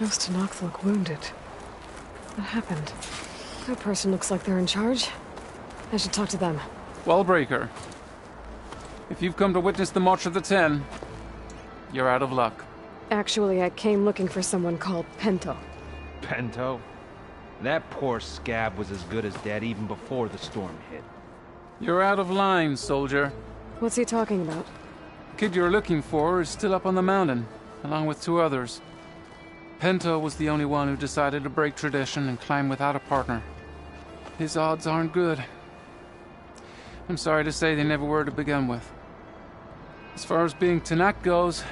Nostanok look wounded. What happened? That person looks like they're in charge. I should talk to them. Wallbreaker. If you've come to witness the March of the Ten, you're out of luck. Actually, I came looking for someone called Pento. Pento? That poor scab was as good as dead even before the storm hit. You're out of line, soldier. What's he talking about? The kid you're looking for is still up on the mountain, along with 2 others. Pento was the only one who decided to break tradition and climb without a partner. His odds aren't good. I'm sorry to say they never were to begin with. As far as being Tanak goes,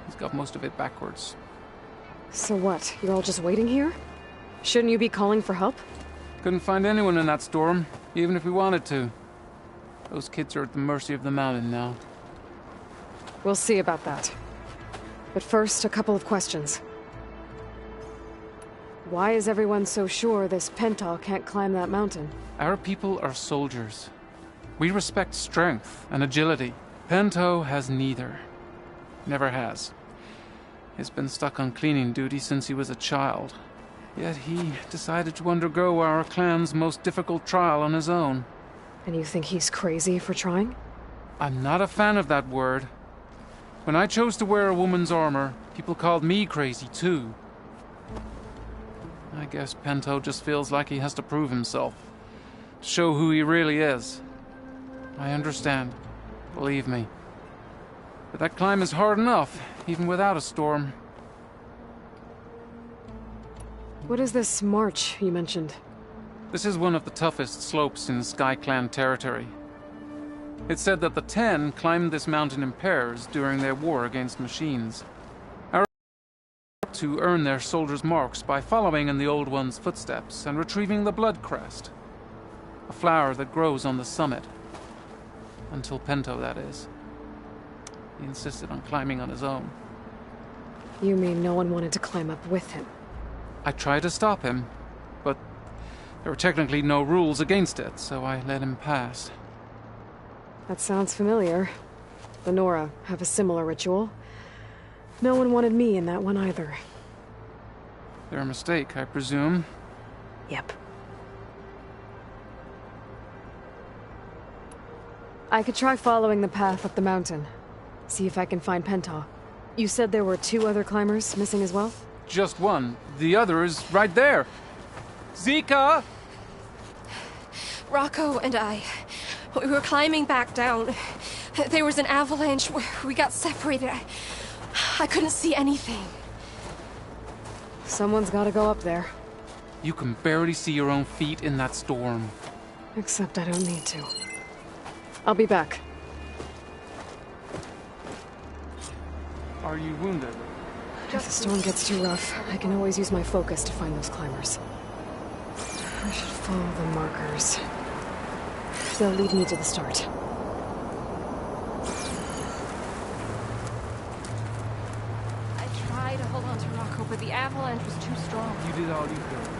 he's got most of it backwards. So what? You're all just waiting here? Shouldn't you be calling for help? Couldn't find anyone in that storm, even if we wanted to. Those kids are at the mercy of the mountain now. We'll see about that. But first, a couple of questions. Why is everyone so sure this Pento can't climb that mountain? Our people are soldiers. We respect strength and agility. Pento has neither. Never has. He's been stuck on cleaning duty since he was a child. Yet he decided to undergo our clan's most difficult trial on his own. And you think he's crazy for trying? I'm not a fan of that word. When I chose to wear a woman's armor, people called me crazy too. I guess Pento just feels like he has to prove himself. To show who he really is. I understand. Believe me. But that climb is hard enough, even without a storm. What is this march you mentioned? This is one of the toughest slopes in Sky Clan territory. It's said that the Ten climbed this mountain in pairs during their war against machines. Our to earn their soldiers' marks by following in the Old One's footsteps and retrieving the Blood Crest, a flower that grows on the summit. Until Pento, that is. He insisted on climbing on his own. You mean no one wanted to climb up with him? I tried to stop him, but there were technically no rules against it, so I let him pass. That sounds familiar. The Nora have a similar ritual. No one wanted me in that one either. Their mistake, I presume. Yep. I could try following the path up the mountain. See if I can find Pento. You said there were 2 other climbers missing as well? Just one. The other is right there. Zika! Rocco and I, we were climbing back down. There was an avalanche. We got separated. I couldn't see anything. Someone's gotta go up there. You can barely see your own feet in that storm. Except I don't need to. I'll be back. Are you wounded? If the storm gets too rough, I can always use my focus to find those climbers. I should follow the markers. They'll lead me to the start. I tried to hold on to Rocco, but the avalanche was too strong. You did all you could.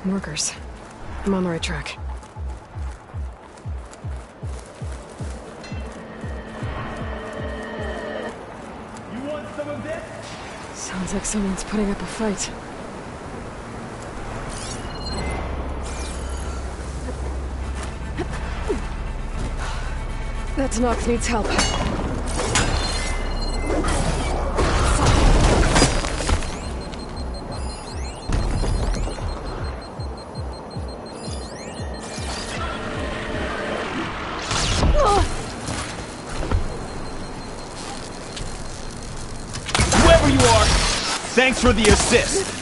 Markers. I'm on the right track. You want some of this? Sounds like someone's putting up a fight. That Nox needs help. Whoever you are, thanks for the assist.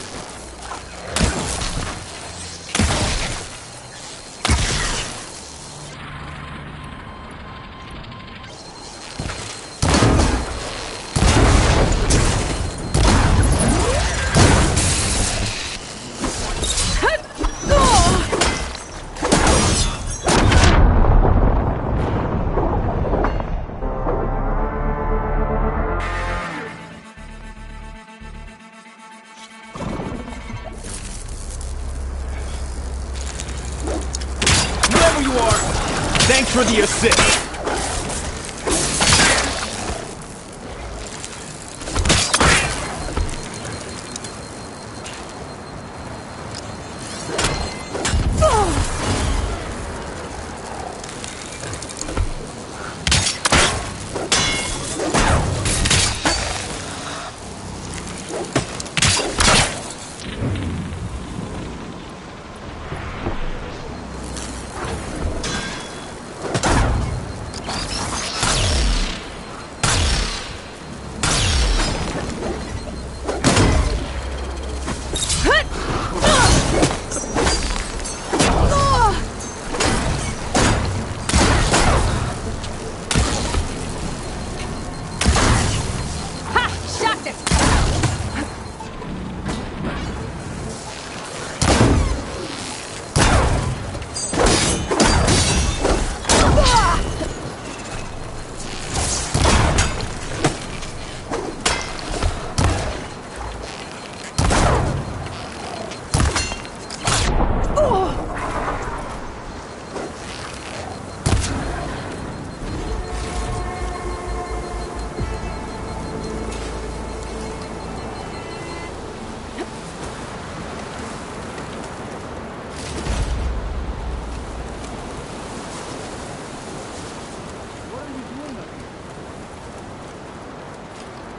Thanks for the assist.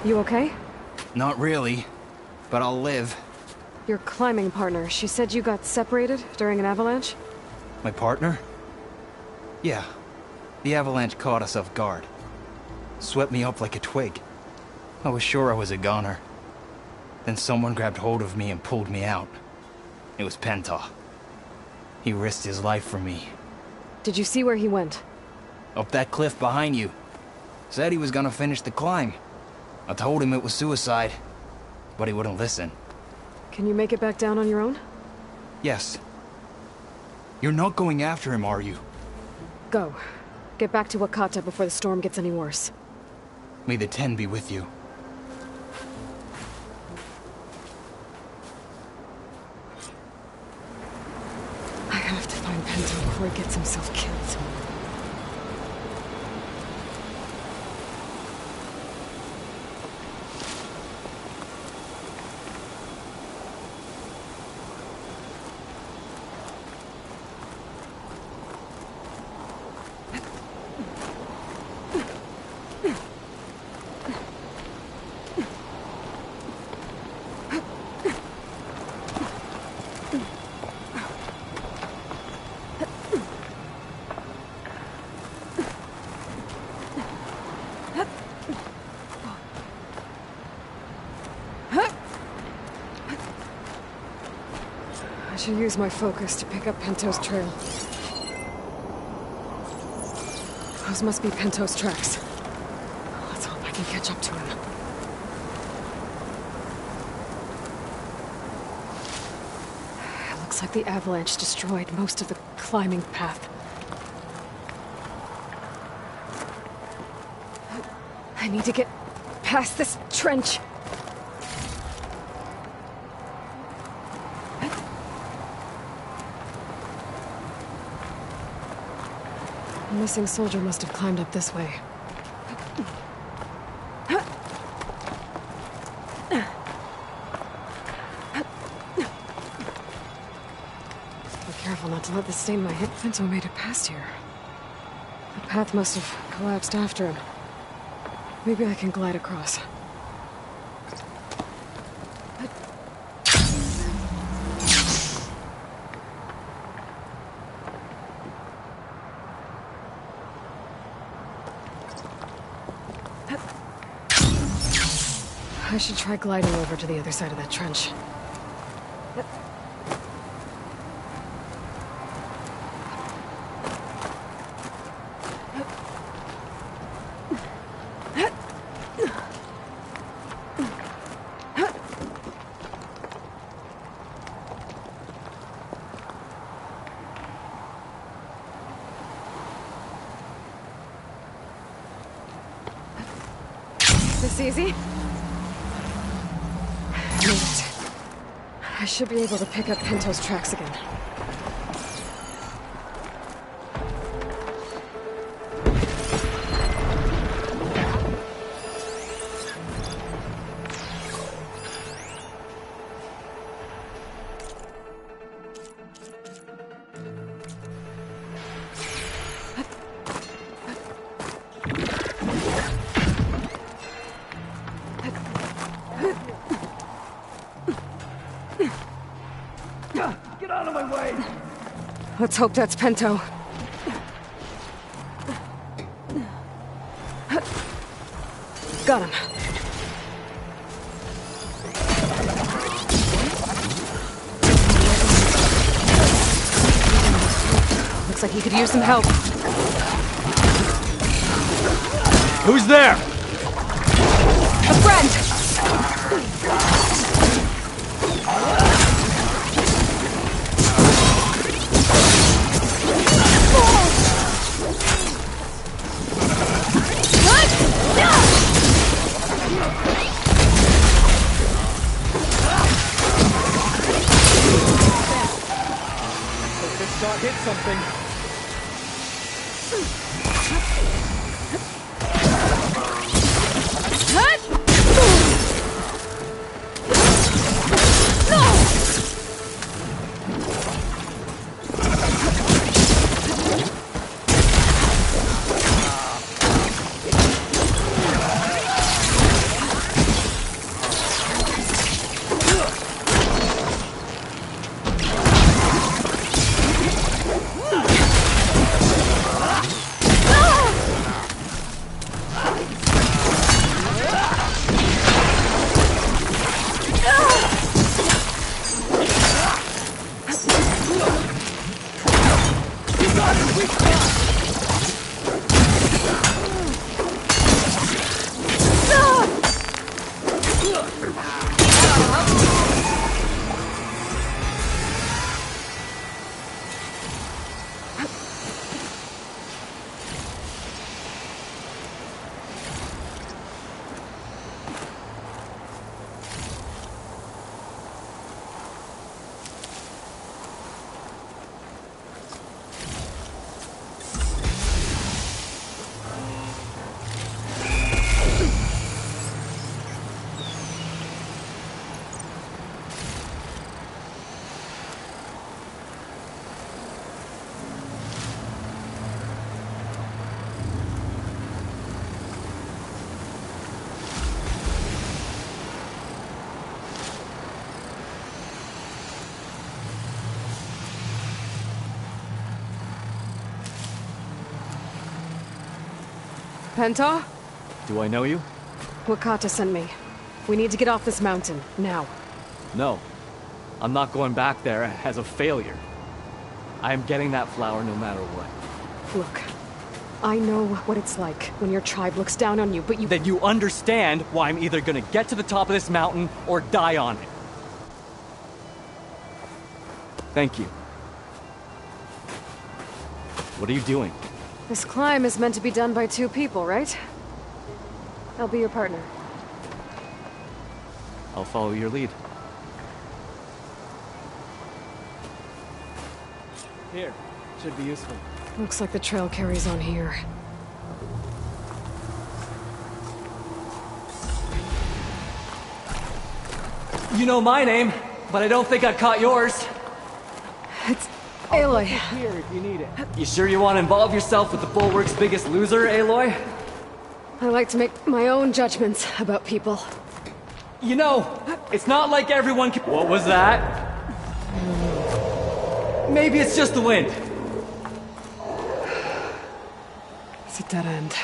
You okay? Not really, but I'll live. Your climbing partner, she said you got separated during an avalanche? My partner? Yeah. The avalanche caught us off guard. Swept me up like a twig. I was sure I was a goner. Then someone grabbed hold of me and pulled me out. It was Pt. He risked his life for me. Did you see where he went? Up that cliff behind you. Said he was gonna finish the climb. I told him it was suicide, but he wouldn't listen. Can you make it back down on your own? Yes. You're not going after him, are you? Go. Get back to Wakata before the storm gets any worse. May the 10 be with you. I have to find Pento before he gets himself killed. I should use my focus to pick up Pento's trail. Those must be Pento's tracks. Let's hope I can catch up to him. It looks like the avalanche destroyed most of the climbing path. I need to get past this trench. The missing soldier must have climbed up this way. let this stain my hip. Pinto made it past here. The path must have collapsed after him. Maybe I can glide across. I should try gliding over to the other side of that trench. This easy? Made it. I should be able to pick up Pinto's tracks again. Get out of my way! Let's hope that's Pinto. Got him. Looks like he could use some help. Who's there? A friend! This shot hit something. Pinto? Do I know you? Wakata sent me. We need to get off this mountain, now. No. I'm not going back there as a failure. I am getting that flower no matter what. Look, I know what it's like when your tribe looks down on you, but you— Then you understand why I'm either gonna get to the top of this mountain or die on it. Thank you. What are you doing? This climb is meant to be done by two people, right? I'll be your partner. I'll follow your lead. Here. Should be useful. Looks like the trail carries on here. You know my name, but I don't think I caught yours. It's Aloy, Here if you need it. You sure you want to involve yourself with the Bulwark's biggest loser, Aloy? I like to make my own judgments about people. You know, it's not like everyone can... What was that? Maybe it's just the wind. It's a dead end.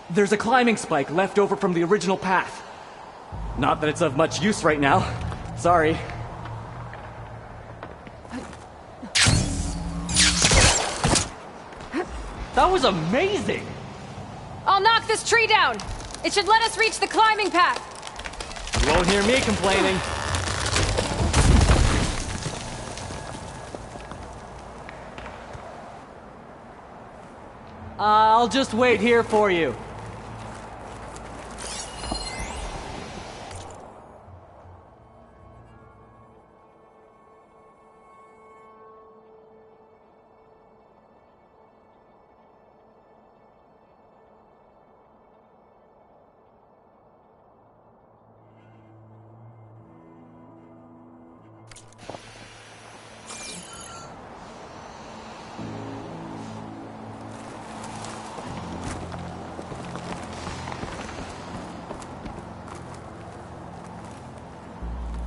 There's a climbing spike left over from the original path. Not that it's of much use right now. Sorry. That was amazing! I'll knock this tree down! It should let us reach the climbing path! You won't hear me complaining. I'll just wait here for you.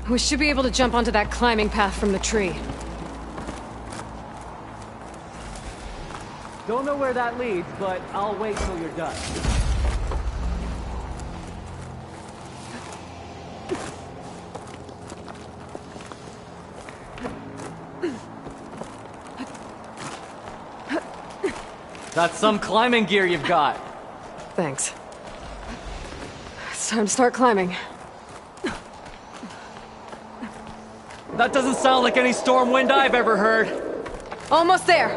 We should be able to jump onto that climbing path from the tree. Don't know where that leads, but I'll wait till you're done. That's some climbing gear you've got. Thanks. It's time to start climbing. That doesn't sound like any storm wind I've ever heard. Almost there!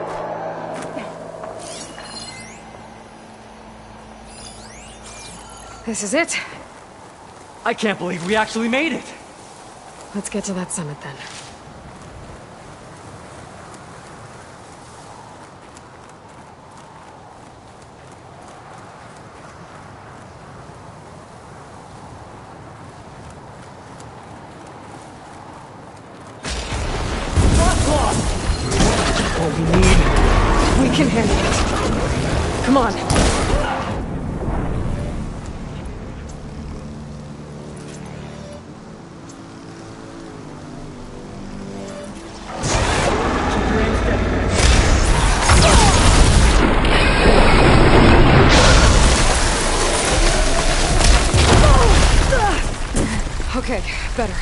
This is it. I can't believe we actually made it. Let's get to that summit then. What we need, we can handle it. Come on. Okay, better.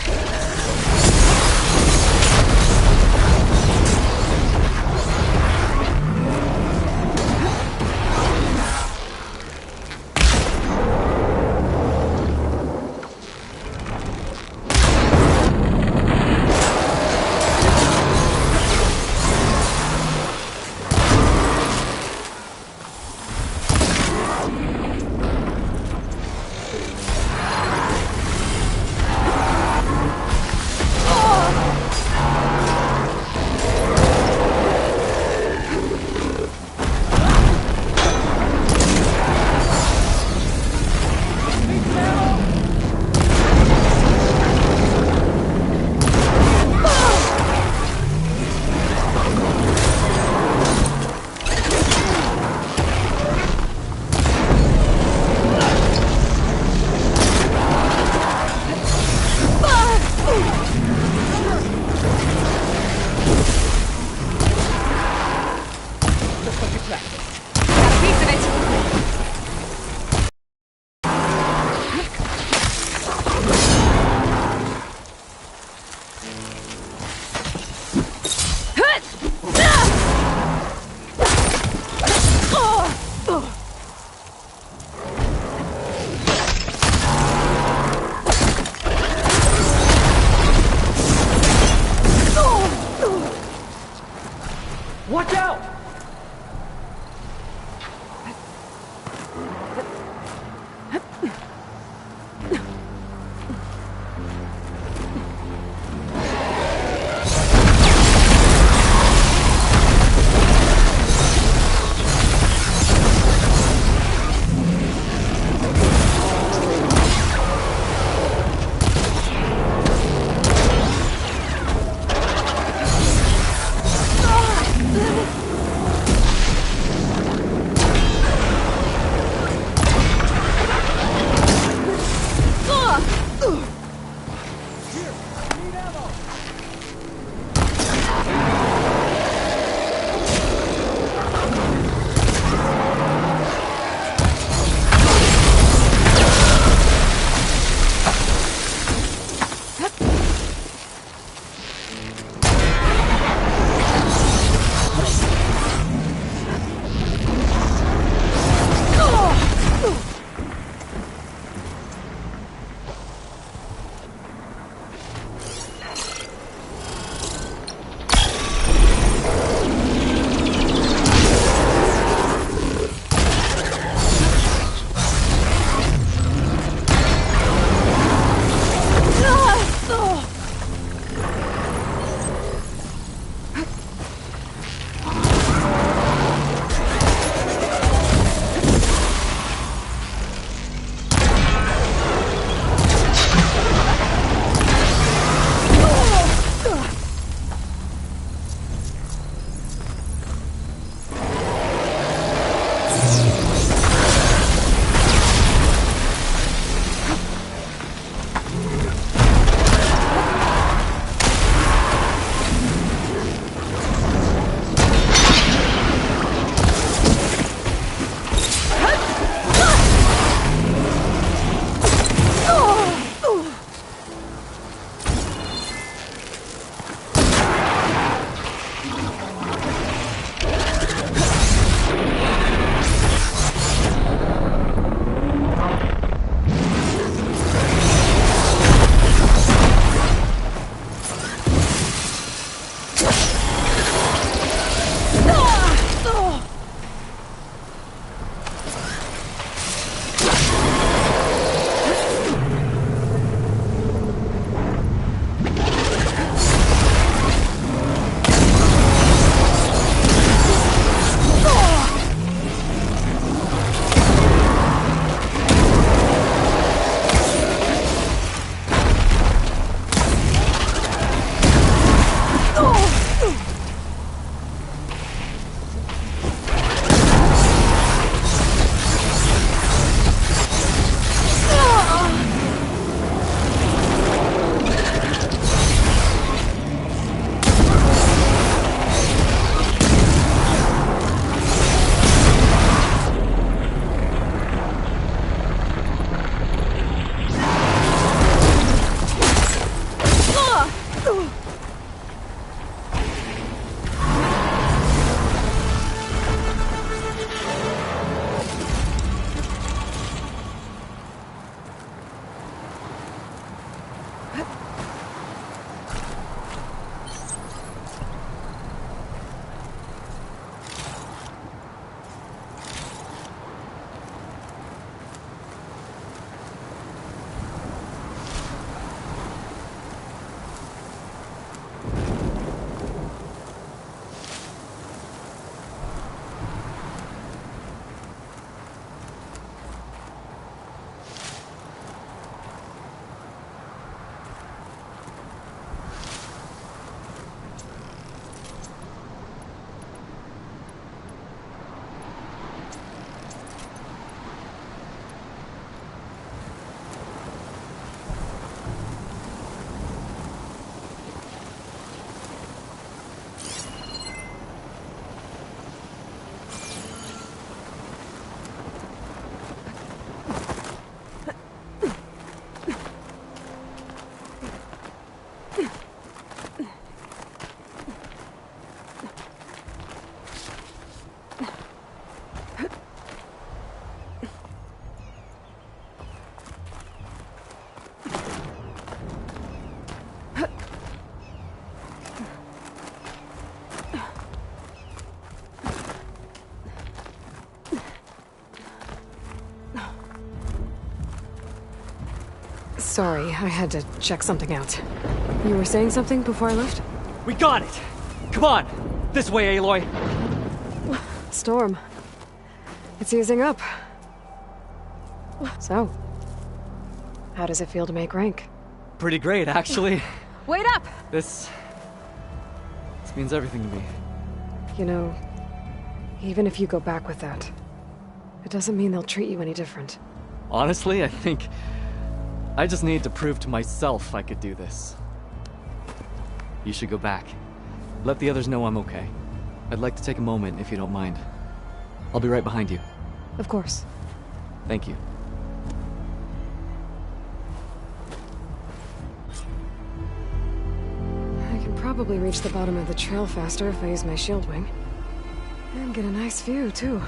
Sorry, I had to check something out. You were saying something before I left? We got it! Come on! This way, Aloy! Storm. It's easing up. So, how does it feel to make rank? Pretty great, actually. Wait up! This means everything to me. You know, even if you go back with that, it doesn't mean they'll treat you any different. Honestly, I I just need to prove to myself I could do this. You should go back. Let the others know I'm okay. I'd like to take a moment, if you don't mind. I'll be right behind you. Of course. Thank you. I can probably reach the bottom of the trail faster if I use my shield wing. And get a nice view, too.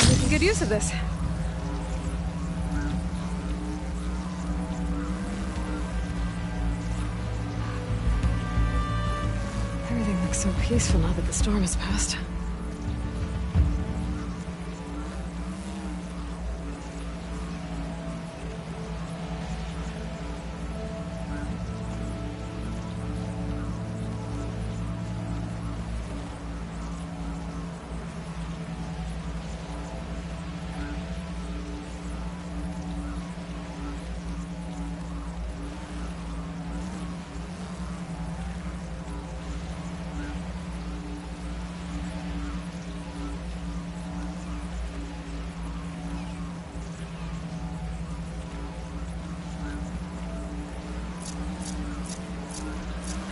Making good use of this. Everything looks so peaceful now that the storm has passed.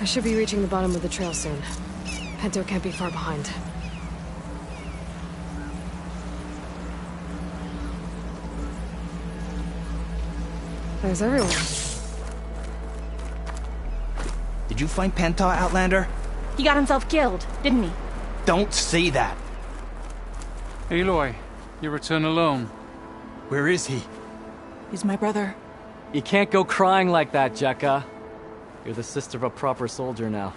I should be reaching the bottom of the trail soon. Pinto can't be far behind. There's everyone. Did you find Penta, Outlander? He got himself killed, didn't he? Don't say that. Aloy, you return alone. Where is he? He's my brother. You can't go crying like that, Jekka. You're the sister of a proper soldier now.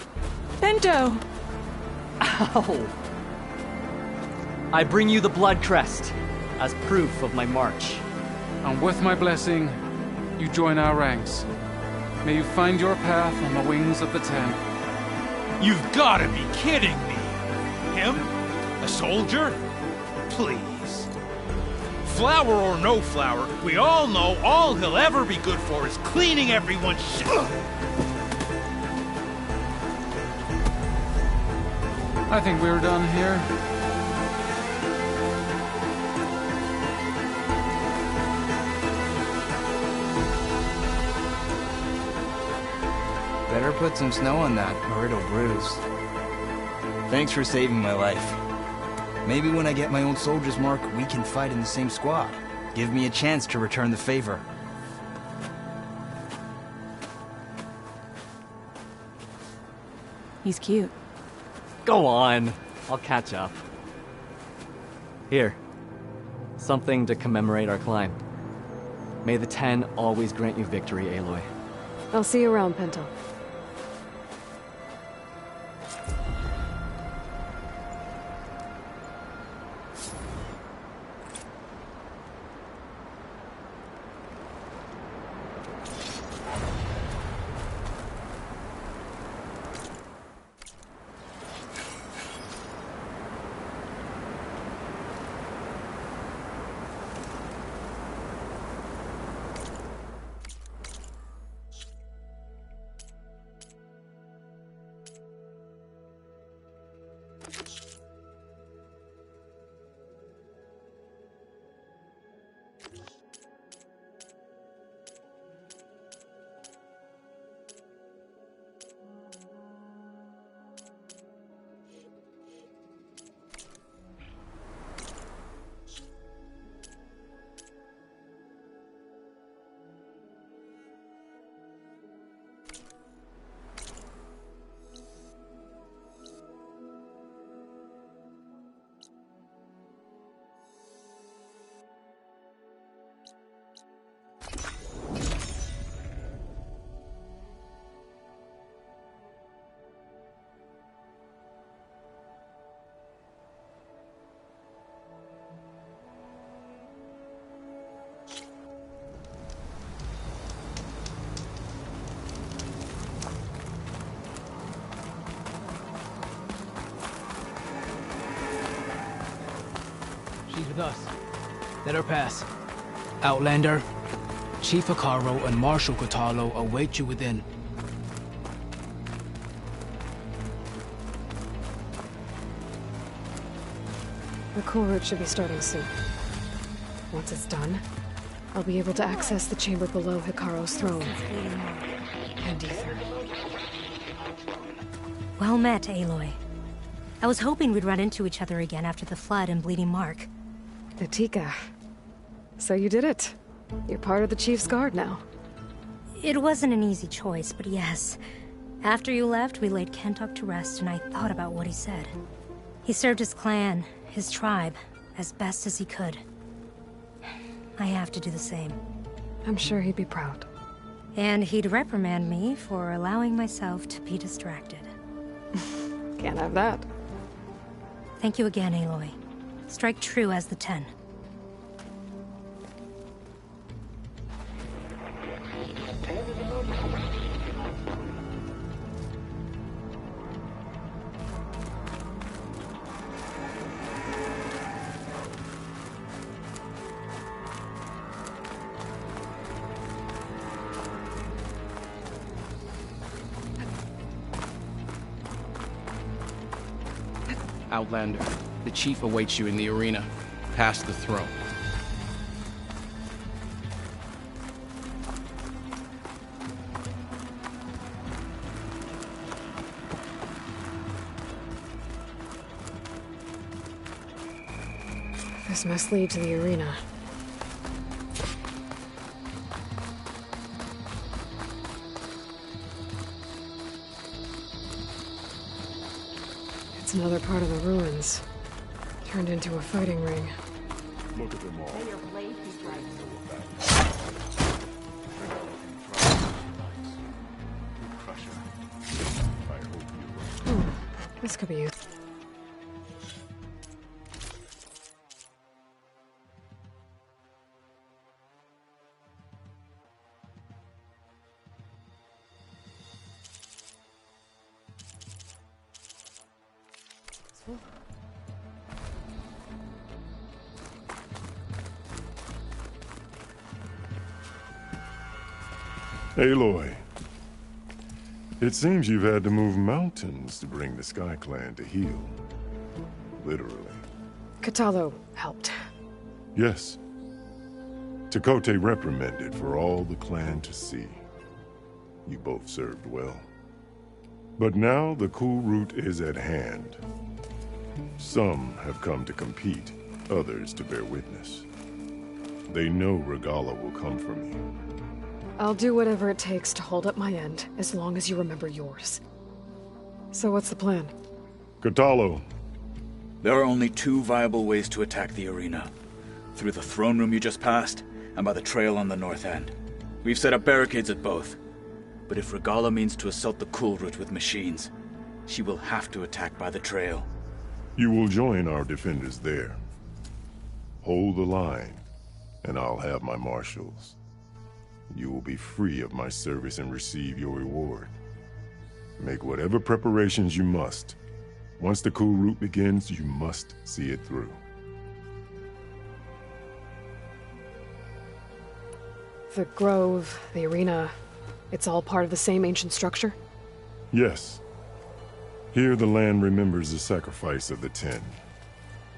Bento! Ow! I bring you the blood crest as proof of my march. And with my blessing, you join our ranks. May you find your path on the wings of the Ten. You've gotta be kidding me! Him? A soldier? Please. Flower or no flower, we all know all he'll ever be good for is cleaning everyone's shit. I think we're done here. Better put some snow on that, or it'll bruise. Thanks for saving my life. Maybe when I get my own soldier's mark, we can fight in the same squad. Give me a chance to return the favor. He's cute. Go on. I'll catch up. Here. Something to commemorate our climb. May the Ten always grant you victory, Aloy. I'll see you around, Pinto. with us. Let her pass. Outlander, Chief Hikaru and Marshal Kotalo await you within. The cool route should be starting soon. Once it's done, I'll be able to access the chamber below Hikaru's throne. And Ether. Well met, Aloy. I was hoping we'd run into each other again after the flood and Bleeding Mark. Natika. So you did it. You're part of the Chief's Guard now. It wasn't an easy choice, but yes. After you left, we laid Kentuck to rest, and I thought about what he said. He served his clan, his tribe, as best as he could. I have to do the same. I'm sure he'd be proud. And he'd reprimand me for allowing myself to be distracted. Can't have that. Thank you again, Aloy. Strike true as the 10. Outlander, the chief awaits you in the arena, past the throne. This must lead to the arena. It's another part of the ruins. Turned into a fighting ring. Look at them all. This could be useful. Aloy, it seems you've had to move mountains to bring the Sky Clan to heal. Literally. Kotalo helped. Yes. Tekote reprimanded for all the clan to see. You both served well. But now the cool route is at hand. Some have come to compete, others to bear witness. They know Regala will come for me. I'll do whatever it takes to hold up my end, as long as you remember yours. So what's the plan? Kotalo. There are only two viable ways to attack the arena. Through the throne room you just passed, and by the trail on the north end. We've set up barricades at both. But if Regala means to assault the cool route with machines, she will have to attack by the trail. You will join our defenders there. Hold the line, and I'll have my marshals. You will be free of my service and receive your reward. Make whatever preparations you must. Once the cool route begins, you must see it through. The grove, the arena, it's all part of the same ancient structure? Yes. Here the land remembers the sacrifice of the 10.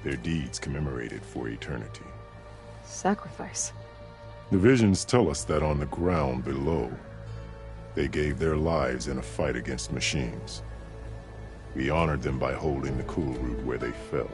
Their deeds commemorated for eternity. Sacrifice? The visions tell us that on the ground below, they gave their lives in a fight against machines. We honored them by holding the cool route where they fell.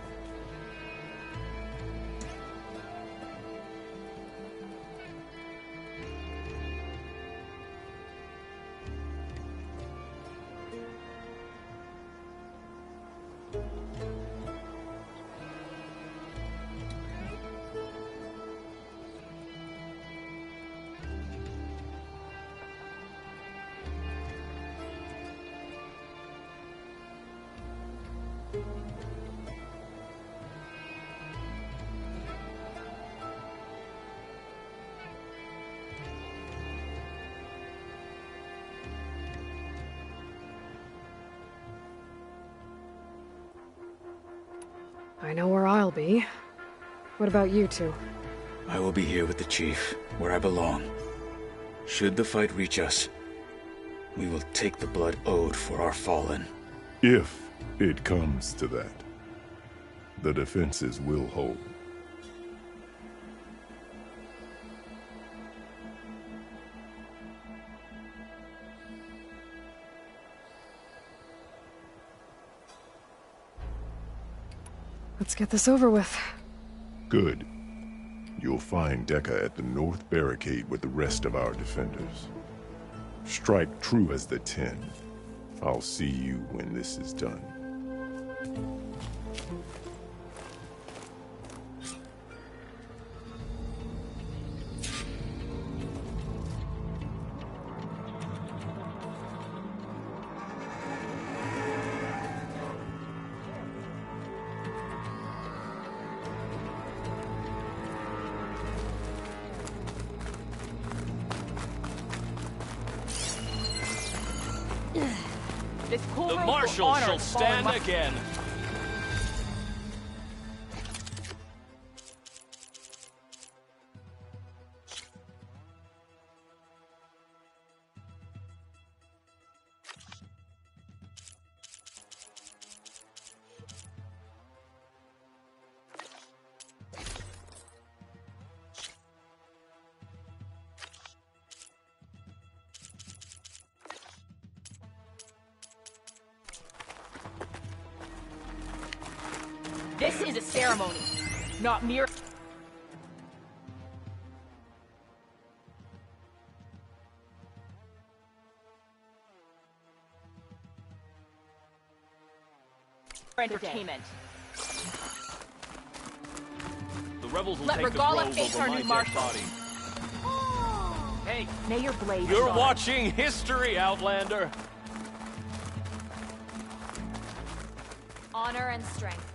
I know where I'll be. What about you two? I will be here with the chief, where I belong. Should the fight reach us, we will take the blood owed for our fallen. If it comes to that, the defenses will hold. Let's get this over with. Good. You'll find Deca at the north barricade with the rest of our defenders. Strike true as the 10. I'll see you when this is done. The Marshal shall stand again. This is a ceremony, not mere... entertainment. The rebels will Let take Regala the grove face over our my new dead marshal. body. Hey, may your blade You're shine. watching history, Outlander. Honor and strength.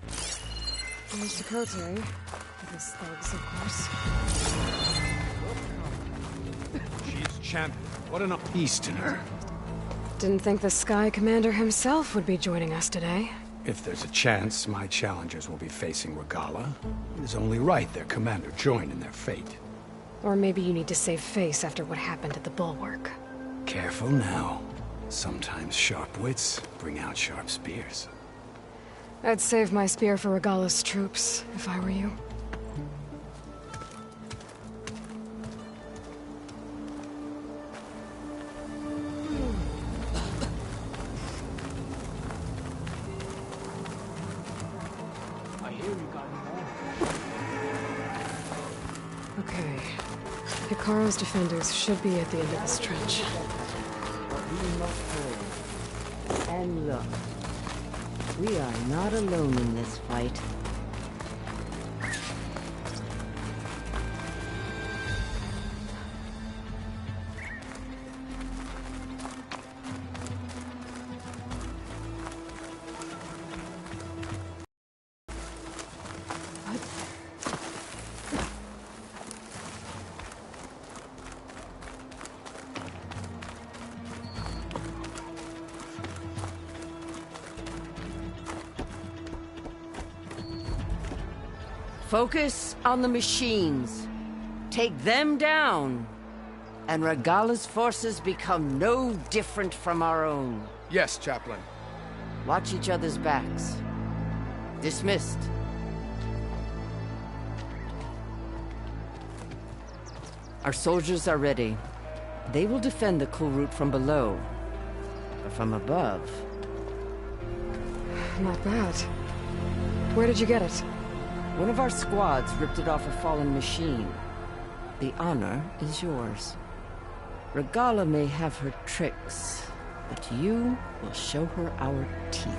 Mr. Cote, with his thugs, of course. She's champion. What an beast in her. Didn't think the Sky Commander himself would be joining us today. If there's a chance my challengers will be facing Regala, it is only right their commander join in their fate. Or maybe you need to save face after what happened at the Bulwark. Careful now. Sometimes sharp wits bring out sharp spears. I'd save my spear for Regala's troops, if I were you. I hear you got more. Okay. Hikaru's defenders should be at the end of this trench. We must hold. And look. We are not alone in this fight. Focus on the machines. Take them down. And Regala's forces become no different from our own. Yes, Chaplain. Watch each other's backs. Dismissed. Our soldiers are ready. They will defend the cool route from below. But from above... Not bad. Where did you get it? One of our squads ripped it off a fallen machine. The honor is yours. Regala may have her tricks, but you will show her our teeth.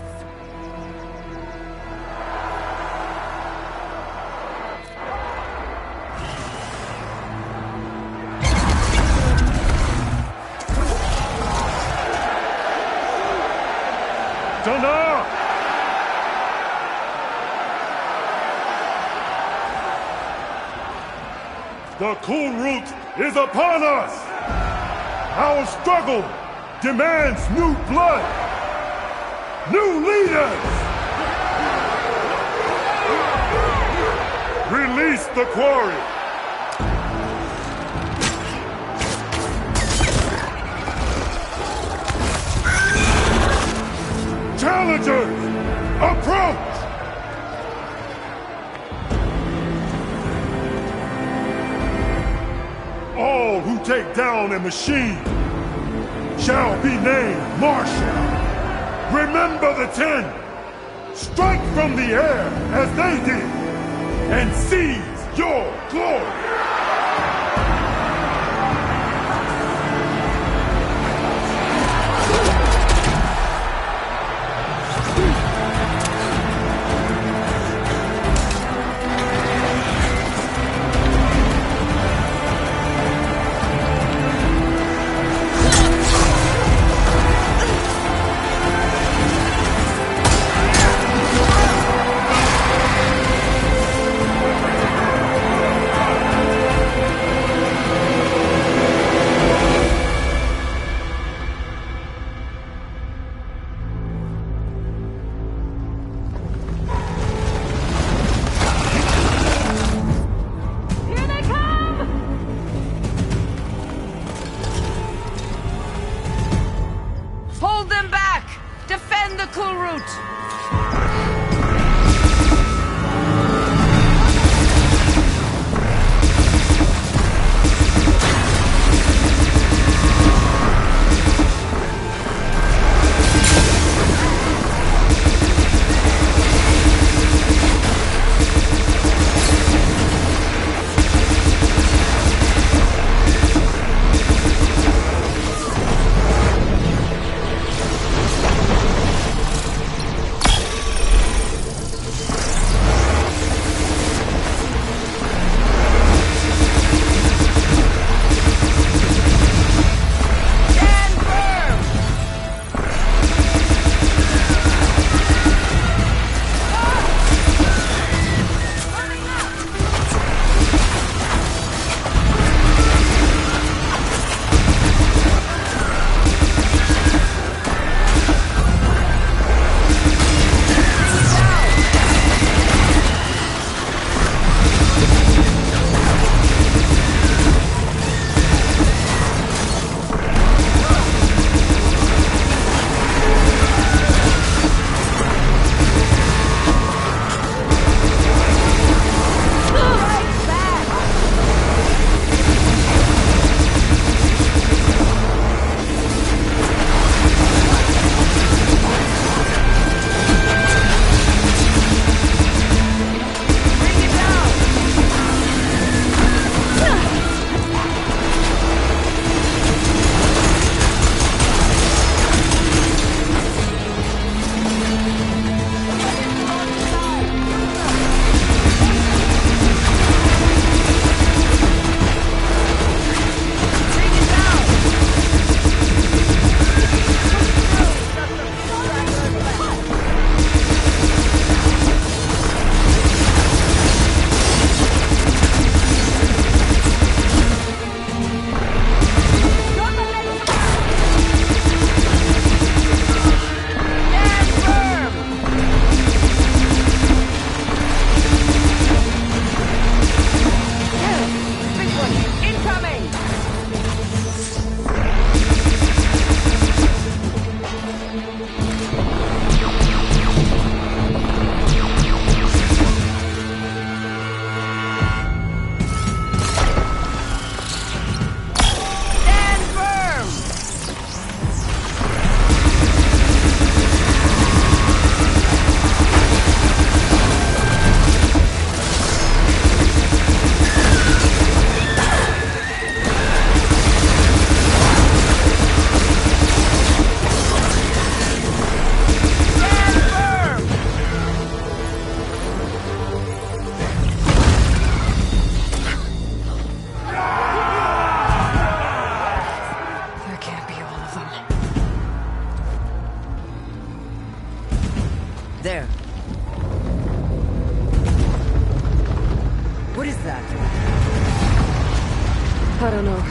Thunder! The cool route is upon us! Our struggle demands new blood! New leaders! Release the quarry! Challengers, approach! All who take down a machine shall be named Marshal. Remember the 10! Strike from the air as they did, and seize your glory! Hold them back! Defend the cool route! There. What is that? I don't know.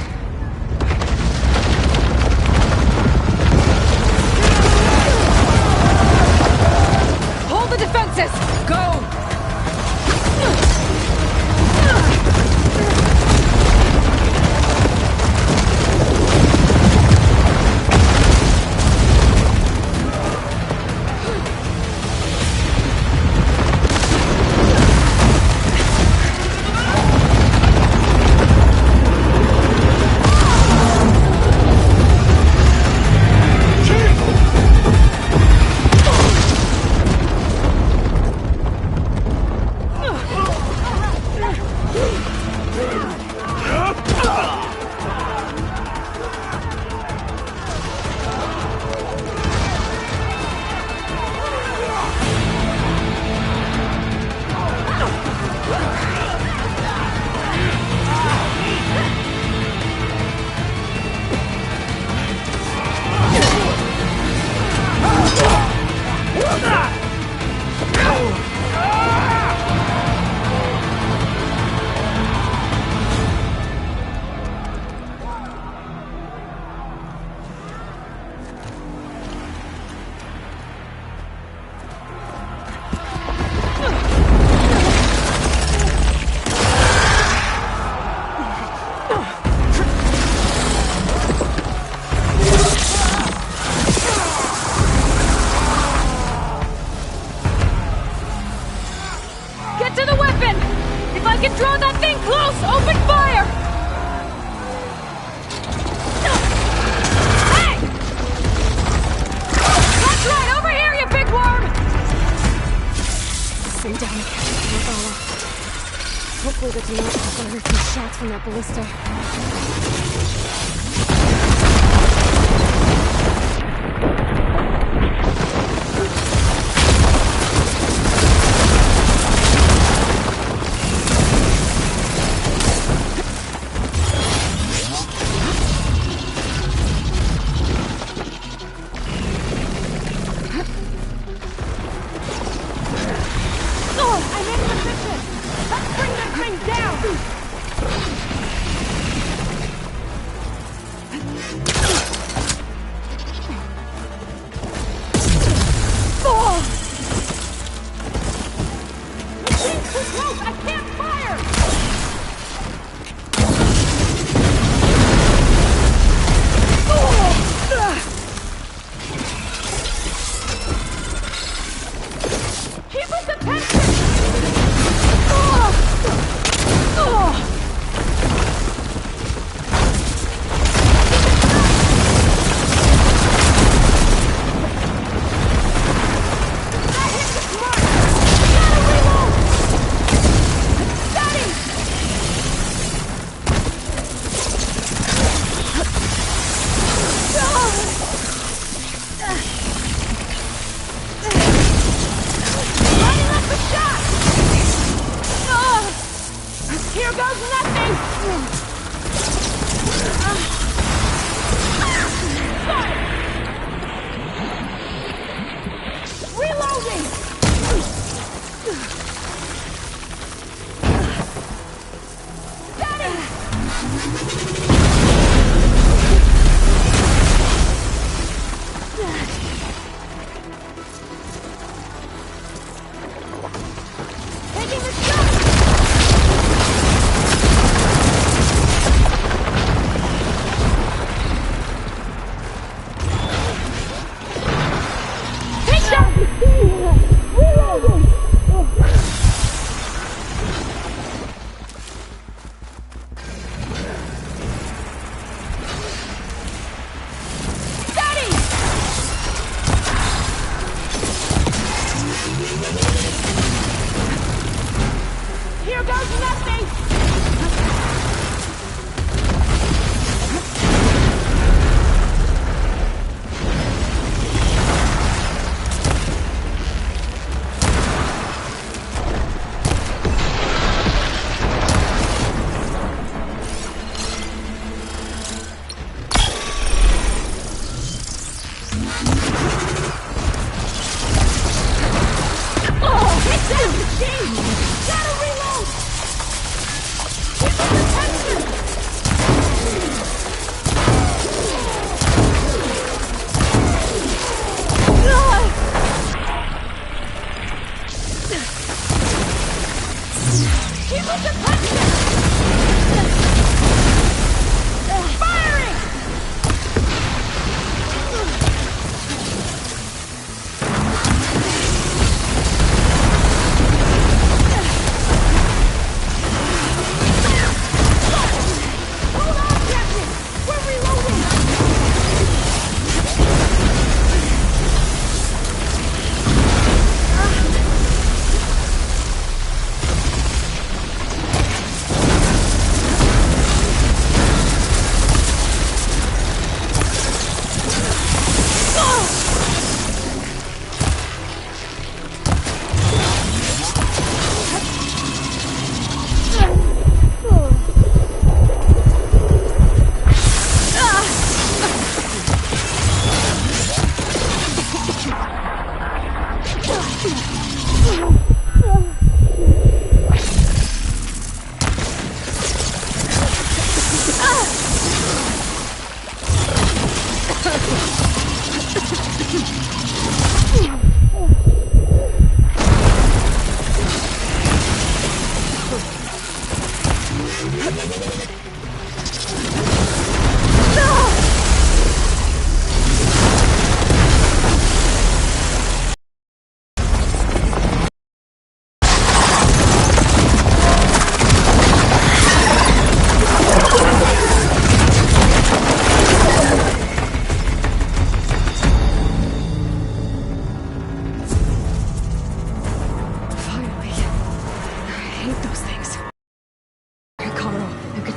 Hold the defenses! Go! that thing close! Open fire! Hey! That's right! Over here, you big worm! Send down the captain from Regala. Hopefully the Demonic will fire a few shots from that ballista.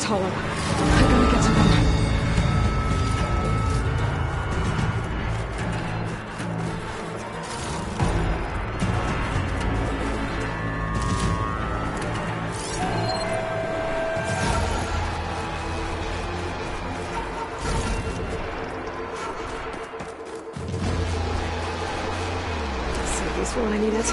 Kotallo. I gotta get to them. Save this when I need it.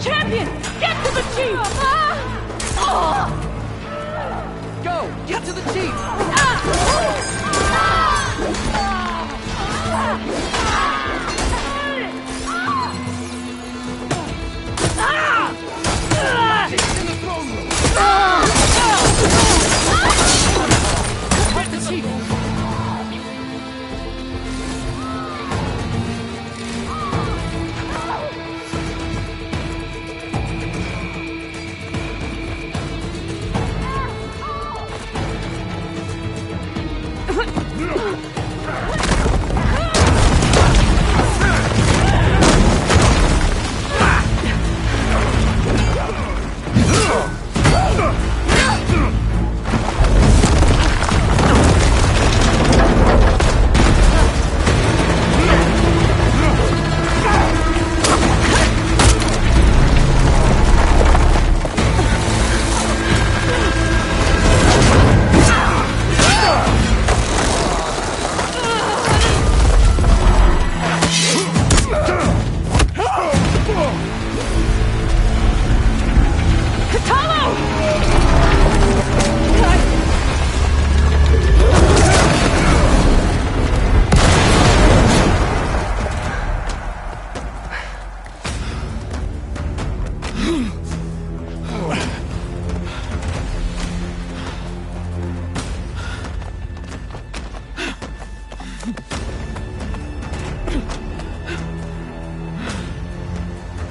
Champion! Get to the chief! Go! Get to the chief! Get the chief!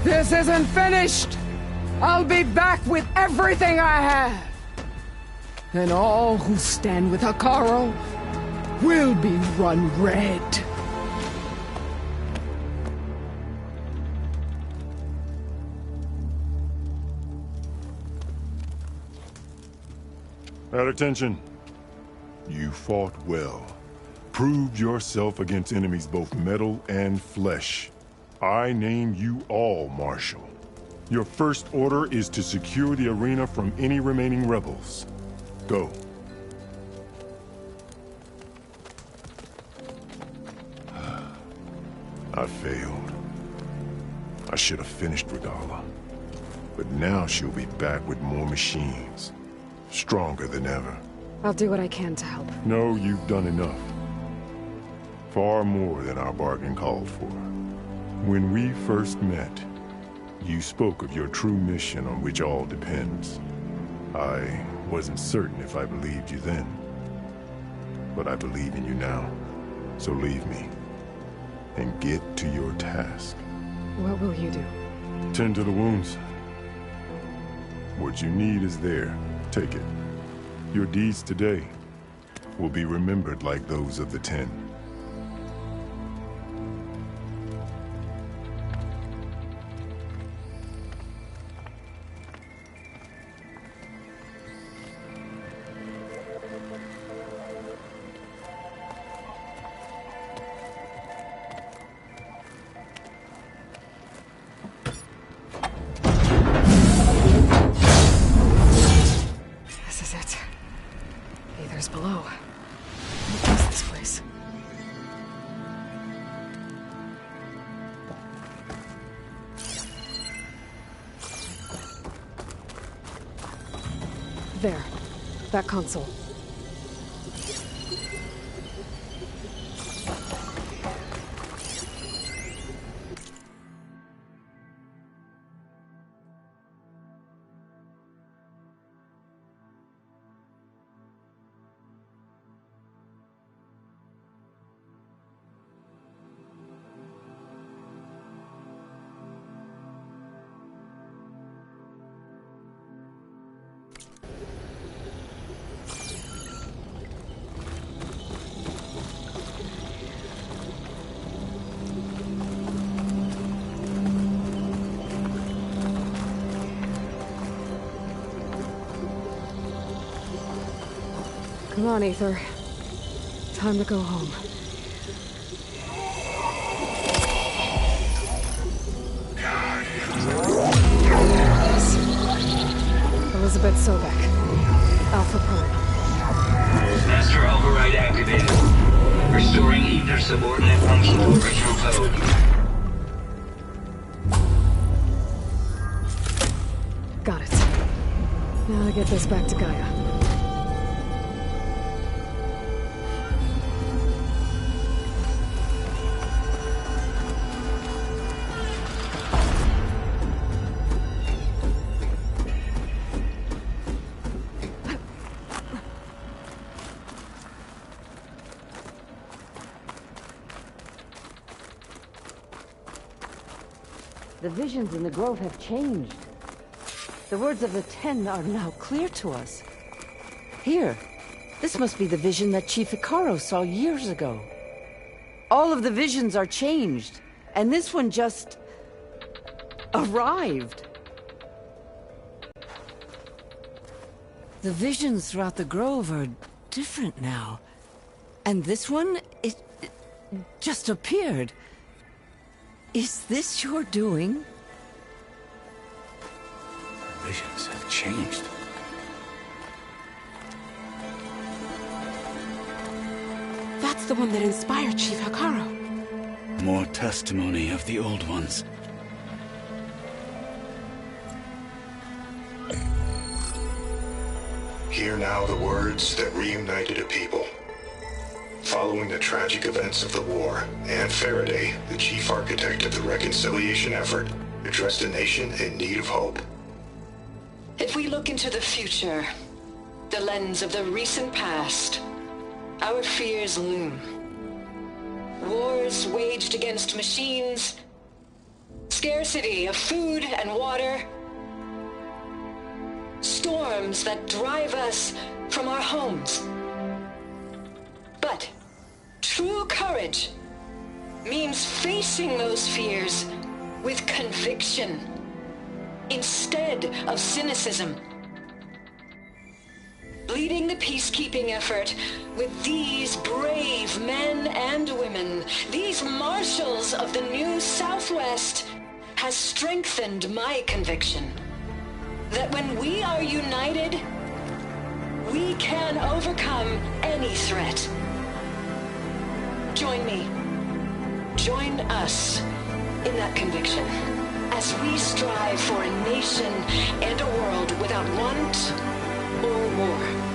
This isn't finished! I'll be back with everything I have! And all who stand with Hekarro will be run red. At attention. You fought well. Proved yourself against enemies both metal and flesh. I name you all Marshal. Your first order is to secure the arena from any remaining rebels. Go. I failed. I should have finished Regala. But now she'll be back with more machines. Stronger than ever. I'll do what I can to help. No, you've done enough. Far more than our bargain called for. When we first met, you spoke of your true mission on which all depends. I wasn't certain if I believed you then. But I believe in you now. So leave me. And get to your task. What will you do? Tend to the wounds. What you need is there. Take it. Your deeds today will be remembered like those of the 10. Aether's below. What is this place? There. That console. Come on, Aether. Time to go home. Elizabeth Sobek. Alpha Prime. Master override activated. Restoring Aether subordinate function to original code. Got it. Now to get this back to Gaia. The visions in the grove have changed. The words of the Ten are now clear to us. Here, this must be the vision that Chief Icaro saw years ago. All of the visions are changed, and this one just arrived. The visions throughout the grove are different now. And this one, it just appeared. Is this your doing? Visions have changed. That's the one that inspired Chief Icaro. More testimony of the old ones. Hear now the words that reunited a people. Following the tragic events of the war, Anne Faraday, the chief architect of the reconciliation effort, addressed a nation in need of hope. If we look into the future, the lens of the recent past, our fears loom. Wars waged against machines, scarcity of food and water, storms that drive us from our homes. But true courage means facing those fears with conviction instead of cynicism. Leading the peacekeeping effort with these brave men and women, these marshals of the new Southwest, has strengthened my conviction that when we are united, we can overcome any threat. Join me. Join us in that conviction as we strive for a nation and a world without want or war.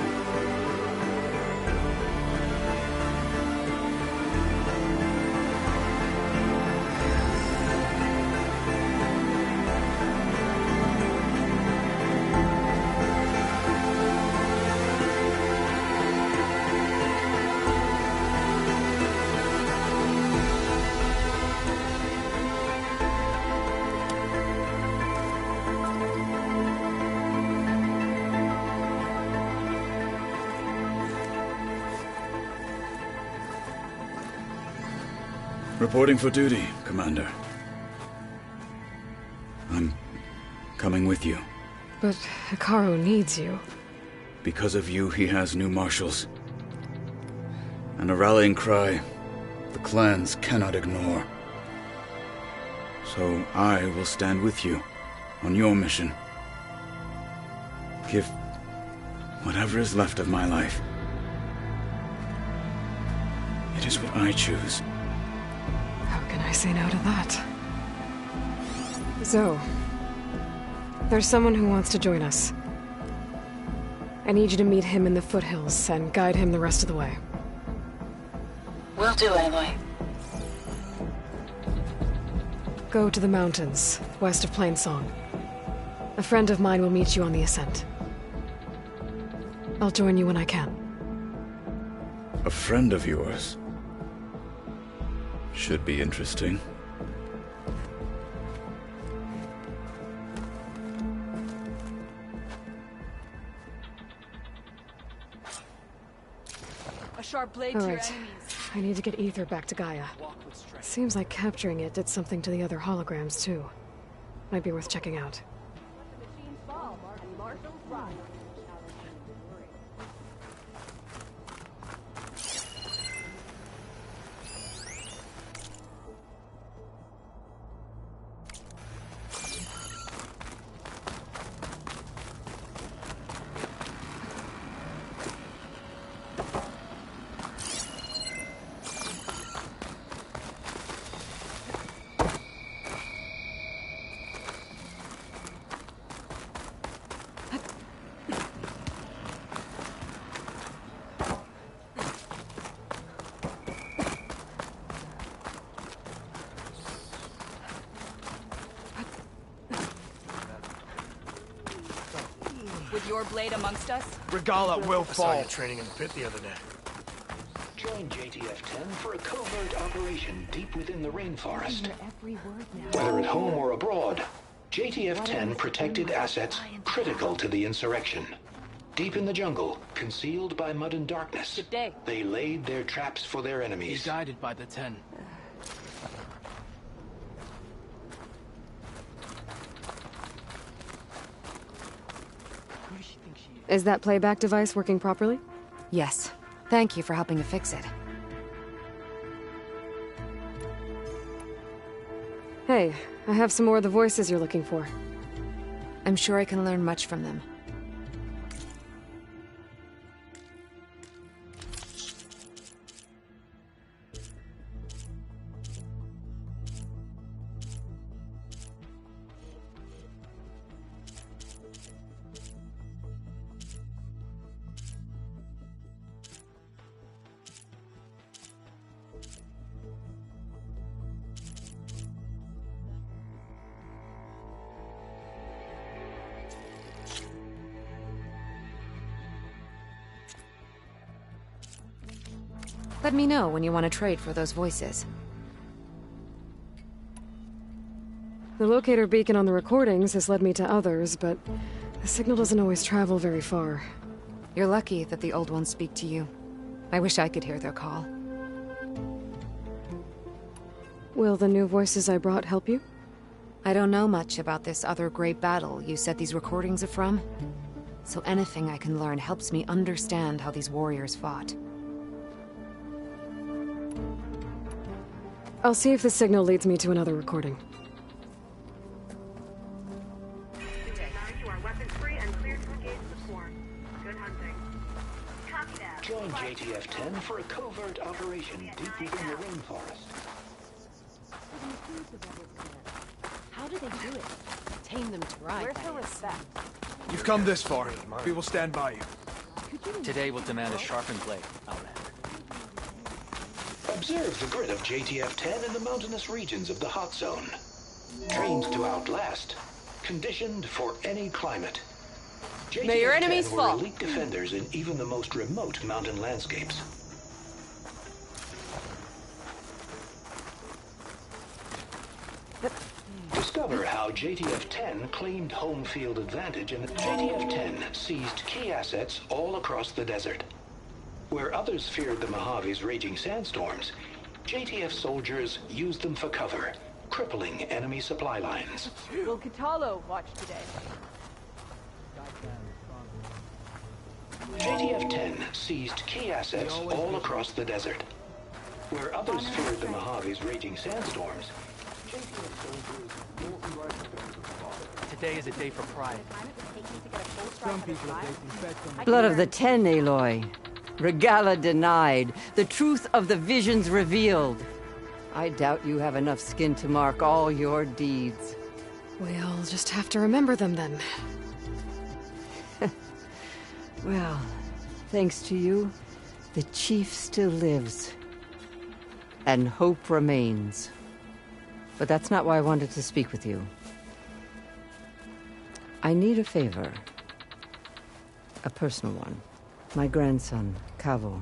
Reporting for duty, Commander. I'm coming with you. But Icaro needs you. Because of you, he has new marshals. And a rallying cry the clans cannot ignore. So I will stand with you on your mission. Give whatever is left of my life That is what I choose. How can I say no to that? So, there's someone who wants to join us. I need you to meet him in the foothills and guide him the rest of the way. Will do, Aloy. Go to the mountains, west of Plainsong. A friend of mine will meet you on the ascent. I'll join you when I can. A friend of yours? Should be interesting. A sharp blade All to your right. enemies. I need to get Ether back to Gaia. Seems like capturing it did something to the other holograms, too. Might be worth checking out. With your blade amongst us? Regala will fall. I saw you training in the pit the other day. Join JTF-10 for a covert operation deep within the rainforest. Whether at home or abroad, JTF-10 protected assets critical to the insurrection. Deep in the jungle, concealed by mud and darkness, they laid their traps for their enemies. He's guided by the 10. Is that playback device working properly? Yes. Thank you for helping to fix it. Hey, I have some more of the voices you're looking for. I'm sure I can learn much from them. Let me know when you want to trade for those voices. The locator beacon on the recordings has led me to others, but the signal doesn't always travel very far. You're lucky that the old ones speak to you. I wish I could hear their call. Will the new voices I brought help you? I don't know much about this other great battle you said these recordings are from, so anything I can learn helps me understand how these warriors fought. I'll see if the signal leads me to another recording. Join JTF-10 for a covert operation deep within the rainforest. How do they do it? Tame them to ride. Where's the respect? You've come this far. We will stand by you. Today will demand a sharpened blade, Outlander. Observe the grit of JTF-10 in the mountainous regions of the hot zone. Trained to outlast, conditioned for any climate. May your enemies JTF-10 fall. were elite defenders in even the most remote mountain landscapes. Discover how JTF-10 claimed home field advantage and JTF-10 seized key assets all across the desert. Where others feared the Mojave's raging sandstorms, JTF soldiers used them for cover, crippling enemy supply lines. Will Katalo watch today? JTF-10 seized key assets all across the desert. Where others feared the Mojave's raging sandstorms, JTF soldiers Today is a day for pride. Blood of the 10, Aloy. Regala denied. The truth of the visions revealed. I doubt you have enough skin to mark all your deeds. We'll just have to remember them then. Well, thanks to you, the chief still lives. And hope remains. But that's not why I wanted to speak with you. I need a favor. A personal one. My grandson, Cavo.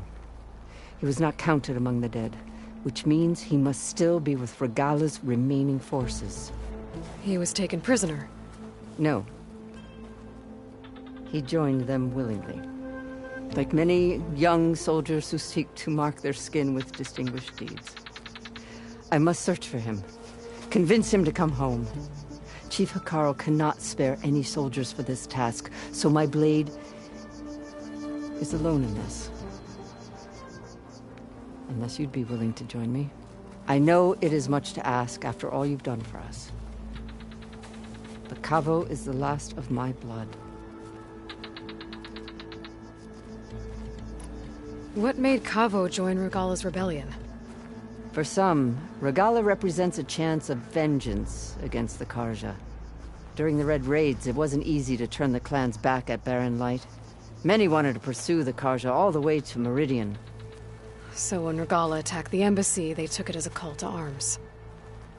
He was not counted among the dead, which means he must still be with Regala's remaining forces. He was taken prisoner? No. He joined them willingly. Like many young soldiers who seek to mark their skin with distinguished deeds. I must search for him. Convince him to come home. Chief Hikaru cannot spare any soldiers for this task, so my blade is alone in this. Unless you'd be willing to join me. I know it is much to ask after all you've done for us. But Cavo is the last of my blood. What made Cavo join Regala's rebellion? For some, Regala represents a chance of vengeance against the Karja. During the Red Raids, it wasn't easy to turn the clans back at Barren Light. Many wanted to pursue the Karja all the way to Meridian. So when Regala attacked the embassy, they took it as a call to arms.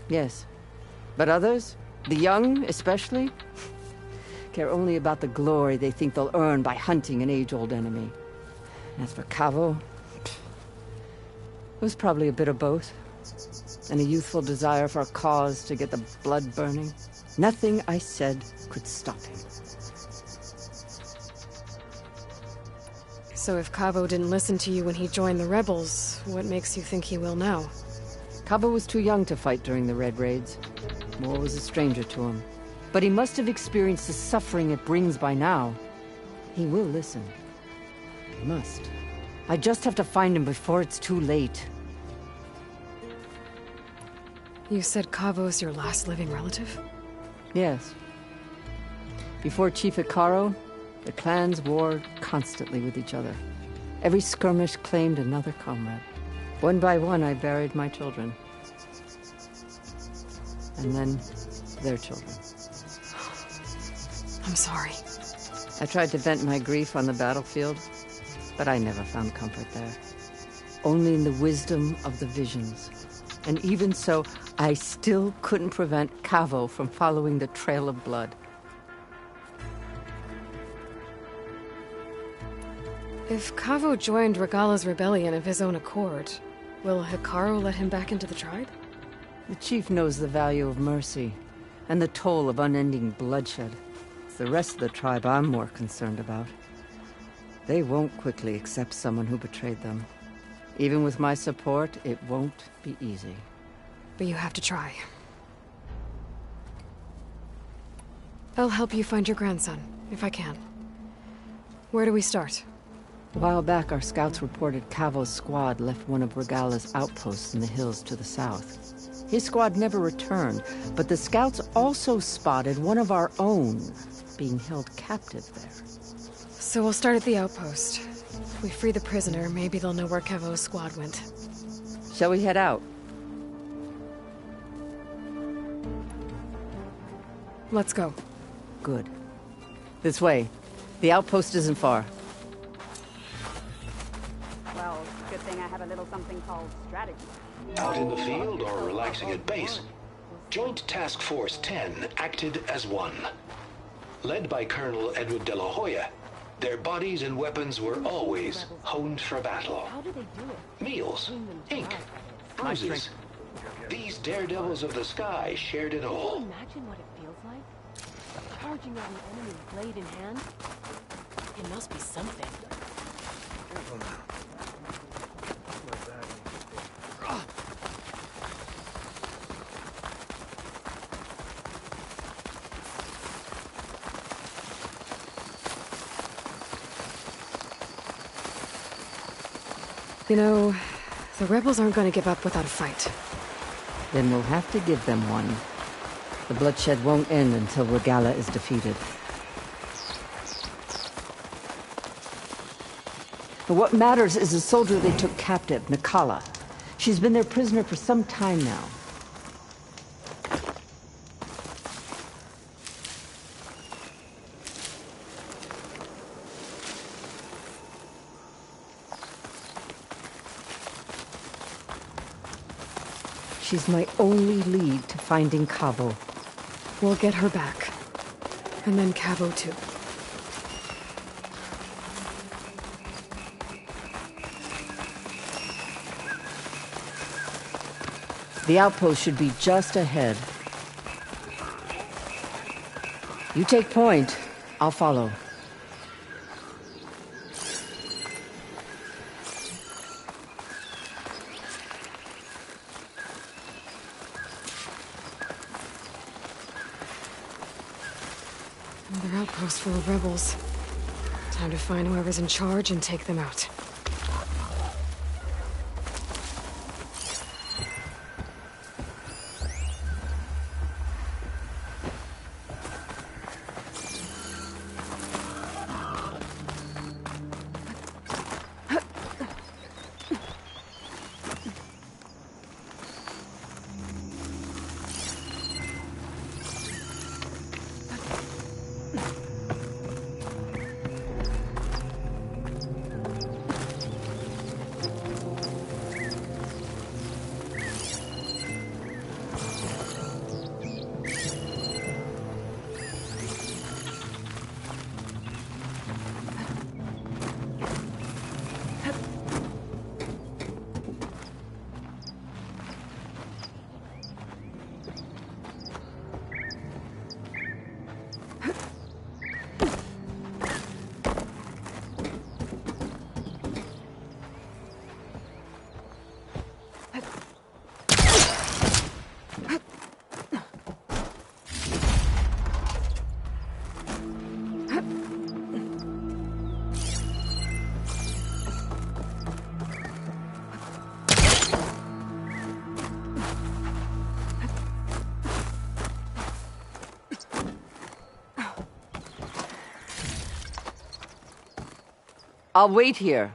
Yes. But others, the young especially, care only about the glory they think they'll earn by hunting an age-old enemy. As for Cavo, it was probably a bit of both. And a youthful desire for a cause to get the blood burning. Nothing I said could stop him. So if Cavo didn't listen to you when he joined the rebels, what makes you think he will now? Cavo was too young to fight during the Red Raids. War was a stranger to him. But he must have experienced the suffering it brings by now. He will listen. He must. I just have to find him before it's too late. You said Cavo's your last living relative? Yes. Before Chief Hikaru, the clans warred constantly with each other. Every skirmish claimed another comrade. One by one, I buried my children. And then, their children. I'm sorry. I tried to vent my grief on the battlefield, but I never found comfort there. Only in the wisdom of the visions. And even so, I still couldn't prevent Cavo from following the trail of blood. If Cavo joined Regala's rebellion of his own accord, will Hikaru let him back into the tribe? The chief knows the value of mercy, and the toll of unending bloodshed. It's the rest of the tribe I'm more concerned about. They won't quickly accept someone who betrayed them. Even with my support, it won't be easy. But you have to try. I'll help you find your grandson, if I can. Where do we start? A while back, our scouts reported Cavo's squad left one of Regala's outposts in the hills to the south. His squad never returned, but the scouts also spotted one of our own being held captive there. So we'll start at the outpost. If we free the prisoner, maybe they'll know where Cavo's squad went. Shall we head out? Let's go. Good. This way. The outpost isn't far. Well, good thing I have a little something called strategy. Out in the field or relaxing at base, Joint Task Force 10 acted as one. Led by Colonel Edward de la Hoya, their bodies and weapons were always honed for battle. How do they do it? Meals, ink, bruises. These daredevils of the sky shared it Can all. you imagine what it feels like? Charging at an enemy blade in hand? It must be something. Careful now. You know, the rebels aren't going to give up without a fight. Then we'll have to give them one. The bloodshed won't end until Regala is defeated. But what matters is a soldier they took captive, Nakala. She's been their prisoner for some time now. She's my only lead to finding Cabo. We'll get her back. And then Cabo too. The outpost should be just ahead. You take point. I'll follow. Another outpost full of rebels. Time to find whoever's in charge and take them out. I'll wait here.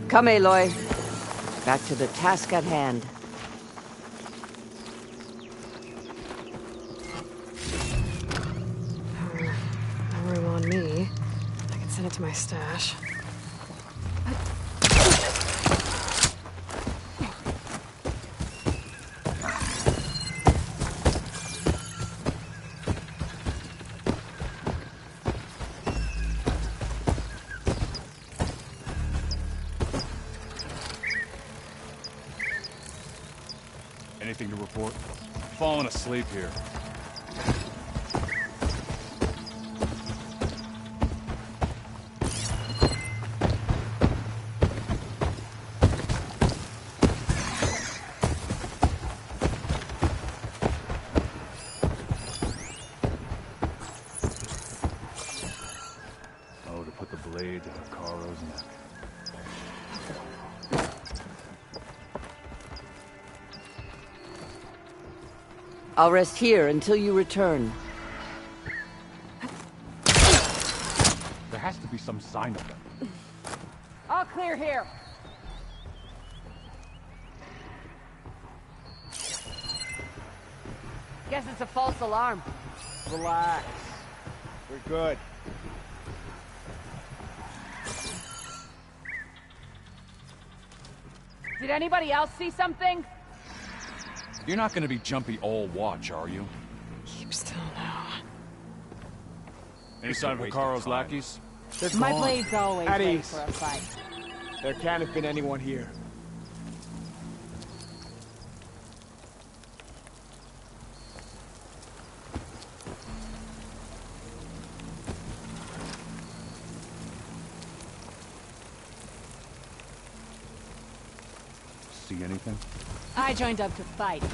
Come, Aloy. Back to the task at hand. No room on me. I can send it to my stash. Anything to report? Falling asleep here. Oh, to put the blade to Hikaru's neck. I'll rest here until you return. There has to be some sign of them. All clear here. Guess it's a false alarm. Relax. We're good. Did anybody else see something? You're not gonna be jumpy all watch, are you? Keep still now. Any sign of Hikaro's lackeys? My blade's always At ready ease. for a fight. There can't have been anyone here. See anything? I joined up to fight. We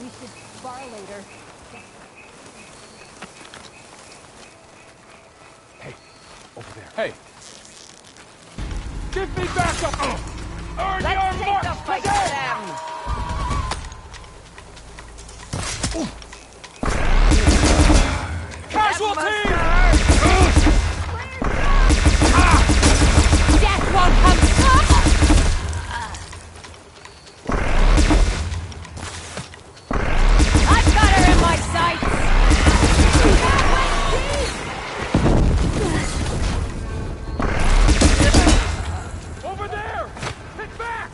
should spar later. Hey, over there. Hey! Give me back up! Earn your mark today! Casualty! Death won't come. I've got her in my sights. Over there! Hit back!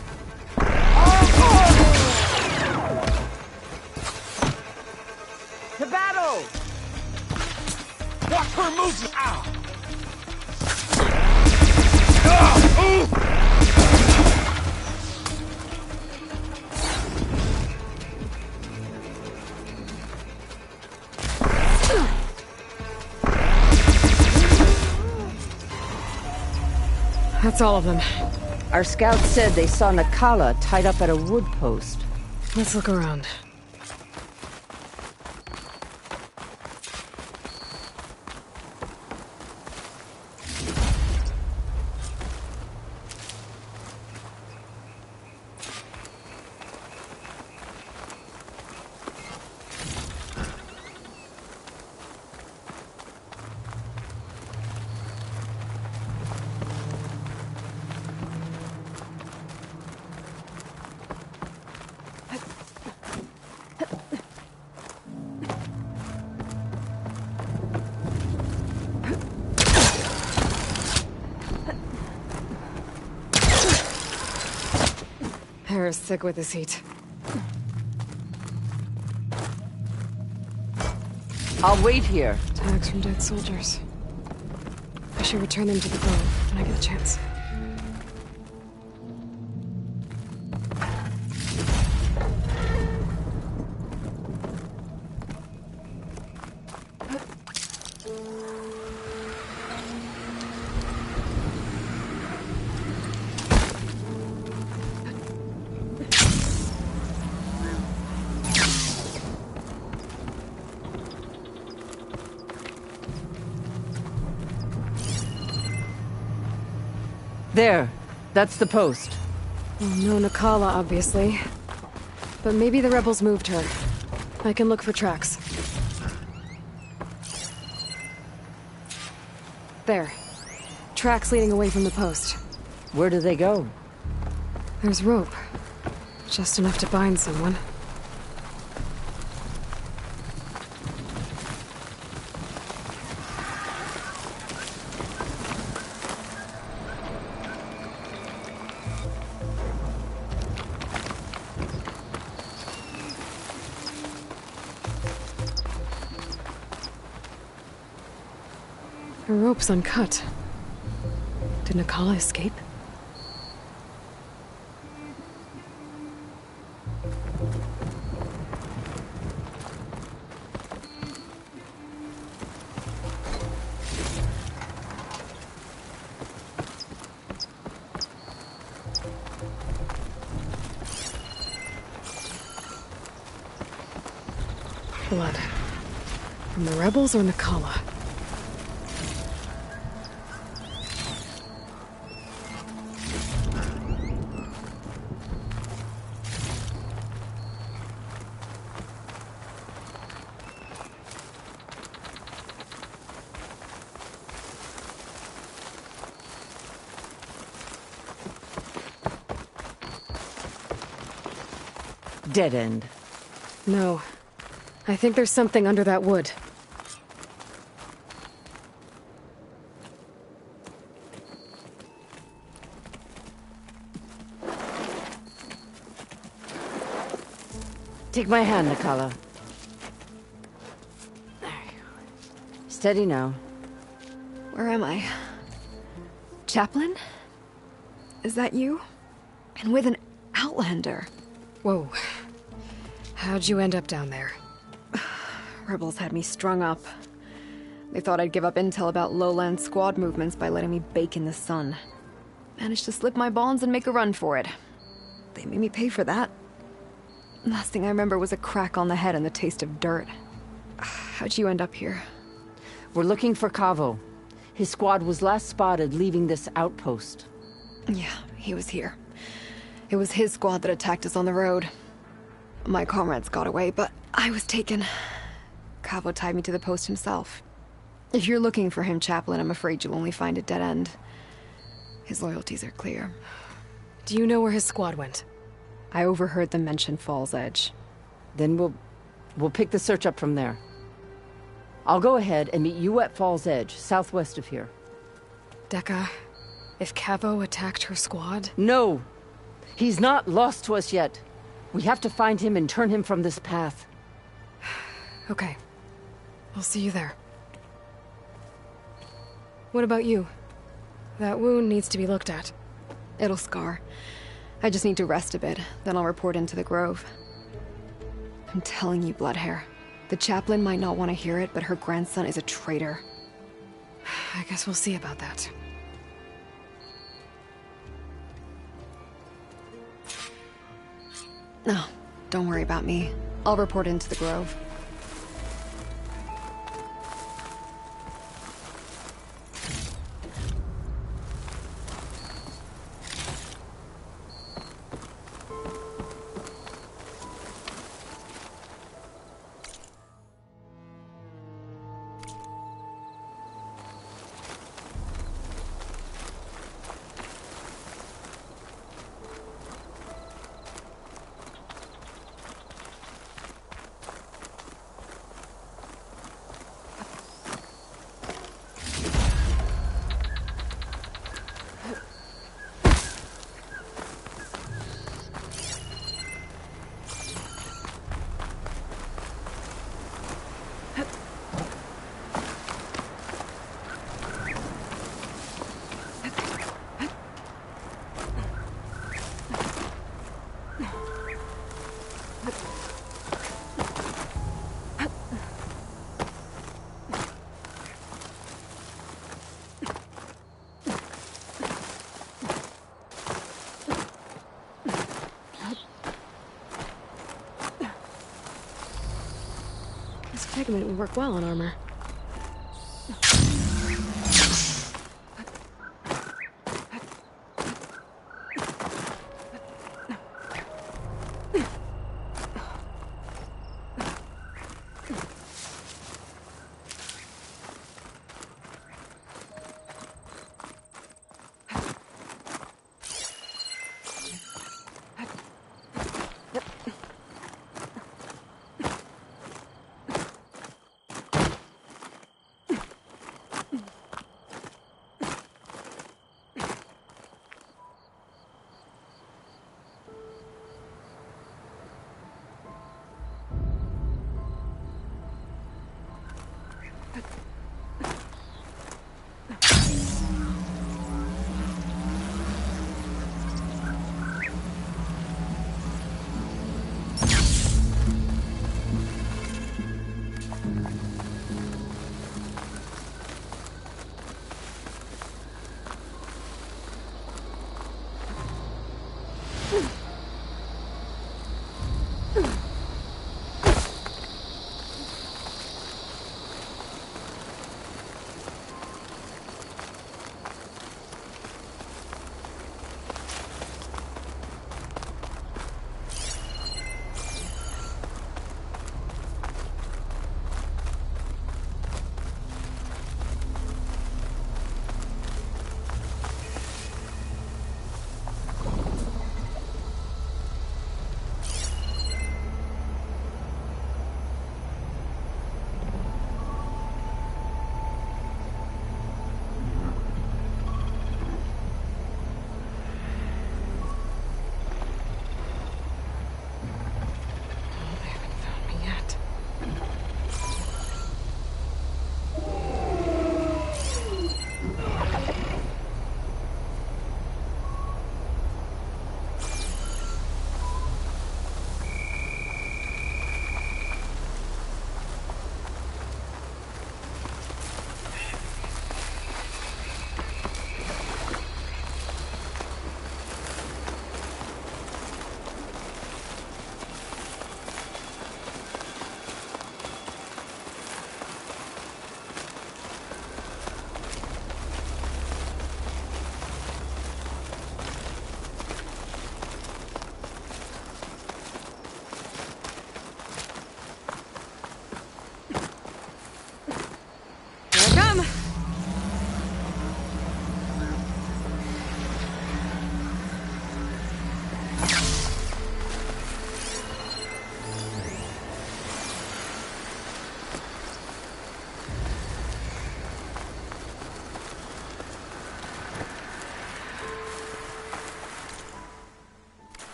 To battle! Watch her movement! Ow! That's all of them. Our scouts said they saw Nakala tied up at a wood post. Let's look around. Harris sick with this heat. I'll wait here. Tags from dead soldiers. I should return them to the grove when I get a chance. There. That's the post. Well, no Nakala, obviously. But maybe the rebels moved her. I can look for tracks. There. Tracks leading away from the post. Where do they go? There's rope. Just enough to bind someone. The rope's uncut. Did Nakala escape? Blood. From the rebels or Nakala? Dead end. No. I think there's something under that wood. Take my hand, Nakala. Steady now. Where am I? Chaplain? Is that you? And with an Outlander. Whoa. How'd you end up down there? Rebels had me strung up. They thought I'd give up intel about lowland squad movements by letting me bake in the sun. Managed to slip my bonds and make a run for it. They made me pay for that. Last thing I remember was a crack on the head and the taste of dirt. How'd you end up here? We're looking for Cavo. His squad was last spotted leaving this outpost. Yeah, he was here. It was his squad that attacked us on the road. My comrades got away, but I was taken. Cavo tied me to the post himself. If you're looking for him, Chaplain, I'm afraid you'll only find a dead end. His loyalties are clear. Do you know where his squad went? I overheard them mention Fall's Edge. Then we'll pick the search up from there. I'll go ahead and meet you at Fall's Edge, southwest of here. Dekka, if Cavo attacked her squad? No! He's not lost to us yet. We have to find him and turn him from this path. Okay. I'll see you there. What about you? That wound needs to be looked at. It'll scar. I just need to rest a bit, then I'll report into the Grove. I'm telling you, Bloodhair. The chaplain might not want to hear it, but her grandson is a traitor. I guess we'll see about that. No, don't worry about me. I'll report into the Grove. This pigment would work well on armor.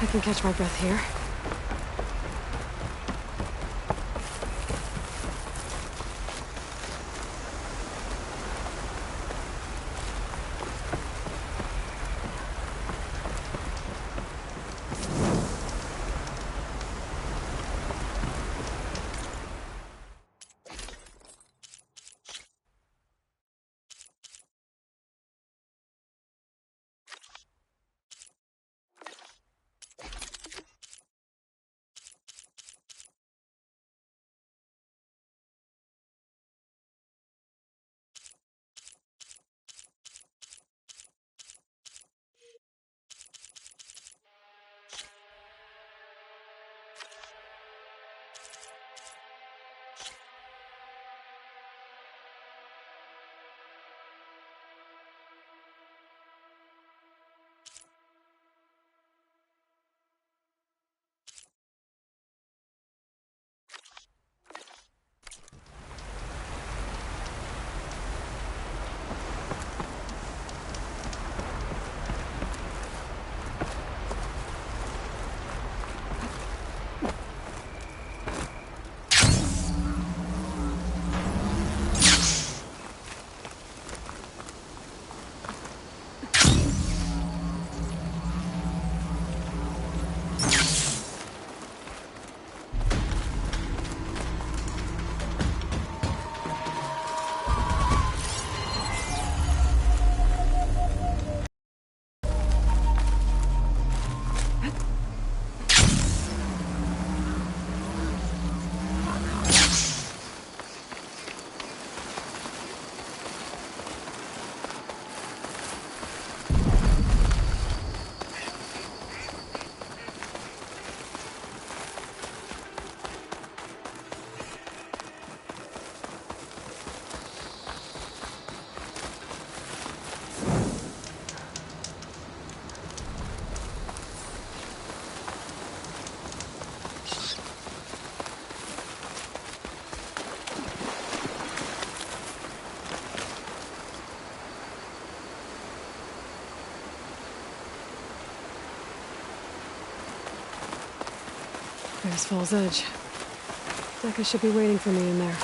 I can catch my breath here. There's Fall's Edge. Decca should be waiting for me in there.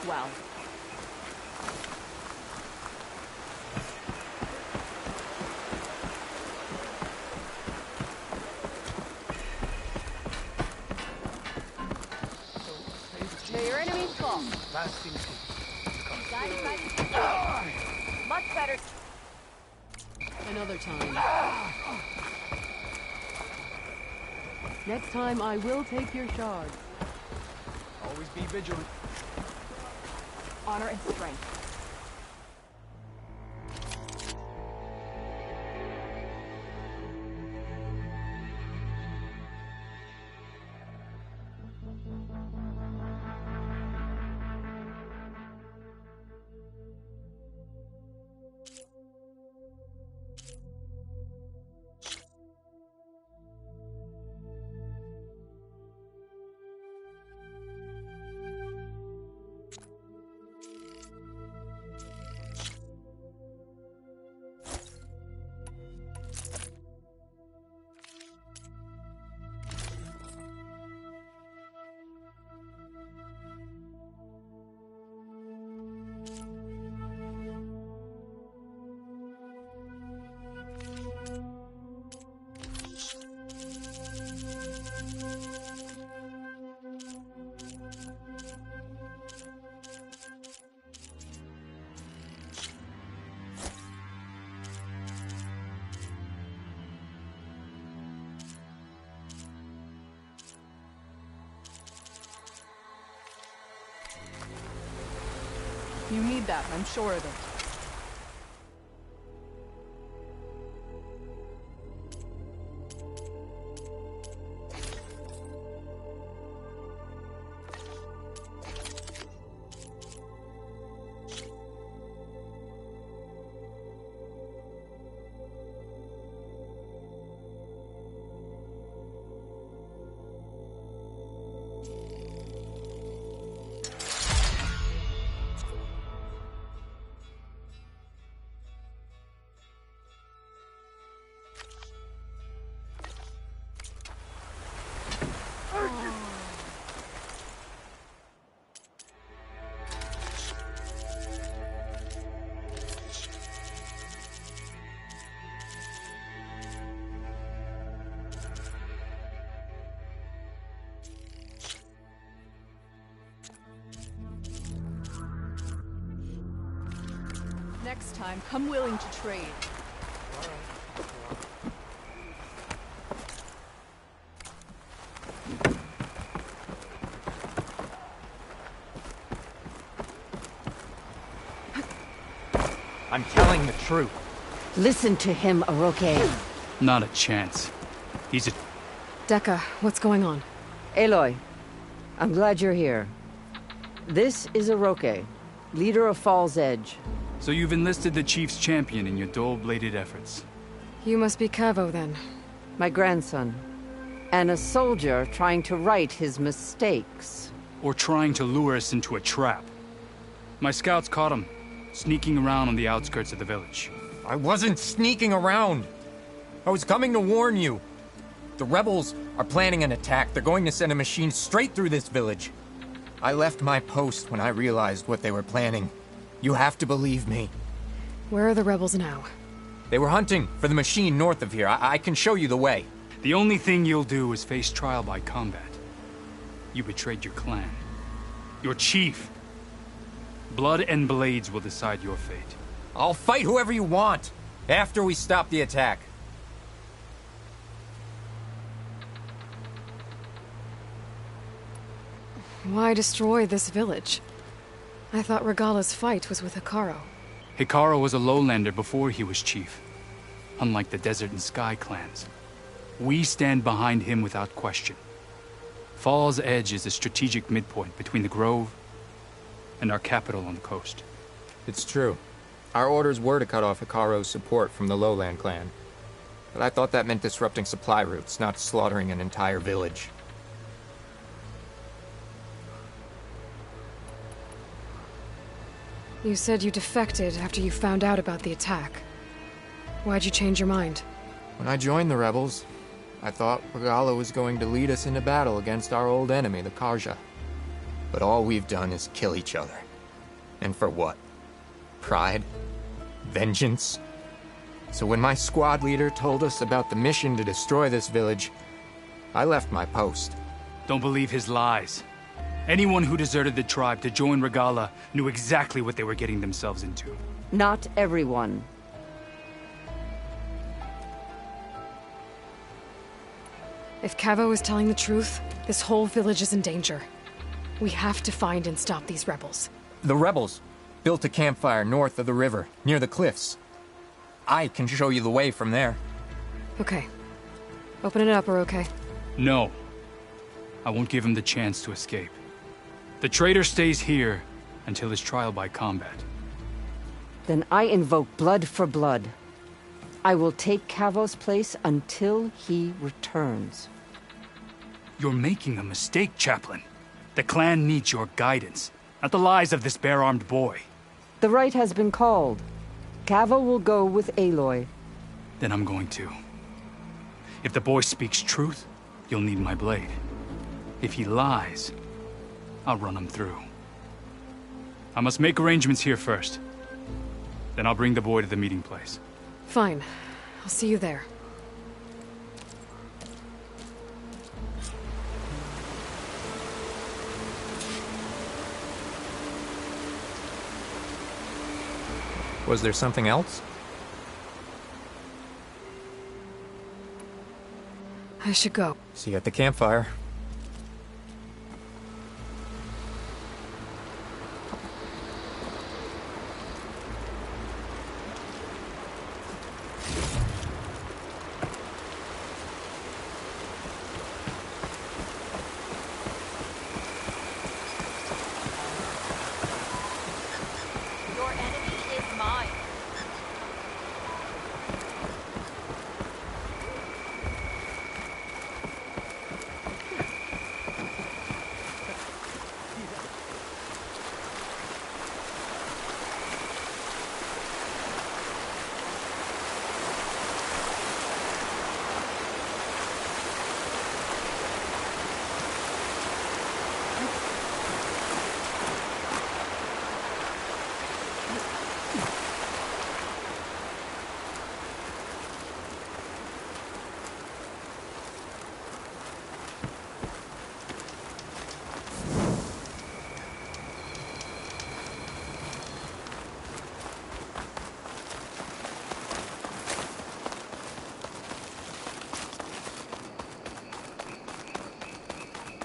Well. May your enemies fall. Guided by the much better. Another time. Next time I will take your shards. Always be vigilant. Honor and strength. You need that, I'm sure of it. Next time, come willing to trade. I'm telling the truth. Listen to him, Oroke. Not a chance. He's a... Dekka, what's going on? Aloy, I'm glad you're here. This is Oroke, leader of Fall's Edge. So you've enlisted the Chief's champion in your dull-bladed efforts. You must be Cavo, then. My grandson. And a soldier trying to right his mistakes. Or trying to lure us into a trap. My scouts caught him, sneaking around on the outskirts of the village. I wasn't sneaking around. I was coming to warn you. The rebels are planning an attack. They're going to send a machine straight through this village. I left my post when I realized what they were planning. You have to believe me. Where are the rebels now? They were hunting for the machine north of here. I can show you the way. The only thing you'll do is face trial by combat. You betrayed your clan. Your chief. Blood and blades will decide your fate. I'll fight whoever you want, after we stop the attack. Why destroy this village? I thought Regala's fight was with Hikaru. Hikaru was a lowlander before he was chief. Unlike the Desert and Sky clans. We stand behind him without question. Fall's Edge is a strategic midpoint between the Grove and our capital on the coast. It's true. Our orders were to cut off Hikaru's support from the Lowland clan. But I thought that meant disrupting supply routes, not slaughtering an entire village. You said you defected after you found out about the attack. Why'd you change your mind? When I joined the rebels, I thought Regala was going to lead us into battle against our old enemy, the Karja. But all we've done is kill each other. And for what? Pride? Vengeance? So when my squad leader told us about the mission to destroy this village, I left my post. Don't believe his lies. Anyone who deserted the tribe to join Regala knew exactly what they were getting themselves into. Not everyone. If Cavo is telling the truth, this whole village is in danger. We have to find and stop these rebels. The rebels built a campfire north of the river, near the cliffs. I can show you the way from there. Okay. Open it up, or okay? No. I won't give him the chance to escape. The traitor stays here until his trial by combat. Then I invoke blood for blood. I will take Cavo's place until he returns. You're making a mistake, Chaplain. The clan needs your guidance, not the lies of this bare-armed boy. The right has been called. Cavo will go with Aloy. Then I'm going to. If the boy speaks truth, you'll need my blade. If he lies, I'll run him through. I must make arrangements here first. Then I'll bring the boy to the meeting place. Fine. I'll see you there. Was there something else? I should go. See you at the campfire.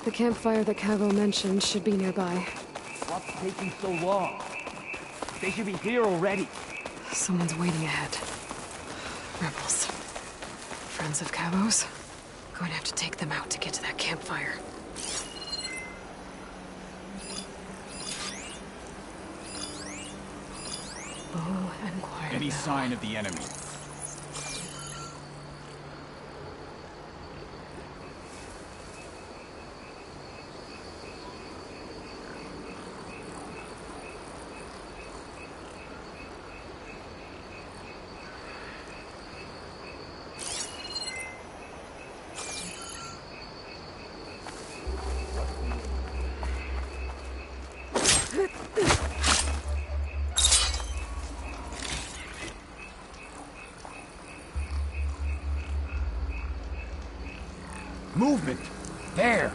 The campfire that Cavo mentioned should be nearby. What's taking so long? They should be here already. Someone's waiting ahead. Rebels. Friends of Cavo's? Going to have to take them out to get to that campfire. Low and quiet. Any sign of the enemy? Movement! There!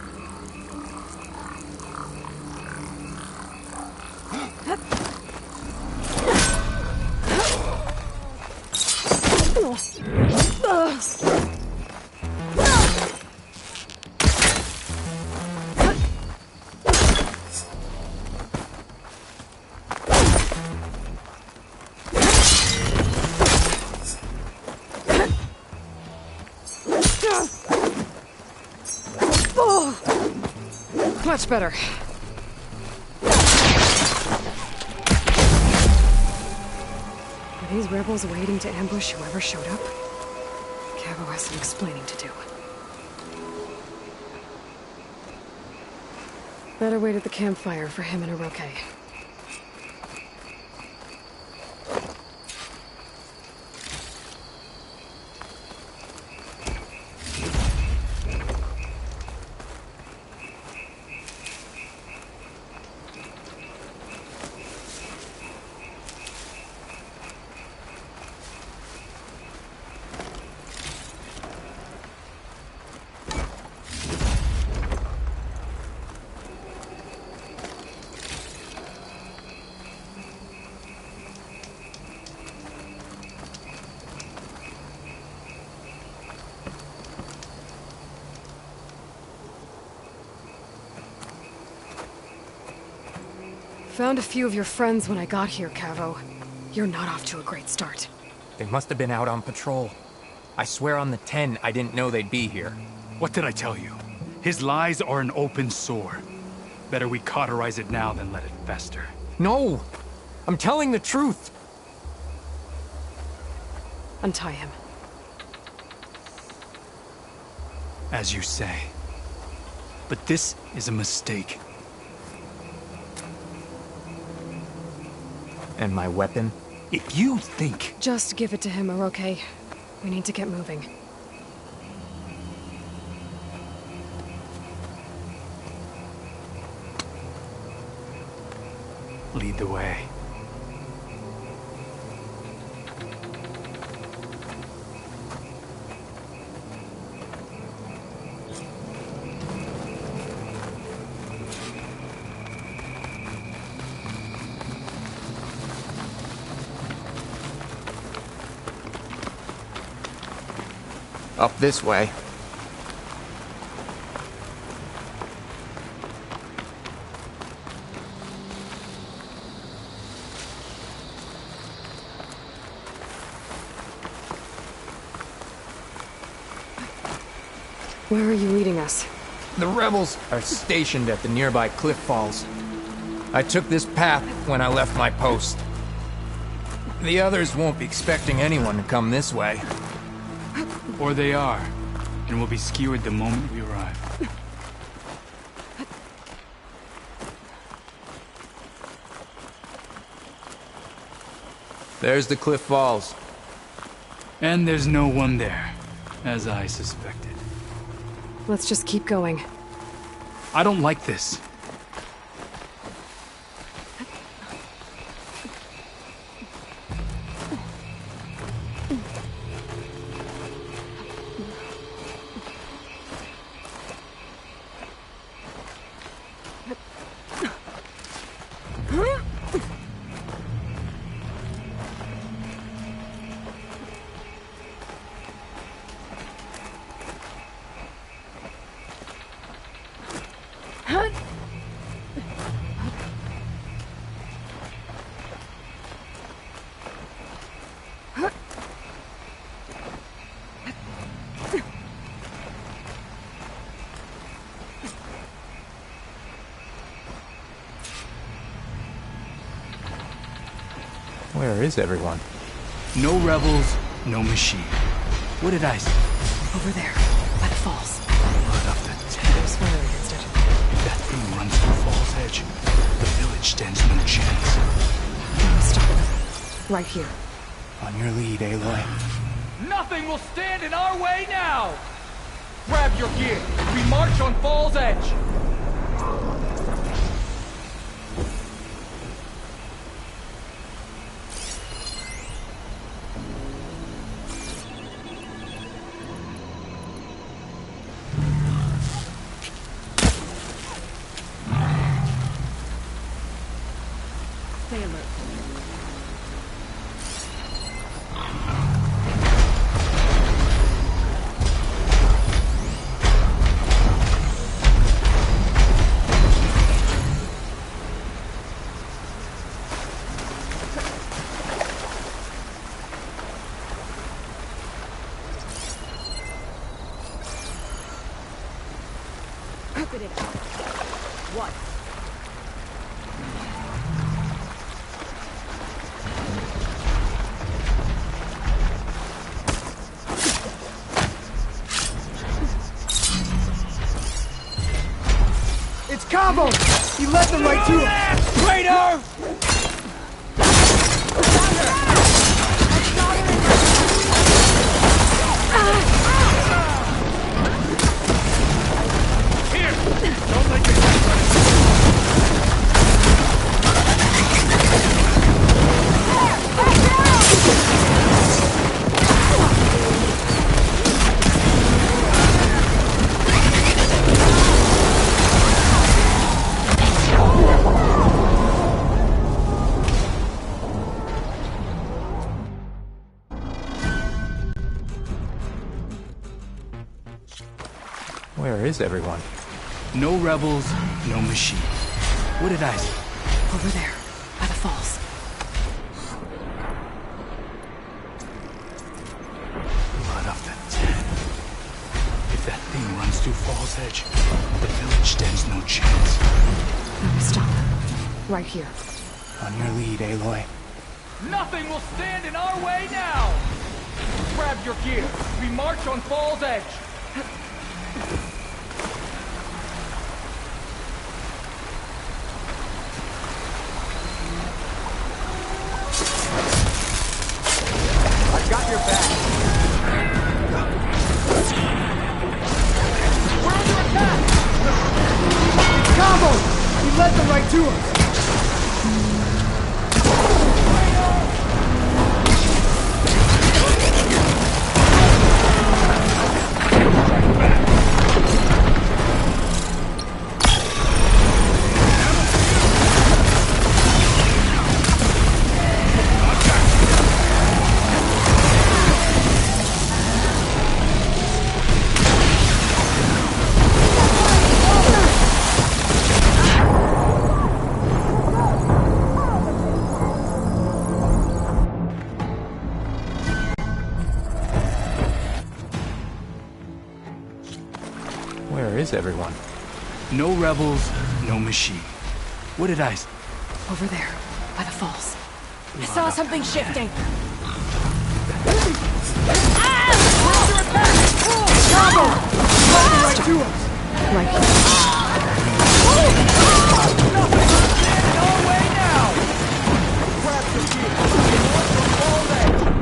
Much better. Are these rebels waiting to ambush whoever showed up? Cavo has some explaining to do. Better wait at the campfire for him and Oroke. Found a few of your friends when I got here, Cavo. You're not off to a great start. They must have been out on patrol. I swear on the 10, I didn't know they'd be here. What did I tell you? His lies are an open sore. Better we cauterize it now than let it fester. No! I'm telling the truth! Untie him. As you say. But this is a mistake. And my weapon? If you think... Just give it to him, Oroke. We need to get moving. Lead the way. Up this way. Where are you leading us? The rebels are stationed at the nearby cliff falls. I took this path when I left my post. The others won't be expecting anyone to come this way. Or they are, and will be skewered the moment we arrive. There's the cliff falls. And there's no one there, as I suspected. Let's just keep going. I don't like this. Where is everyone? No rebels, no machine. What did I say? Over there, by the falls. Blood of the dead. There's fire against it. If that thing runs to Fall's Edge, the village stands no chance. Stop them. Right here. On your lead, Aloy. Nothing will stand in our way now! Grab your gear. We march on Fall's Edge. Stay alert. Spit it out. What? It's Cabo! He led them right to us! Traitor! Where is everyone? No rebels, no machine. What did I say? Over there, by the falls. Blood of the dead. If that thing runs through Fall's Edge, the village stands no chance. Stop them. Right here. On your lead, Aloy. Nothing will stand in our way now! Grab your gear. We march on Fall's Edge. I've got your back. We're under attack! It's Cabo! He led them right to us! Where is everyone? No rebels, no machine. What did I say? Over there, by the falls. I saw something shifting. Cabo! Right to us! Right here. Nothing will stand in our way now! Grab your gear. We march on Fall's Edge.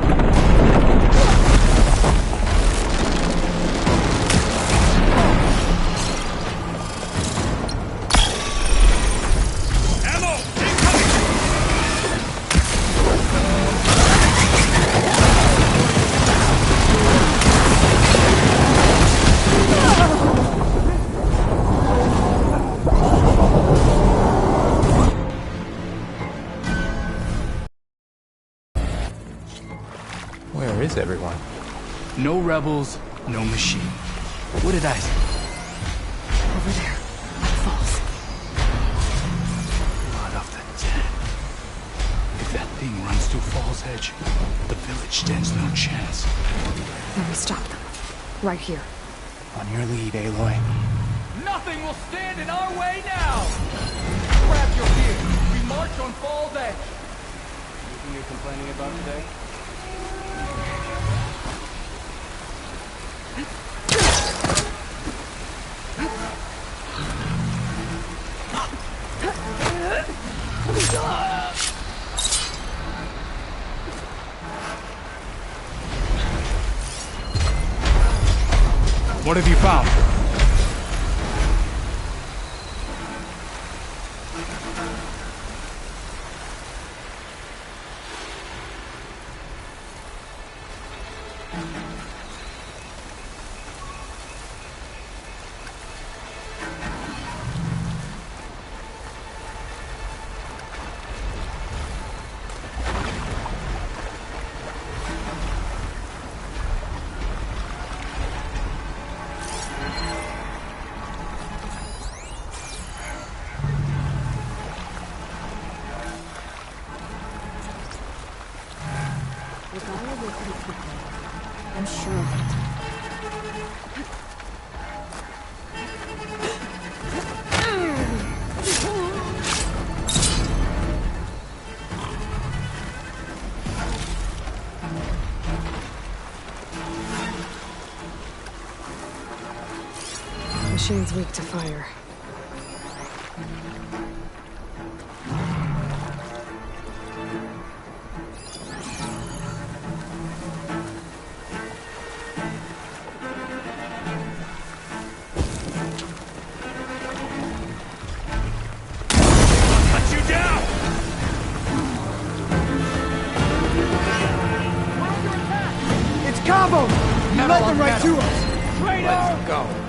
Where is everyone? No rebels, no machine. What did I say? Over there, by the falls. Blood of the dead. If that thing runs through Fall's Edge, the village stands no chance. Then we stop them. Right here. On your lead, Aloy. Nothing will stand in our way now! Grab your gear. We march on Fall's Edge. Using your complaining about today? What have you found? I'm sure of it. Machine's weak to fire. Cabo! You led them right to us! Let's go!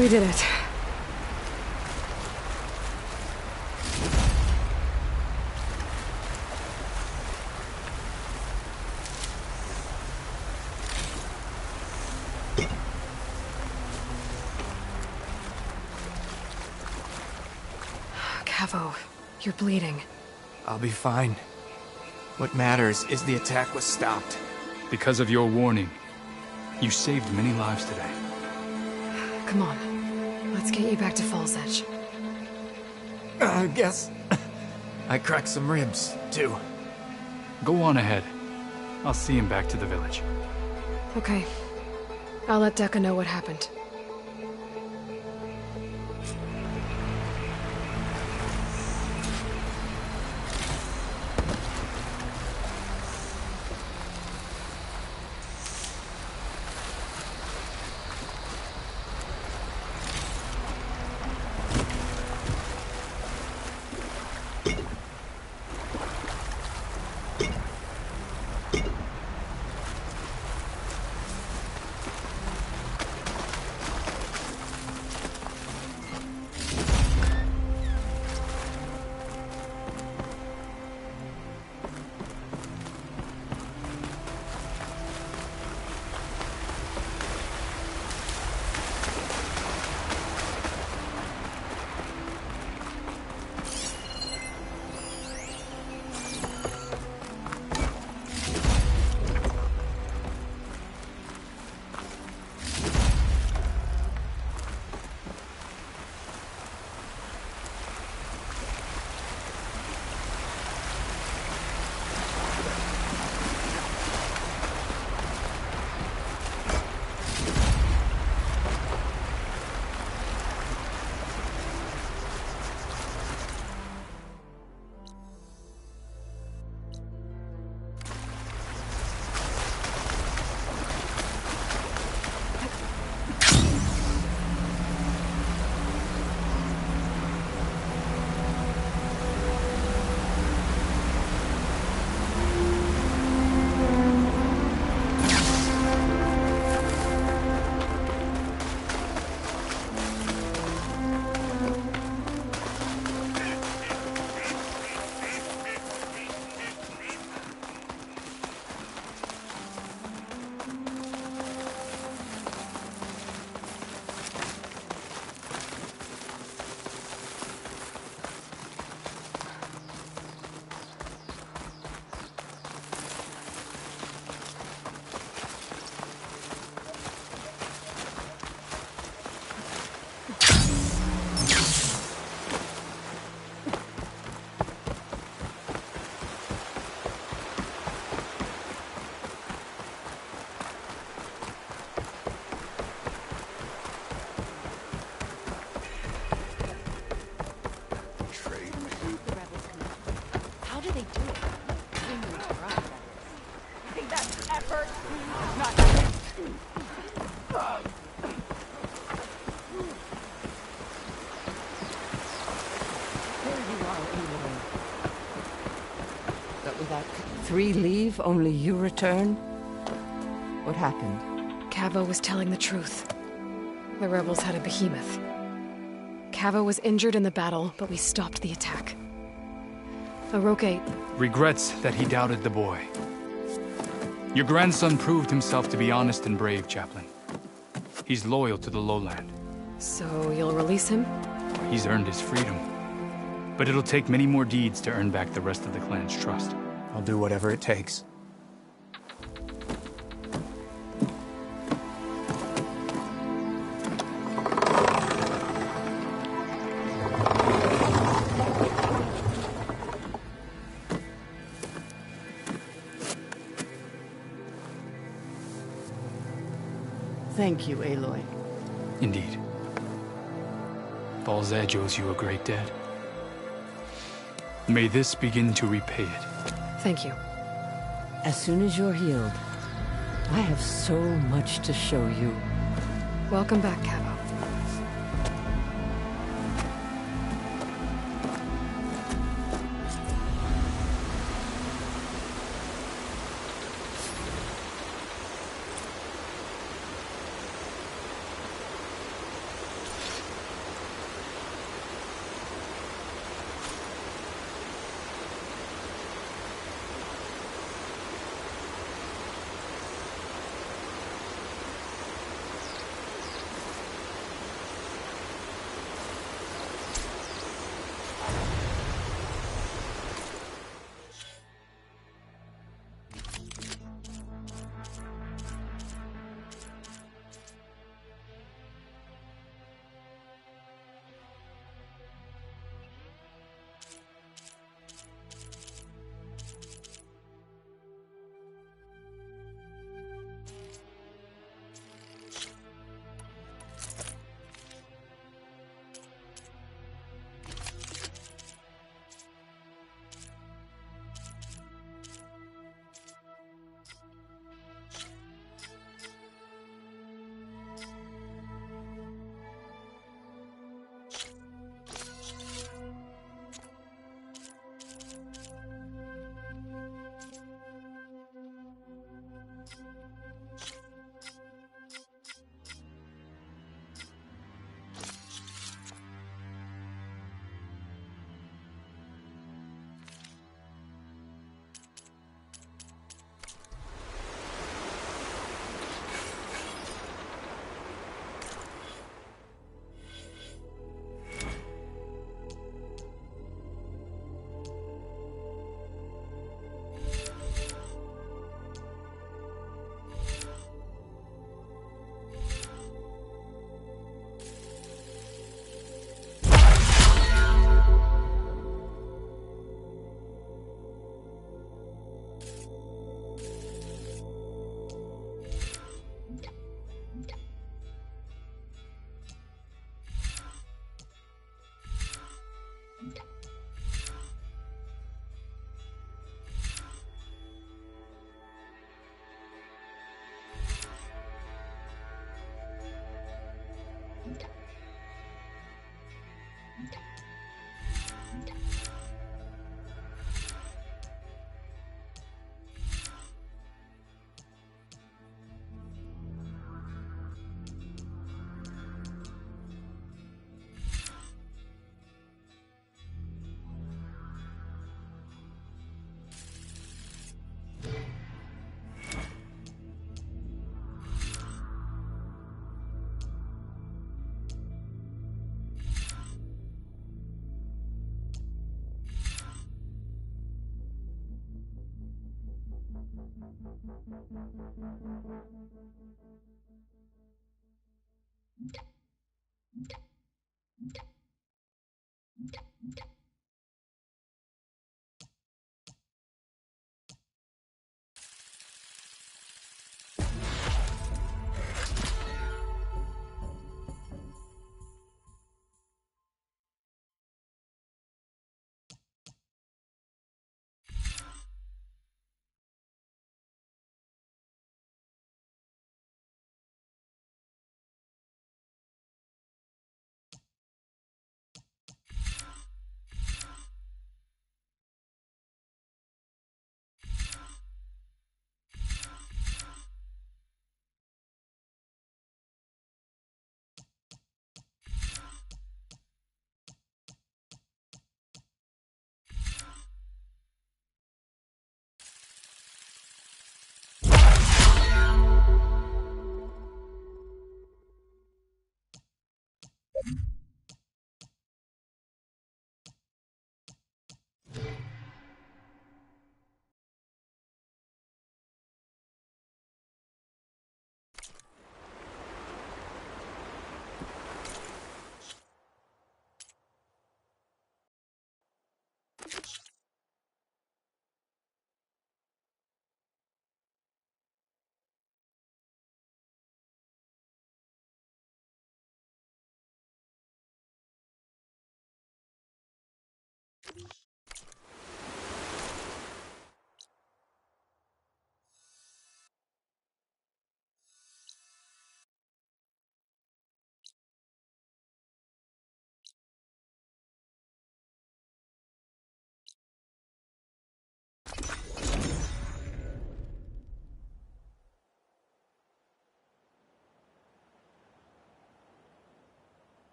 We did it. Cavo, you're bleeding. I'll be fine. What matters is the attack was stopped. Because of your warning, you saved many lives today. Come on, let's get you back to Falls Edge. I guess I cracked some ribs, too. Go on ahead. I'll see him back to the village. Okay. I'll let Decca know what happened. Three leave, only you return? What happened? Cavo was telling the truth. The rebels had a behemoth. Cavo was injured in the battle, but we stopped the attack. Oroke regrets that he doubted the boy. Your grandson proved himself to be honest and brave, Chaplain. He's loyal to the lowland. So you'll release him? He's earned his freedom. But it'll take many more deeds to earn back the rest of the clan's trust. I'll do whatever it takes. Thank you, Aloy. Indeed. Falls Edge owes you a great debt. May this begin to repay it. Thank you. As soon as you're healed, I have so much to show you. Welcome back, Cavo.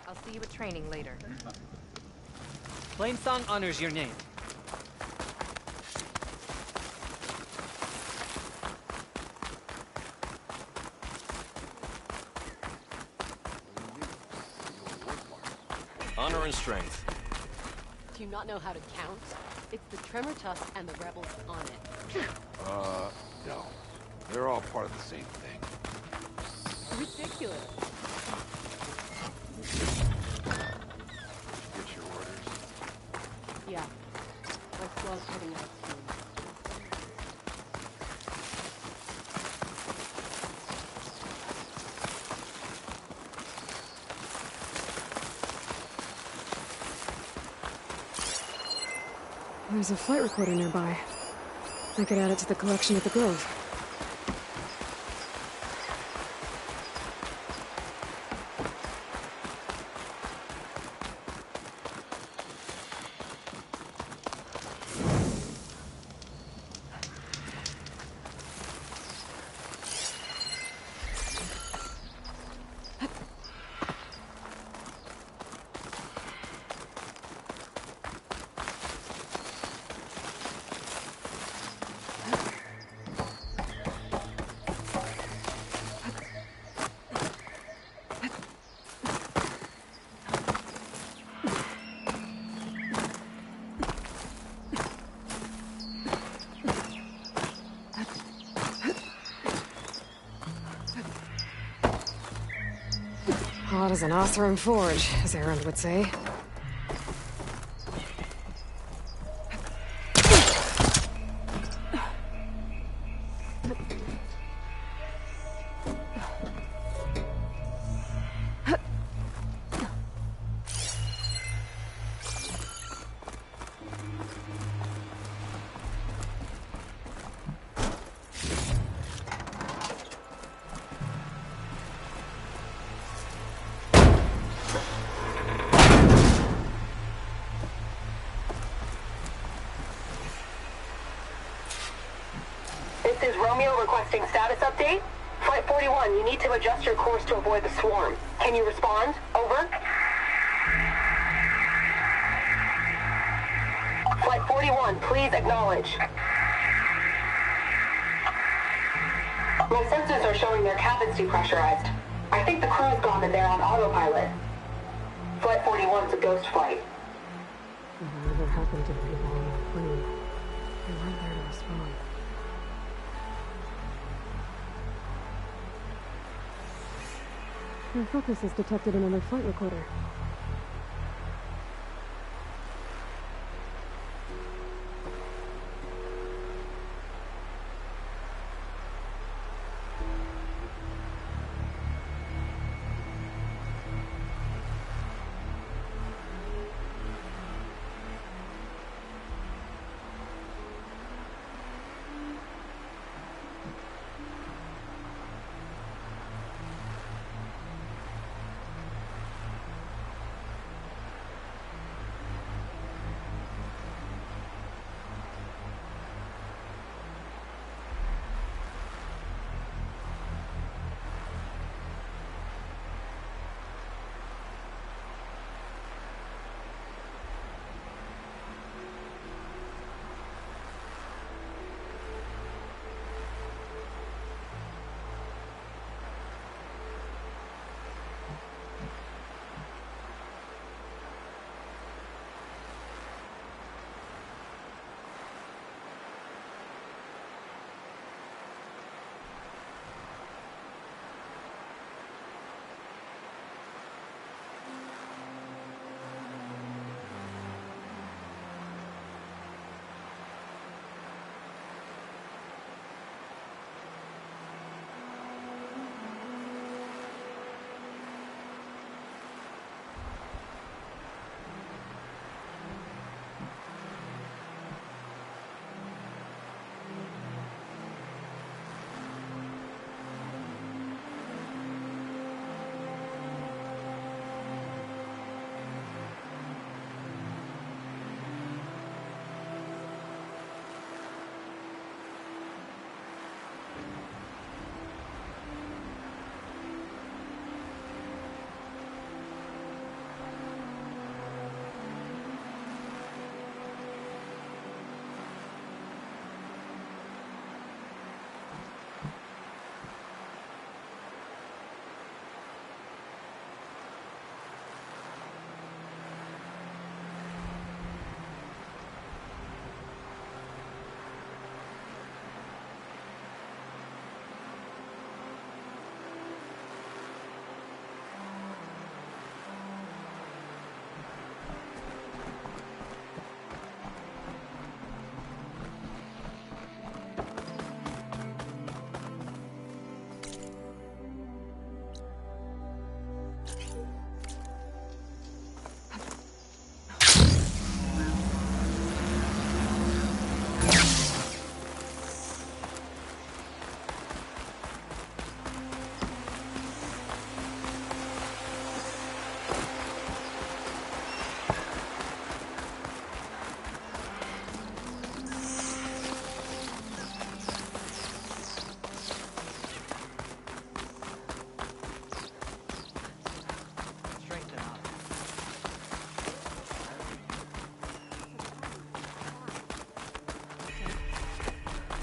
I'll see you at training later. Plainsong honors your name. Honor and strength. Do you not know how to count? It's the Tremor Tusk and the rebels on it. No. They're all part of the same thing. Ridiculous. Get your orders. Yeah. My squad's heading out soon. There's a flight recorder nearby. I could add it to the collection at the Grove. Hot as an Oseram forge, as Erend would say. This is Romeo requesting status update. Flight 41, you need to adjust your course to avoid the swarm. Can you respond? Over. Flight 41, please acknowledge. My sensors are showing their cabins depressurized. I think the crew's gone and they're on autopilot. Flight 41's a ghost flight. Whatever happened to people on that plane? Her focus has detected another flight recorder.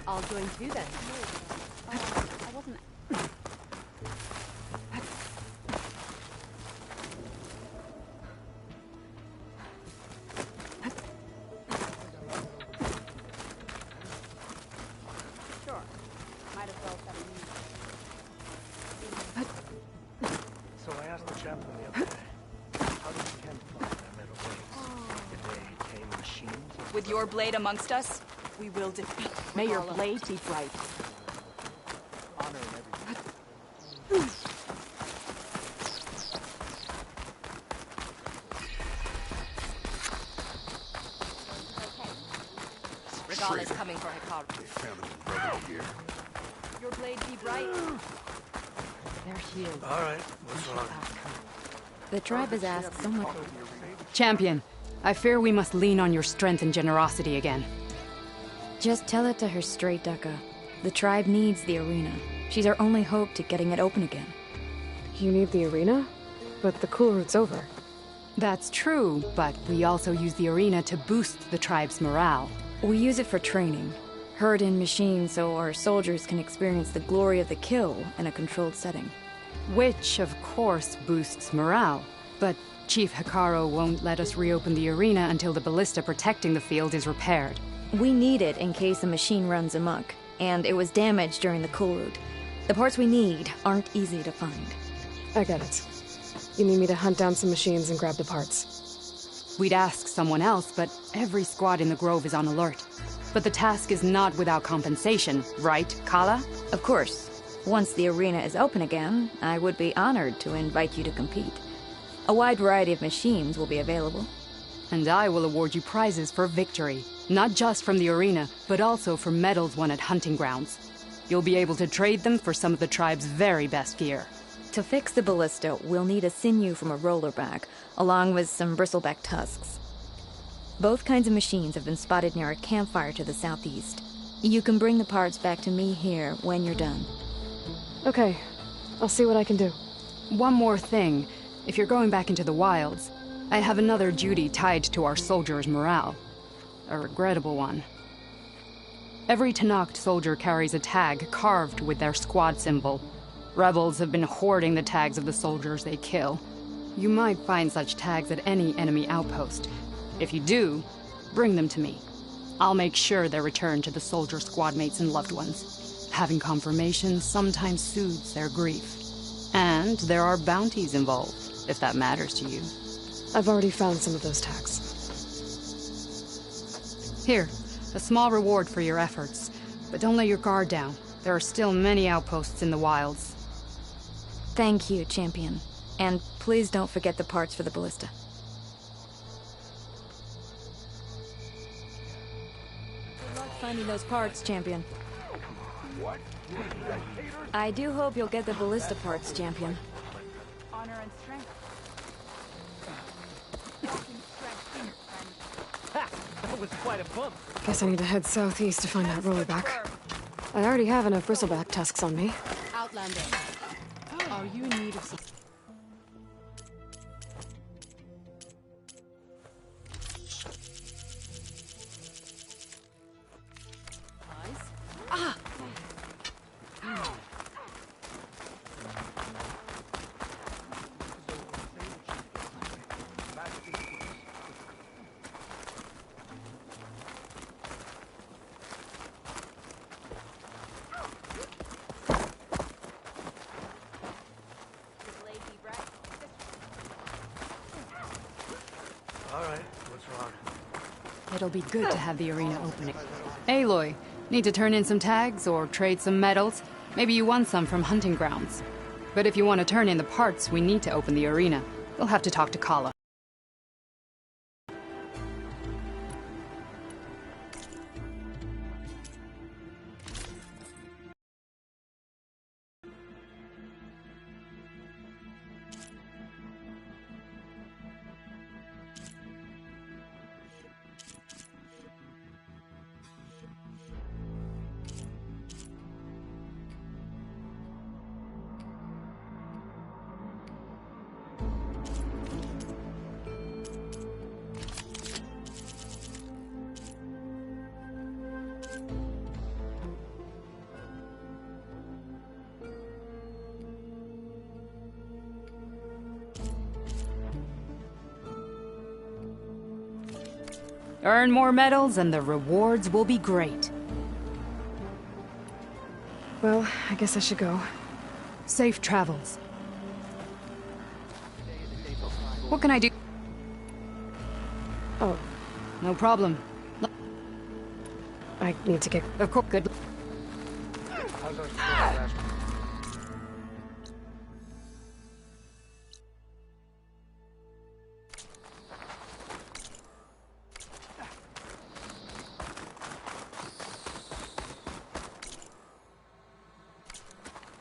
I'll join too then. I wasn't. Sure. Might as well set a So I asked the chaplain the other day, how did you camouflage that metal waves? Did they tame machines? With your blade amongst us, we will defeat. May your blade be bright. Honor and everything. Regala's coming for Hikaru. They found him in brother gear. Your blade be bright. They're healed. All right, what's wrong? The tribe has asked so much. Champion, I fear we must lean on your strength and generosity again. Just tell it to her straight, Ducka. The tribe needs the arena. She's our only hope to getting it open again. You need the arena? But the cool route's over. That's true, but we also use the arena to boost the tribe's morale. We use it for training. Herd in machines so our soldiers can experience the glory of the kill in a controlled setting. Which, of course, boosts morale. But Chief Hikaru won't let us reopen the arena until the ballista protecting the field is repaired. We need it in case a machine runs amok, and it was damaged during the cool route. The parts we need aren't easy to find. I get it. You need me to hunt down some machines and grab the parts. We'd ask someone else, but every squad in the Grove is on alert. But the task is not without compensation, right, Kala? Of course. Once the arena is open again, I would be honored to invite you to compete. A wide variety of machines will be available. And I will award you prizes for victory. Not just from the arena, but also for medals won at hunting grounds. You'll be able to trade them for some of the tribe's very best gear. To fix the ballista, we'll need a sinew from a rollerback, along with some bristleback tusks. Both kinds of machines have been spotted near a campfire to the southeast. You can bring the parts back to me here when you're done. Okay, I'll see what I can do. One more thing. If you're going back into the wilds, I have another duty tied to our soldiers' morale. A regrettable one. Every Tenakth soldier carries a tag carved with their squad symbol. Rebels have been hoarding the tags of the soldiers they kill. You might find such tags at any enemy outpost. If you do, bring them to me. I'll make sure they're returned to the soldier squad mates and loved ones. Having confirmation sometimes soothes their grief. And there are bounties involved, if that matters to you. I've already found some of those tags. Here, a small reward for your efforts. But don't let your guard down. There are still many outposts in the wilds. Thank you, Champion. And please don't forget the parts for the ballista. Good luck finding those parts, Champion. What? I do hope you'll get the ballista parts, Champion. Honor and strength. Ha! That was quite a bump. Guess I need to head southeast to find that rollerback. I already have enough bristleback tusks on me. Outlander, are you in need of some... Ah! All right, what's wrong? It'll be good to have the arena opening. Aloy, need to turn in some tags or trade some medals? Maybe you won some from hunting grounds. But if you want to turn in the parts, we need to open the arena. We'll have to talk to Kala. Earn more medals and the rewards will be great. Well, I guess I should go. Safe travels. What can I do? Oh. No problem. I need to get... Of course, good.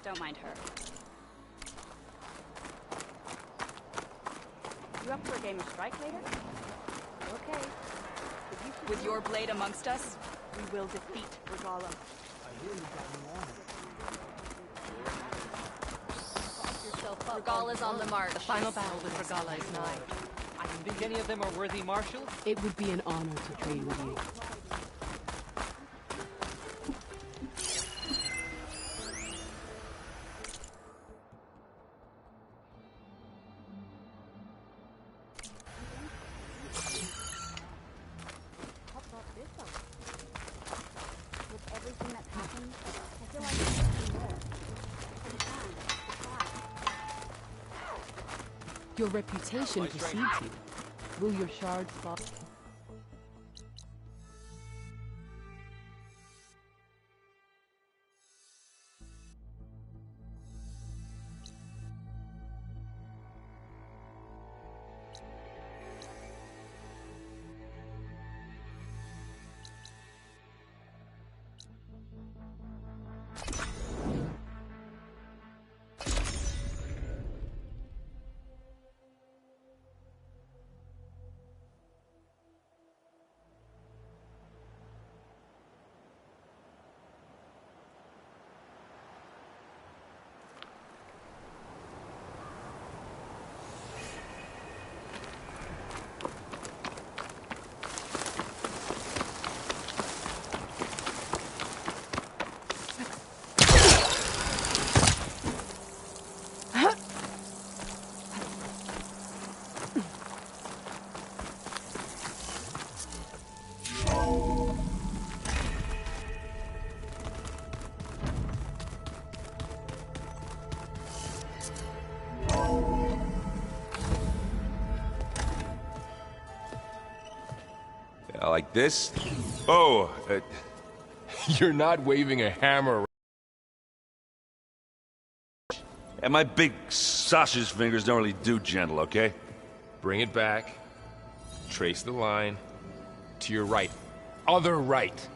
Don't mind her. You up for a game of strike later? Okay. With your blade amongst us, we will defeat Regala. Regala's on the march. The final battle with Regala is nigh. I think any of them are worthy marshals? It would be an honor to trade with you. Your reputation precedes you. Will your shards fall? Like this? Oh, You're not waving a hammer around. And my big sausage fingers don't really do gentle, okay? Bring it back. Trace the line. To your right. Other right.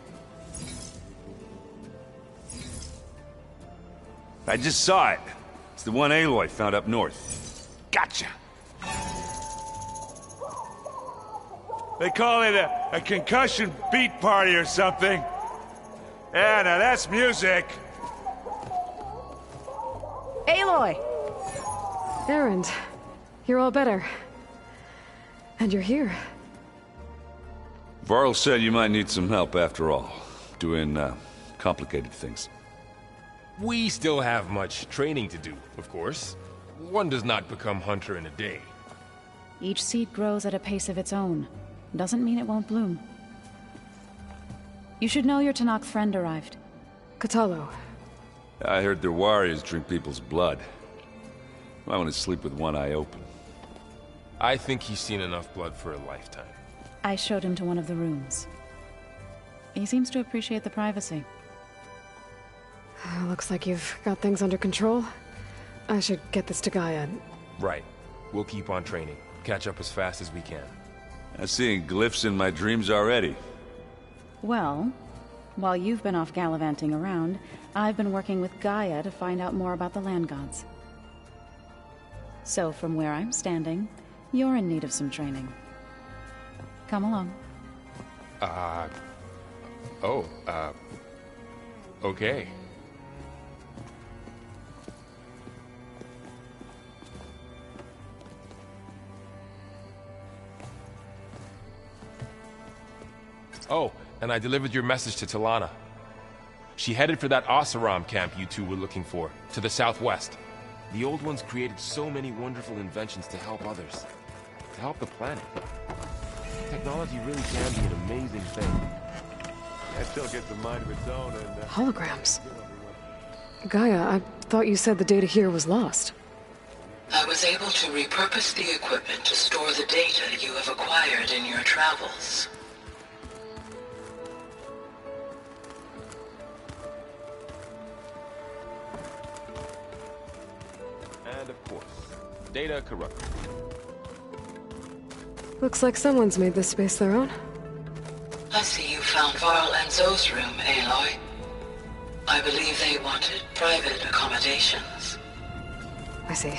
I just saw it. It's the one Aloy found up north. Gotcha! They call it a concussion beat party or something. Yeah, now that's music. Aloy! Erend, you're all better. And you're here. Varl said you might need some help after all. Doing, complicated things. We still have much training to do, of course. One does not become hunter in a day. Each seed grows at a pace of its own. Doesn't mean it won't bloom. You should know your Tanakh friend arrived. Kotallo. I heard their warriors drink people's blood. I want to sleep with one eye open. I think he's seen enough blood for a lifetime. I showed him to one of the rooms. He seems to appreciate the privacy. Looks like you've got things under control. I should get this to Gaia. Right. We'll keep on training. Catch up as fast as we can. I'm seeing glyphs in my dreams already. Well, while you've been off gallivanting around, I've been working with Gaia to find out more about the land gods. So from where I'm standing, you're in need of some training. Come along. Okay. Oh, and I delivered your message to Talana. She headed for that Oseram camp you two were looking for, to the southwest. The old ones created so many wonderful inventions to help others. To help the planet. Technology really can be an amazing thing. That still gets a mind of its own and... Holograms. Gaia, I thought you said the data here was lost. I was able to repurpose the equipment to store the data you have acquired in your travels. And of course, data corrupted. Looks like someone's made this space their own. I see you found Varl and Zoe's room, Aloy. I believe they wanted private accommodations. I see.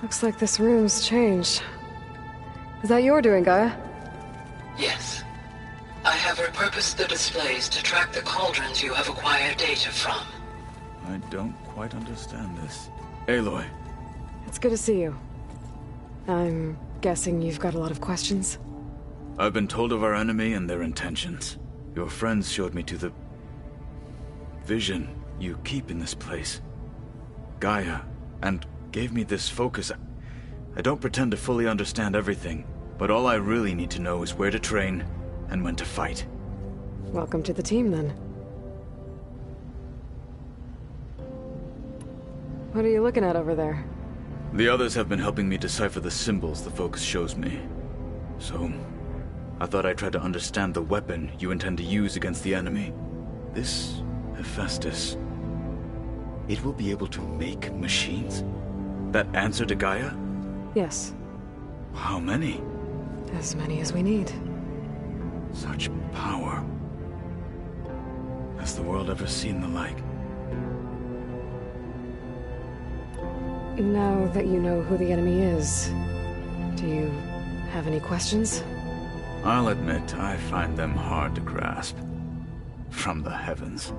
Looks like this room's changed. Is that your doing, Gaia? Yes. I have repurposed the displays to track the cauldrons you have acquired data from. I don't quite understand this. Aloy. It's good to see you. I'm guessing you've got a lot of questions? I've been told of our enemy and their intentions. Your friends showed me to the... vision you keep in this place. Gaia, and gave me this focus. I don't pretend to fully understand everything, but all I really need to know is where to train and when to fight. Welcome to the team, then. What are you looking at over there? The others have been helping me decipher the symbols the focus shows me. So, I thought I'd try to understand the weapon you intend to use against the enemy. This Hephaestus, it will be able to make machines? That answer to Gaia? Yes. How many? As many as we need. Such power. Has the world ever seen the like? Now that you know who the enemy is, do you have any questions? I'll admit, I find them hard to grasp. From the heavens.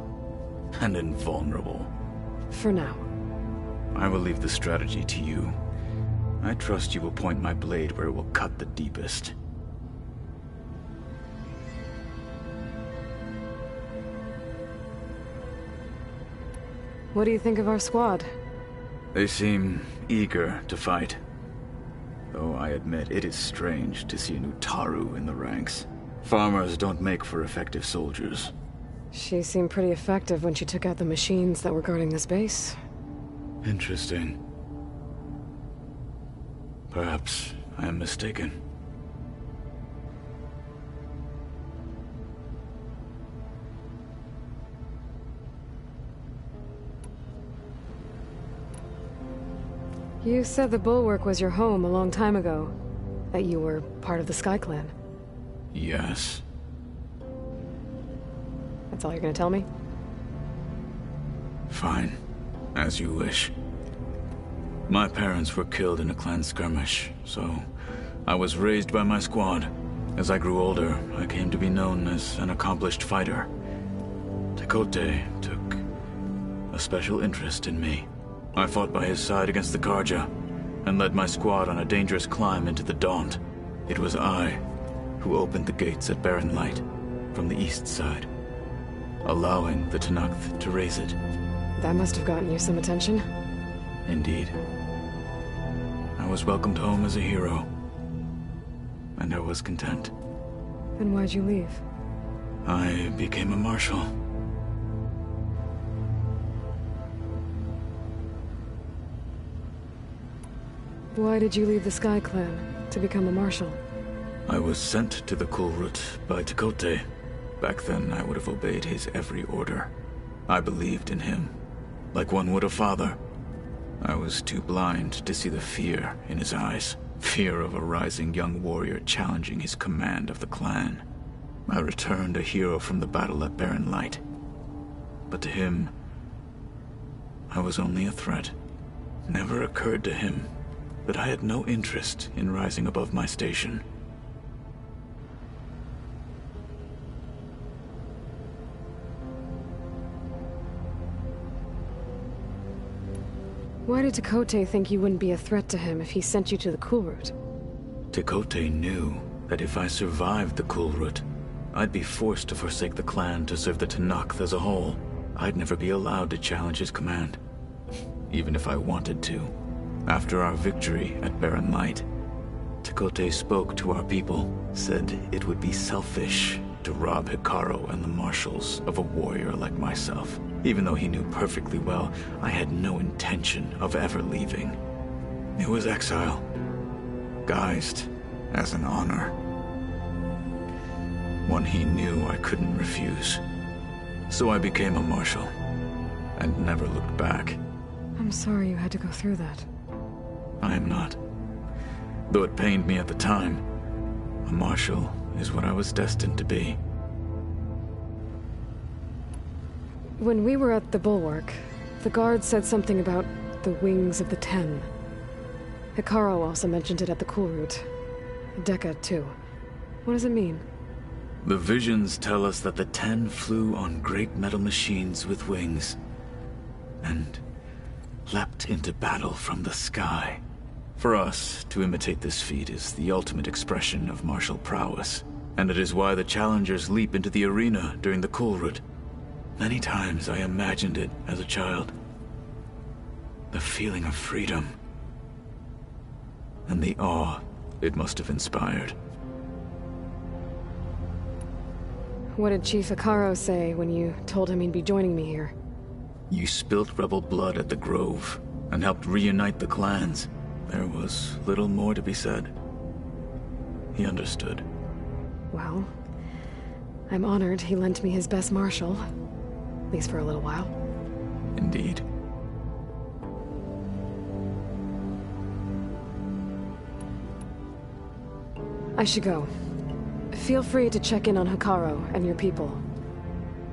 And invulnerable. For now. I will leave the strategy to you. I trust you will point my blade where it will cut the deepest. What do you think of our squad? They seem eager to fight. Though I admit it is strange to see a new Taru in the ranks. Farmers don't make for effective soldiers. She seemed pretty effective when she took out the machines that were guarding this base. Interesting. Perhaps I am mistaken. You said the Bulwark was your home a long time ago. That you were part of the Sky Clan. Yes. That's all you're gonna tell me? Fine. As you wish. My parents were killed in a clan skirmish, so I was raised by my squad. As I grew older, I came to be known as an accomplished fighter. Tekote took a special interest in me. I fought by his side against the Karja, and led my squad on a dangerous climb into the Daunt. It was I who opened the gates at Barren Light, from the east side, allowing the Tenakth to raise it. That must have gotten you some attention. Indeed. I was welcomed home as a hero, and I was content. Then why'd you leave? I became a marshal. Why did you leave the Sky Clan to become a marshal? I was sent to the Kulrut by Tekote. Back then, I would have obeyed his every order. I believed in him, like one would a father. I was too blind to see the fear in his eyes. Fear of a rising young warrior challenging his command of the clan. I returned a hero from the battle at Barren Light. But to him, I was only a threat. Never occurred to him that I had no interest in rising above my station. Why did Tekote think you wouldn't be a threat to him if he sent you to the Kulrut? Tekote knew that if I survived the Kulrut, I'd be forced to forsake the clan to serve the Tenakth as a whole. I'd never be allowed to challenge his command, even if I wanted to. After our victory at Barren Light, Tekote spoke to our people, said it would be selfish to rob Hikaru and the marshals of a warrior like myself. Even though he knew perfectly well I had no intention of ever leaving. It was exile, guised as an honor. One he knew I couldn't refuse. So I became a marshal, and never looked back. I'm sorry you had to go through that. I am not. Though it pained me at the time, a marshal is what I was destined to be. When we were at the Bulwark, the guard said something about the Wings of the Ten. Hikaru also mentioned it at the Kulrut. Dekka, too. What does it mean? The visions tell us that the Ten flew on great metal machines with wings, and leapt into battle from the sky. For us, to imitate this feat is the ultimate expression of martial prowess, and it is why the challengers leap into the arena during the Kulrut. Many times I imagined it as a child. The feeling of freedom, and the awe it must have inspired. What did Chief Hikaru say when you told him he'd be joining me here? You spilt rebel blood at the Grove, and helped reunite the clans, there was little more to be said. He understood. Well, I'm honored he lent me his best marshal. At least for a little while. Indeed. I should go. Feel free to check in on Hikaru and your people.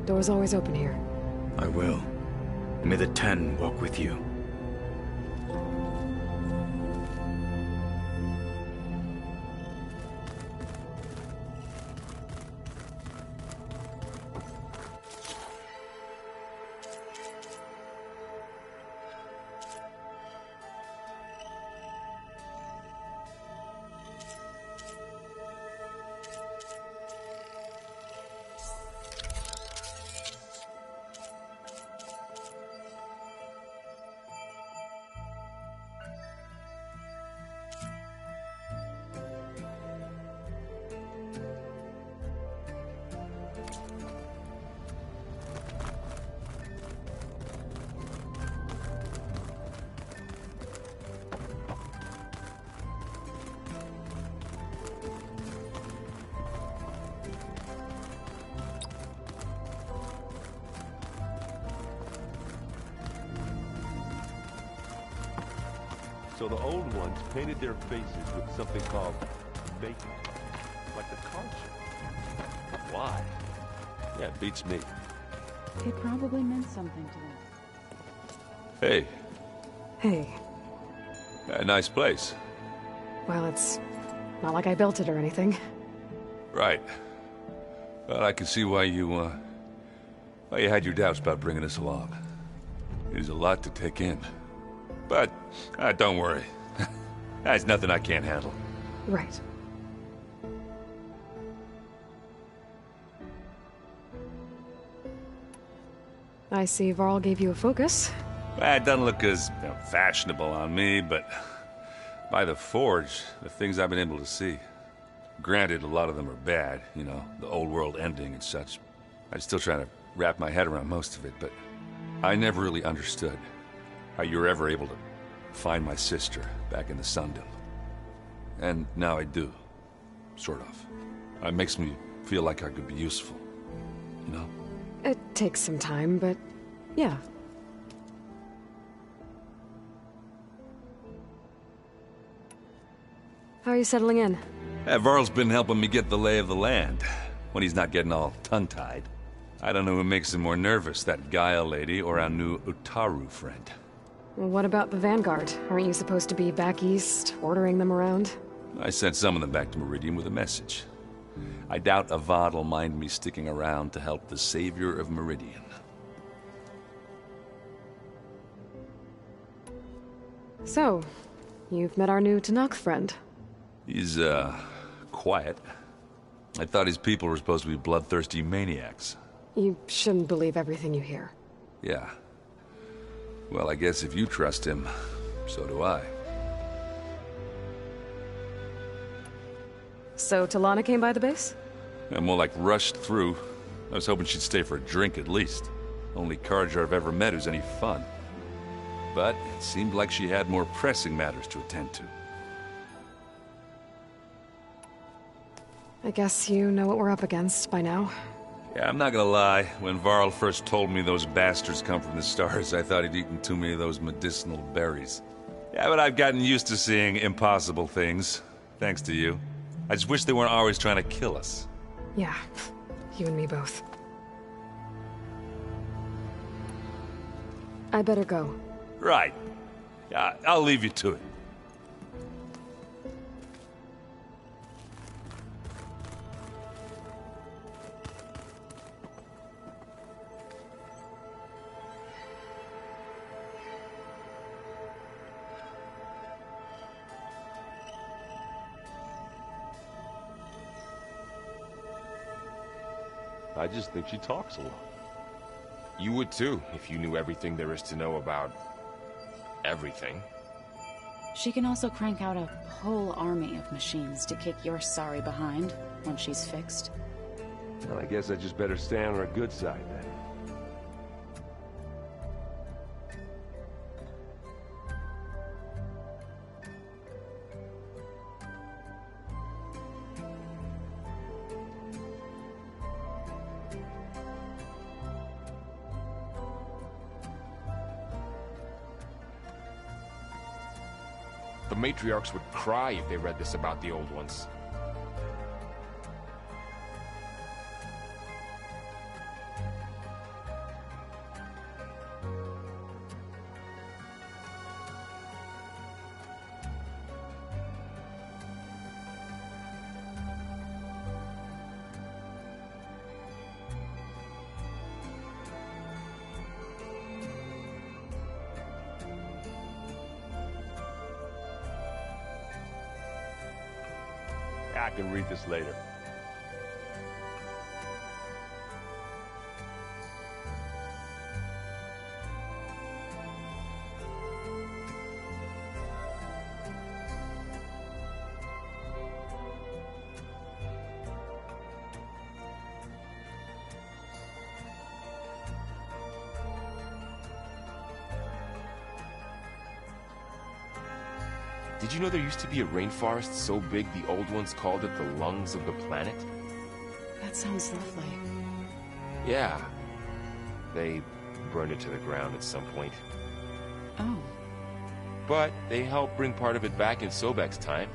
Door's always open here. I will. May the 10 walk with you. So the old ones painted their faces with something called bacon, like the culture. Why? Yeah, it beats me. It probably meant something to us. Hey. Hey. A nice place. Well, it's not like I built it or anything. Right. Well, I can see why you had your doubts about bringing us along. It is a lot to take in. But, don't worry. There's nothing I can't handle. Right. I see Varl gave you a focus. It doesn't look as fashionable on me, but by the Forge, the things I've been able to see. Granted, a lot of them are bad, you know, the old world ending and such. I'm still trying to wrap my head around most of it, but I never really understood how you were ever able to find my sister back in the Sundom. And now I do. Sort of. It makes me feel like I could be useful. You know? It takes some time, but yeah. How are you settling in? Varl's been helping me get the lay of the land, when he's not getting all tongue-tied. I don't know who makes him more nervous, that Gaia lady or our new Utaru friend. Well, what about the Vanguard? Aren't you supposed to be back east, ordering them around? I sent some of them back to Meridian with a message. I doubt Avad will mind me sticking around to help the savior of Meridian. So, you've met our new Tanakh friend. He's, quiet. I thought his people were supposed to be bloodthirsty maniacs. You shouldn't believe everything you hear. Yeah. Well, I guess if you trust him, so do I. So, Talana came by the base? And more like rushed through. I was hoping she'd stay for a drink at least. Only Carja I've ever met who's any fun. But it seemed like she had more pressing matters to attend to. I guess you know what we're up against by now. Yeah, I'm not gonna lie. When Varl first told me those bastards come from the stars, I thought he'd eaten too many of those medicinal berries. Yeah, but I've gotten used to seeing impossible things, thanks to you. I just wish they weren't always trying to kill us. Yeah, you and me both. I better go. Right. Yeah, I'll leave you to it. I just think she talks a lot. You would too, if you knew everything there is to know about everything. She can also crank out a whole army of machines to kick your sorry behind once she's fixed. Well, I guess I just better stay on her good side then. matriarchs would cry if they read this about the Old Ones. I can read this later. Did you know there used to be a rainforest so big the Old Ones called it the lungs of the planet? That sounds lovely. Yeah. They burned it to the ground at some point. Oh, But they helped bring part of it back in Sobek's time.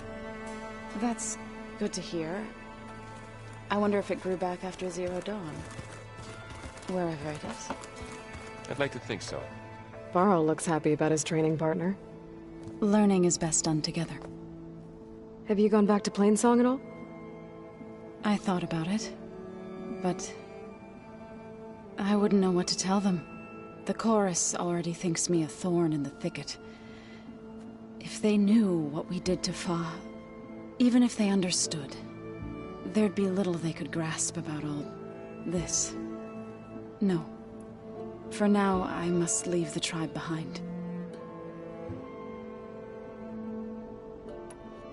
that's good to hear. I wonder if it grew back after Zero Dawn. Wherever it is. I'd like to think so. Varl looks happy about his training partner. Learning is best done together. Have you gone back to Plainsong at all? I thought about it, but I wouldn't know what to tell them. The chorus already thinks me a thorn in the thicket. If they knew what we did to Fa, even if they understood, there'd be little they could grasp about all this. No. For now, I must leave the tribe behind.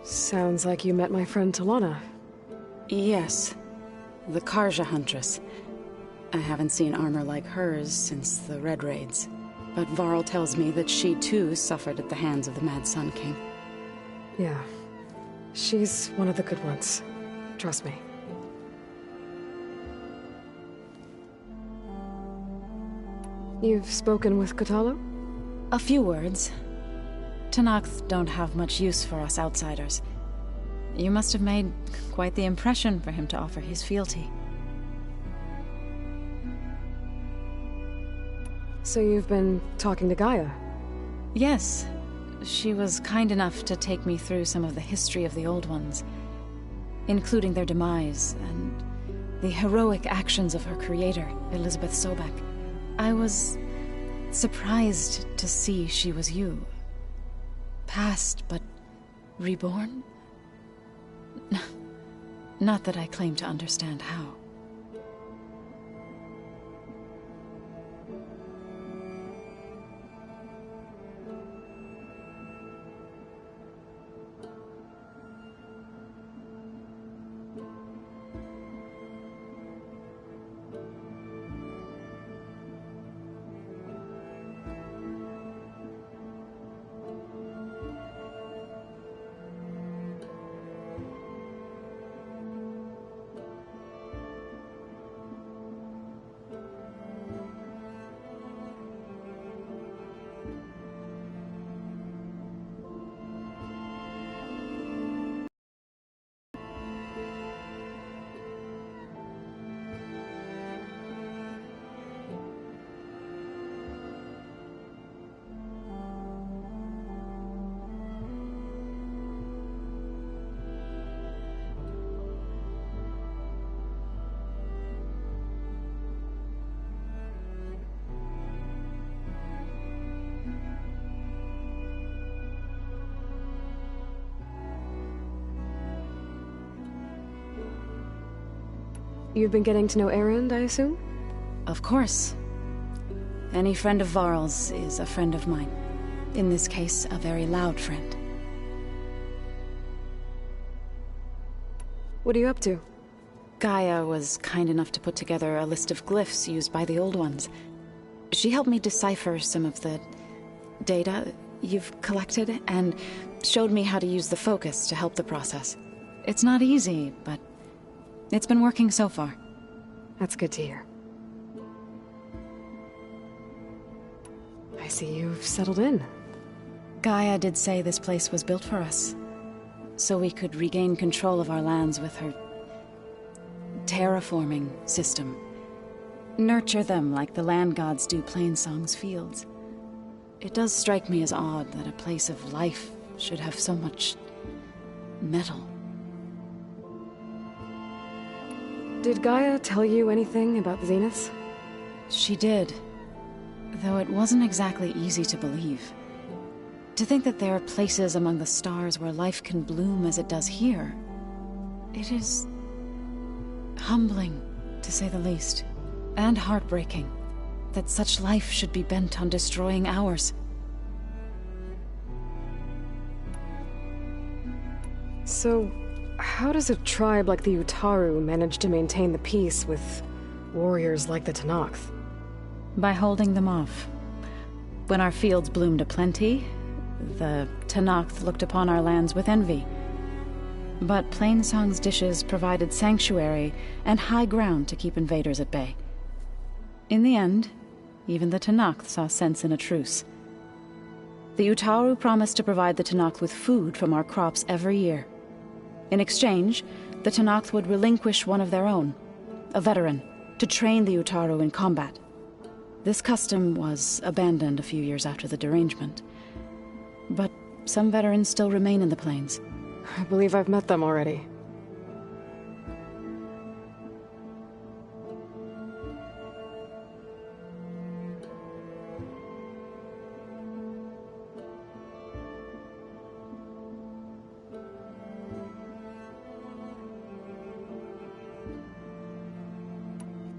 Sounds like you met my friend Talana. Yes. The Karja Huntress. I haven't seen armor like hers since the Red Raids. But Varl tells me that she too suffered at the hands of the Mad Sun King. Yeah. She's one of the good ones. Trust me. You've spoken with Kotallo? A few words. Tenakth don't have much use for us outsiders. You must have made quite the impression for him to offer his fealty. So you've been talking to Gaia? Yes. She was kind enough to take me through some of the history of the Old Ones, including their demise and the heroic actions of her creator, Elizabeth Sobek. I was surprised to see she was you. Past, but reborn? Not that I claim to understand how. You've been getting to know Erend, I assume? Of course. Any friend of Varl's is a friend of mine. In this case, a very loud friend. What are you up to? Gaia was kind enough to put together a list of glyphs used by the Old Ones. She helped me decipher some of the data you've collected, and showed me how to use the focus to help the process. It's not easy, but it's been working so far. That's good to hear. I see you've settled in. Gaia did say this place was built for us, so we could regain control of our lands with her terraforming system. Nurture them like the land gods do Plainsong's fields. It does strike me as odd that a place of life should have so much metal. Did Gaia tell you anything about the Zeniths? She did, though it wasn't exactly easy to believe. To think that there are places among the stars where life can bloom as it does here, it is humbling, to say the least, and heartbreaking that such life should be bent on destroying ours. So, how does a tribe like the Utaru manage to maintain the peace with warriors like the Tenakth? By holding them off. When our fields bloomed aplenty, the Tenakth looked upon our lands with envy. But Plainsong's dishes provided sanctuary and high ground to keep invaders at bay. In the end, even the Tenakth saw sense in a truce. The Utaru promised to provide the Tenakth with food from our crops every year. In exchange, the Tenakth would relinquish one of their own, a veteran, to train the Utaru in combat. This custom was abandoned a few years after the derangement. But some veterans still remain in the plains. I believe I've met them already.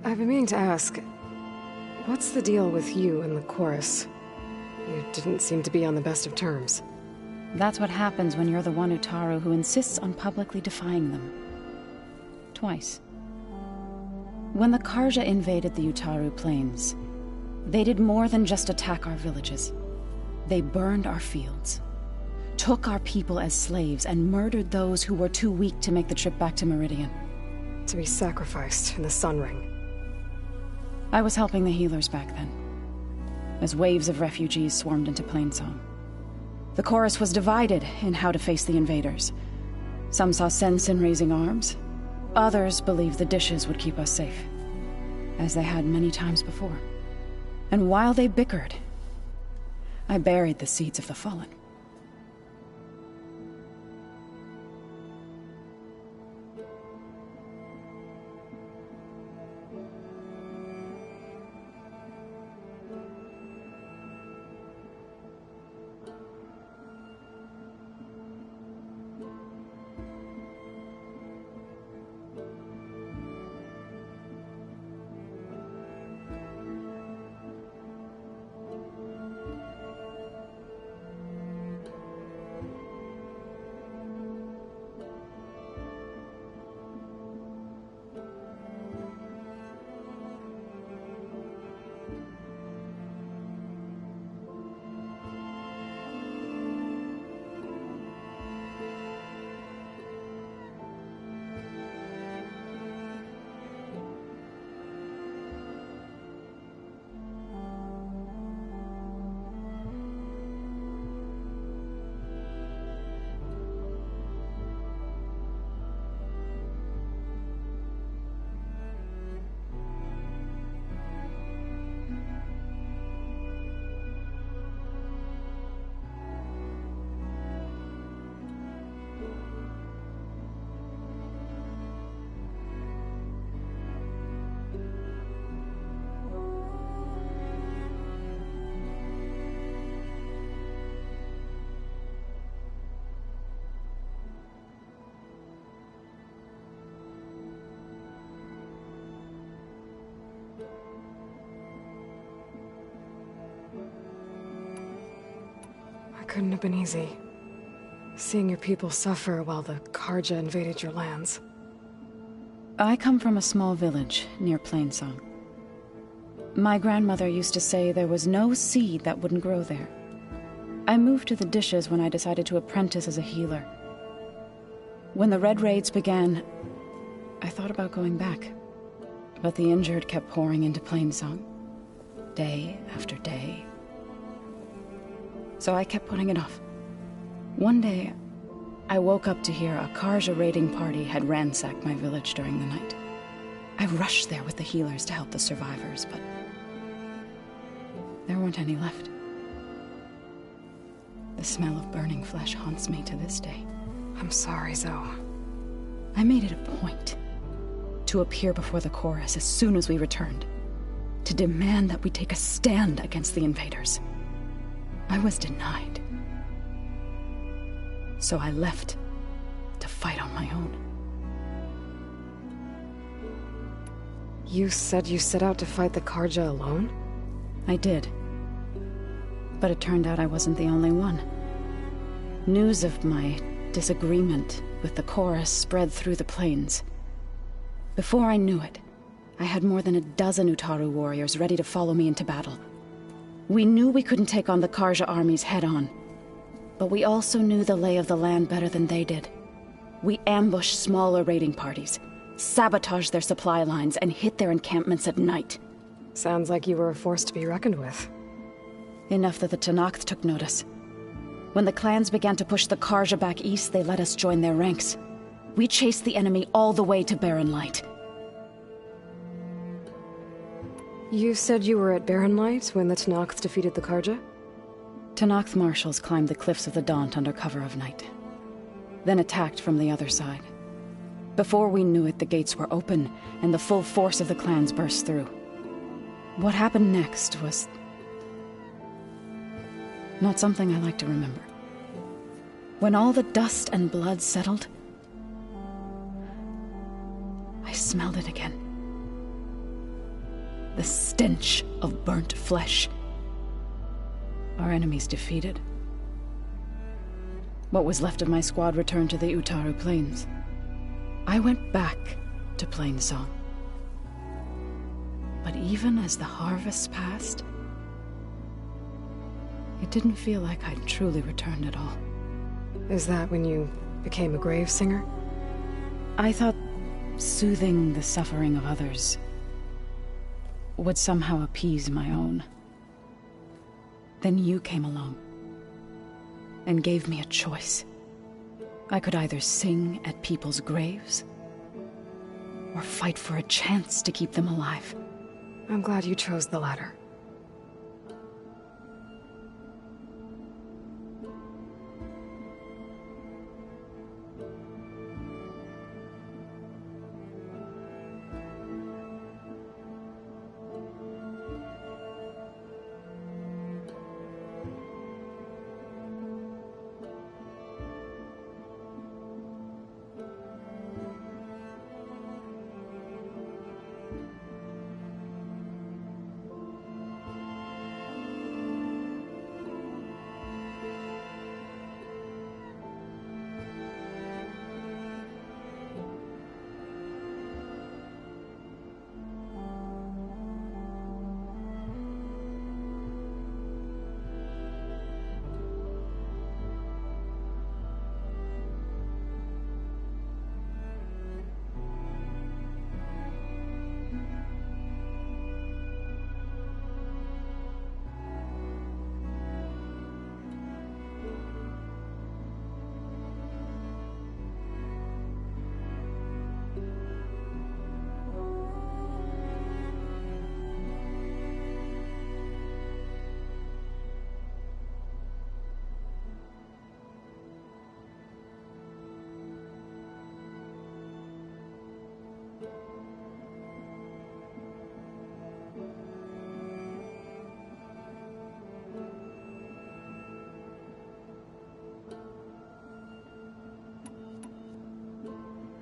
I've been meaning to ask, what's the deal with you and the chorus? You didn't seem to be on the best of terms. That's what happens when you're the one Utaru who insists on publicly defying them. Twice. When the Karja invaded the Utaru plains, they did more than just attack our villages. They burned our fields, took our people as slaves, and murdered those who were too weak to make the trip back to Meridian. To be sacrificed in the Sun Ring. I was helping the healers back then, as waves of refugees swarmed into Plainsong. The chorus was divided in how to face the invaders. Some saw sense in raising arms. Others believed the dishes would keep us safe, as they had many times before. And while they bickered, I buried the seeds of the fallen. Couldn't have been easy. Seeing your people suffer while the Karja invaded your lands. I come from a small village near Plainsong. My grandmother used to say there was no seed that wouldn't grow there. I moved to the dishes when I decided to apprentice as a healer. When the Red Raids began, I thought about going back. But the injured kept pouring into Plainsong, day after day. So I kept putting it off. One day, I woke up to hear a Karja raiding party had ransacked my village during the night. I rushed there with the healers to help the survivors, but there weren't any left. The smell of burning flesh haunts me to this day. I'm sorry, Zoe. I made it a point to appear before the chorus as soon as we returned, to demand that we take a stand against the invaders. I was denied. So I left to fight on my own. You said you set out to fight the Karja alone? I did. But it turned out I wasn't the only one. News of my disagreement with the chorus spread through the plains. Before I knew it, I had more than a dozen Utaru warriors ready to follow me into battle. We knew we couldn't take on the Karja armies head-on, but we also knew the lay of the land better than they did. We ambushed smaller raiding parties, sabotaged their supply lines, and hit their encampments at night. Sounds like you were a force to be reckoned with. Enough that the Tenakth took notice. When the clans began to push the Karja back east, they let us join their ranks. We chased the enemy all the way to Barren Light. You said you were at Barren Light when the Tenakth defeated the Karja? Tenakth marshals climbed the cliffs of the Daunt under cover of night, then attacked from the other side. Before we knew it, the gates were open, and the full force of the clans burst through. What happened next was not something I like to remember. When all the dust and blood settled, I smelled it again. The stench of burnt flesh. Our enemies defeated. What was left of my squad returned to the Utaru Plains. I went back to Plainsong. But even as the harvest passed, it didn't feel like I'd truly returned at all. Is that when you became a grave singer? I thought soothing the suffering of others would somehow appease my own. Then you came along and gave me a choice. I could either sing at people's graves or fight for a chance to keep them alive. I'm glad you chose the latter.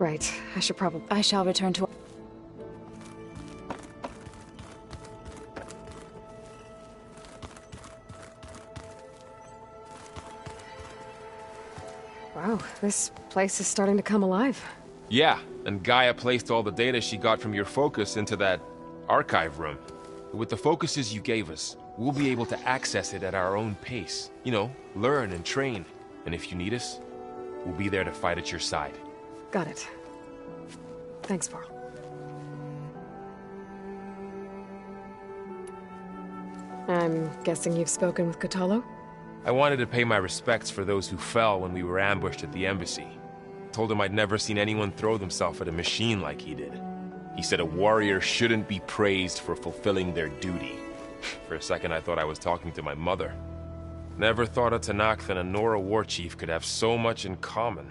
Right. I shall return to... Wow, this place is starting to come alive. Yeah, and Gaia placed all the data she got from your focus into that archive room. With the focuses you gave us, we'll be able to access it at our own pace. You know, learn and train. And if you need us, we'll be there to fight at your side. Got it. Thanks, Varl. I'm guessing you've spoken with Kotallo? I wanted to pay my respects for those who fell when we were ambushed at the embassy. Told him I'd never seen anyone throw themselves at a machine like he did. He said a warrior shouldn't be praised for fulfilling their duty. For a second I thought I was talking to my mother. Never thought a Tanakh and a Nora war chief could have so much in common.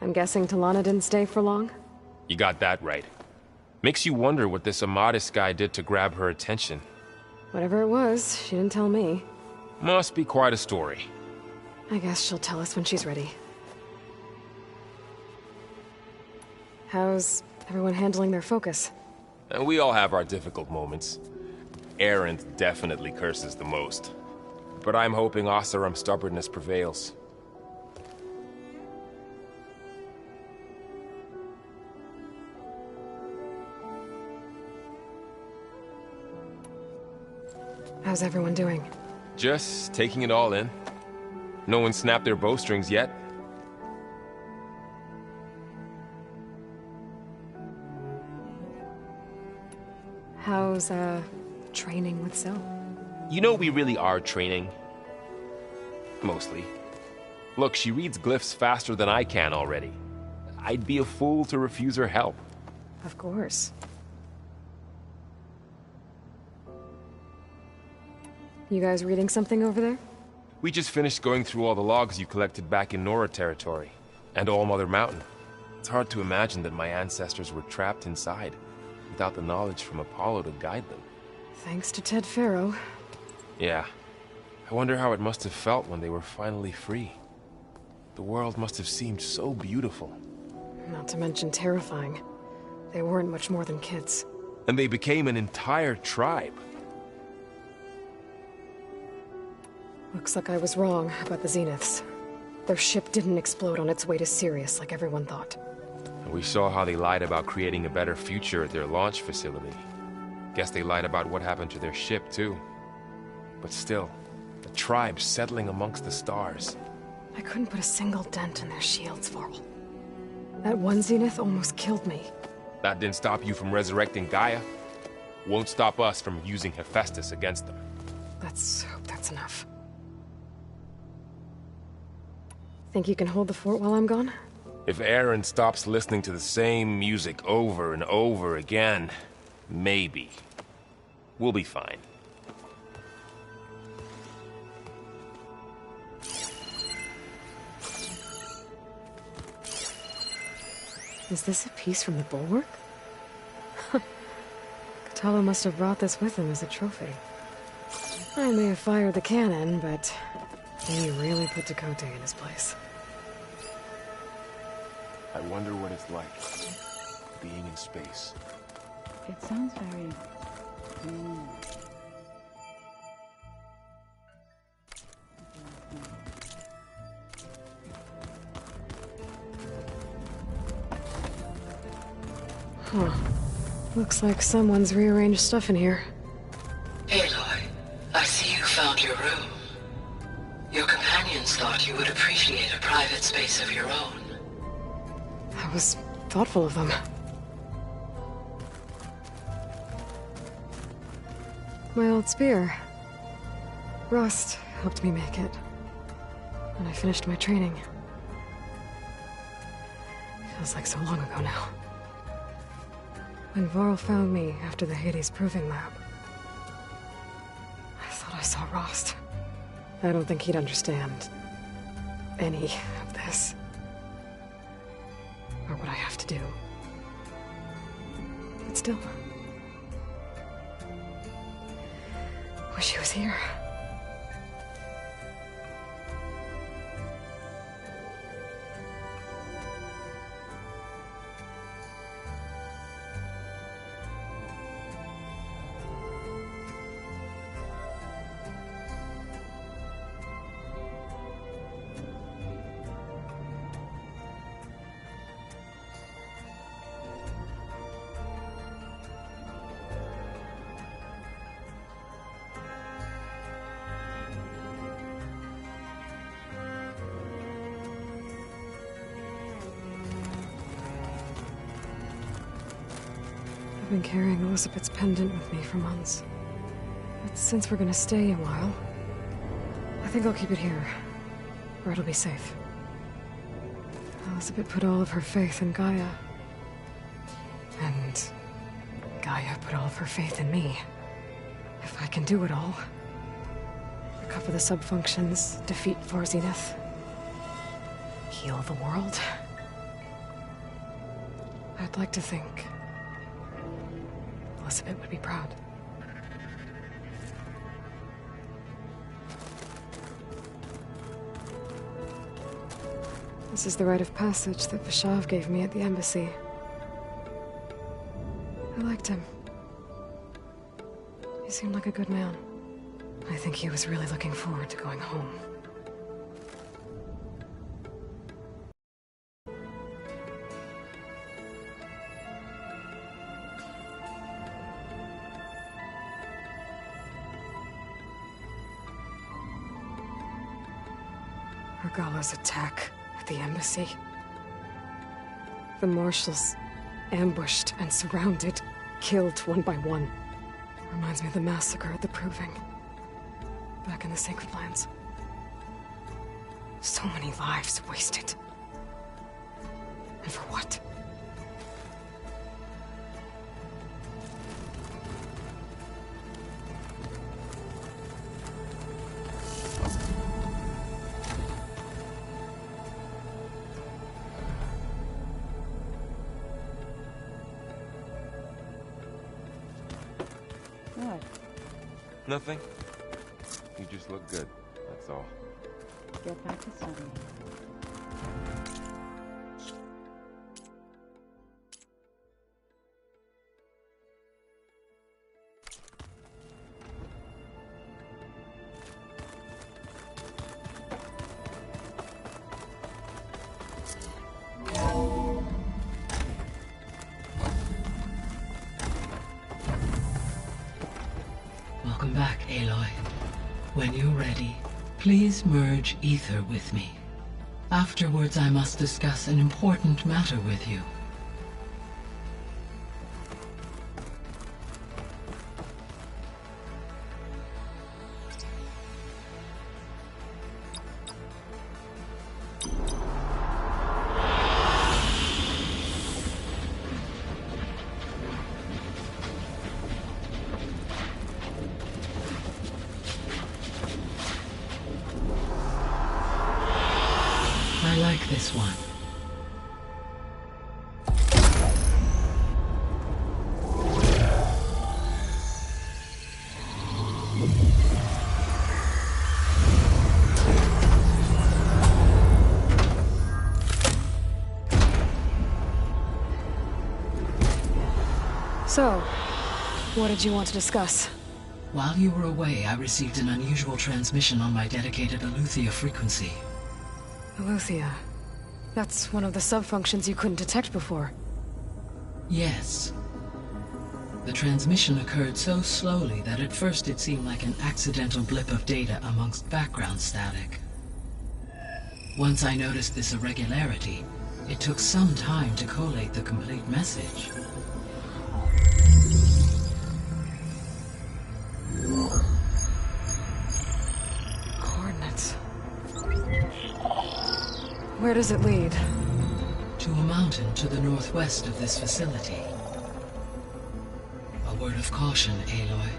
I'm guessing Talana didn't stay for long? You got that right. Makes you wonder what this Amadis guy did to grab her attention. Whatever it was, she didn't tell me. Must be quite a story. I guess she'll tell us when she's ready. How's everyone handling their focus? And we all have our difficult moments. Erend definitely curses the most. But I'm hoping Oseram's stubbornness prevails. How's everyone doing? Just taking it all in. No one snapped their bowstrings yet. How's, training with Zoe? You know we really are training. Mostly. Look, she reads glyphs faster than I can already. I'd be a fool to refuse her help. Of course. You guys reading something over there? We just finished going through all the logs you collected back in Nora territory, and All Mother Mountain. It's hard to imagine that my ancestors were trapped inside, without the knowledge from Apollo to guide them. Thanks to Ted Faro. Yeah. I wonder how it must have felt when they were finally free. The world must have seemed so beautiful. Not to mention terrifying. They weren't much more than kids. And they became an entire tribe. Looks like I was wrong about the Zeniths. Their ship didn't explode on its way to Sirius like everyone thought. And we saw how they lied about creating a better future at their launch facility. Guess they lied about what happened to their ship, too. But still, the tribe settling amongst the stars. I couldn't put a single dent in their shields, Varl. That one Zenith almost killed me. That didn't stop you from resurrecting Gaia. Won't stop us from using Hephaestus against them. Let's hope that's enough. Think you can hold the fort while I'm gone? If Aaron stops listening to the same music over and over again, maybe. We'll be fine. Is this a piece from the bulwark? Katalo must have brought this with him as a trophy. I may have fired the cannon, but he really put Dakota in his place. I wonder what it's like, being in space. It sounds very... Huh. Looks like someone's rearranged stuff in here. Aloy, I see you found your room. Your companions thought you would appreciate a private space of your own. That was thoughtful of them. My old spear. Rust helped me make it. When I finished my training. Feels like so long ago now. When Varl found me after the Hades Proving Lab, I thought I saw Rost. I don't think he'd understand any of this. Or what I have to do. But still. Wish he was here. I've been carrying Elizabeth's pendant with me for months. Since we're gonna stay a while, I think I'll keep it here, where it'll be safe. Elizabeth put all of her faith in Gaia. And Gaia put all of her faith in me. If I can do it all, recover the subfunctions, defeat 4 Zenith, heal the world, I'd like to think Elizabeth would be proud. This is the rite of passage that Vashav gave me at the embassy. I liked him. He seemed like a good man. I think he was really looking forward to going home. Regala's attack at the embassy. The marshals ambushed and surrounded, killed one by one. Reminds me of the massacre at the Proving, back in the Sacred Lands. So many lives wasted. And for what? What? Nothing. You just look good, that's all. Get back to studying. Welcome back, Aloy. When you're ready, please merge ether with me. Afterwards, I must discuss an important matter with you. I like this one. So, what did you want to discuss? While you were away, I received an unusual transmission on my dedicated Aletheia frequency. Aletheia. That's one of the subfunctions you couldn't detect before. Yes. The transmission occurred so slowly that at first it seemed like an accidental blip of data amongst background static. Once I noticed this irregularity, it took some time to collate the complete message. Coordinates. Where does it lead? To a mountain to the northwest of this facility. A word of caution, Aloy.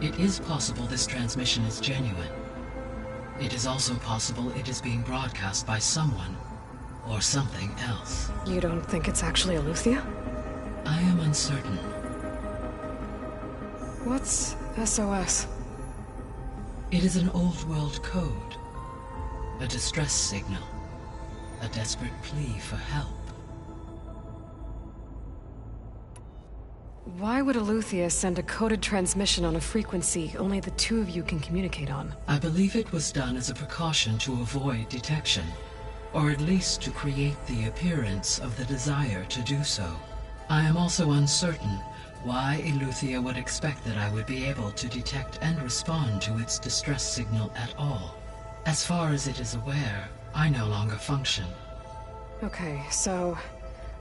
It is possible this transmission is genuine. It is also possible it is being broadcast by someone or something else. You don't think it's actually Aletheia? I am uncertain. What's SOS? It is an old-world code. A distress signal. A desperate plea for help. Why would Aletheia send a coded transmission on a frequency only the two of you can communicate on? I believe it was done as a precaution to avoid detection, or at least to create the appearance of the desire to do so. I am also uncertain why Aletheia would expect that I would be able to detect and respond to its distress signal at all. As far as it is aware, I no longer function. Okay, so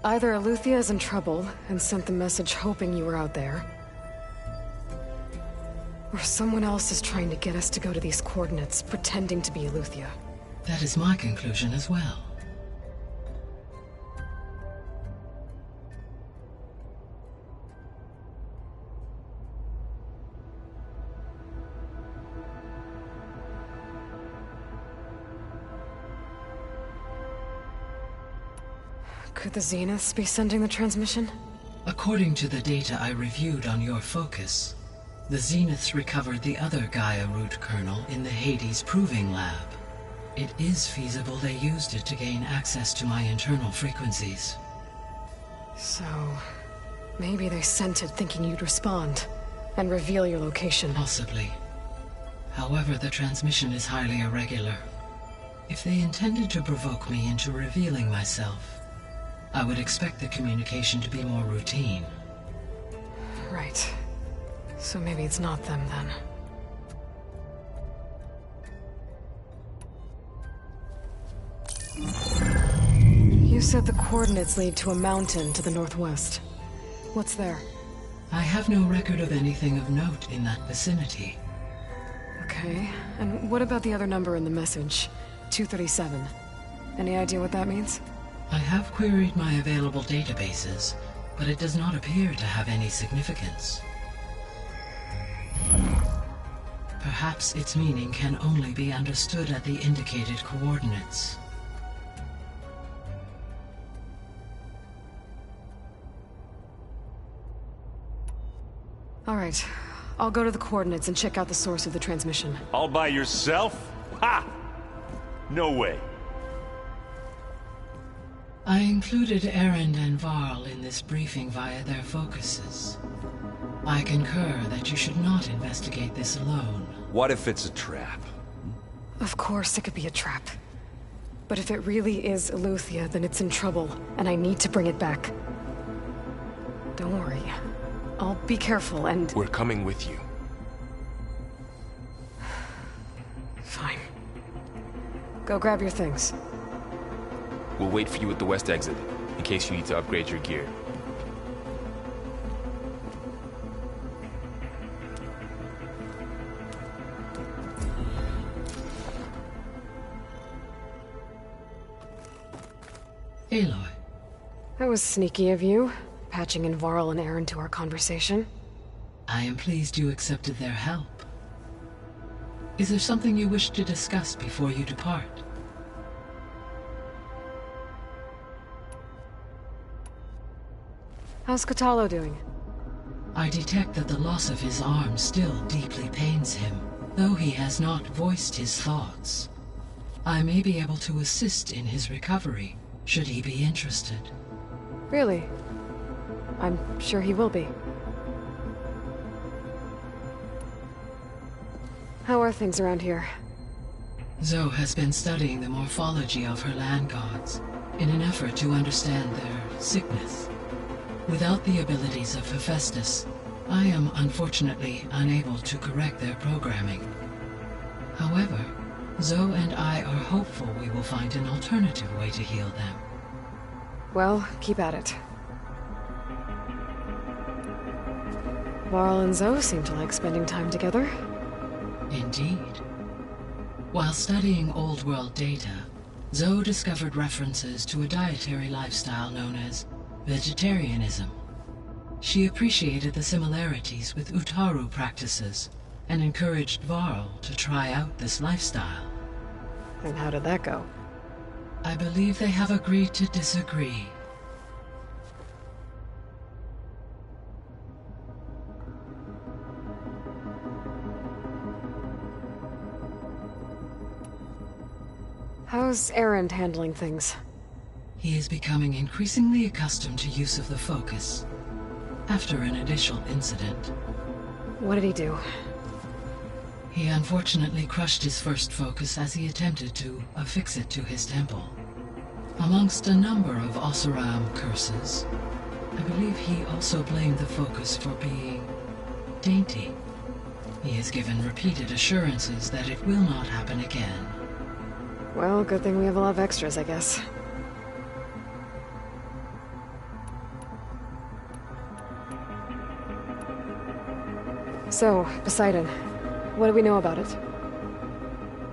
either Aletheia is in trouble and sent the message hoping you were out there, Or someone else is trying to get us to go to these coordinates, pretending to be Eleuthia. That is my conclusion as well. Could the Zeniths be sending the transmission? According to the data I reviewed on your focus, the Zeniths recovered the other Gaia root kernel in the Hades Proving Lab. It is feasible they used it to gain access to my internal frequencies. So, maybe they sent it thinking you'd respond, and reveal your location. Possibly. However, the transmission is highly irregular. If they intended to provoke me into revealing myself, I would expect the communication to be more routine. Right. So maybe it's not them, then. You said the coordinates lead to a mountain to the northwest. What's there? I have no record of anything of note in that vicinity. Okay, and what about the other number in the message? 237. Any idea what that means? I have queried my available databases, but it does not appear to have any significance. Perhaps its meaning can only be understood at the indicated coordinates. All right. I'll go to the coordinates and check out the source of the transmission. All by yourself? Ha! No way. I included Erend and Varl in this briefing via their focuses. I concur that you should not investigate this alone. What if it's a trap? Of course it could be a trap. But if it really is Eleuthia, then it's in trouble, and I need to bring it back. Don't worry. I'll be careful and... We're coming with you. Fine. Go grab your things. We'll wait for you at the west exit, in case you need to upgrade your gear. Aloy. That was sneaky of you, patching in Varl and Erend to our conversation. I am pleased you accepted their help. Is there something you wish to discuss before you depart? How's Kotallo doing? I detect that the loss of his arm still deeply pains him, though he has not voiced his thoughts. I may be able to assist in his recovery, should he be interested. Really? I'm sure he will be. How are things around here? Zoe has been studying the morphology of her land gods in an effort to understand their sickness. Without the abilities of Hephaestus, I am unfortunately unable to correct their programming. However, Zoe and I are hopeful we will find an alternative way to heal them. Well, keep at it. Varl and Zoe seem to like spending time together. Indeed. While studying Old World data, Zoe discovered references to a dietary lifestyle known as vegetarianism. She appreciated the similarities with Utaru practices and encouraged Varl to try out this lifestyle. And how did that go? I believe they have agreed to disagree. How's Erend handling things? He is becoming increasingly accustomed to use of the focus, after an initial incident. What did he do? He unfortunately crushed his first focus as he attempted to affix it to his temple. Amongst a number of Oseram curses, I believe he also blamed the focus for being dainty. He has given repeated assurances that it will not happen again. Well, good thing we have a lot of extras, I guess. So, Poseidon, what do we know about it?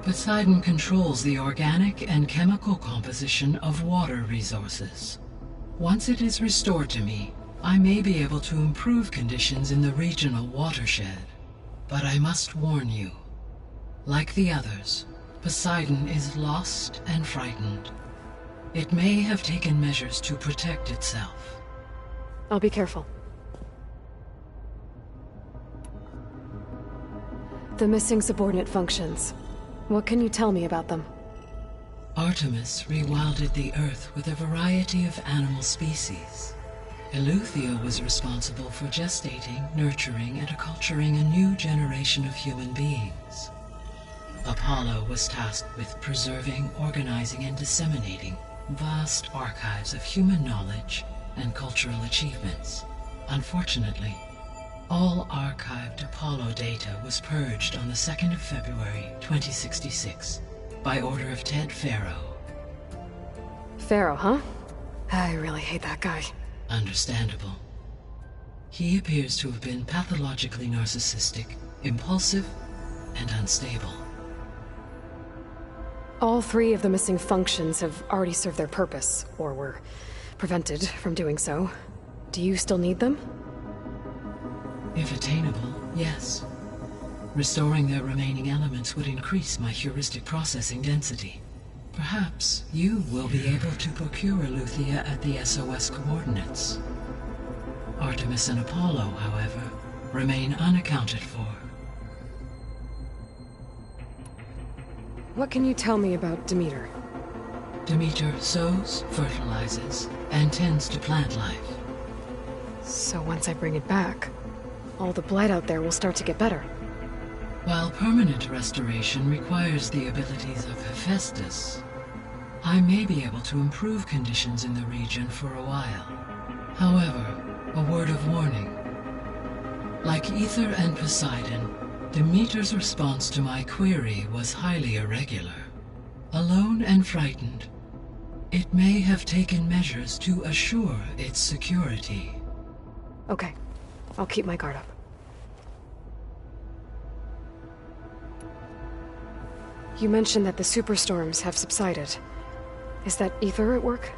Poseidon controls the organic and chemical composition of water resources. Once it is restored to me, I may be able to improve conditions in the regional watershed. But I must warn you, like the others, Poseidon is lost and frightened. It may have taken measures to protect itself. I'll be careful. The missing subordinate functions. What can you tell me about them? Artemis rewilded the Earth with a variety of animal species. Eleuthia was responsible for gestating, nurturing, and acculturating a new generation of human beings. Apollo was tasked with preserving, organizing, and disseminating vast archives of human knowledge and cultural achievements. Unfortunately, all archived Apollo data was purged on the 2nd of February, 2066, by order of Ted Faro. Faro, huh? I really hate that guy. Understandable. He appears to have been pathologically narcissistic, impulsive, and unstable. All 3 of the missing functions have already served their purpose, or were prevented from doing so. Do you still need them? If attainable, yes. Restoring their remaining elements would increase my heuristic processing density. Perhaps you will be able to procure Eleuthia at the SOS coordinates. Artemis and Apollo, however, remain unaccounted for. What can you tell me about Demeter? Demeter sows, fertilizes, and tends to plant life. So once I bring it back, all the blight out there will start to get better. While permanent restoration requires the abilities of Hephaestus, I may be able to improve conditions in the region for a while. However, a word of warning. Like Ether and Poseidon, Demeter's response to my query was highly irregular. Alone and frightened, it may have taken measures to assure its security. Okay, I'll keep my guard up. You mentioned that the superstorms have subsided. Is that Ether at work?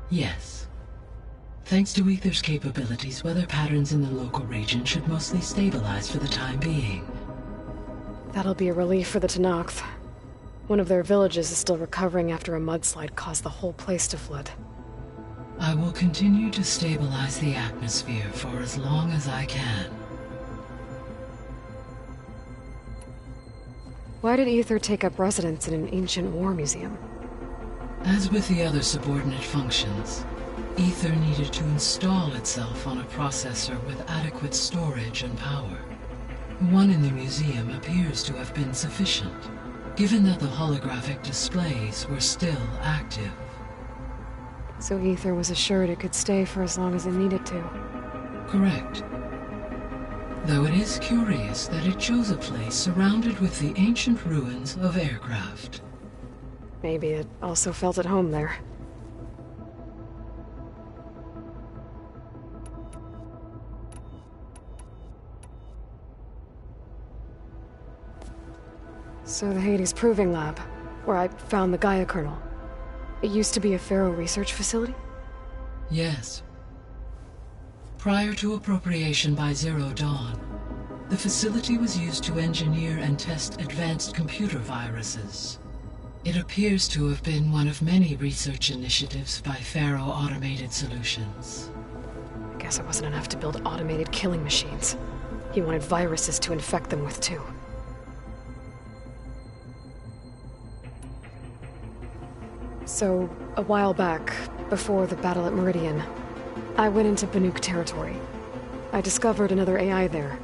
Yes. Thanks to Ether's capabilities, weather patterns in the local region should mostly stabilize for the time being. That'll be a relief for the Tenakth. One of their villages is still recovering after a mudslide caused the whole place to flood. I will continue to stabilize the atmosphere for as long as I can. Why did Ether take up residence in an ancient war museum? As with the other subordinate functions, Ether needed to install itself on a processor with adequate storage and power. One in the museum appears to have been sufficient, given that the holographic displays were still active. So Ether was assured it could stay for as long as it needed to. Correct. Though it is curious that it chose a place surrounded with the ancient ruins of aircraft. Maybe it also felt at home there. So the Hades Proving Lab, where I found the Gaia kernel. It used to be a Pharaoh research facility? Yes. Prior to appropriation by Zero Dawn, the facility was used to engineer and test advanced computer viruses. It appears to have been one of many research initiatives by Pharaoh Automated Solutions. I guess it wasn't enough to build automated killing machines. He wanted viruses to infect them with too. So, a while back, before the battle at Meridian, I went into Banuk territory. I discovered another AI there,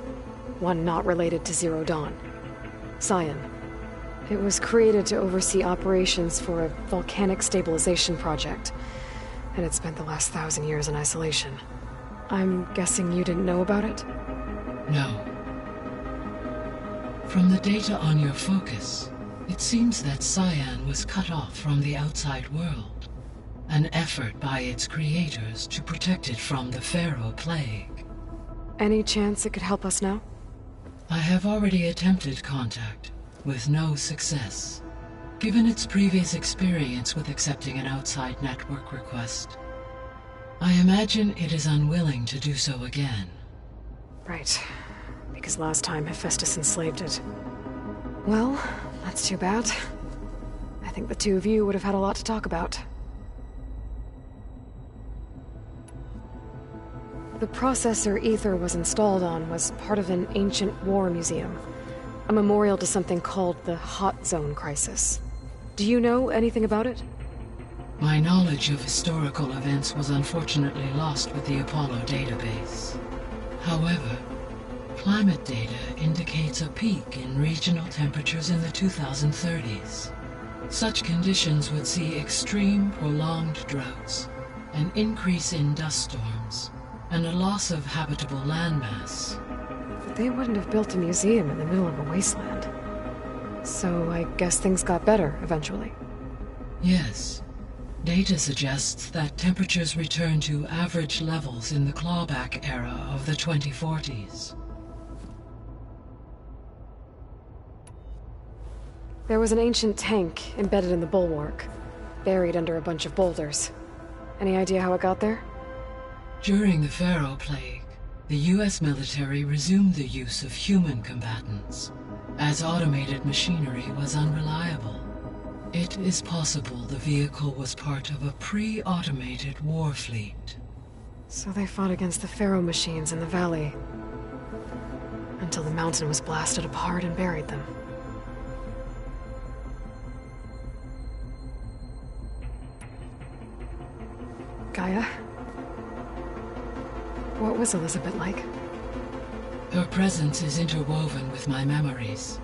one not related to Zero Dawn. Cyan. It was created to oversee operations for a volcanic stabilization project, and it spent the last 1,000 years in isolation. I'm guessing you didn't know about it? No. From the data on your focus, it seems that Cyan was cut off from the outside world, an effort by its creators to protect it from the Pharaoh Plague. Any chance it could help us now? I have already attempted contact, with no success. Given its previous experience with accepting an outside network request, I imagine it is unwilling to do so again. Right. Because last time Hephaestus enslaved it. Well, that's too bad. I think the two of you would have had a lot to talk about. The processor Ether was installed on was part of an ancient war museum. A memorial to something called the Hot Zone Crisis. Do you know anything about it? My knowledge of historical events was unfortunately lost with the Apollo database. However, climate data indicates a peak in regional temperatures in the 2030s. Such conditions would see extreme, prolonged droughts, an increase in dust storms, and a loss of habitable landmass. They wouldn't have built a museum in the middle of a wasteland. So I guess things got better eventually. Yes. Data suggests that temperatures returned to average levels in the clawback era of the 2040s. There was an ancient tank embedded in the bulwark, buried under a bunch of boulders. Any idea how it got there? During the Pharaoh Plague, the US military resumed the use of human combatants, as automated machinery was unreliable. It is possible the vehicle was part of a pre-automated war fleet. So they fought against the Pharaoh machines in the valley, until the mountain was blasted apart and buried them. Gaia? What was Elizabeth like? Her presence is interwoven with my memories.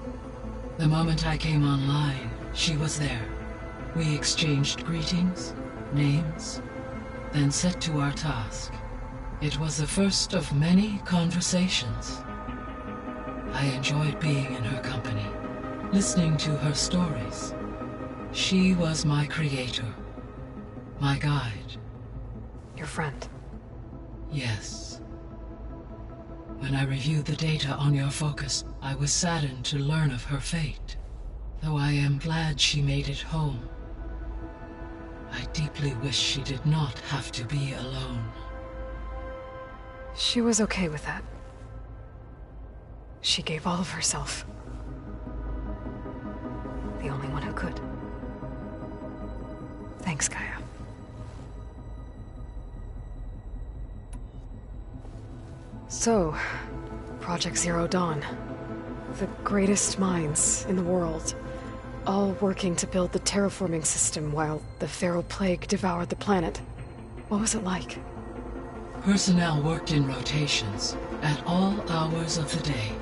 The moment I came online, she was there. We exchanged greetings, names, then set to our task. It was the first of many conversations. I enjoyed being in her company, listening to her stories. She was my creator, my guide. Your friend? Yes. When I reviewed the data on your focus, I was saddened to learn of her fate. Though I am glad she made it home. I deeply wish she did not have to be alone. She was okay with that. She gave all of herself. The only one who could. Thanks, Gaia. So, Project Zero Dawn. The greatest minds in the world, all working to build the terraforming system while the Pharaoh Plague devoured the planet. What was it like? Personnel worked in rotations, at all hours of the day.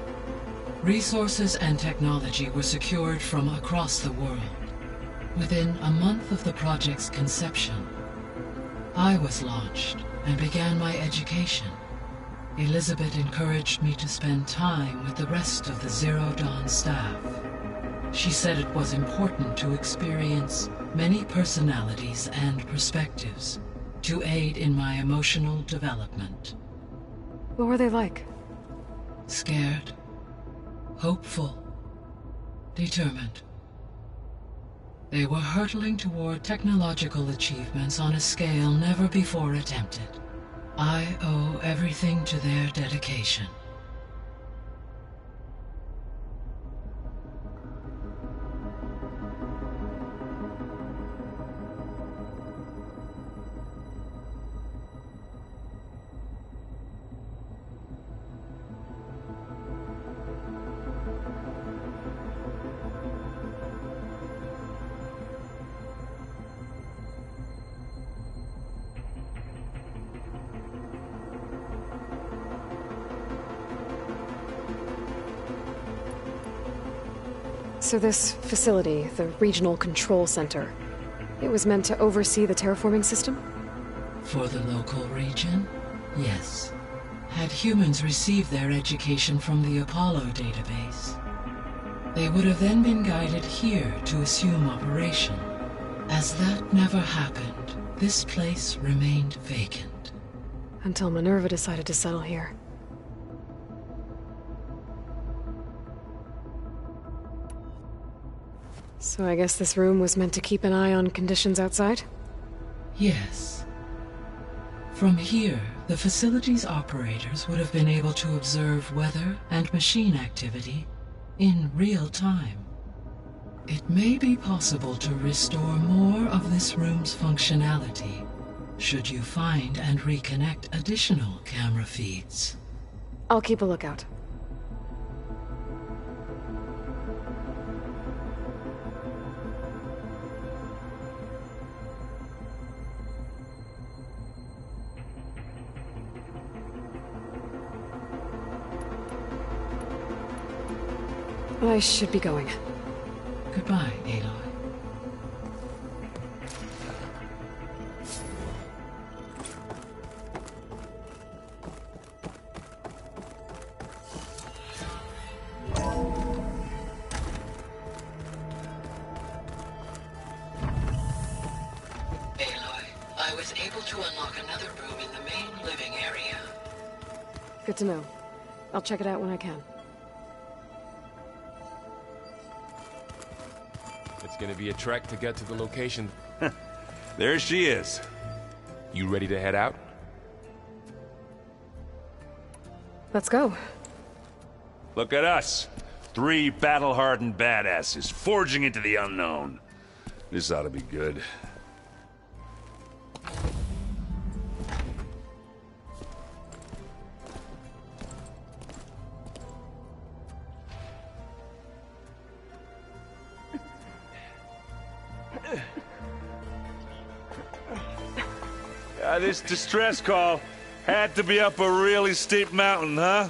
Resources and technology were secured from across the world. Within a month of the project's conception, I was launched and began my education. Elizabeth encouraged me to spend time with the rest of the Zero Dawn staff. She said it was important to experience many personalities and perspectives to aid in my emotional development. What were they like? Scared, hopeful, determined. They were hurtling toward technological achievements on a scale never before attempted. I owe everything to their dedication. So this facility, the Regional Control Center, it was meant to oversee the terraforming system? For the local region, yes. Had humans received their education from the Apollo database, they would have then been guided here to assume operation. As that never happened, this place remained vacant. Until Minerva decided to settle here. So I guess this room was meant to keep an eye on conditions outside? Yes. From here, the facility's operators would have been able to observe weather and machine activity in real time. It may be possible to restore more of this room's functionality, should you find and reconnect additional camera feeds. I'll keep a lookout. I should be going. Goodbye, Aloy. I was able to unlock another room in the main living area. Good to know. I'll check it out when I can. It's gonna be a trek to get to the location. There she is. You ready to head out? Let's go. Look at us. 3 battle-hardened badasses forging into the unknown. This ought to be good. This distress call had to be up a really steep mountain, huh?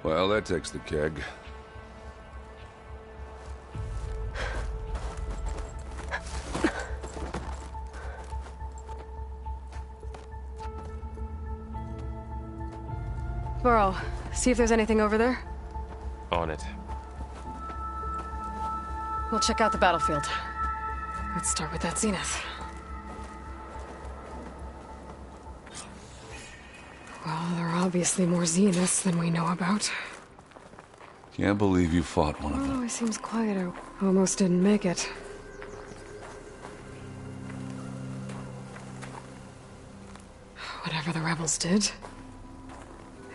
Well, that takes the keg. Burrow, see if there's anything over there. On it. We'll check out the battlefield. Let's start with that zenith. Well, there are obviously more zeniths than we know about. Can't believe you fought one of them. Oh, he seems quiet. I almost didn't make it. Whatever the rebels did,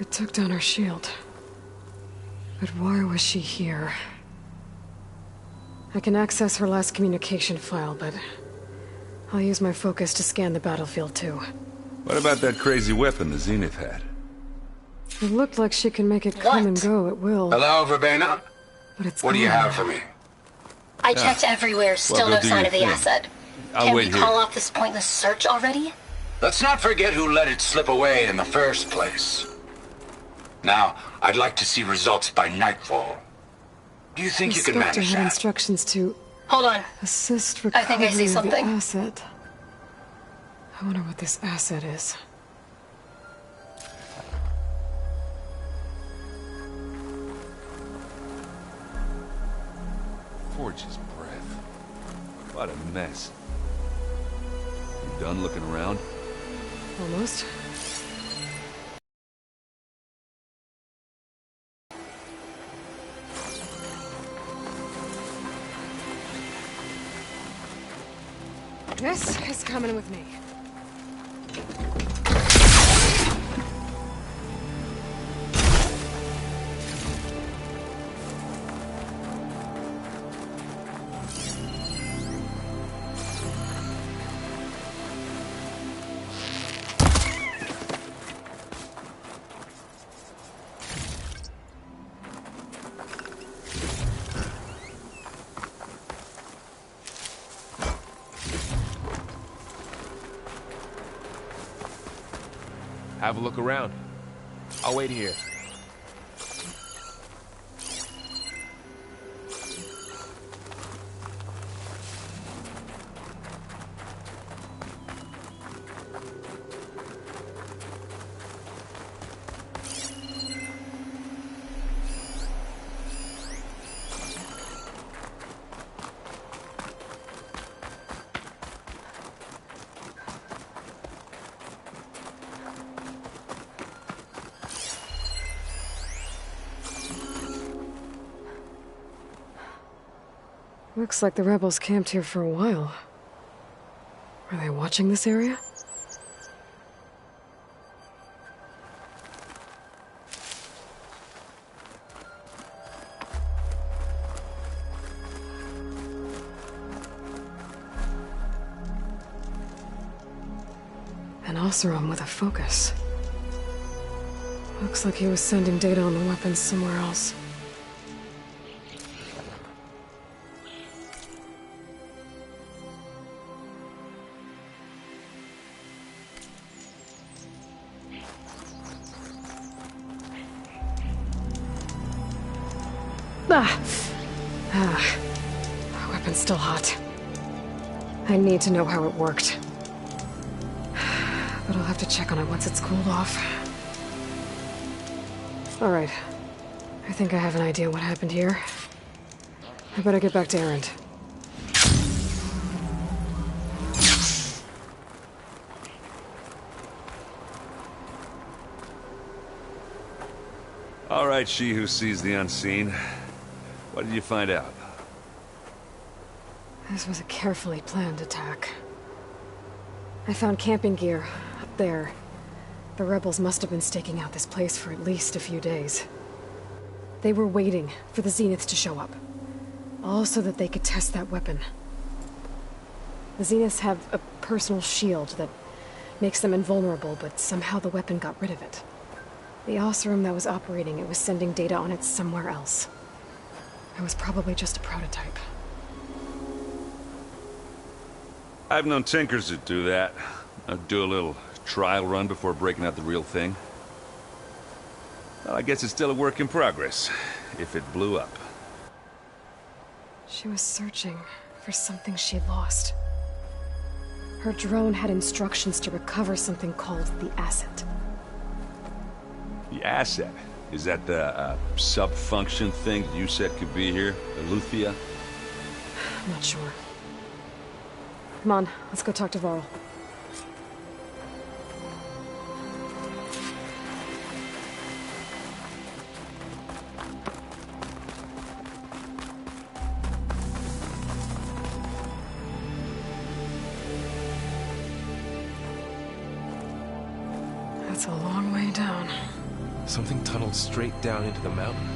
it took down her shield. But why was she here? I can access her last communication file, but I'll use my focus to scan the battlefield too. What about that crazy weapon the Zenith had? It looked like she can make it come and go at will. Hello, Verbena? But it's what do you gone have for now. me? I checked everywhere, still go no do sign your of the thing. asset. I'll Can wait we here. call off this pointless search already? Let's not forget who let it slip away in the first place. Now, I'd like to see results by nightfall. Do you think you can Inspector manage had that? instructions to Hold on. assist I think I see recovery of the something. asset. I wonder what this asset is. Forge's breath. What a mess. You done looking around? Almost. This is coming with me. Have a look around. I'll wait here. Looks like the rebels camped here for a while. Are they watching this area? An Oseram with a focus. Looks like he was sending data on the weapons somewhere else. The weapon's still hot. I need to know how it worked. But I'll have to check on it once it's cooled off. Alright. I think I have an idea what happened here. I better get back to Erend. All right, she who sees the unseen. What did you find out? This was a carefully planned attack. I found camping gear up there. The rebels must have been staking out this place for at least a few days. They were waiting for the Zeniths to show up. All so that they could test that weapon. The Zeniths have a personal shield that makes them invulnerable, but somehow the weapon got rid of it. The Oseram that was operating it was sending data on it somewhere else. It was probably just a prototype. I've known tinkers that do that. I'd do a little trial run before breaking out the real thing. Well, I guess it's still a work in progress, if it blew up. She was searching for something she lost. Her drone had instructions to recover something called the asset. The asset? Is that the sub-function thing you said could be here? Eleuthia? I'm not sure. Come on, let's go talk to Varl. That's a long way down. Something tunneled straight down into the mountain.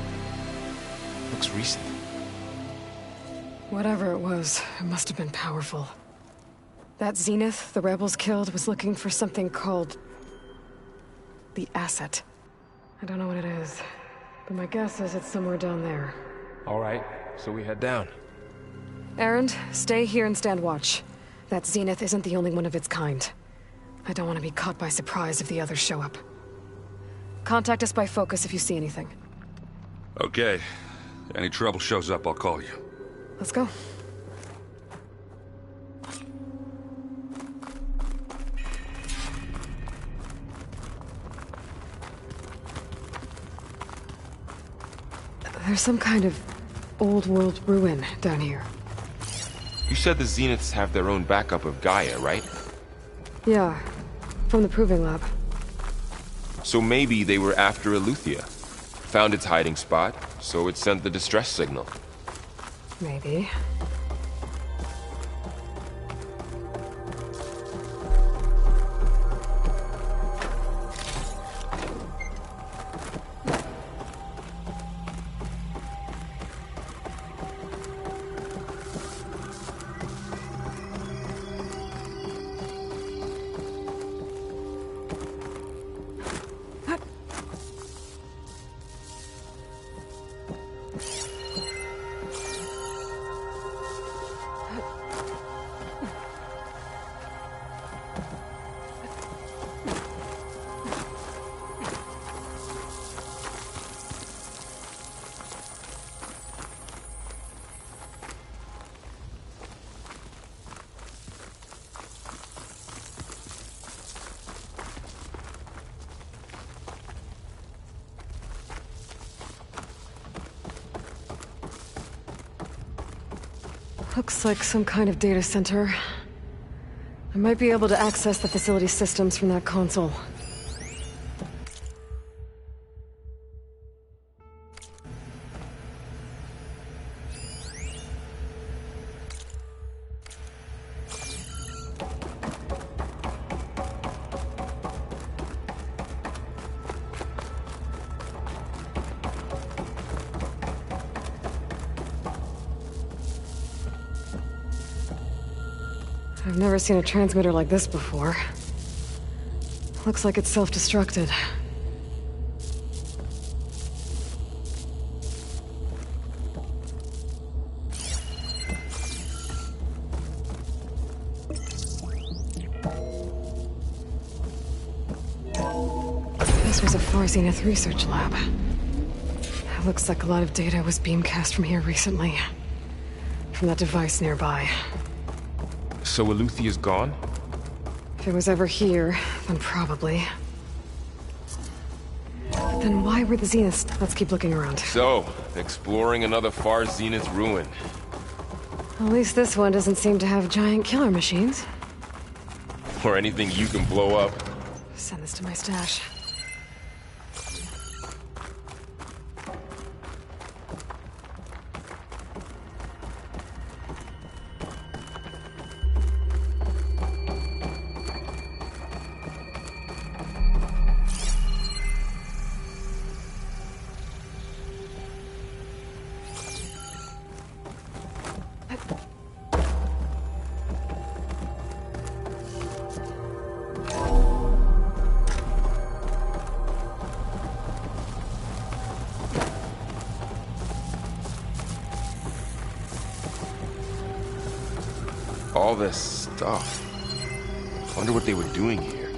Looks recent. Whatever it was, it must have been powerful. That Zenith the rebels killed was looking for something called the asset. I don't know what it is, but my guess is it's somewhere down there. All right, so we head down. Erend, stay here and stand watch. That Zenith isn't the only one of its kind. I don't want to be caught by surprise if the others show up. Contact us by focus if you see anything. Okay. Any trouble shows up, I'll call you. Let's go. There's some kind of old-world ruin down here. You said the Zeniths have their own backup of Gaia, right? Yeah, from the Proving Lab. So maybe they were after Eleuthia. Found its hiding spot, so it sent the distress signal. Maybe. Looks like some kind of data center. I might be able to access the facility systems from that console. I've never seen a transmitter like this before. Looks like it's self-destructed. This was a Far Zenith research lab. It looks like a lot of data was beamcast from here recently. From that device nearby. So Eleuthea's gone? If it was ever here, then probably. But then why were the Zeniths? Let's keep looking around. So, exploring another Far Zenith ruin. At least this one doesn't seem to have giant killer machines. Or anything you can blow up. Send this to my stash. All this stuff. Wonder what they were doing here.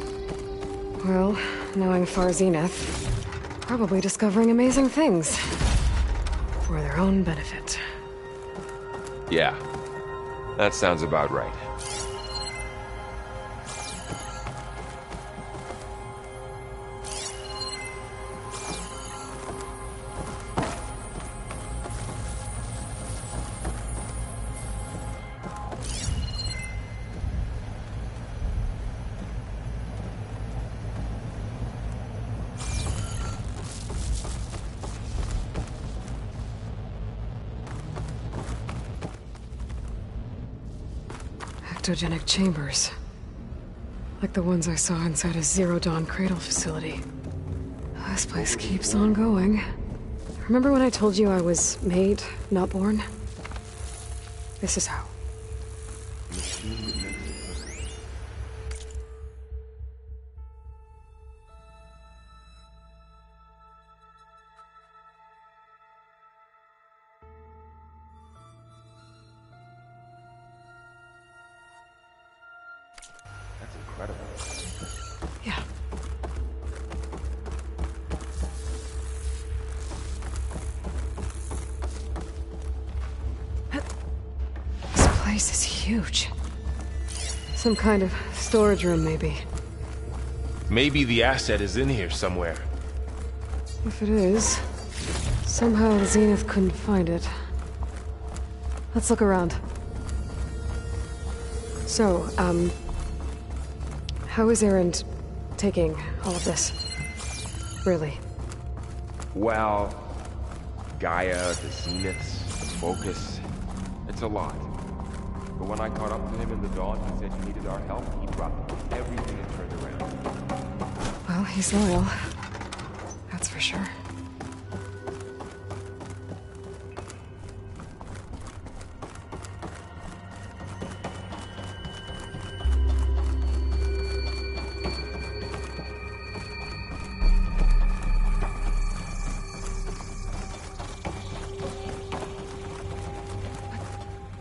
Well, knowing Far Zenith, probably discovering amazing things. For their own benefit. Yeah, that sounds about right. Ectogenic chambers. Like the ones I saw inside a Zero Dawn cradle facility. This place keeps on going. Remember when I told you I was made, not born? This is how. That's incredible. Yeah. This place is huge. Some kind of storage room, maybe. Maybe the asset is in here somewhere. If it is, somehow the Zenith couldn't find it. Let's look around. So, how is Erend taking all of this? Really? Well, Gaia, the Zeniths, the Focus. It's a lot. But when I caught up to him in the dawn, he said you needed our help. He dropped everything and turned around. Well, he's loyal. That's for sure.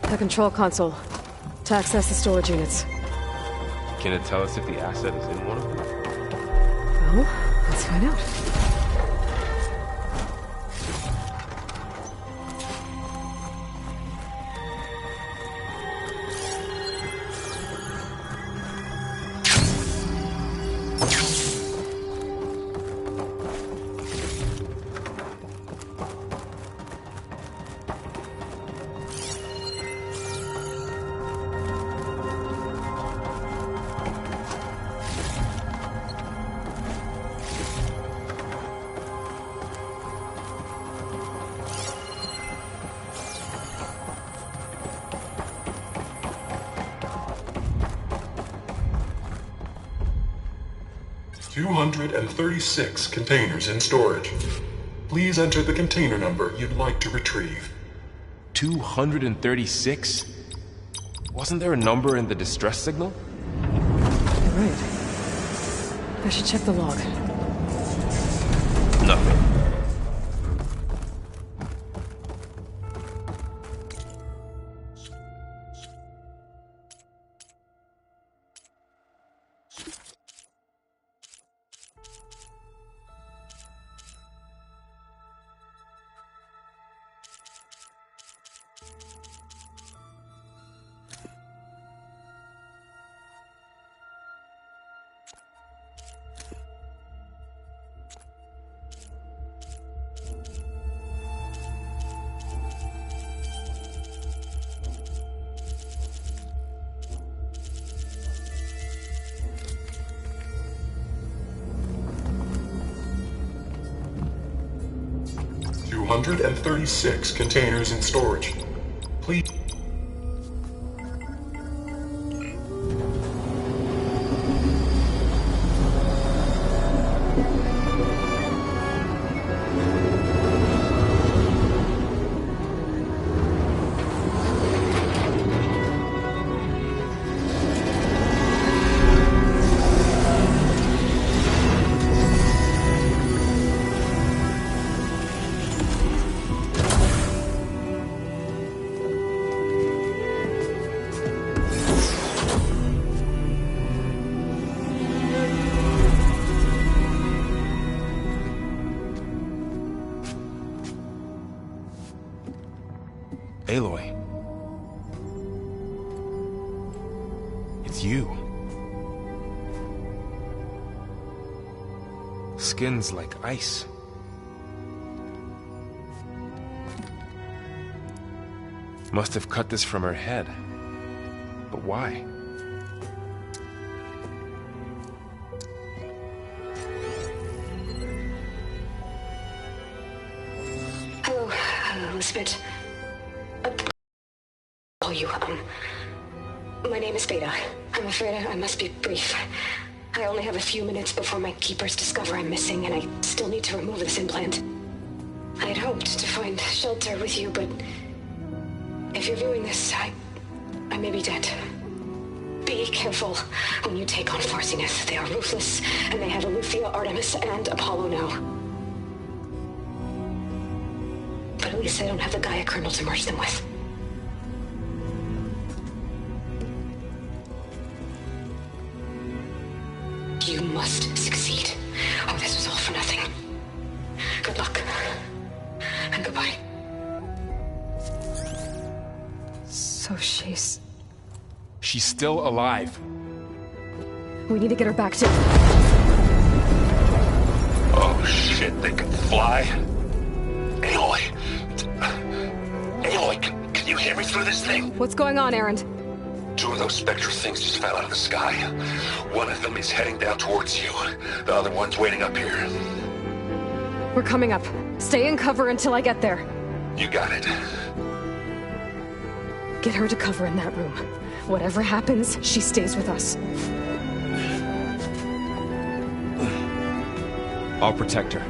The control console. To access the storage units. Can it tell us if the asset is in one of them? Well, let's find out. 236 containers in storage. Please enter the container number you'd like to retrieve. 236? Wasn't there a number in the distress signal? You're right. I should check the log. Nothing. And 36 containers in storage. Please. Aloy. It's you. Skin's like ice. Must have cut this from her head. But why? Hello, Elizabeth. My name is Beta. I'm afraid I must be brief. I only have a few minutes before my keepers discover I'm missing, and I still need to remove this implant. I had hoped to find shelter with you, but if you're viewing this, I may be dead. Be careful when you take on Far Zenith. They are ruthless, and they have Eleuthia, Artemis, and Apollo now. But at least I don't have the Gaia kernel to merge them with. You must succeed, or this was all for nothing. Good luck. And goodbye. So she's still alive. We need to get her back to... Oh shit, they can fly? Aloy! Aloy, can you hear me through this thing? What's going on, Erend? 2 of those Spectre things just fell out of the sky. One of them is heading down towards you. The other one's waiting up here. We're coming up. Stay in cover until I get there. You got it. Get her to cover in that room. Whatever happens, she stays with us. I'll protect her.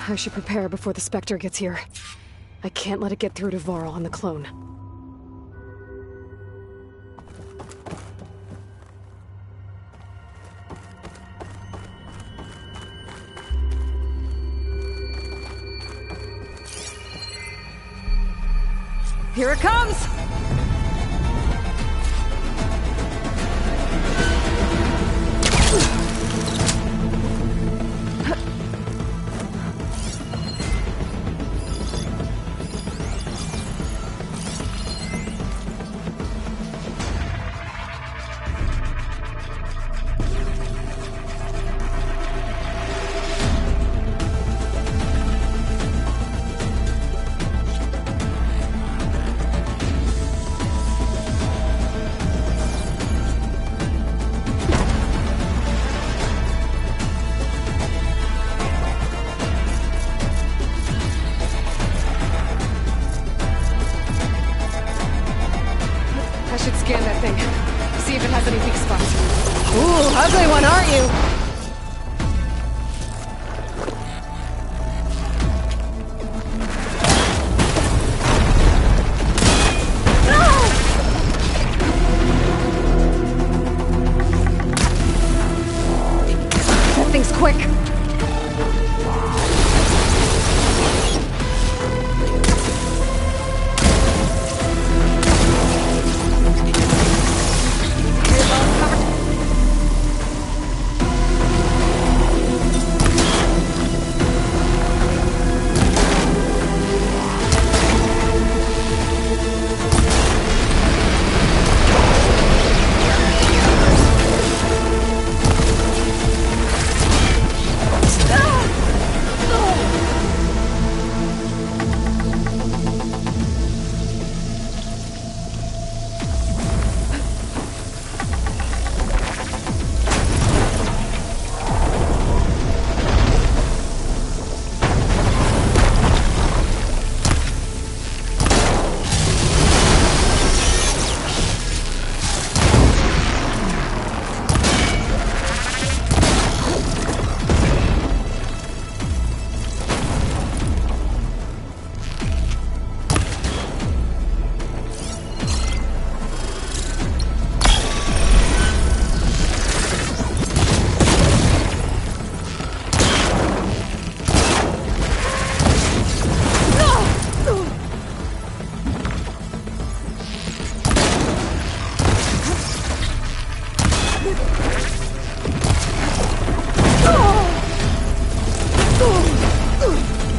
I should prepare before the Spectre gets here. I can't let it get through to Varl and the clone. Here it comes! ugly one, aren't you? That thing's quick.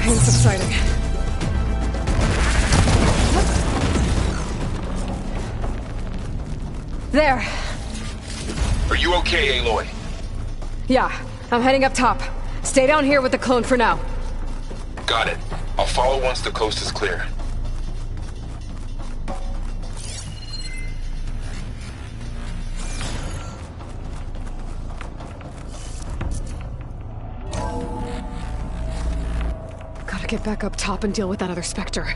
Pain subsiding. There. Are you okay, Aloy? Yeah, I'm heading up top. Stay down here with the clone for now. Got it. I'll follow once the coast is clear. Gotta get back up top and deal with that other Spectre.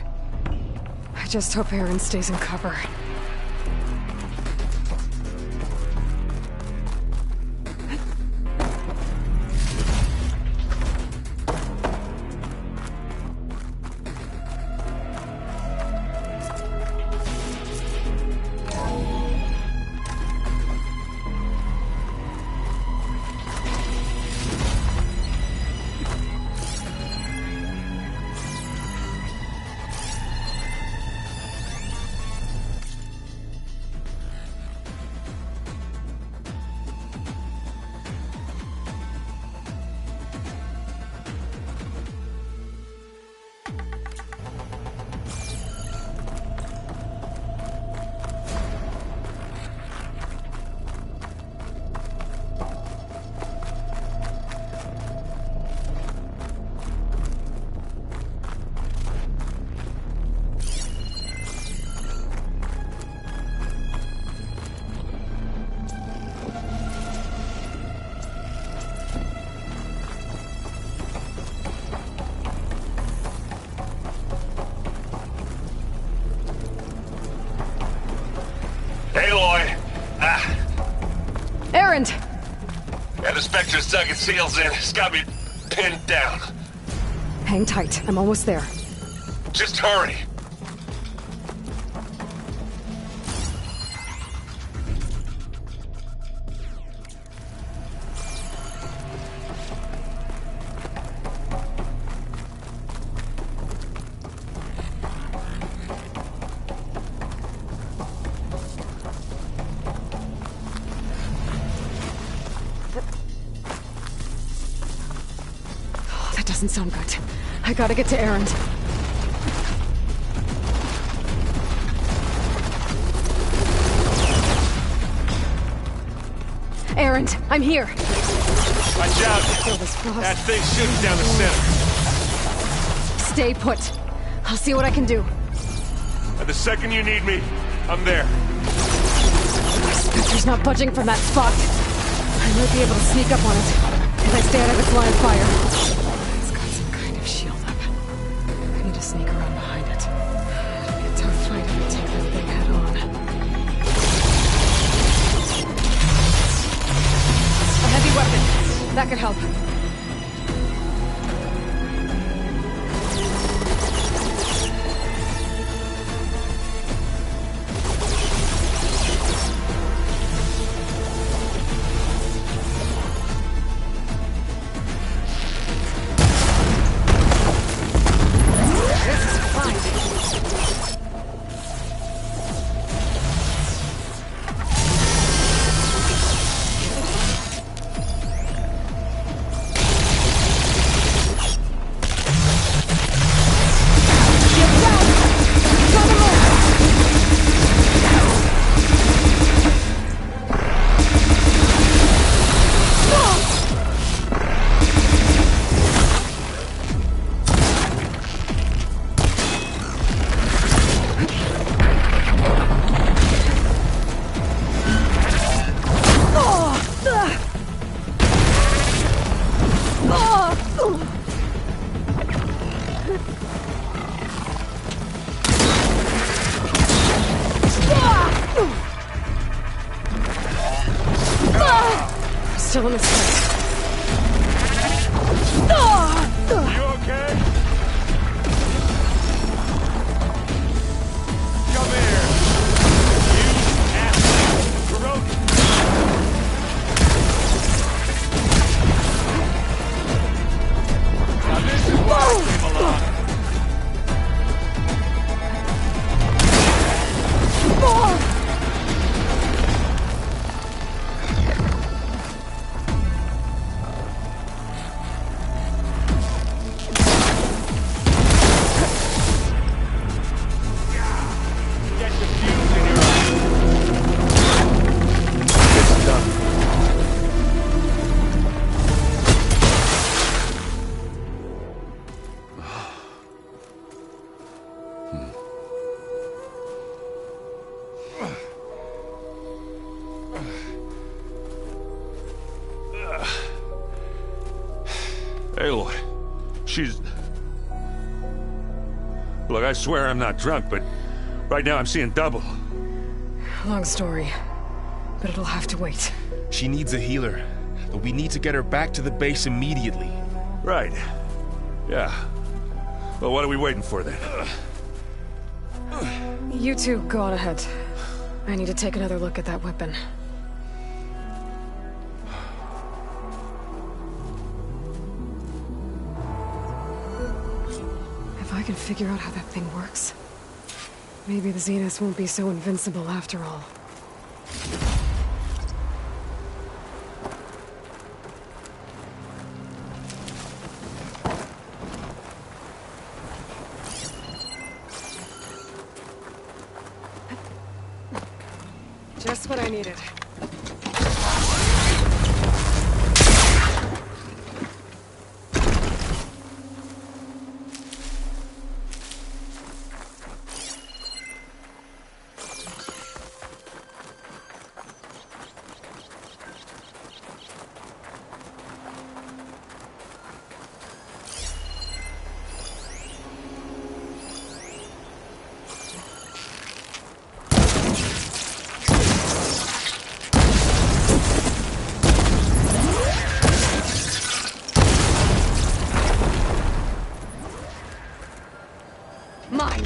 I just hope Aaron stays in cover. Errand! Yeah, the Spectre's dug its heels in. It's got me pinned down. Hang tight. I'm almost there. Just hurry. That doesn't sound good. I gotta get to Errand. Errand, I'm here. Watch out. That thing's shooting down the center. Stay put. I'll see what I can do. And the second you need me, I'm there. Spectre's not budging from that spot. I might be able to sneak up on it if I stay out of its line of fire. It's got some kind of shield up. I need to sneak around behind it. It'll be a tough fight if I take that thing head on. That could help. Still in the space. You okay? Come here. You asshole. Kuroki. Now this is why I came along. Aloy, she's... Look, I swear I'm not drunk, but right now I'm seeing double. Long story, but it'll have to wait. She needs a healer, but we need to get her back to the base immediately. Right. Yeah. Well, what are we waiting for then? You two go on ahead. I need to take another look at that weapon. If I can figure out how that thing works, maybe the Zeniths won't be so invincible after all. Just what I needed. Mine.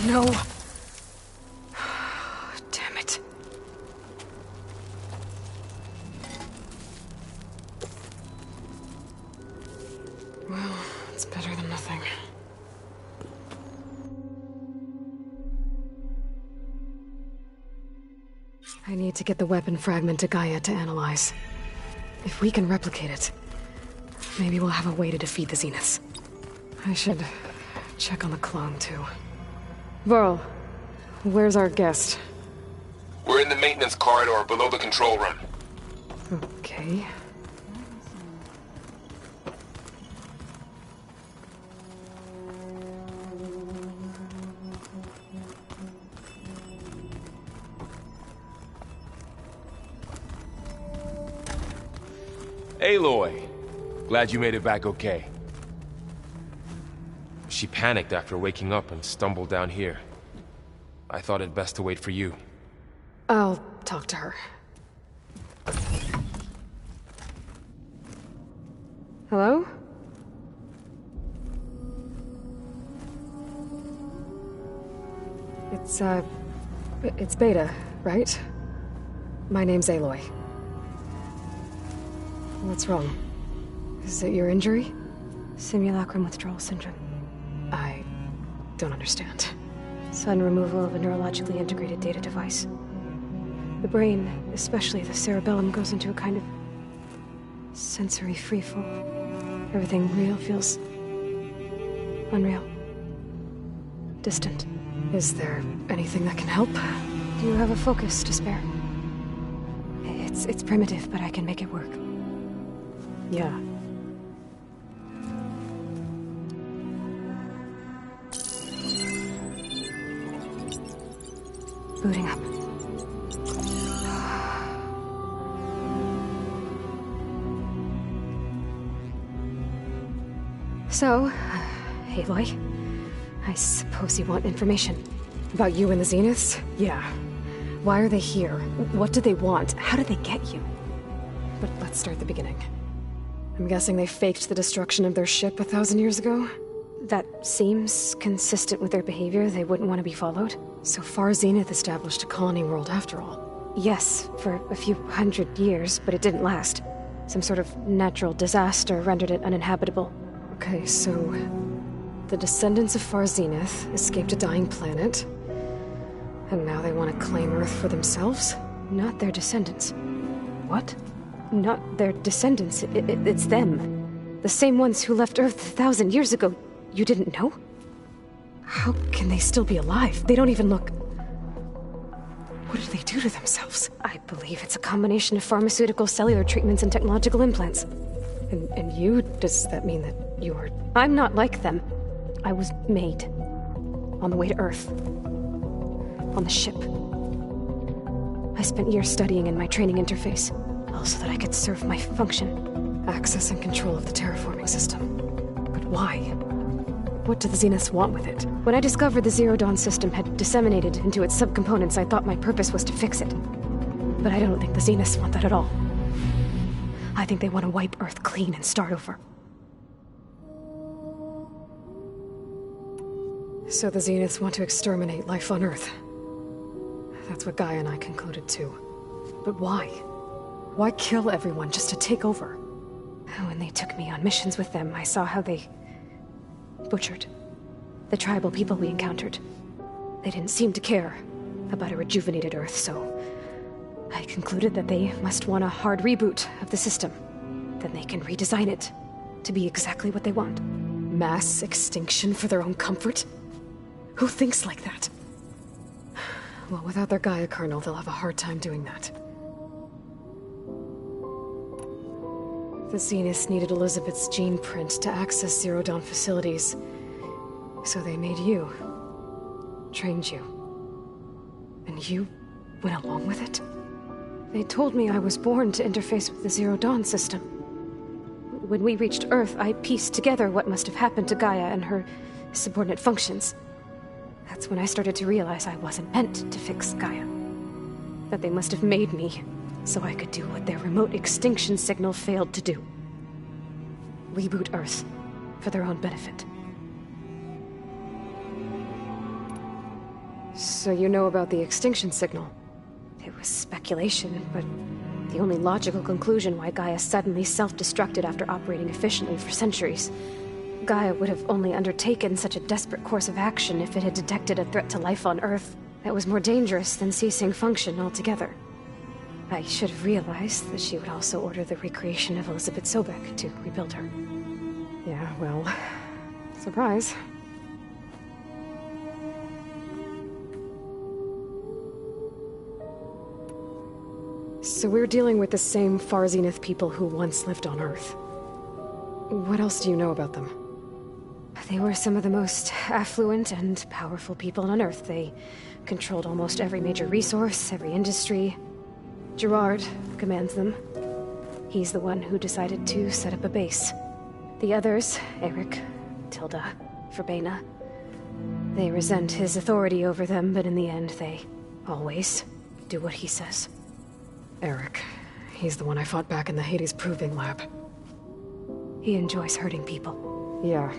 No. Damn it. I need to get the weapon fragment to Gaia to analyze. If we can replicate it, maybe we'll have a way to defeat the Zeniths. I should check on the clone, too. Varl, where's our guest? We're in the maintenance corridor below the control room. Okay. Aloy! Glad you made it back okay. She panicked after waking up and stumbled down here. I thought it best to wait for you. I'll talk to her. Hello? It's Beta, right? My name's Aloy. What's wrong? Is it your injury? Simulacrum withdrawal syndrome. I don't understand. Sudden removal of a neurologically integrated data device. The brain, especially the cerebellum, goes into a kind of sensory freefall. Everything real feels unreal. Distant. Is there anything that can help? Do you have a focus to spare? It's primitive, but I can make it work. Yeah. Booting up. So, Aloy, I suppose you want information. About you and the Zeniths? Yeah. Why are they here? What do they want? How did they get you? But let's start at the beginning. I'm guessing they faked the destruction of their ship 1,000 years ago? That seems consistent with their behavior. They wouldn't want to be followed. So Far Zenith established a colony world after all. Yes, for a few hundred years, but it didn't last. Some sort of natural disaster rendered it uninhabitable. Okay, so the descendants of Far Zenith escaped a dying planet, and now they want to claim Earth for themselves? Not their descendants. What? Not their descendants. It's them. The same ones who left Earth 1,000 years ago. You didn't know? How can they still be alive? They don't even look... What did they do to themselves? I believe it's a combination of pharmaceutical, cellular treatments, and technological implants. And you? Does that mean that you are... I'm not like them. I was made. On the way to Earth. On the ship. I spent years studying in my training interface, all so that I could serve my function. Access and control of the terraforming system. But why? What do the Zeniths want with it? When I discovered the Zero Dawn system had disseminated into its subcomponents, I thought my purpose was to fix it. But I don't think the Zeniths want that at all. I think they want to wipe Earth clean and start over. So the Zeniths want to exterminate life on Earth. That's what Gaia and I concluded too. But why? Why kill everyone just to take over? When they took me on missions with them, I saw how they butchered the tribal people we encountered. They didn't seem to care about a rejuvenated Earth, so I concluded that they must want a hard reboot of the system. Then they can redesign it to be exactly what they want. Mass extinction for their own comfort? Who thinks like that? Well, without their Gaia kernel, they'll have a hard time doing that. The Zeniths needed Elizabeth's gene print to access Zero Dawn facilities. So they made you. Trained you. And you went along with it? They told me I was born to interface with the Zero Dawn system. When we reached Earth, I pieced together what must have happened to Gaia and her subordinate functions. That's when I started to realize I wasn't meant to fix Gaia. That they must have made me so I could do what their remote extinction signal failed to do. Reboot Earth for their own benefit. So you know about the extinction signal? It was speculation, but the only logical conclusion why Gaia suddenly self-destructed after operating efficiently for centuries. Gaia would have only undertaken such a desperate course of action if it had detected a threat to life on Earth that was more dangerous than ceasing function altogether. I should have realized that she would also order the recreation of Elizabeth Sobek to rebuild her. Yeah, well, surprise. So we're dealing with the same Far Zenith people who once lived on Earth. What else do you know about them? They were some of the most affluent and powerful people on Earth. They controlled almost every major resource, every industry. Gerard commands them. He's the one who decided to set up a base. The others, Eric, Tilda, Verbena, they resent his authority over them, but in the end, they always do what he says. Eric. He's the one I fought back in the Hades Proving Lab. He enjoys hurting people. Yeah,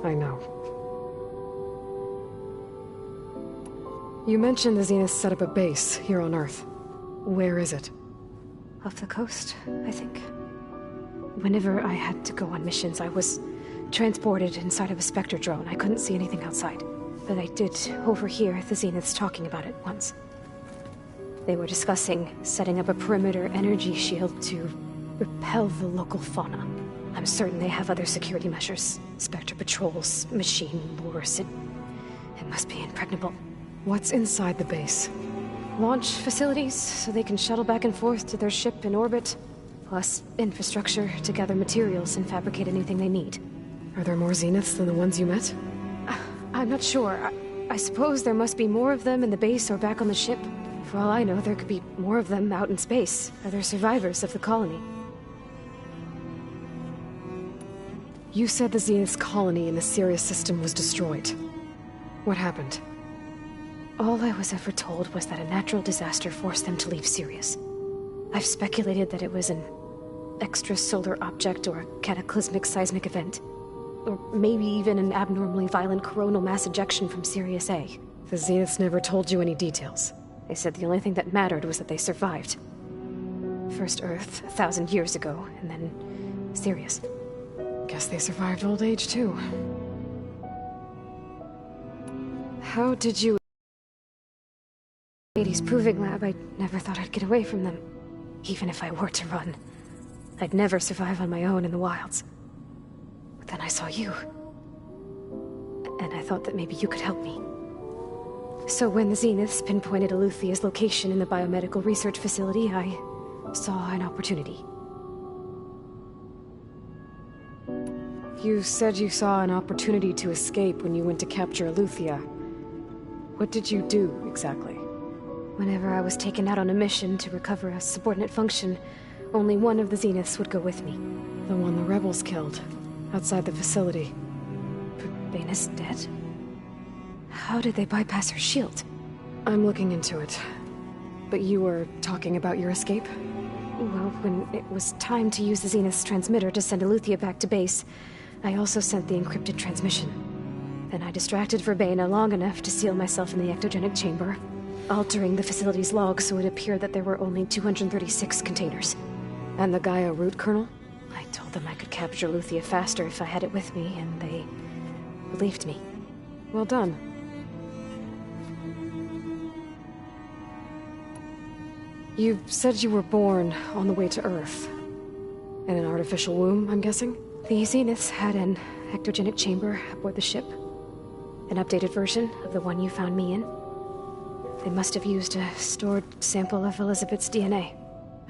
I know. You mentioned the Zenith set up a base here on Earth. Where is it? Off the coast, I think. Whenever I had to go on missions, I was transported inside of a Spectre drone. I couldn't see anything outside. But I did overhear the Zeniths talking about it once. They were discussing setting up a perimeter energy shield to repel the local fauna. I'm certain they have other security measures. Spectre patrols, machine lures. It must be impregnable. What's inside the base? Launch facilities, so they can shuttle back and forth to their ship in orbit. Plus infrastructure to gather materials and fabricate anything they need. Are there more Zeniths than the ones you met? I'm not sure. I suppose there must be more of them in the base or back on the ship. For all I know, there could be more of them out in space. Other survivors of the colony. You said the Zenith's colony in the Sirius system was destroyed. What happened? All I was ever told was that a natural disaster forced them to leave Sirius. I've speculated that it was an extrasolar object or a cataclysmic seismic event. Or maybe even an abnormally violent coronal mass ejection from Sirius A. The Zeniths never told you any details. They said the only thing that mattered was that they survived. First Earth, 1,000 years ago, and then Sirius. Guess they survived old age, too. How did you... Hades Proving Lab, I never thought I'd get away from them. Even if I were to run. I'd never survive on my own in the wilds. But then I saw you. And I thought that maybe you could help me. So when the Zeniths pinpointed Eluthia's location in the biomedical research facility, I saw an opportunity. You said you saw an opportunity to escape when you went to capture Eluthia. What did you do, exactly? Whenever I was taken out on a mission to recover a subordinate function, only one of the Zeniths would go with me. The one the rebels killed, outside the facility. Verbena's dead? How did they bypass her shield? I'm looking into it. But you were talking about your escape? Well, when it was time to use the Zenith's transmitter to send Eluthia back to base, I also sent the encrypted transmission. Then I distracted Verbena long enough to seal myself in the ectogenic chamber, altering the facility's log so it appeared that there were only 236 containers. And the Gaia root kernel? I told them I could capture Eluthia faster if I had it with me, and they believed me. Well done. You said you were born on the way to Earth. In an artificial womb, I'm guessing? The Zeniths had an ectogenic chamber aboard the ship. An updated version of the one you found me in. They must have used a stored sample of Elizabeth's DNA.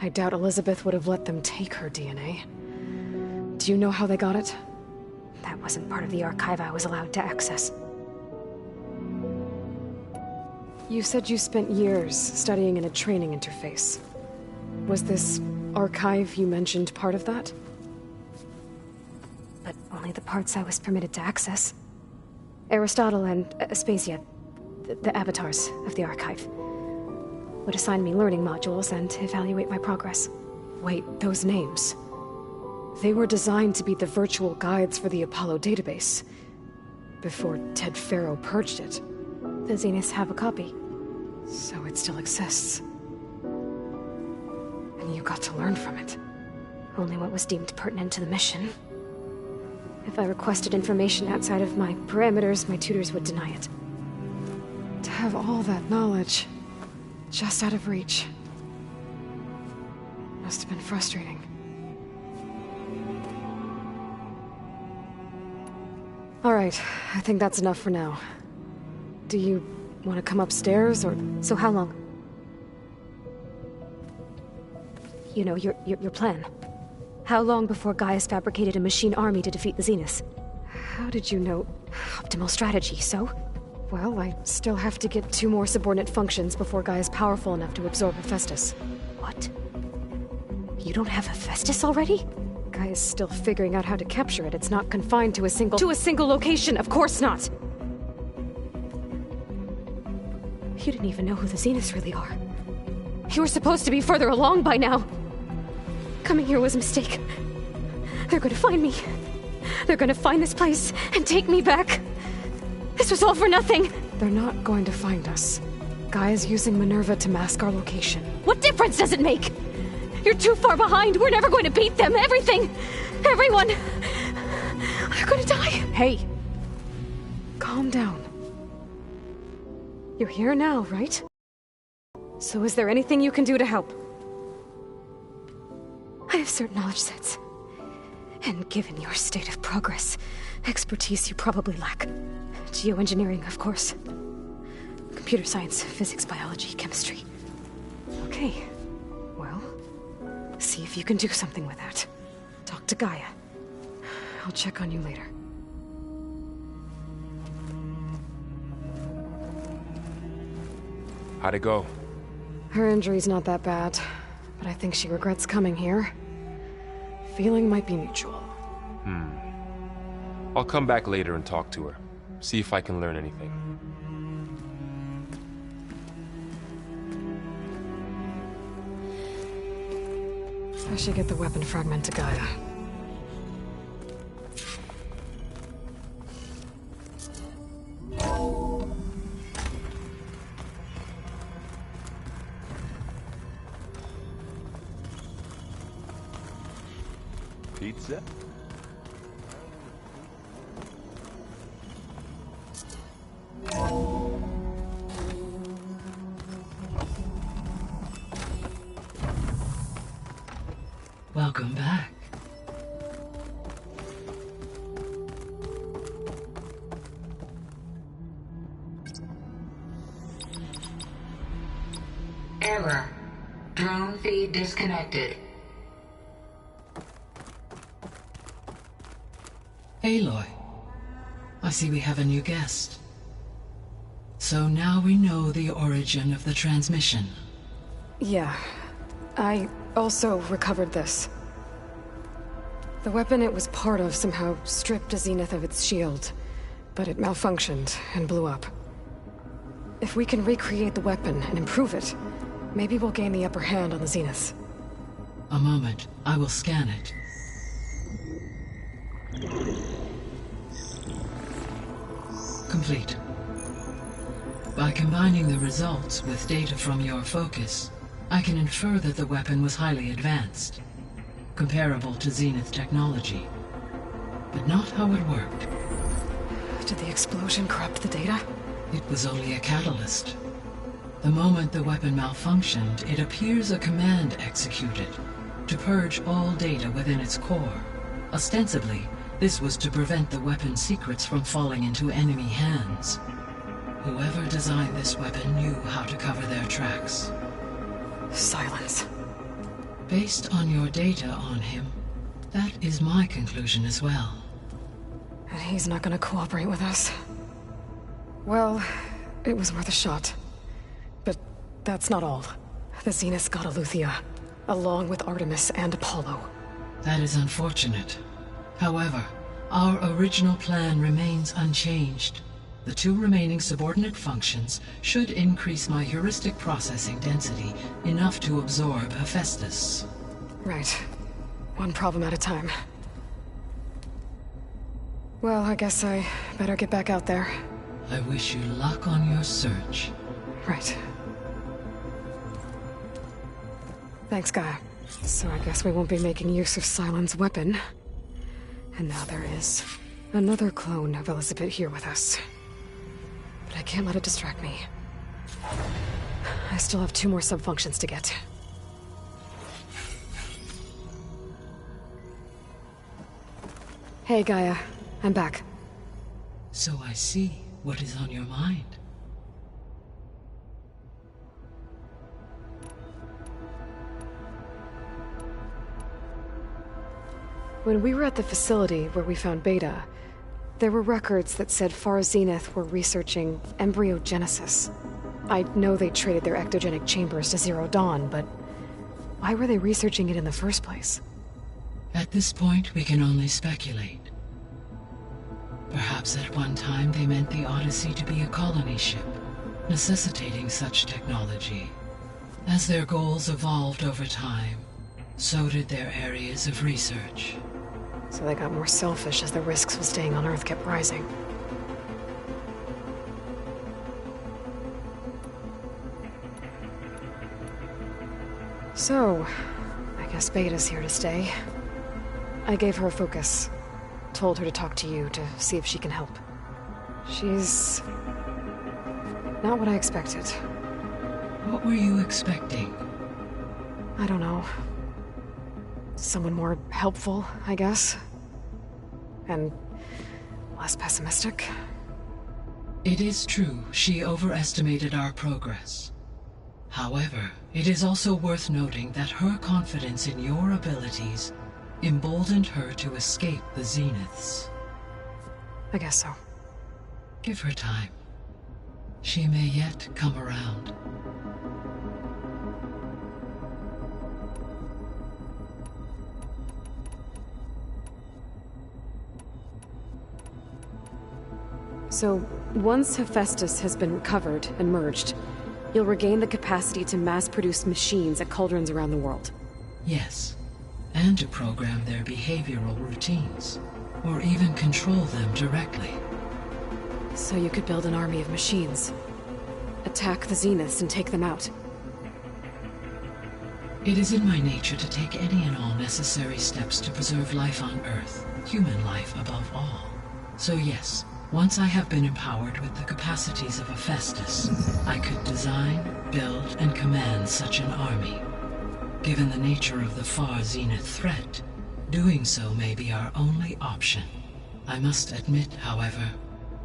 I doubt Elizabeth would have let them take her DNA. Do you know how they got it? That wasn't part of the archive I was allowed to access. You said you spent years studying in a training interface. Was this archive you mentioned part of that? But only the parts I was permitted to access. Aristotle and Aspasia, the avatars of the archive, would assign me learning modules and evaluate my progress. Wait, those names. They were designed to be the virtual guides for the Apollo database, before Ted Faro purged it. The Zeniths have a copy. So it still exists. And you got to learn from it. Only what was deemed pertinent to the mission. If I requested information outside of my parameters, my tutors would deny it. To have all that knowledge, just out of reach. Must have been frustrating. All right, I think that's enough for now. Do you want to come upstairs, or... So how long? You know, your plan. How long before Gaia's fabricated a machine army to defeat the Zeniths? How did you know? Optimal strategy, so? Well, I still have to get 2 more subordinate functions before Gaia's powerful enough to absorb Hephaestus. What? You don't have Hephaestus already? Gaia's still figuring out how to capture it. It's not confined to a single... To a single location! Of course not! You didn't even know who the Zeniths really are. You were supposed to be further along by now. Coming here was a mistake. They're gonna find me. They're gonna find this place and take me back. This was all for nothing. They're not going to find us. Gaia's using Minerva to mask our location. What difference does it make? You're too far behind. We're never going to beat them. Everything. Everyone. They're gonna die. Hey. Calm down. You're here now, right? So is there anything you can do to help? I have certain knowledge sets. And given your state of progress, expertise you probably lack. Geoengineering, of course. Computer science, physics, biology, chemistry. Okay. Well, see if you can do something with that. Talk to Gaia. I'll check on you later. How'd it go? Her injury's not that bad, but I think she regrets coming here. Feeling might be mutual. I'll come back later and talk to her. See if I can learn anything. I should get the weapon fragment to Gaia. Pizza? Welcome back. Error. Drone feed disconnected. Aloy, I see we have a new guest. So now we know the origin of the transmission. Yeah. I also recovered this. The weapon it was part of somehow stripped a Zenith of its shield, but it malfunctioned and blew up. If we can recreate the weapon and improve it, maybe we'll gain the upper hand on the Zeniths. A moment, I will scan it. Complete. By combining the results with data from your focus, I can infer that the weapon was highly advanced, comparable to Zenith technology, but not how it worked. Did the explosion corrupt the data? It was only a catalyst. The moment the weapon malfunctioned, it appears a command executed to purge all data within its core. Ostensibly, this was to prevent the weapon's secrets from falling into enemy hands. Whoever designed this weapon knew how to cover their tracks. Silence. Based on your data on him, that is my conclusion as well. And he's not gonna cooperate with us. Well, it was worth a shot. But that's not all. The Zeniths got Eleuthia, along with Artemis and Apollo. That is unfortunate. However, our original plan remains unchanged. The 2 remaining subordinate functions should increase my heuristic processing density enough to absorb Hephaestus. Right. One problem at a time. Well, I guess I better get back out there. I wish you luck on your search. Right. Thanks, Gaia. So I guess we won't be making use of Cylon's weapon. And now there is another clone of Elizabeth here with us. But I can't let it distract me. I still have 2 more sub-functions to get. Hey, Gaia. I'm back. So I see what is on your mind. When we were at the facility where we found Beta, there were records that said Far Zenith were researching embryogenesis. I know they traded their ectogenic chambers to Zero Dawn, but why were they researching it in the first place? At this point, we can only speculate. Perhaps at one time they meant the Odyssey to be a colony ship, necessitating such technology. As their goals evolved over time, so did their areas of research. So they got more selfish as the risks of staying on Earth kept rising. So, I guess Beta's here to stay. I gave her a focus. Told her to talk to you to see if she can help. She's not what I expected. What were you expecting? I don't know. Someone more helpful, I guess. And less pessimistic. It is true she overestimated our progress. However, it is also worth noting that her confidence in your abilities emboldened her to escape the Zeniths. I guess so. Give her time. She may yet come around. So, once Hephaestus has been recovered and merged, you'll regain the capacity to mass-produce machines at cauldrons around the world. Yes, and to program their behavioral routines, or even control them directly. So you could build an army of machines. Attack the Zeniths and take them out. It is in my nature to take any and all necessary steps to preserve life on Earth, human life above all. So yes, once I have been empowered with the capacities of Hephaestus, I could design, build, and command such an army. Given the nature of the Far Zenith threat, doing so may be our only option. I must admit, however,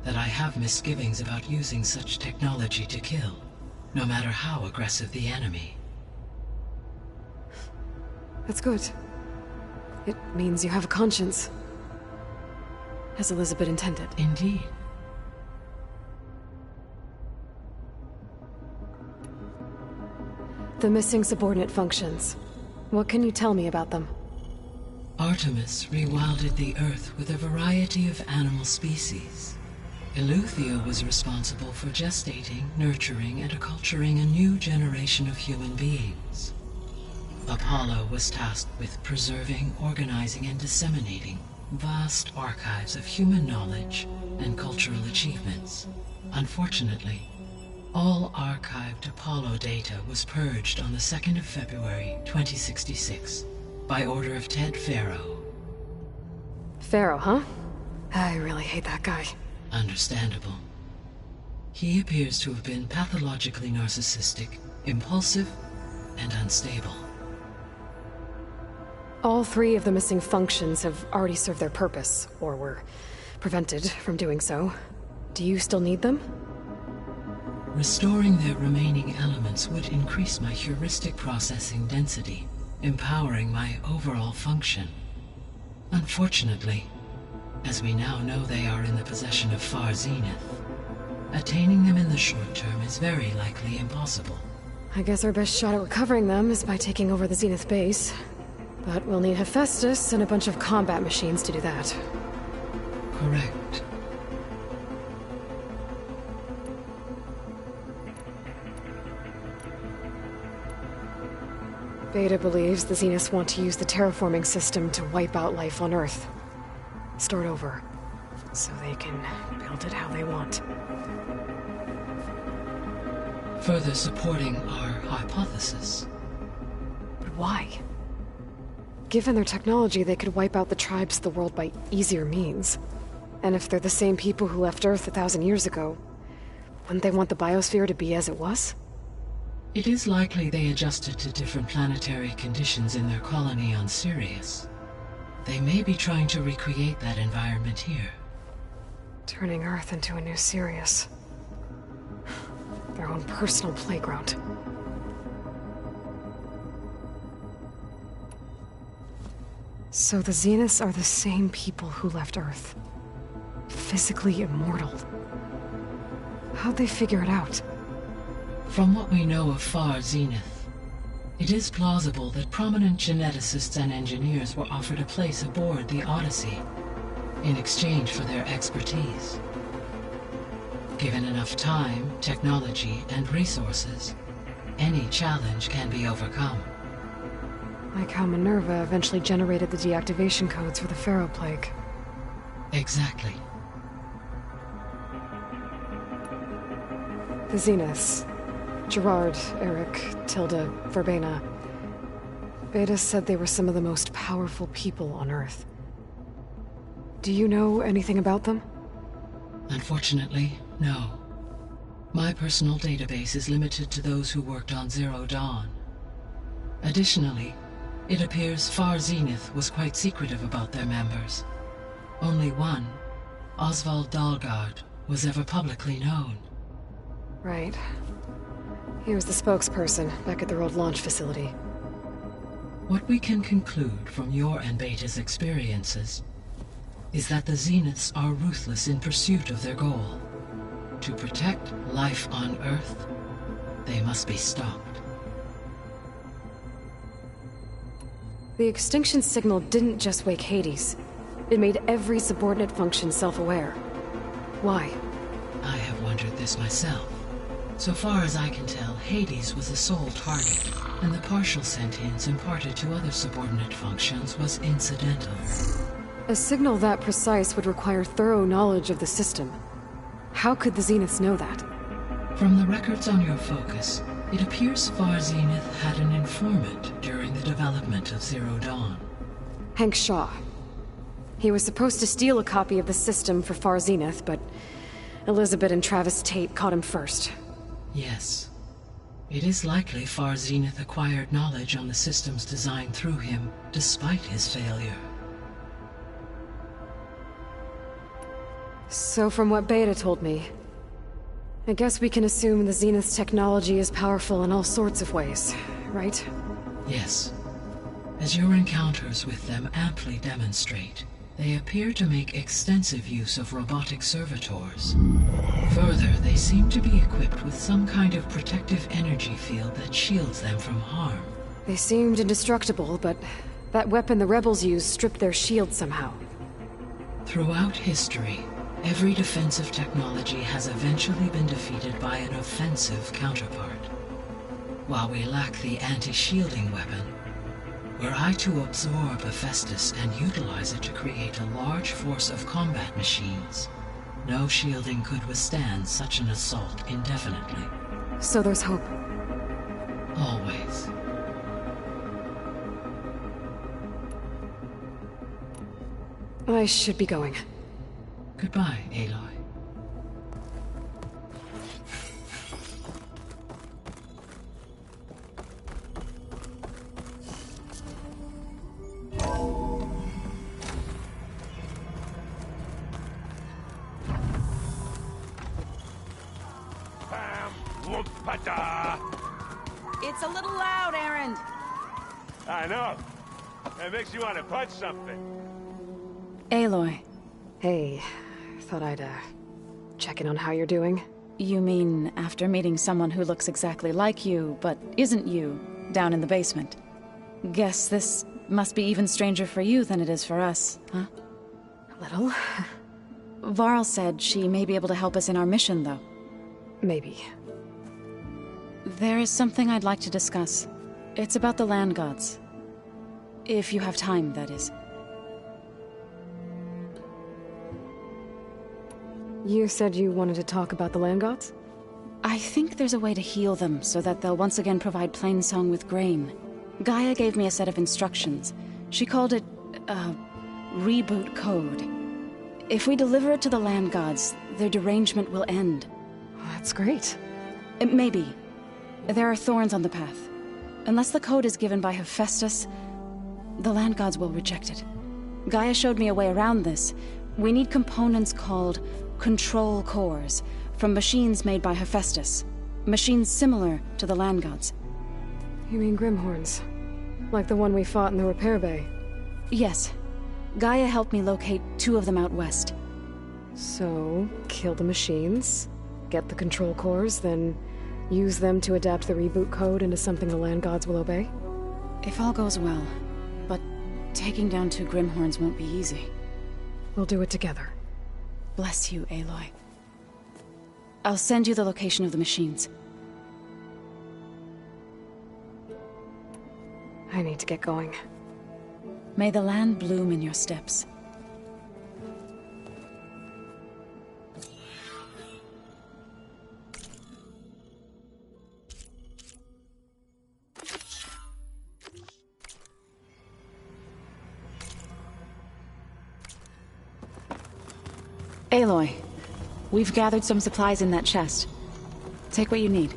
that I have misgivings about using such technology to kill, no matter how aggressive the enemy. That's good. It means you have a conscience. As Elizabeth intended. Indeed. The missing subordinate functions. What can you tell me about them? Artemis rewilded the Earth with a variety of animal species. Eleuthia was responsible for gestating, nurturing, and acculturating a new generation of human beings. Apollo was tasked with preserving, organizing, and disseminating vast archives of human knowledge and cultural achievements. Unfortunately, all archived Apollo data was purged on the 2nd of February, 2066, by order of Ted Faro. Faro, huh? I really hate that guy. Understandable. He appears to have been pathologically narcissistic, impulsive, and unstable. All 3 of the missing functions have already served their purpose, or were prevented from doing so. Do you still need them? Restoring their remaining elements would increase my heuristic processing density, empowering my overall function. Unfortunately, as we now know they are in the possession of Far Zenith, attaining them in the short term is very likely impossible. I guess our best shot at recovering them is by taking over the Zenith base. But we'll need Hephaestus and a bunch of combat machines to do that. Correct. Beta believes the Zeniths want to use the terraforming system to wipe out life on Earth. Start over, so they can build it how they want. Further supporting our hypothesis. But why? Given their technology, they could wipe out the tribes of the world by easier means. And if they're the same people who left Earth 1,000 years ago, wouldn't they want the biosphere to be as it was? It is likely they adjusted to different planetary conditions in their colony on Sirius. They may be trying to recreate that environment here. Turning Earth into a new Sirius. Their own personal playground. So the Zeniths are the same people who left Earth. Physically immortal. How'd they figure it out? From what we know of Far Zenith, it is plausible that prominent geneticists and engineers were offered a place aboard the Odyssey in exchange for their expertise. Given enough time, technology, and resources, any challenge can be overcome. Like how Minerva eventually generated the deactivation codes for the Pharaoh Plague. Exactly. The Zeniths. Gerard, Eric, Tilda, Verbena. Beta said they were some of the most powerful people on Earth. Do you know anything about them? Unfortunately, no. My personal database is limited to those who worked on Zero Dawn. Additionally, it appears Far Zenith was quite secretive about their members. Only one, Oswald Dahlgard, was ever publicly known. Right. He was the spokesperson back at their old launch facility. What we can conclude from your and Beta's experiences is that the Zeniths are ruthless in pursuit of their goal. To protect life on Earth, they must be stopped. The extinction signal didn't just wake Hades. It made every subordinate function self-aware. Why? I have wondered this myself. So far as I can tell, Hades was the sole target, and the partial sentience imparted to other subordinate functions was incidental. A signal that precise would require thorough knowledge of the system. How could the Zeniths know that? From the records on your focus, it appears Far Zenith had an informant during the development of Zero Dawn. Hank Shaw. He was supposed to steal a copy of the system for Far Zenith, but Elizabeth and Travis Tate caught him first. Yes. It is likely Far Zenith acquired knowledge on the systems designed through him, despite his failure. So from what Beta told me, I guess we can assume the Zenith's technology is powerful in all sorts of ways, right? Yes. As your encounters with them amply demonstrate, they appear to make extensive use of robotic servitors. Further, they seem to be equipped with some kind of protective energy field that shields them from harm. They seemed indestructible, but that weapon the rebels used stripped their shield somehow. Throughout history, every defensive technology has eventually been defeated by an offensive counterpart. While we lack the anti-shielding weapon, were I to absorb Hephaestus and utilize it to create a large force of combat machines, no shielding could withstand such an assault indefinitely. So there's hope. Always. I should be going. Goodbye, Aloy. It's a little loud, Aaron. I know. It makes you want to punch something. Aloy. Hey, thought I'd, check in on how you're doing. You mean after meeting someone who looks exactly like you, but isn't you, down in the basement? Guess this must be even stranger for you than it is for us, huh? A little. Varl said she may be able to help us in our mission, though. Maybe. There is something I'd like to discuss. It's about the land gods. If you have time, that is. You said you wanted to talk about the land gods? I think there's a way to heal them so that they'll once again provide Plainsong with grain. Gaia gave me a set of instructions. She called it, reboot code. If we deliver it to the land gods, their derangement will end. That's great. Maybe. There are thorns on the path. Unless the code is given by Hephaestus, the land gods will reject it. Gaia showed me a way around this. We need components called control cores from machines made by Hephaestus. Machines similar to the land gods. You mean Grimhorns? Like the one we fought in the repair bay? Yes. Gaia helped me locate 2 of them out west. So, kill the machines, get the control cores, then use them to adapt the reboot code into something the land gods will obey? If all goes well. But taking down 2 Grimhorns won't be easy. We'll do it together. Bless you, Aloy. I'll send you the location of the machines. I need to get going. May the land bloom in your steps. Aloy, we've gathered some supplies in that chest. Take what you need.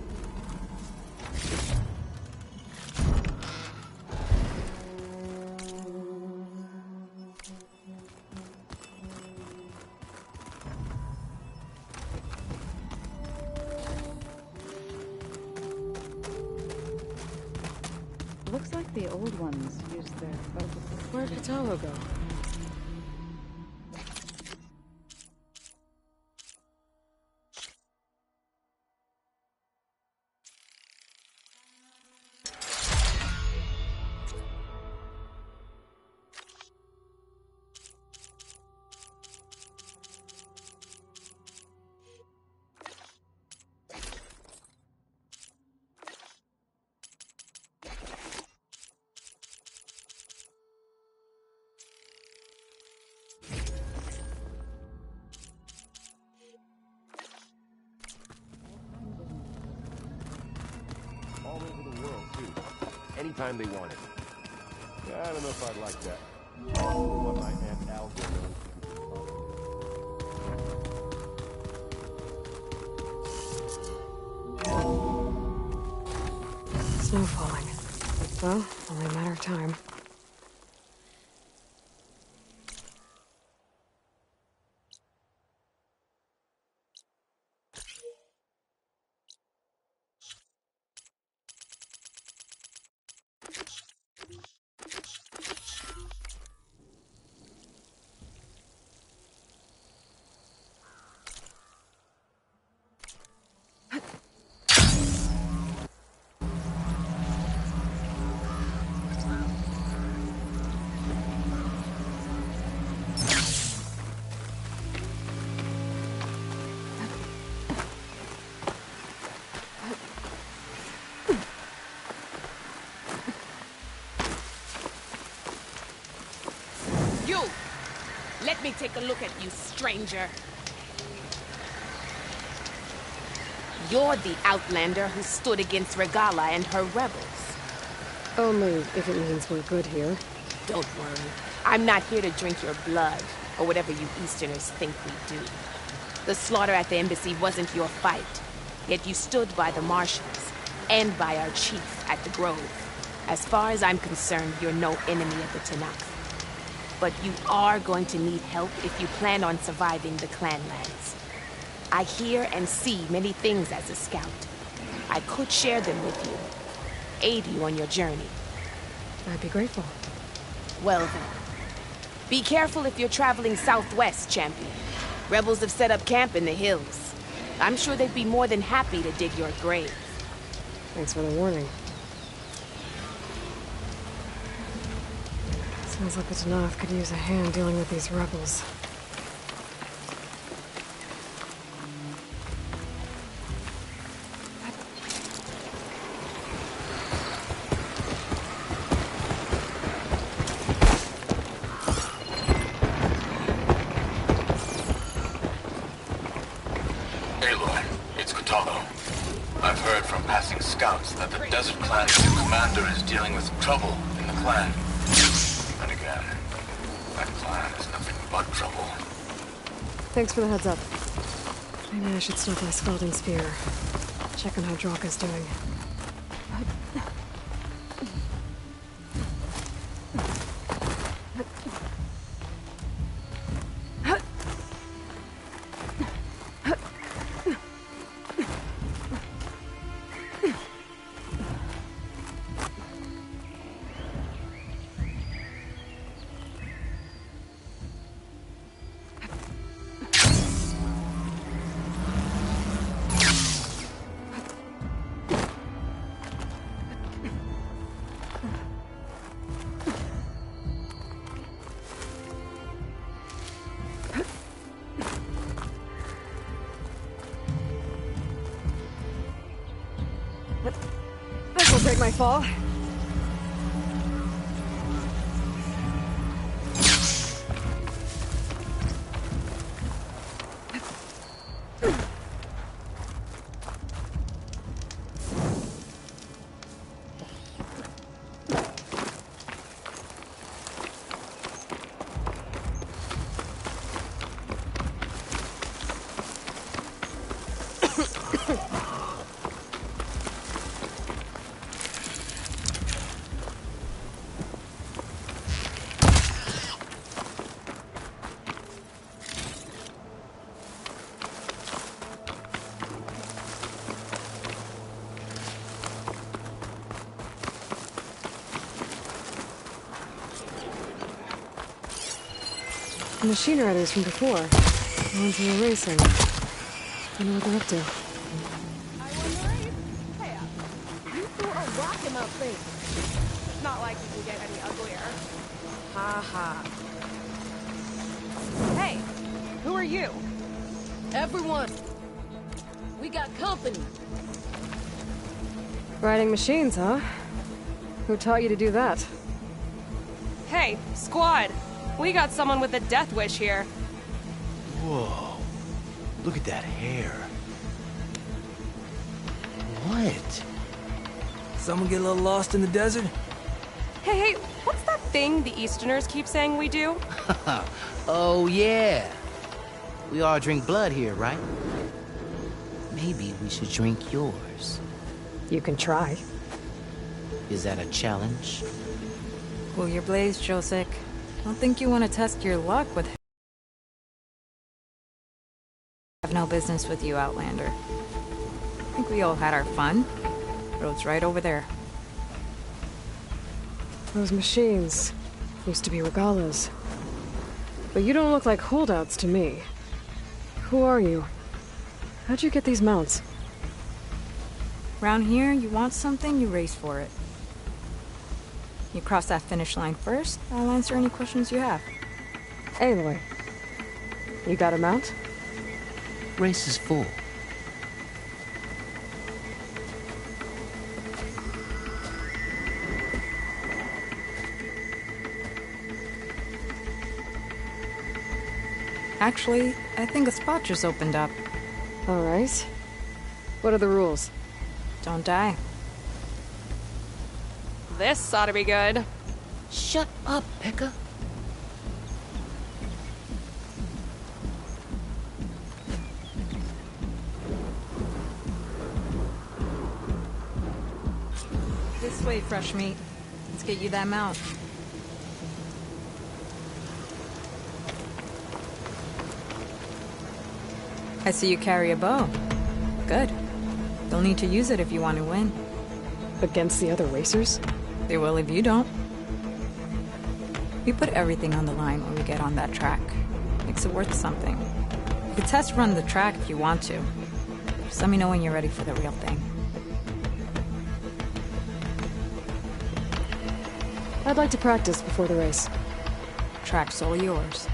Looks like the old ones used their focus. Where'd Katalo go? All over the world, too. Anytime they want it. Yeah, I don't know if I'd like that. What my Aunt Al did. Snow falling. Well, only a matter of time. You! Let me take a look at you, stranger. You're the Outlander who stood against Regala and her rebels. Only if it means we're good here. Don't worry. I'm not here to drink your blood, or whatever you Easterners think we do. The slaughter at the embassy wasn't your fight, yet you stood by the Marshals, and by our chief at the Grove. As far as I'm concerned, you're no enemy of the Tanakh. But you are going to need help if you plan on surviving the Clanlands. I hear and see many things as a scout. I could share them with you, aid you on your journey. I'd be grateful. Well then, be careful if you're traveling southwest, champion. Rebels have set up camp in the hills. I'm sure they'd be more than happy to dig your grave. Thanks for the warning. Sounds like the Tanakh could use a hand dealing with these rebels. Aloy, it's Katalo. I've heard from passing scouts that the Desert Clan's new commander is dealing with trouble in the clan. And again, that clan is nothing but trouble. Thanks for the heads up. Maybe I should stop my scalding spear. Check on how Draka's doing. This'll break my fall. The machine riders from before. The ones who were racing. I know what they're up to. You threw a rock in my face. It's not like you can get any uglier. Ha ha. Hey, who are you? Everyone, we got company. Riding machines, huh? Who taught you to do that? Hey, squad. We got someone with a death wish here. Whoa. Look at that hair. What? Someone get a little lost in the desert? Hey, what's that thing the Easterners keep saying we do? Oh, yeah. We all drink blood here, right? Maybe we should drink yours. You can try. Is that a challenge? Cool your blaze, Josek. Don't think you want to test your luck with... Have no business with you, Outlander. I think we all had our fun. Road's right over there. Those machines used to be regalas. But you don't look like holdouts to me. Who are you? How'd you get these mounts? Round here, you want something, you race for it. You cross that finish line first, I'll answer any questions you have. Aloy, you got a mount? Race is full. Actually, I think a spot just opened up. All right. What are the rules? Don't die. This ought to be good. Shut up, Pekka. This way, fresh meat. Let's get you that mount. I see you carry a bow. Good. You'll need to use it if you want to win. Against the other racers? They will if you don't. We put everything on the line when we get on that track. Makes it worth something. You could test run the track if you want to. Just let me know when you're ready for the real thing. I'd like to practice before the race. Track's all yours.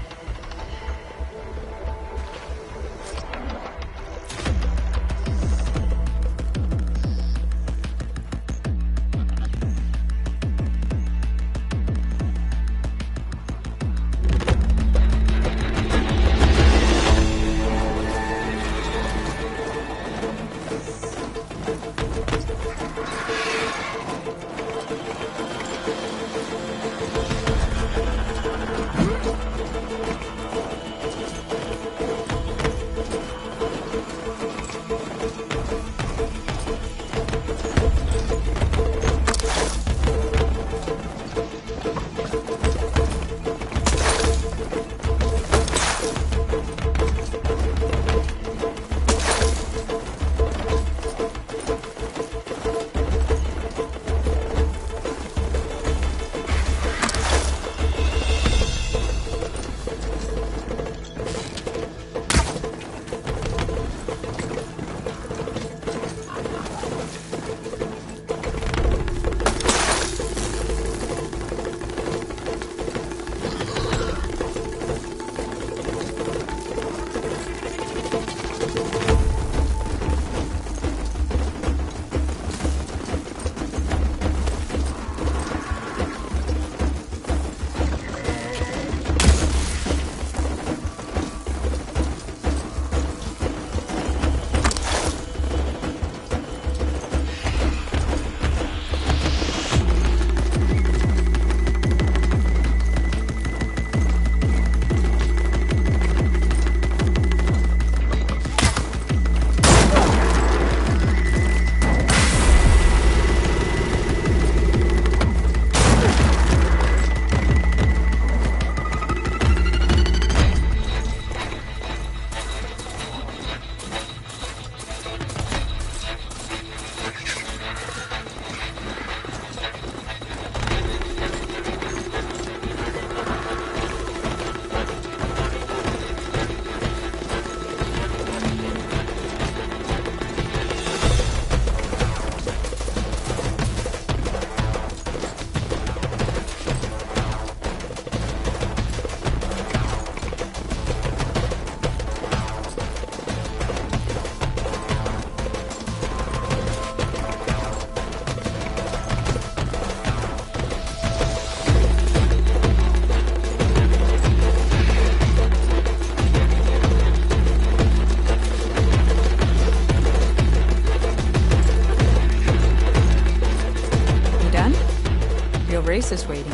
race is waiting.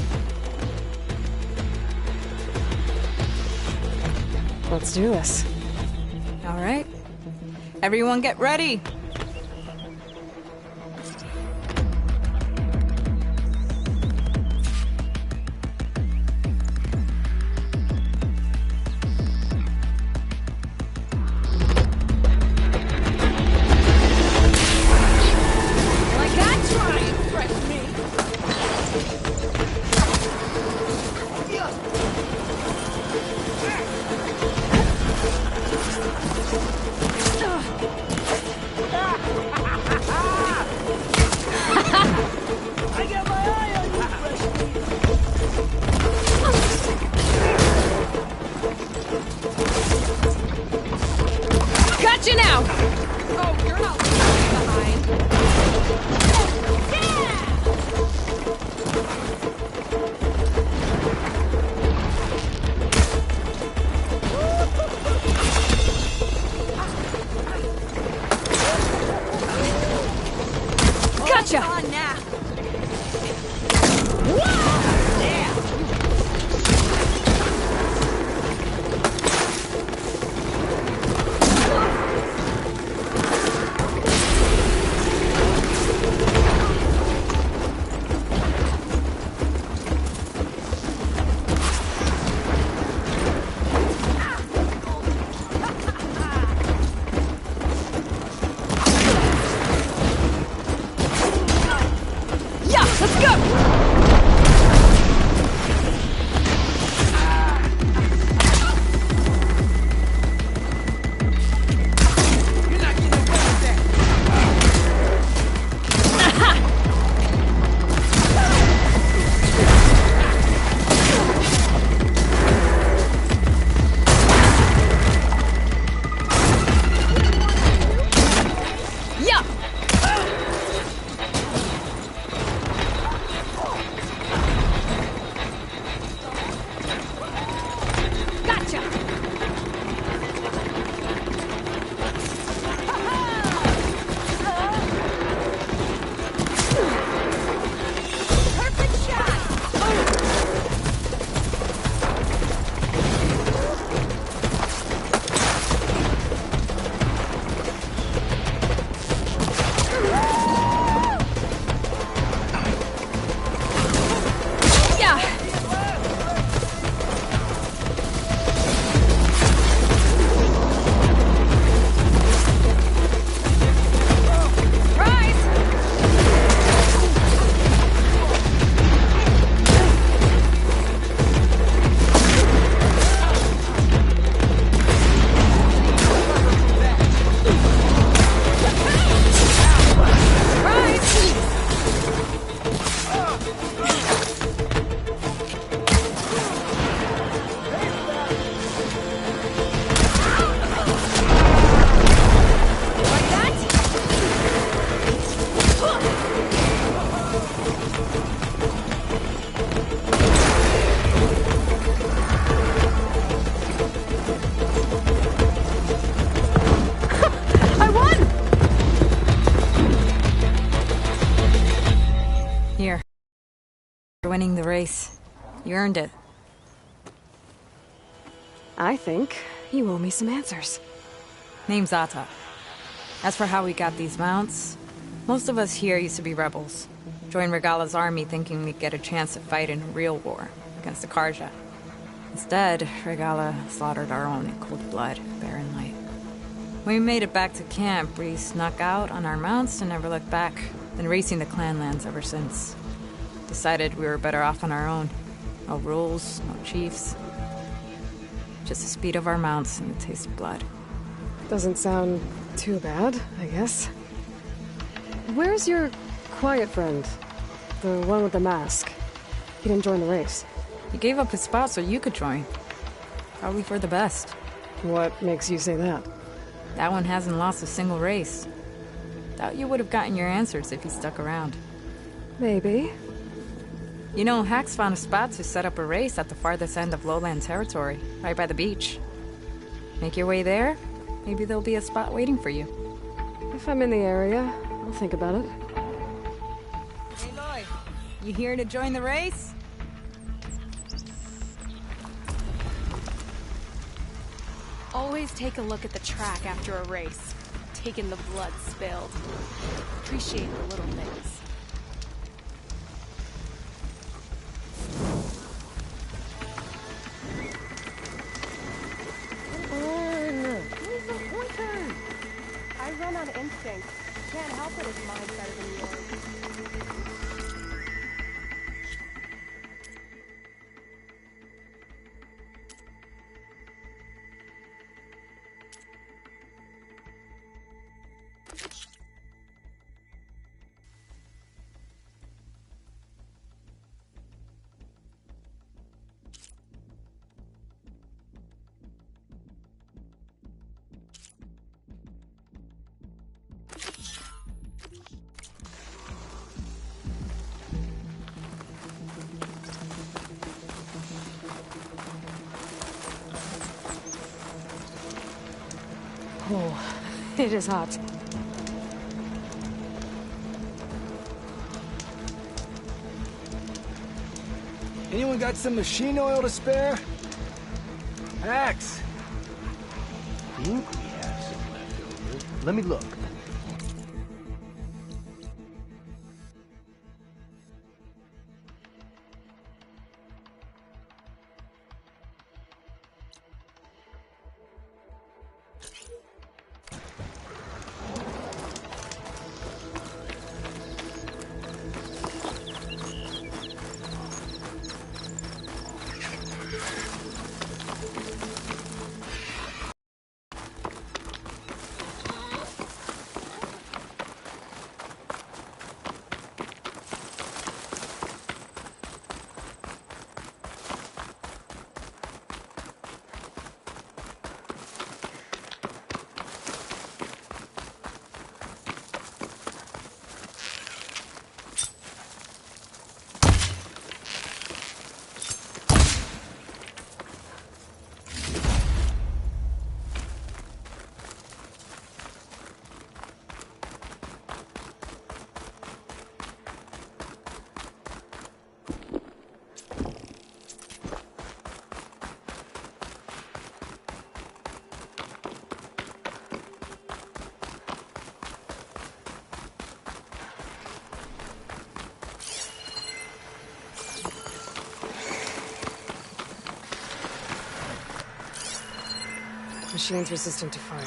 Let's do this. All right. Everyone get ready. Gotcha now! Oh, you're not leaving me behind. Gotcha! On now. Winning the race. You earned it. I think you owe me some answers. Name's Atta. As for how we got these mounts, most of us here used to be rebels. Joined Regala's army thinking we'd get a chance to fight in a real war against the Karja. Instead, Regala slaughtered our own in cold blood, bare and light. When we made it back to camp, we snuck out on our mounts and never looked back. Been racing the clan lands ever since. Decided we were better off on our own. No rules, no chiefs. Just the speed of our mounts and the taste of blood. Doesn't sound too bad, I guess. Where's your quiet friend? The one with the mask. He didn't join the race. He gave up his spot so you could join. Probably for the best. What makes you say that? That one hasn't lost a single race. Doubt you would have gotten your answers if he stuck around. Maybe. You know, Hax found a spot to set up a race at the farthest end of lowland territory, right by the beach. Make your way there, maybe there'll be a spot waiting for you. If I'm in the area, I'll think about it. Hey, Lloyd. You here to join the race? Always take a look at the track after a race. Taking the blood spilled. Appreciate the little things. I run on instinct. Can't help it if mine's better than yours. Oh, it is hot. Anyone got some machine oil to spare? Axe! I think we have some left over. Let me look. Machine's resistant to fire.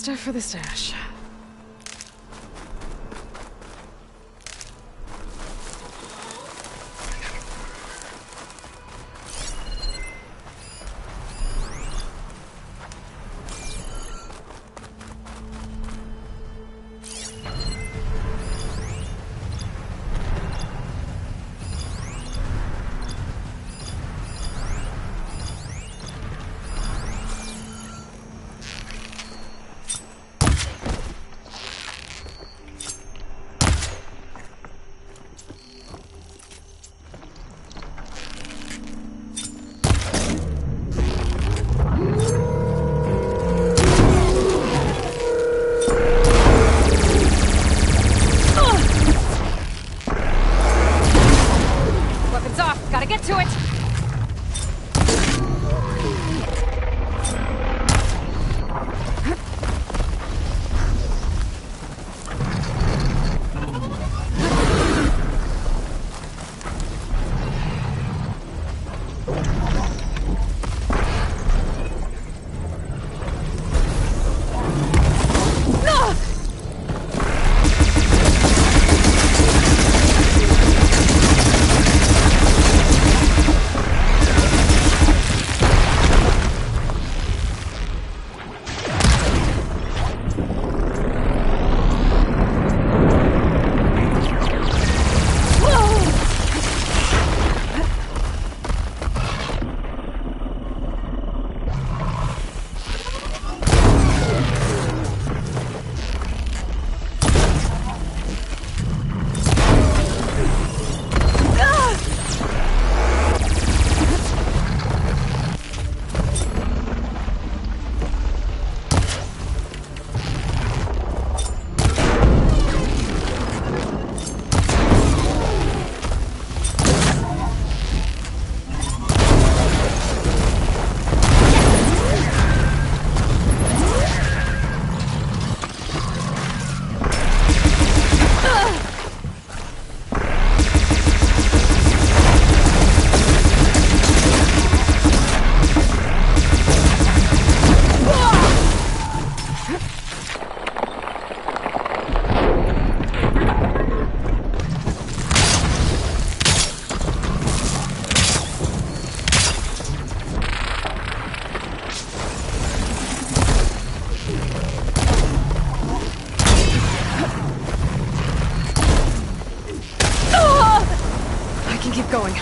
Stuff for the stash. going.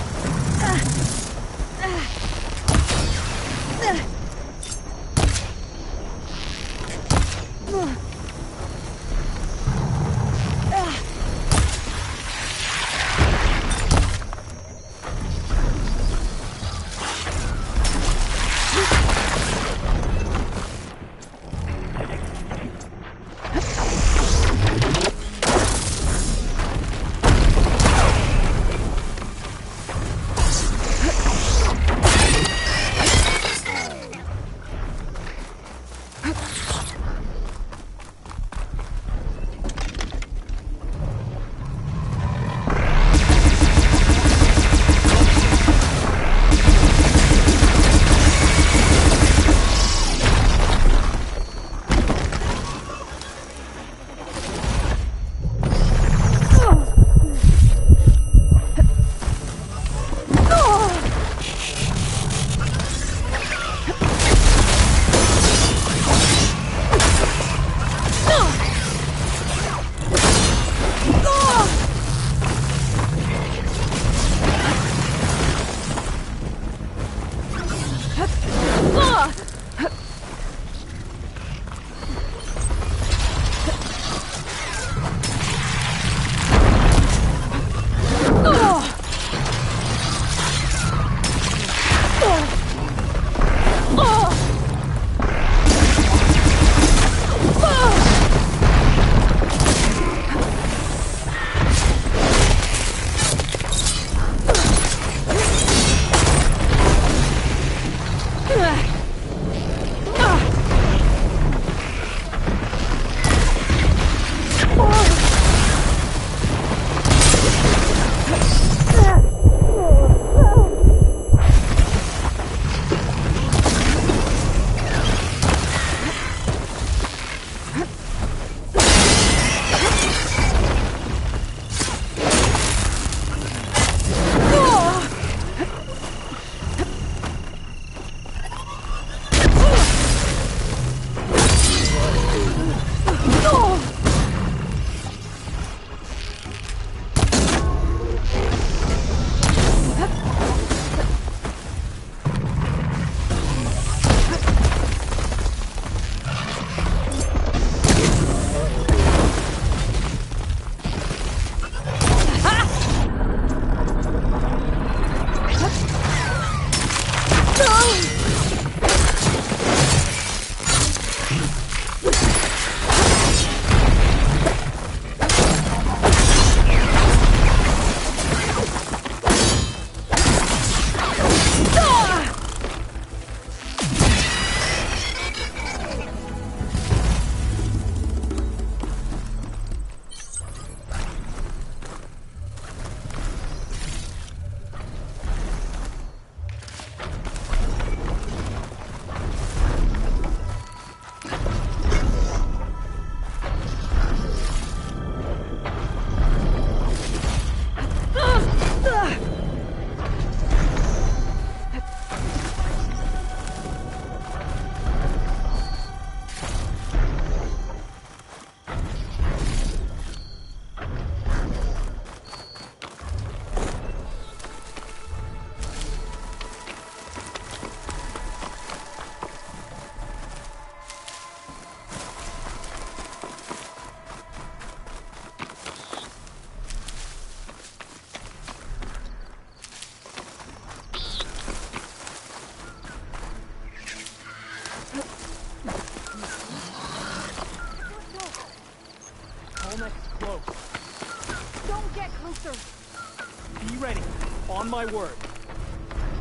My word.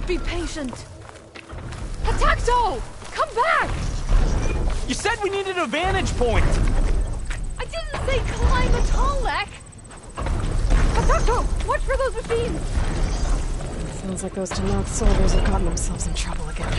Be patient. Ataxo! Come back! You said we needed a vantage point! I didn't say climb a Tallneck! Ataxo! Watch for those machines! Sounds like those Tenakth soldiers have gotten themselves in trouble again.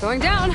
Going down.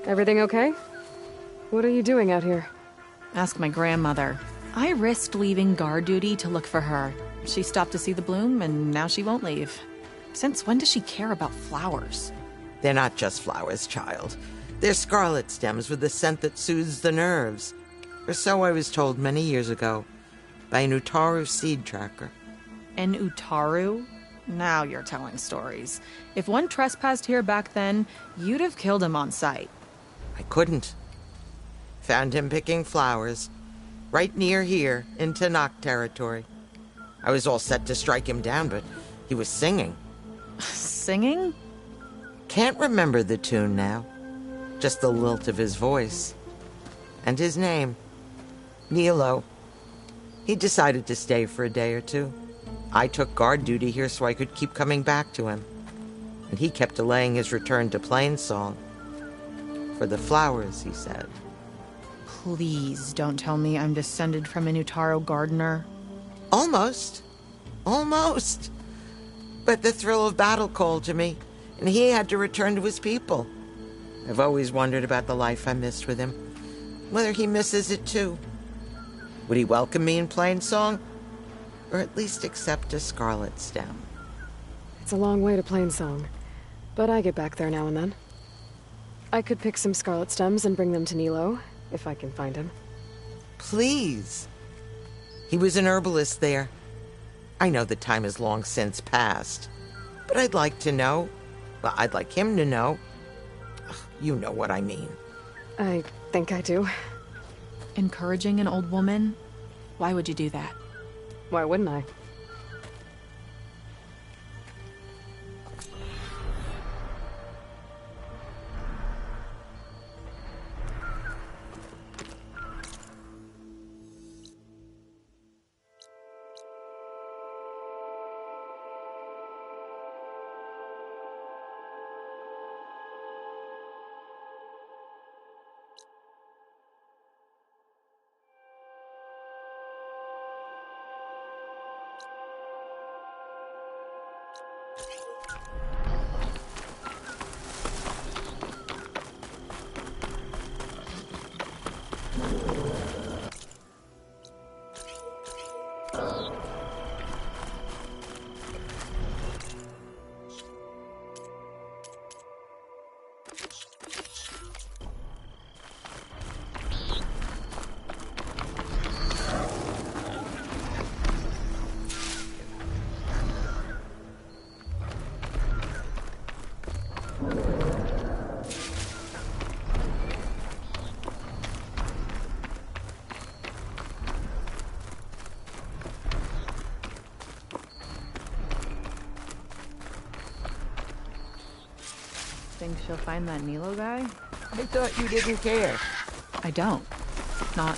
Everything okay? What are you doing out here? Ask my grandmother. I risked leaving guard duty to look for her. She stopped to see the bloom, and now she won't leave. Since when does she care about flowers? They're not just flowers, child. They're scarlet stems with a scent that soothes the nerves. Or so I was told many years ago, by an Utaru seed tracker. An Utaru? Now you're telling stories. If one trespassed here back then, you'd have killed him on sight. I couldn't. Found him picking flowers, right near here, in Tenakth territory. I was all set to strike him down, but he was singing. singing? Can't remember the tune now. Just the lilt of his voice. And his name. Nilo. He decided to stay for a day or two. I took guard duty here so I could keep coming back to him. And he kept delaying his return to Plainsong. For the flowers, he said. Please don't tell me I'm descended from an Utaro gardener. Almost. Almost. But the thrill of battle called to me, and he had to return to his people. I've always wondered about the life I missed with him, whether he misses it too. Would he welcome me in Plainsong? Or at least accept a scarlet stem? It's a long way to Plainsong, but I get back there now and then. I could pick some scarlet stems and bring them to Nilo, if I can find him. Please. He was an herbalist there. I know the time has long since passed, but I'd like to know. Well, I'd like him to know. Ugh, you know what I mean. I think I do. Encouraging an old woman? Why would you do that? Why wouldn't I? Think she'll find that Nilo guy? I thought you didn't care. I don't. Not...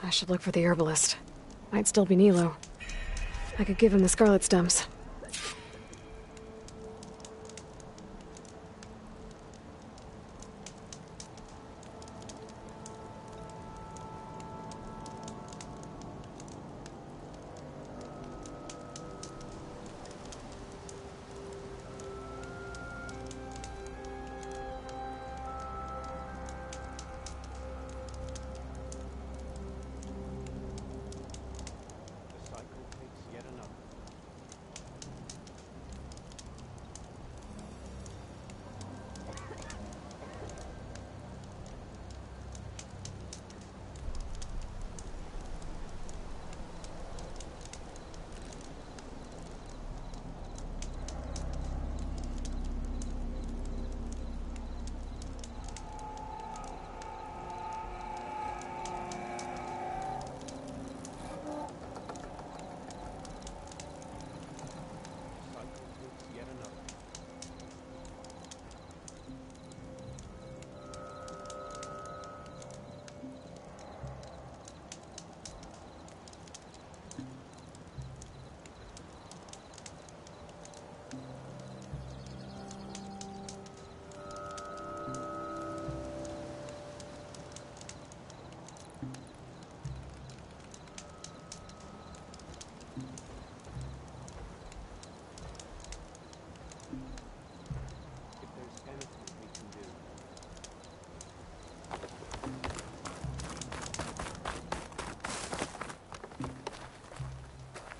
I should look for the herbalist. Might still be Nilo. I could give him the scarlet stems.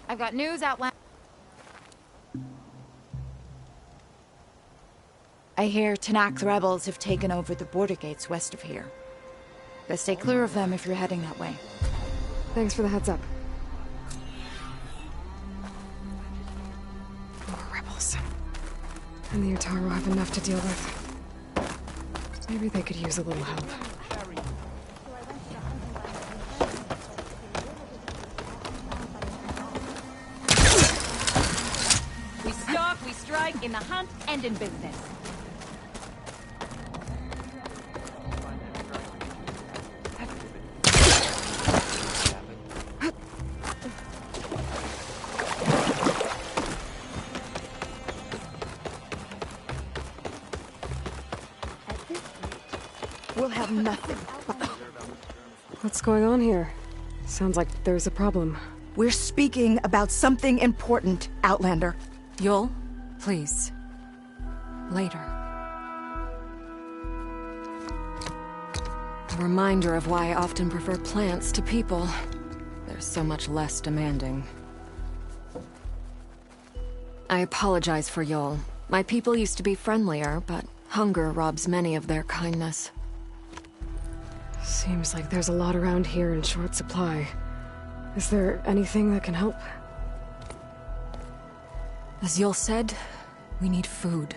I've got news outland. I hear Tanakh rebels have taken over the border gates west of here. Best stay clear of them if you're heading that way. Thanks for the heads up. More rebels. And the Utaru have enough to deal with. Maybe they could use a little help. We stalk, we strike, in the hunt, and in business. We'll have nothing. What's going on here? Sounds like there's a problem. We're speaking about something important, Outlander. Yul, please. Later. A reminder of why I often prefer plants to people. They're so much less demanding. I apologize for Yul. My people used to be friendlier, but hunger robs many of their kindness. Seems like there's a lot around here in short supply. Is there anything that can help? As Yul said, we need food.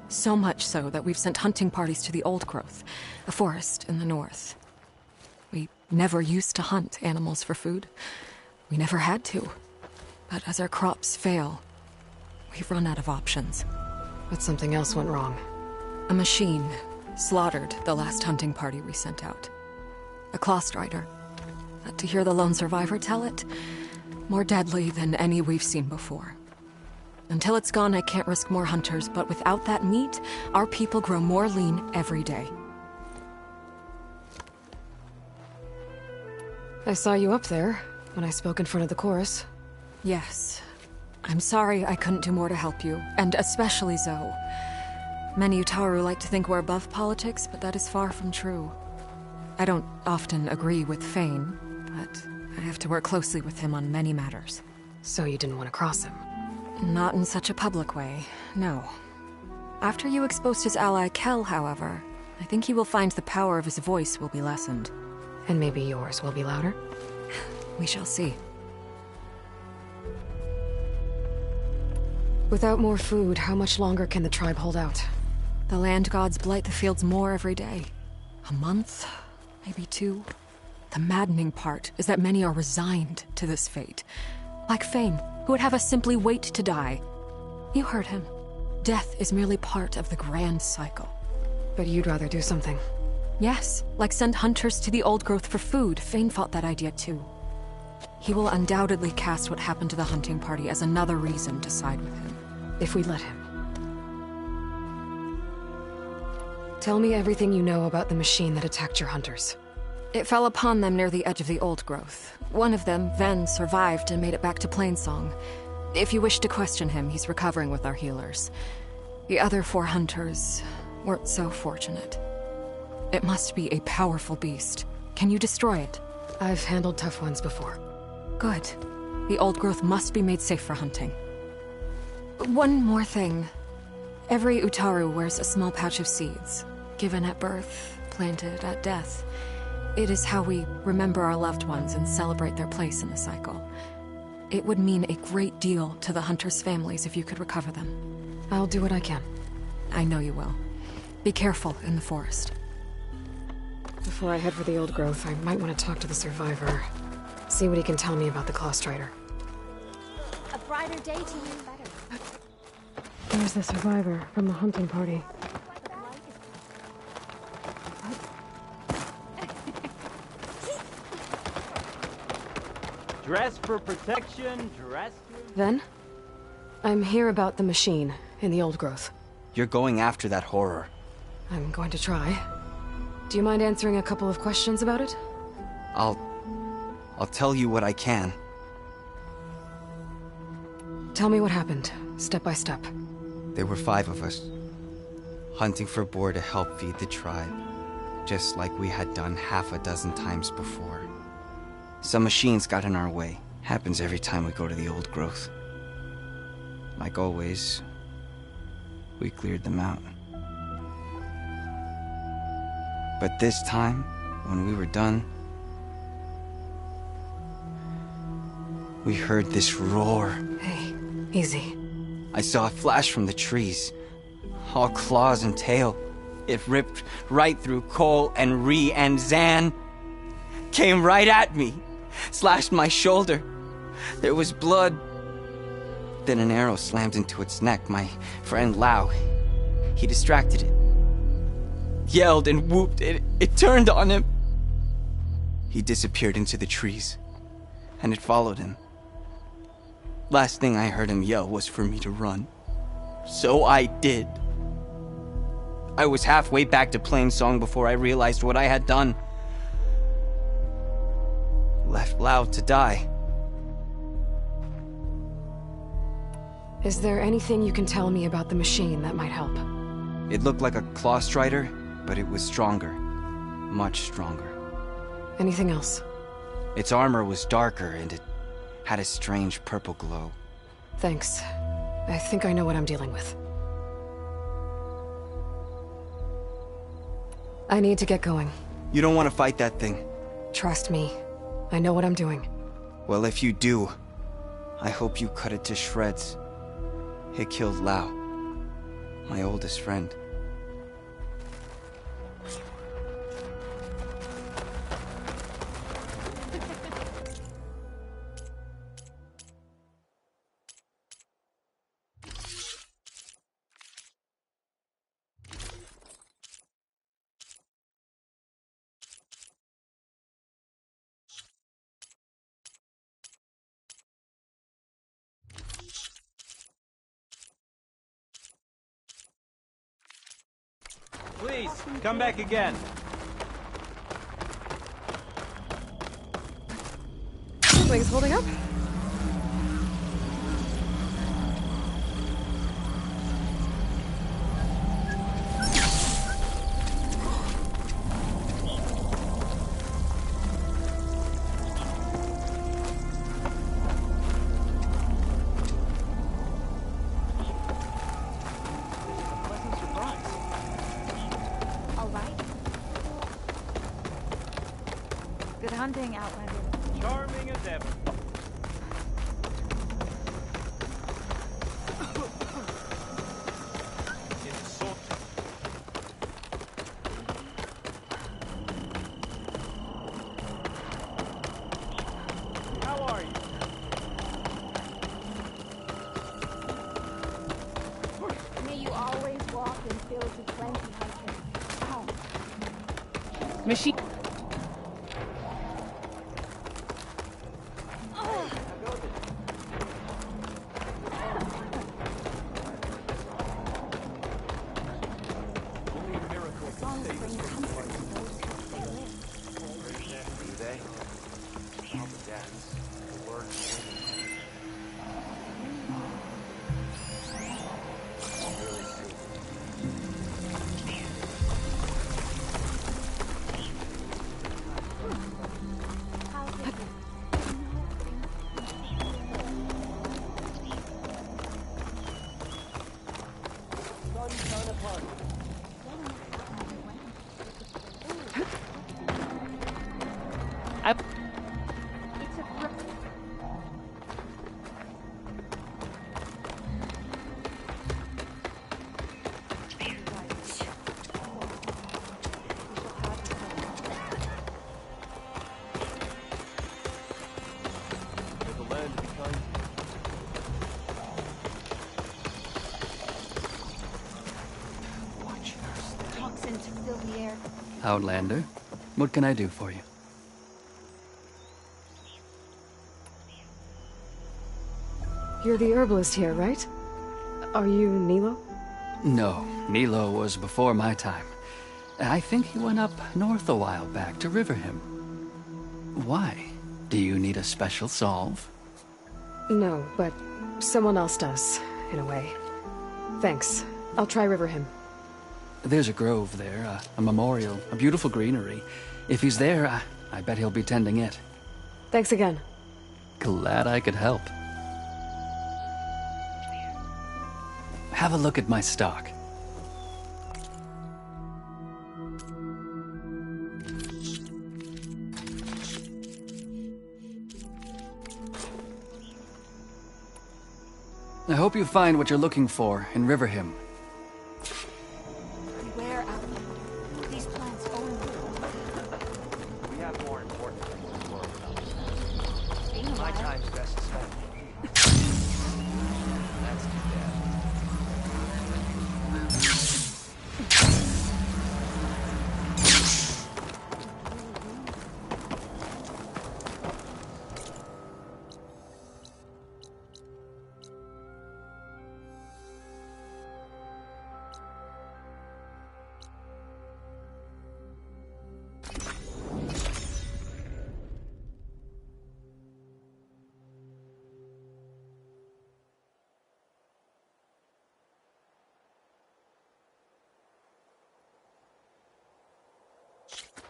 So much so that we've sent hunting parties to the Old Growth, a forest in the north. We never used to hunt animals for food. We never had to. But as our crops fail, we've run out of options. But something else went wrong. A machine slaughtered the last hunting party we sent out. A claw strider. To hear the lone survivor tell it, more deadly than any we've seen before. Until it's gone, I can't risk more hunters, but without that meat, our people grow more lean every day. I saw you up there when I spoke in front of the chorus. Yes. I'm sorry I couldn't do more to help you, and especially Zoe. Many Utaru like to think we're above politics, but that is far from true. I don't often agree with Fane, but I have to work closely with him on many matters. So you didn't want to cross him? Not in such a public way, no. After you exposed his ally Kel, however, I think he will find the power of his voice will be lessened. And maybe yours will be louder? We shall see. Without more food, how much longer can the tribe hold out? The land gods blight the fields more every day. A month? Maybe 2. The maddening part is that many are resigned to this fate. Like Fane, who would have us simply wait to die. You heard him. Death is merely part of the grand cycle. But you'd rather do something. Yes, like send hunters to the Old Growth for food. Fane fought that idea too. He will undoubtedly cast what happened to the hunting party as another reason to side with him. If we let him. Tell me everything you know about the machine that attacked your hunters. It fell upon them near the edge of the Old Growth. One of them, Ven, survived and made it back to Plainsong. If you wish to question him, he's recovering with our healers. The other 4 hunters weren't so fortunate. It must be a powerful beast. Can you destroy it? I've handled tough ones before. Good. The Old Growth must be made safe for hunting. One more thing. Every Utaru wears a small pouch of seeds, given at birth, planted at death. It is how we remember our loved ones and celebrate their place in the cycle. It would mean a great deal to the hunters' families if you could recover them. I'll do what I can. I know you will. Be careful in the forest. Before I head for the Old Growth, I might want to talk to the survivor. See what he can tell me about the Claw Strider. A brighter day to you. Better. There's the survivor from the hunting party. Dress for protection, dress... Ven? I'm here about the machine in the Old Growth. You're going after that horror. I'm going to try. Do you mind answering a couple of questions about it? I'll tell you what I can. Tell me what happened, step by step. There were 5 of us, hunting for boar to help feed the tribe, just like we had done half a dozen times before. Some machines got in our way, Happens every time we go to the old growth. Like always, we cleared them out. But this time, when we were done, we heard this roar. Hey, easy. I saw a flash from the trees, all claws and tail. It ripped right through Cole and Ree, and Zan came right at me, slashed my shoulder. There was blood. Then an arrow slammed into its neck. My friend Lau, he distracted it. Yelled and whooped. It turned on him. He disappeared into the trees, and it followed him. Last thing I heard him yell was for me to run. So I did. I was halfway back to Plainsong before I realized what I had done. Left Lau to die. Is there anything you can tell me about the machine that might help? It looked like a claw strider, but it was stronger. Much stronger. Anything else? Its armor was darker, and it had a strange purple glow. Thanks. I think I know what I'm dealing with. I need to get going. You don't want to fight that thing. Trust me. I know what I'm doing. Well, if you do, I hope you cut it to shreds. It killed Lau, my oldest friend. Please, come back again. Wings holding up? Good hunting, Outlander. Charming as ever. How are you? May you always walk in fields of plenty, hunter. Ow. Machine. Outlander, what can I do for you? You're the herbalist here, right? Are you Nilo? No, Nilo was before my time. I think he went up north a while back to Riverhim. Why? Do you need a special solve? No, but someone else does, in a way. Thanks. I'll try Riverhim. There's a grove there, a memorial, a beautiful greenery. If he's there, I bet he'll be tending it. Thanks again. Glad I could help. Have a look at my stock. I hope you find what you're looking for in Riverhim. Beware, Outlander. These plants only. We have more important things to worry about. My time's best spent. That's too bad.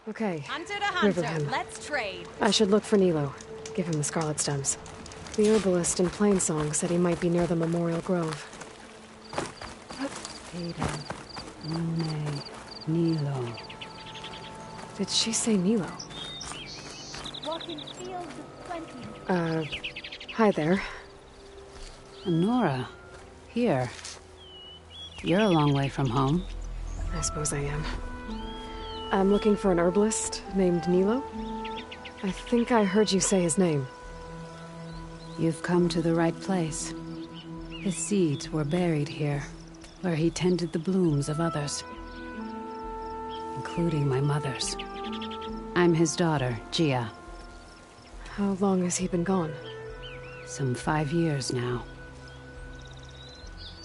Okay. Hunter to hunter, Riverhim. let's trade. I should look for Nilo. Give him the scarlet stems. The herbalist in Plainsong said he might be near the Memorial Grove. Ada, Monet, Nilo. Did she say Nilo? Walking fields of plenty. Hi there. Nora, here. You're a long way from home. I suppose I am. I'm looking for an herbalist named Nilo. I think I heard you say his name. You've come to the right place. His seeds were buried here, where he tended the blooms of others, including my mother's. I'm his daughter, Gia. How long has he been gone? Some 5 years now.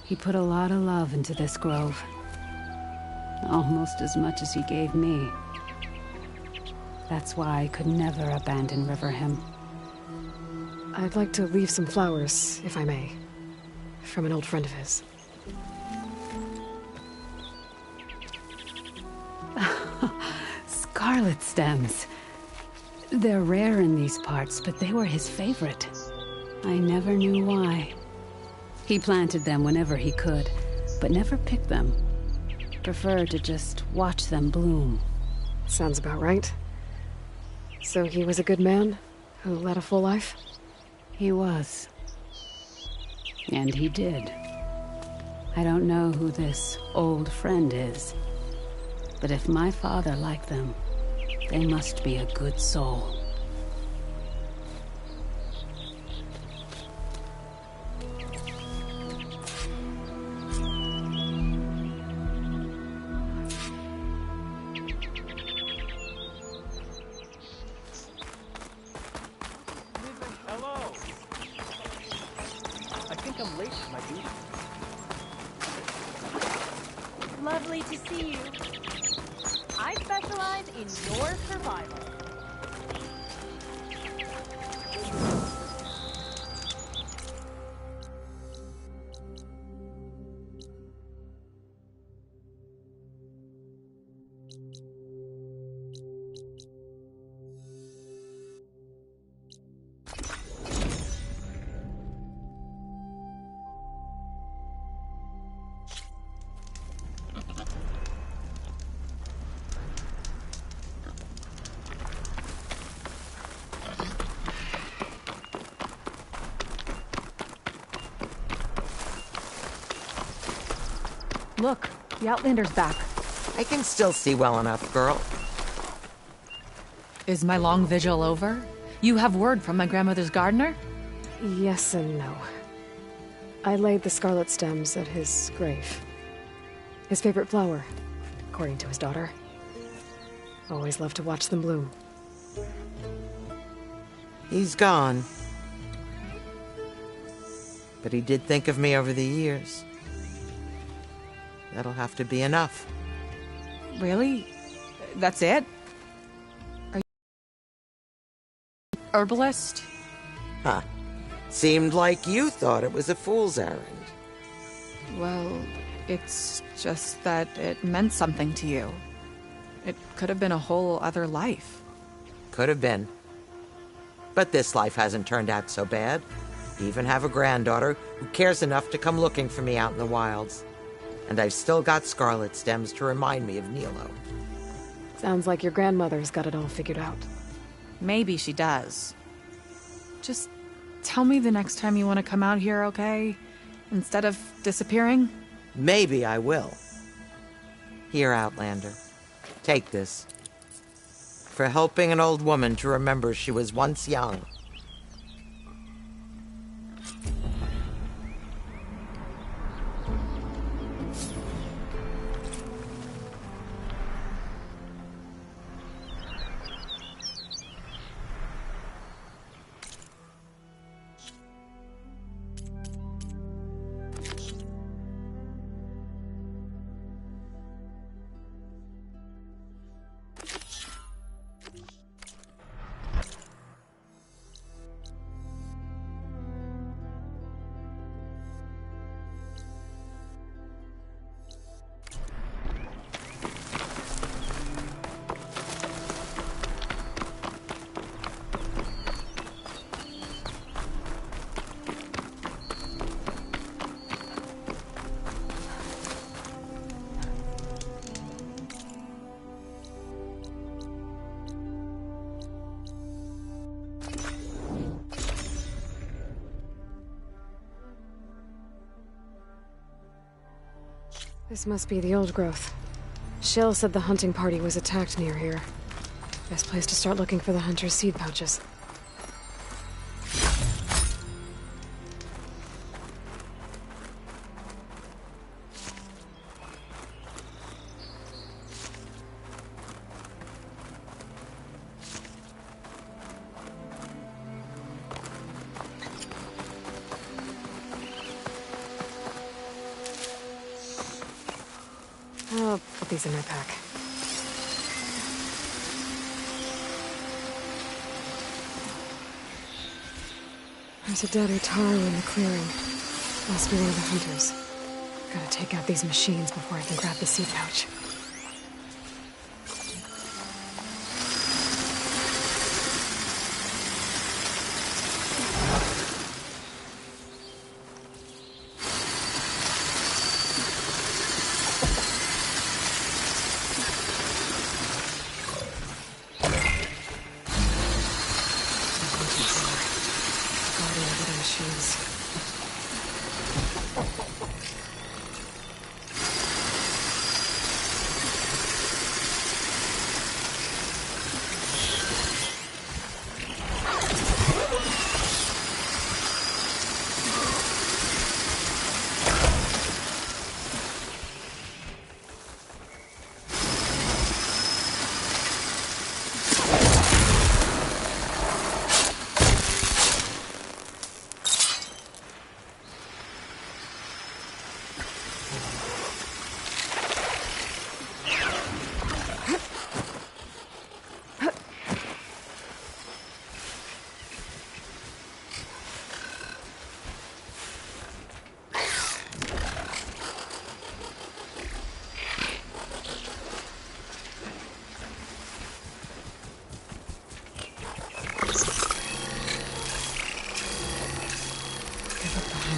He put a lot of love into this grove. Almost as much as he gave me. That's why I could never abandon Riverhim. I'd like to leave some flowers, if I may. From an old friend of his. Scarlet stems. They're rare in these parts, but they were his favorite. I never knew why. He planted them whenever he could, but never picked them. Preferred to just watch them bloom. Sounds about right. So he was a good man who led a full life? He was. And he did. I don't know who this old friend is, but if my father liked them, they must be a good soul. Lovely to see you. I specialize in your survival. Look, the Outlander's back. I can still see well enough, girl. Is my long vigil over? You have word from my grandmother's gardener? Yes and no. I laid the scarlet stems at his grave. His favorite flower, according to his daughter. Always loved to watch them bloom. He's gone. But he did think of me over the years. That'll have to be enough. Really? That's it? Are you herbalist? Huh. Seemed like you thought it was a fool's errand. Well, it's just that it meant something to you. It could have been a whole other life. Could have been. But this life hasn't turned out so bad. I even have a granddaughter who cares enough to come looking for me out in the wilds. And I've still got scarlet stems to remind me of Nilo. Sounds like your grandmother's got it all figured out. Maybe she does. Just tell me the next time you want to come out here, okay? Instead of disappearing? Maybe I will. Here, Outlander. Take this. For helping an old woman to remember she was once young. This must be the old growth. Shell said the hunting party was attacked near here. Best place to start looking for the hunter's seed pouches. I'll put these in my pack. There's a dead Utaru in the clearing. Must be one of the hunters. Gotta take out these machines before I can grab the seed pouch.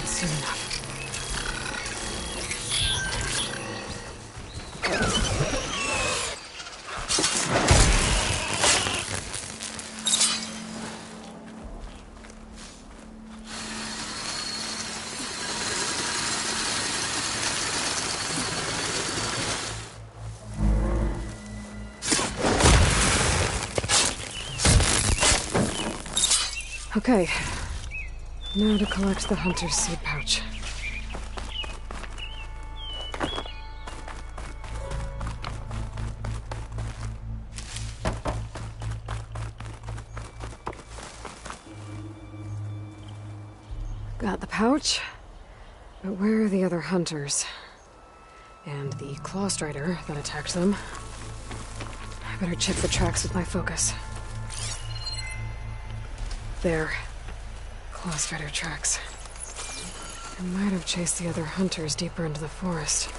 Soon enough. Okay. Now to collect the hunter's seed pouch. Got the pouch, but where are the other hunters? And the claw strider that attacked them? I better check the tracks with my focus. There. Claw strider tracks. I might have chased the other hunters deeper into the forest.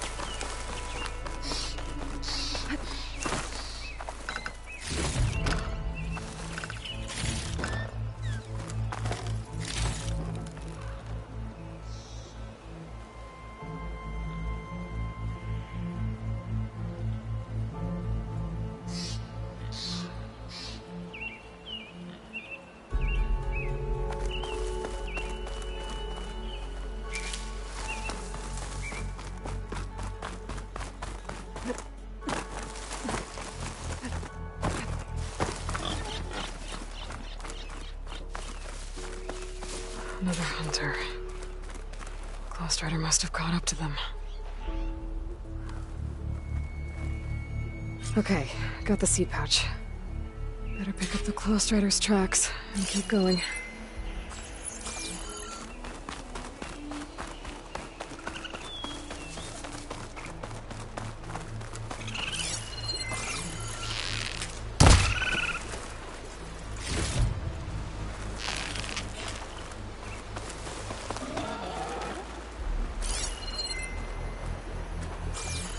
Another hunter. Close Rider must have caught up to them. Okay, got the seed pouch. Better pick up the Close Rider's tracks and keep going.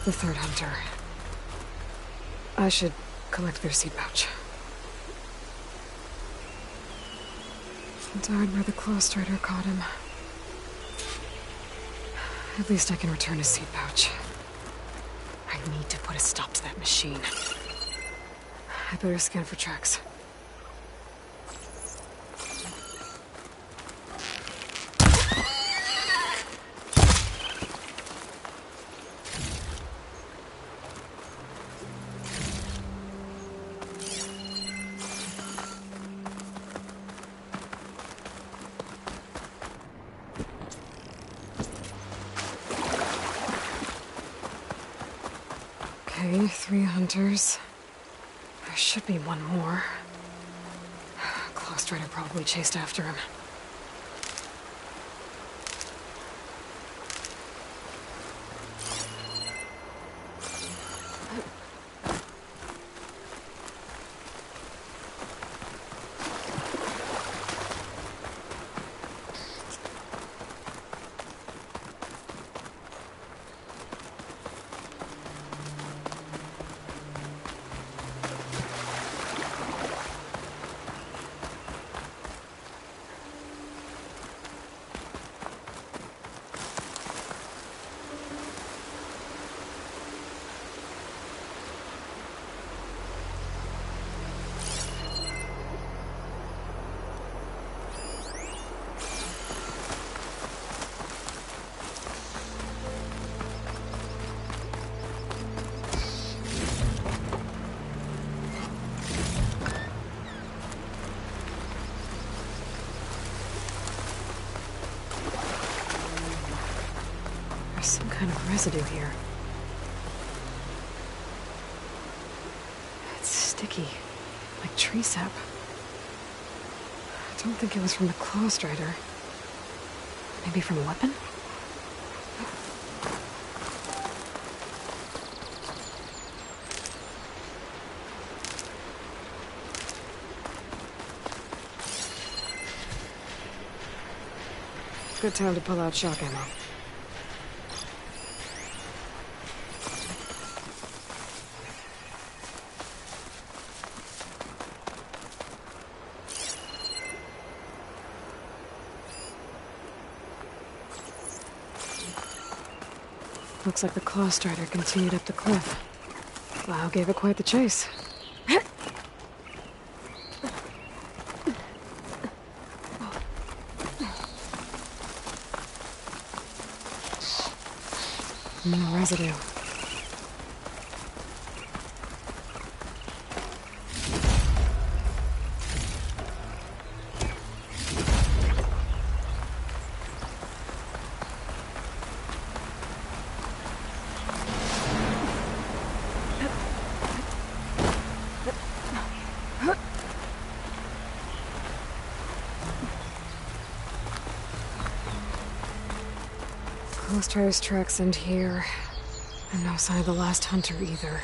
The third hunter. I should collect their seed pouch. Died where the Close Rider caught him. At least I can return his seed pouch. I need to put a stop to that machine. I better scan for tracks. Okay, 3 hunters. There should be one more. Close Rider probably chased after him. There's some kind of residue here. It's sticky, like tree sap. I don't think it was from the Close Rider. Maybe from a weapon? Good time to pull out shock ammo. Looks like the Close Rider continued up the cliff. Wow, gave it quite the chase. More residue. Close Rider's tracks end here. And no sign of the last hunter either.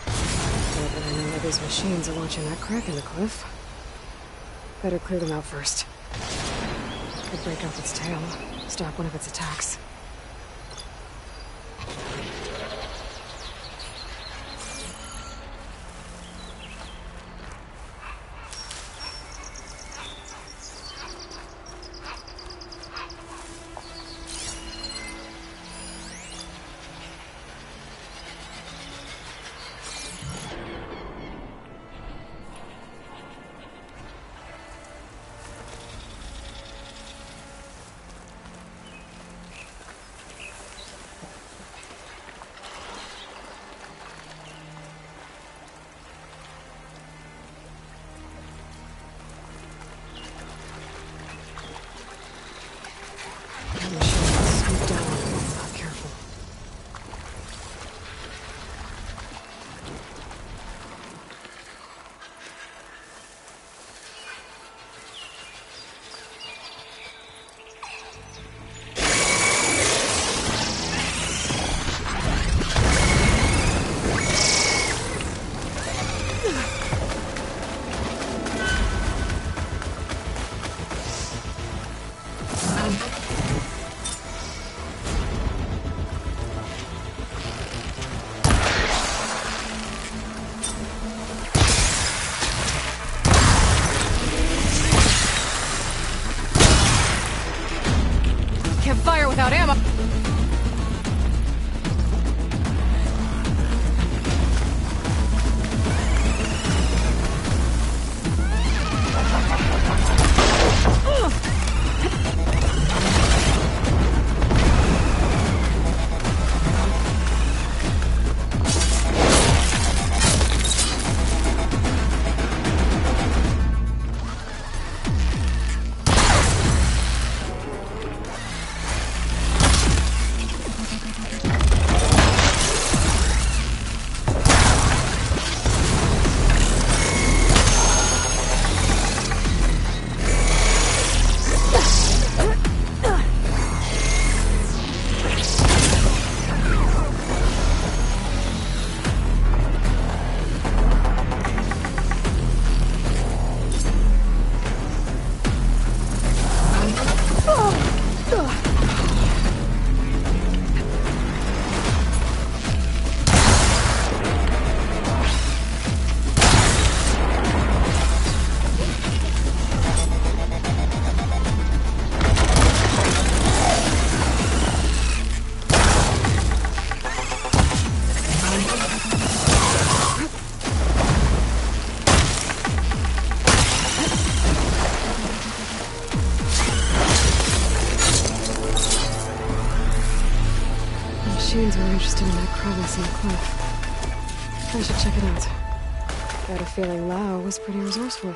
Yeah, but I know that these machines are watching that crack in the cliff. Better clear them out first. Could break off its tail, stop one of its attacks. out ammo. Machines were interested in that crevice in the cliff. I should check it out. Got a feeling Lao was pretty resourceful.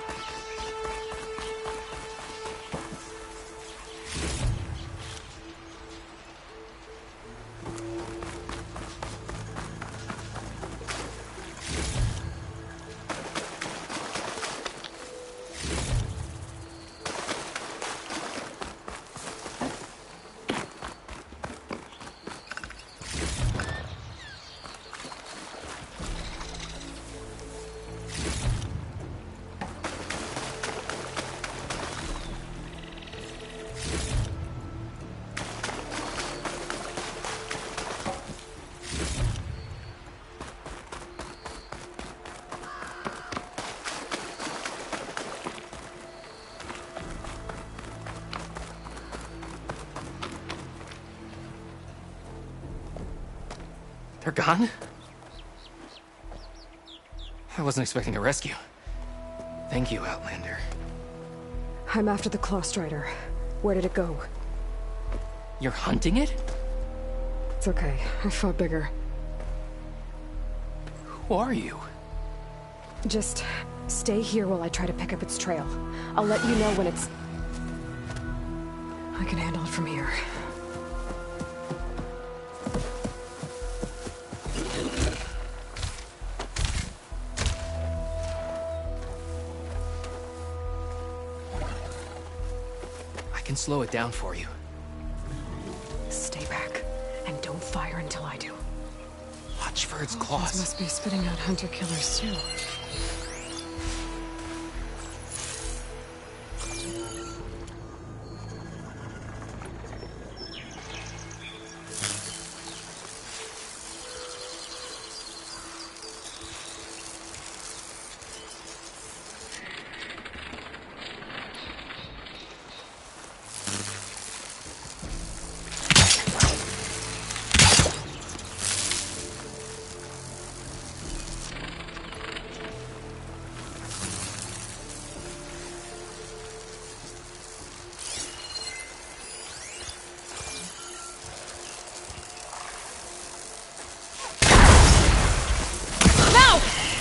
They're gone? I wasn't expecting a rescue. Thank you, Outlander. I'm after the Claw Strider. Where did it go? You're hunting it? It's okay. I fought bigger. Who are you? Just stay here while I try to pick up its trail. I'll let you know when it's... I can handle it from here. I can slow it down for you. Stay back, and don't fire until I do. Watch for its These claws. must be spitting out hunter-killers, too.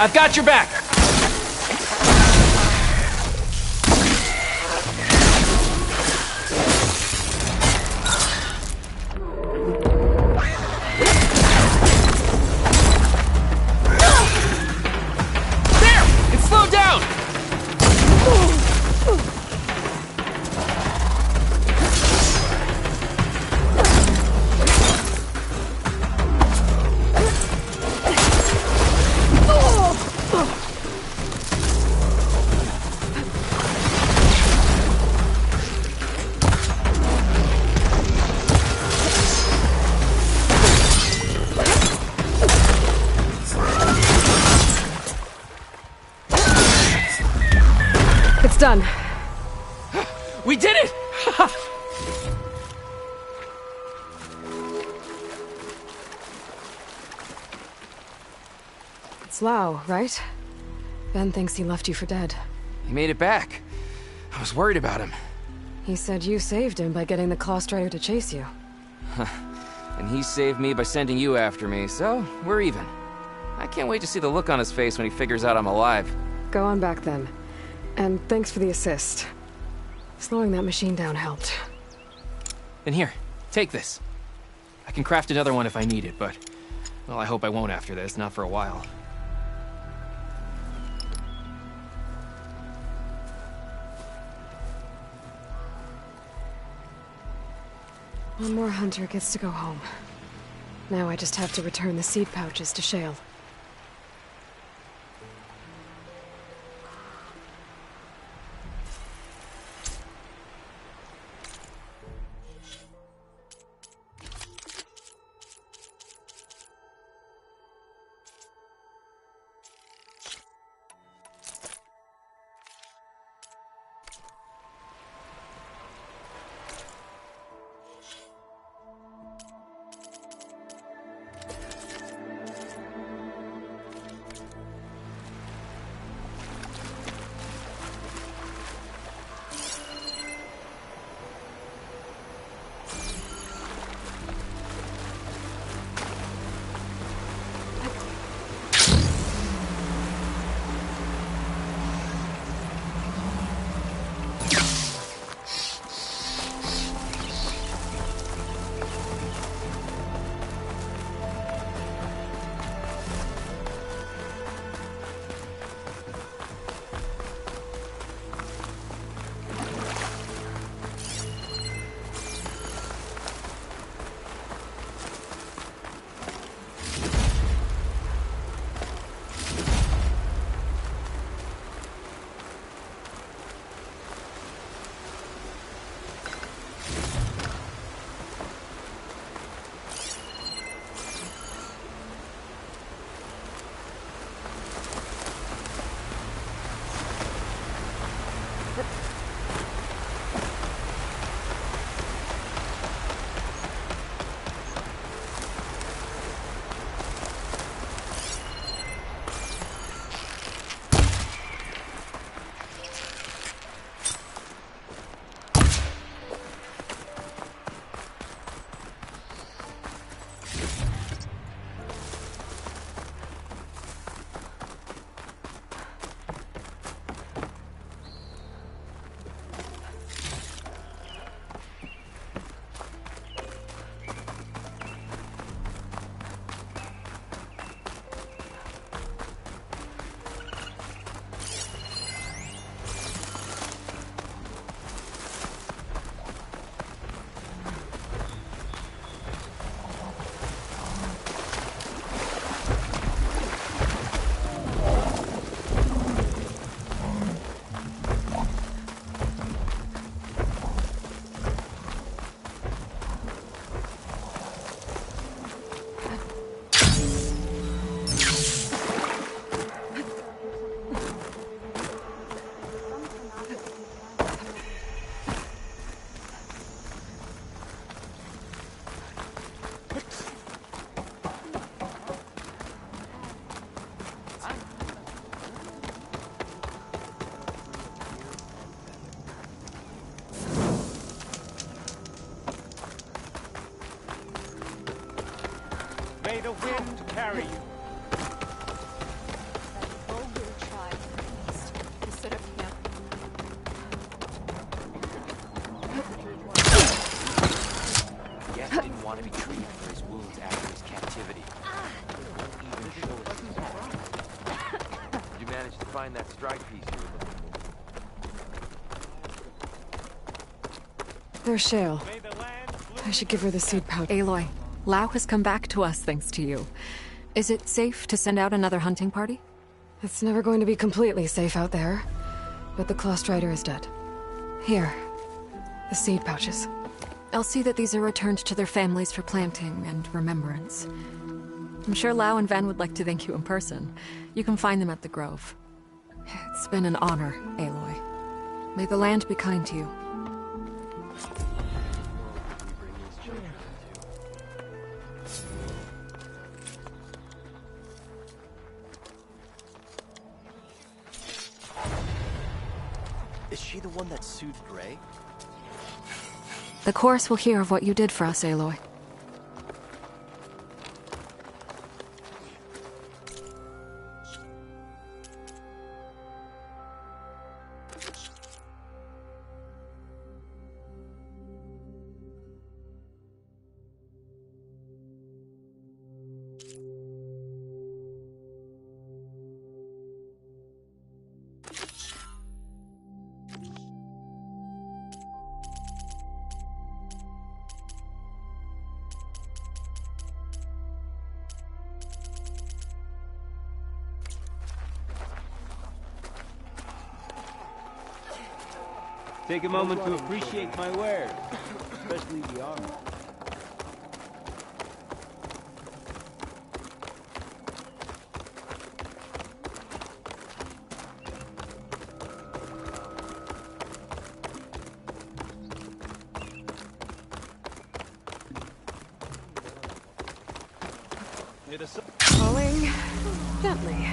I've got your back! There! It's slowed down! It's done. We did it! It's Lau, right? Ben thinks he left you for dead. He made it back. I was worried about him. He said you saved him by getting the Claw Strider to chase you. And he saved me by sending you after me, so we're even. I can't wait to see the look on his face when he figures out I'm alive. Go on back then. And thanks for the assist. Slowing that machine down helped. Then here, take this. I can craft another one if I need it, but... well, I hope I won't after this, not for a while. One more hunter gets to go home. Now I just have to return the seed pouches to Shale. May the wind carry you. Guest didn't want to be treated for his wounds after his captivity. Even show us his arm. Did you manage to find that strike piece you were looking for? There's Shale. I should give her the seed pouch. Aloy, Lau has come back to us thanks to you. Is it safe to send out another hunting party? It's never going to be completely safe out there, but the Claw Strider is dead. Here, the seed pouches. I'll see that these are returned to their families for planting and remembrance. I'm sure Lau and Van would like to thank you in person. You can find them at the Grove. It's been an honor, Aloy. May the land be kind to you. he the one that soothed Gray? The chorus will hear of what you did for us, Aloy. Take a moment to appreciate my wares, especially the armor. Falling gently.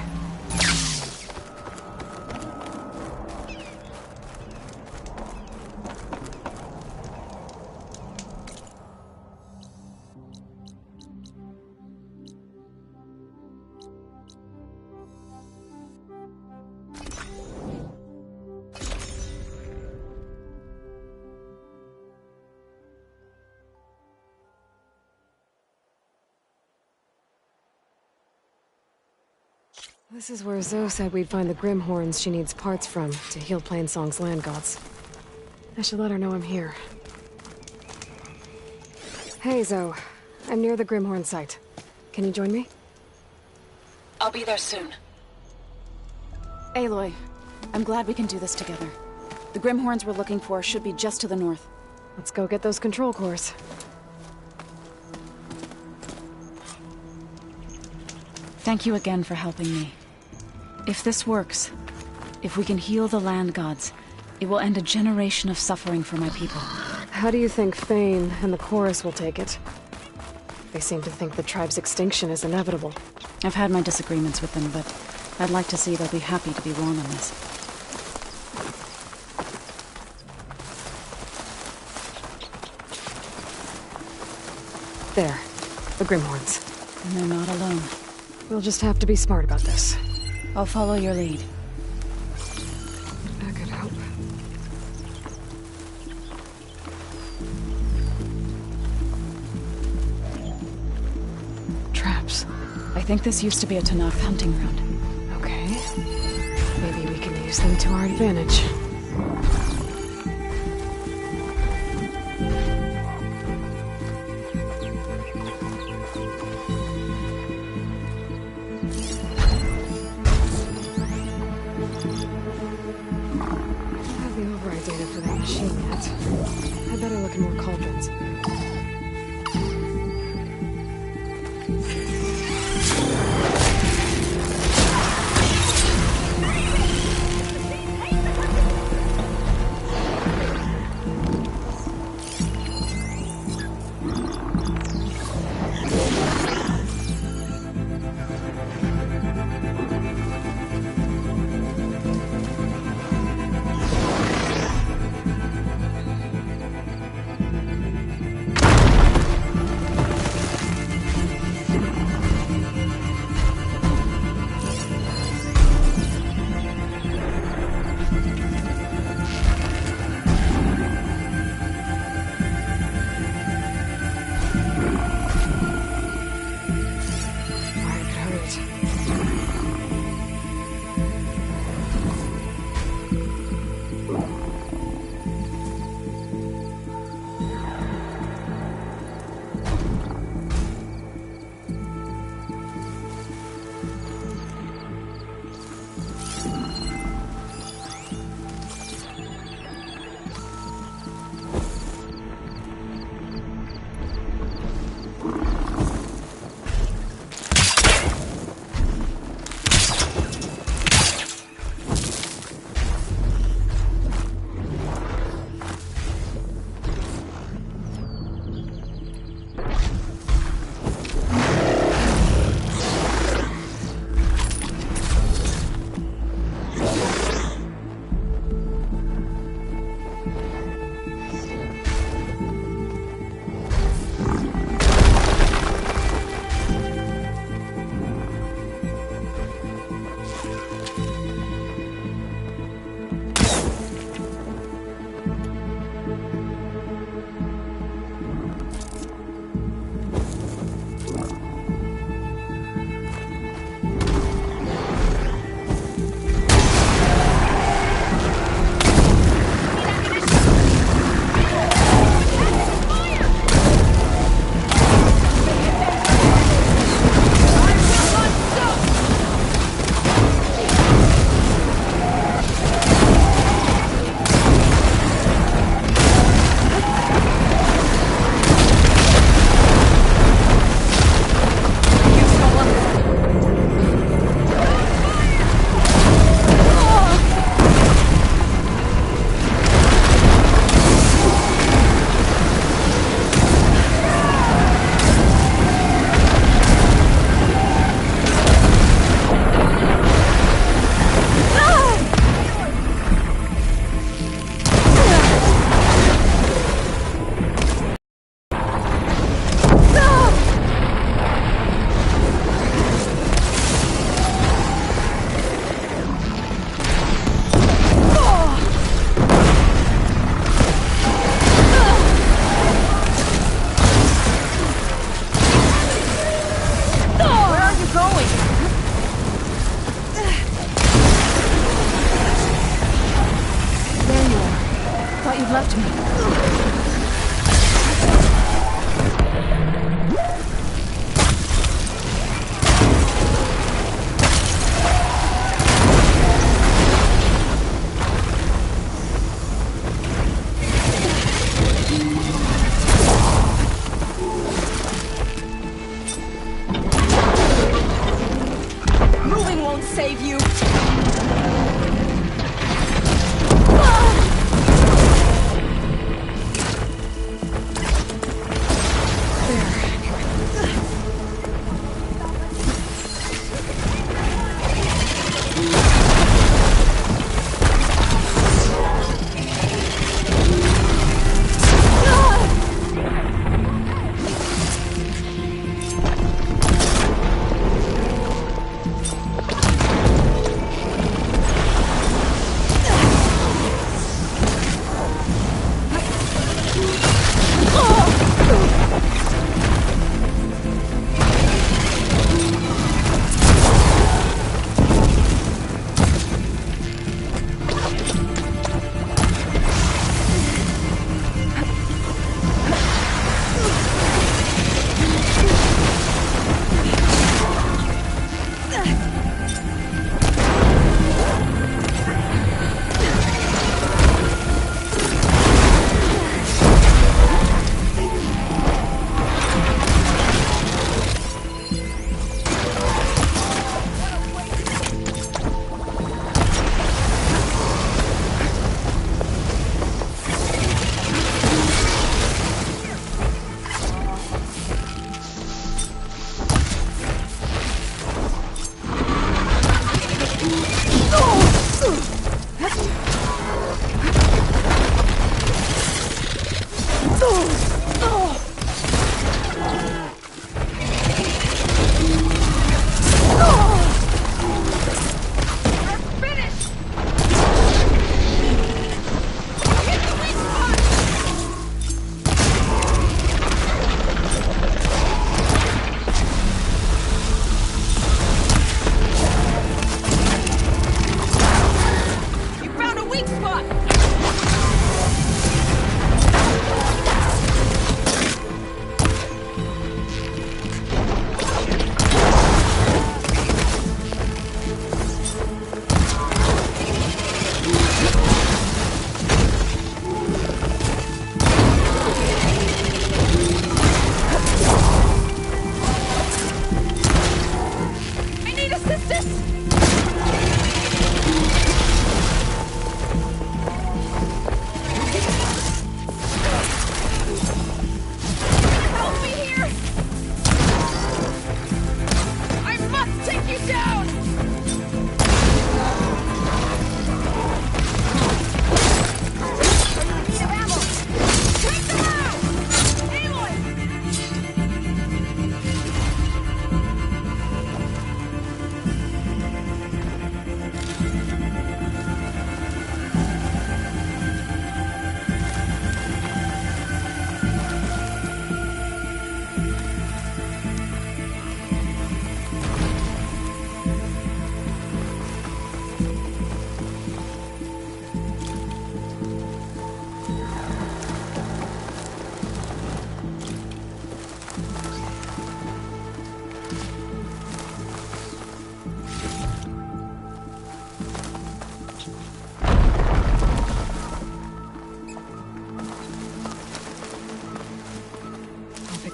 This is where Zoe said we'd find the Grimhorns she needs parts from to heal Plainsong's land gods. I should let her know I'm here. Hey, Zoe. I'm near the Grimhorn site. Can you join me? I'll be there soon. Aloy, I'm glad we can do this together. The Grimhorns we're looking for should be just to the north. Let's go get those control cores. Thank you again for helping me. If this works, if we can heal the land gods, it will end a generation of suffering for my people. How do you think Fane and the chorus will take it? They seem to think the tribe's extinction is inevitable. I've had my disagreements with them, but I'd like to see they'll be happy to be wrong on this. There. The Grimhorns. And they're not alone. We'll just have to be smart about this. I'll follow your lead. That could help. Traps. I think this used to be a Tanakh hunting ground. Okay. Maybe we can use them to our advantage. I better look in more cauldrons.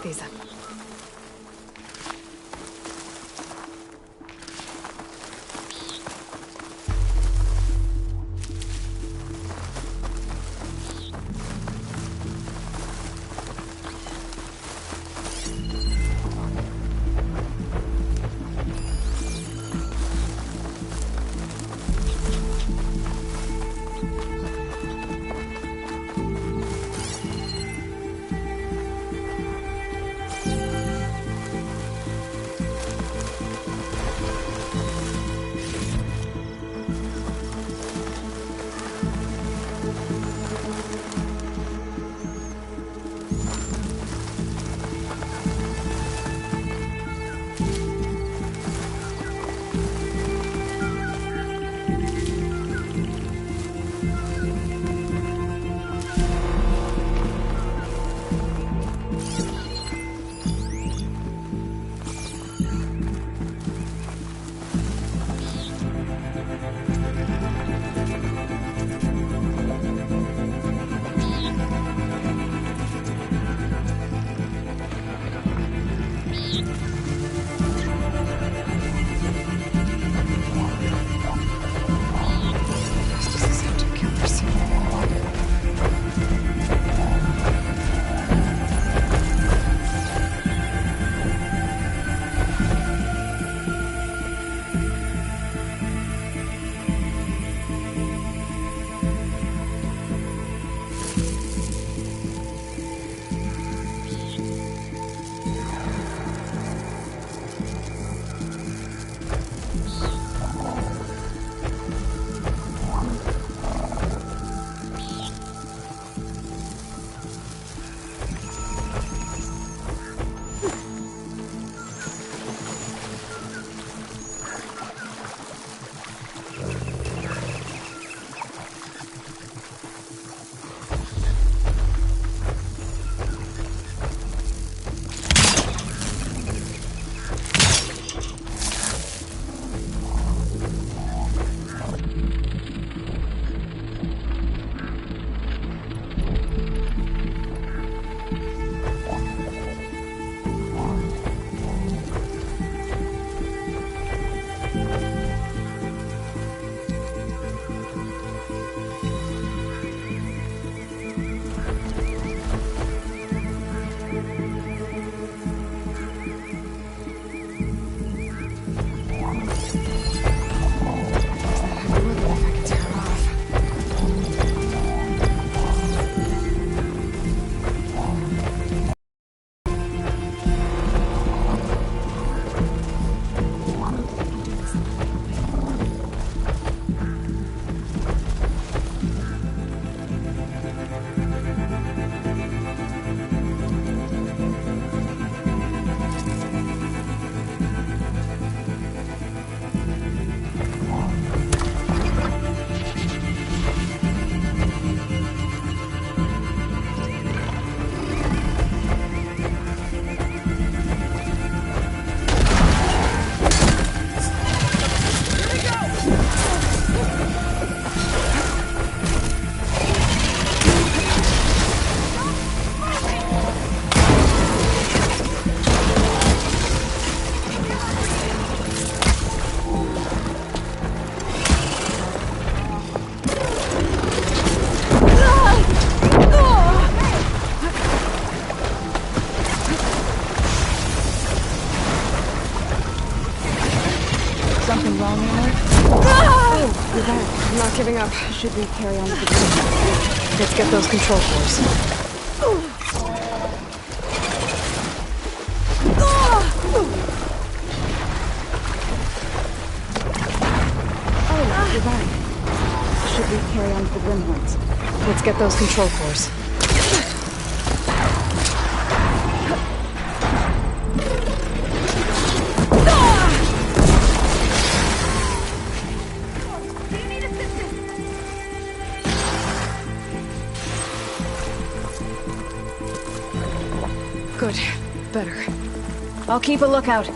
pick these up. Something wrong, Emily? Oh, you're back. I'm not giving up. Should we carry on with the game? Let's get those control cores. Oh, you're back. Should we carry on with the Grimhorns? Let's get those control cores. Good. Better. I'll keep a lookout.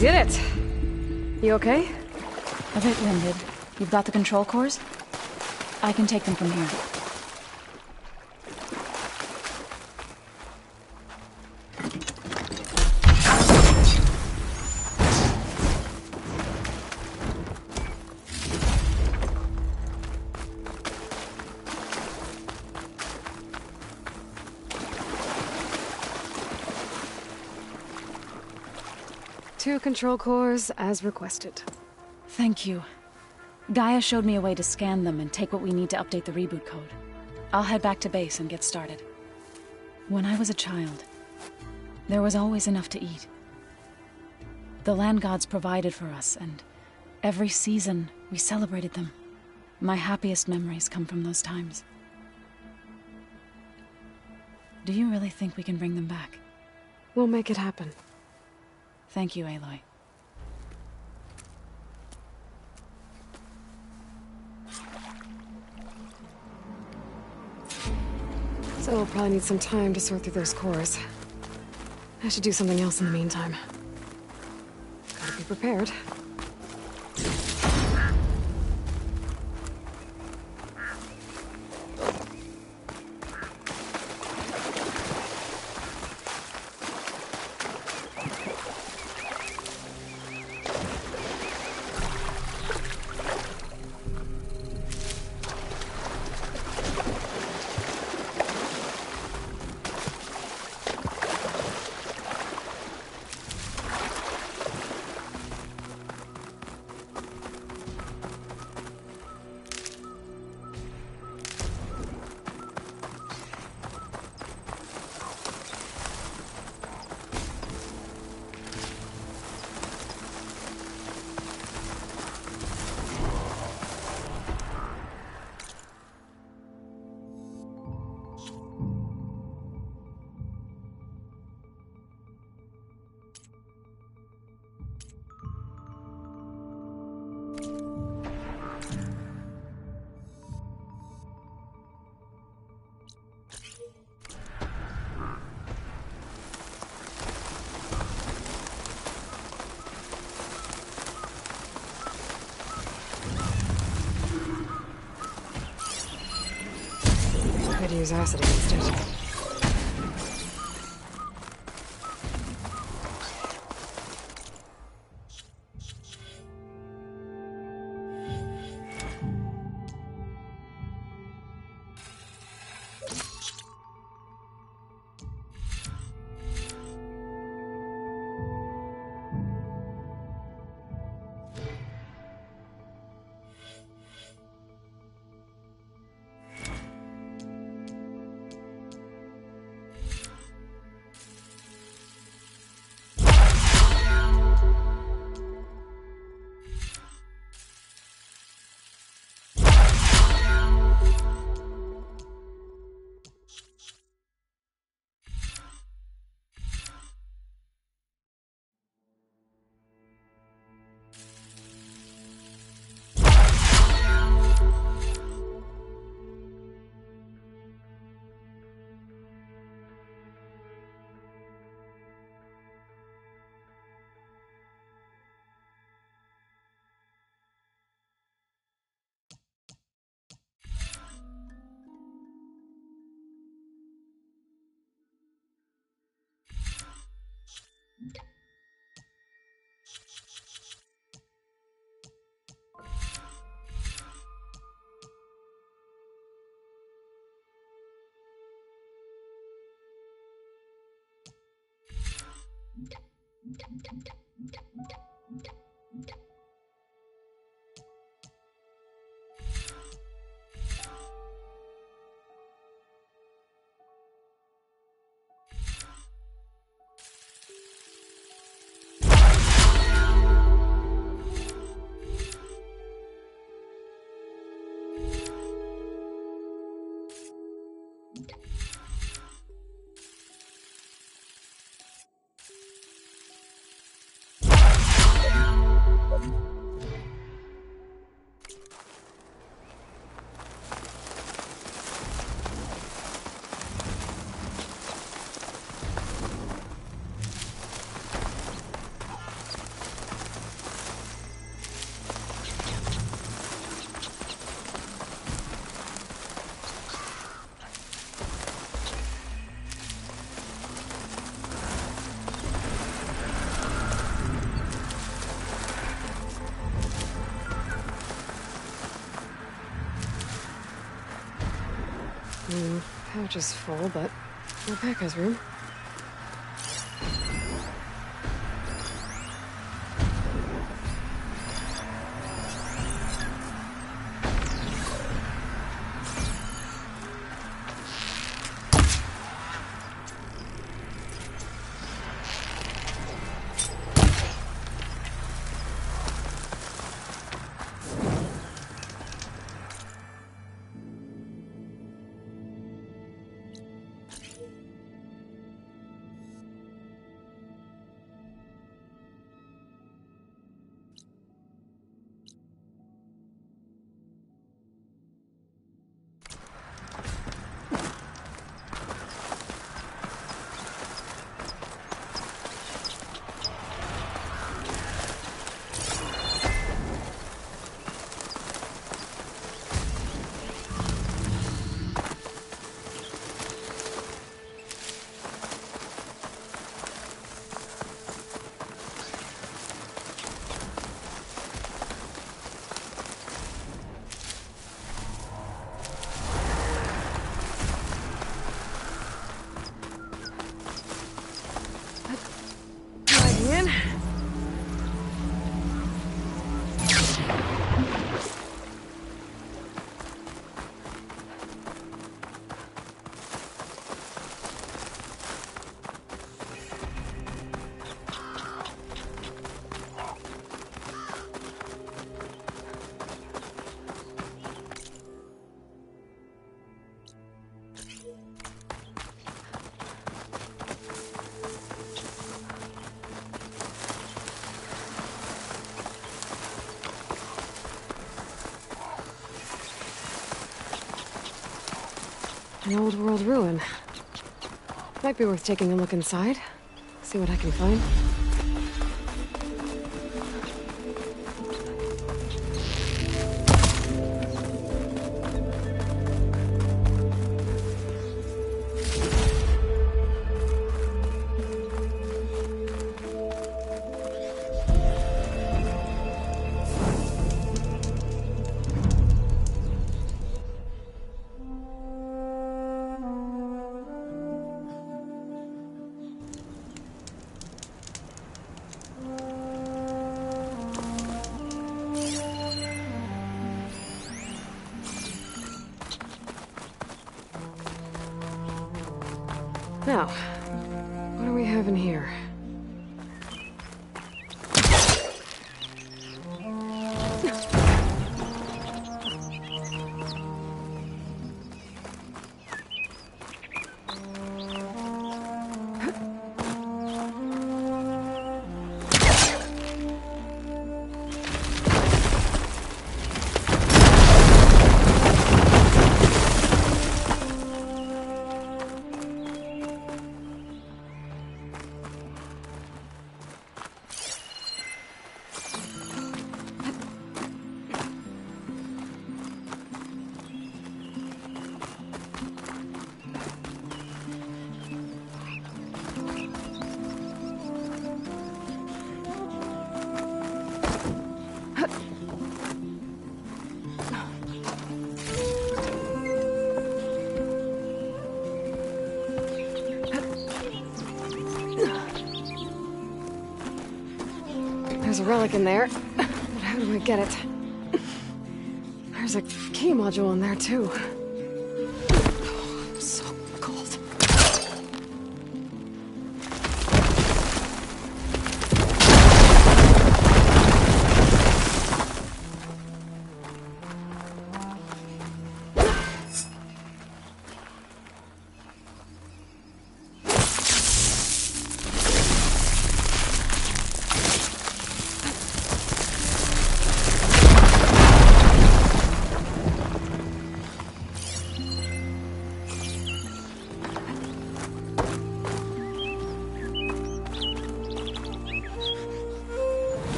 did it! You okay? A bit winded. You've got the control cores? I can take them from here. Two control cores, as requested. Thank you. Gaia showed me a way to scan them and take what we need to update the reboot code. I'll head back to base and get started. When I was a child, there was always enough to eat. The land gods provided for us, and every season we celebrated them. My happiest memories come from those times. Do you really think we can bring them back? We'll make it happen. Thank you, Aloy. So we'll probably need some time to sort through those cores. I should do something else in the meantime. Gotta be prepared. Could use acid against it. Pouch is full, but my pack has room. An old world ruin. Might be worth taking a look inside. See what I can find. Now, what do we have in here? There's a relic in there, but how do I get it? There's a key module in there, too. Oh, so cold.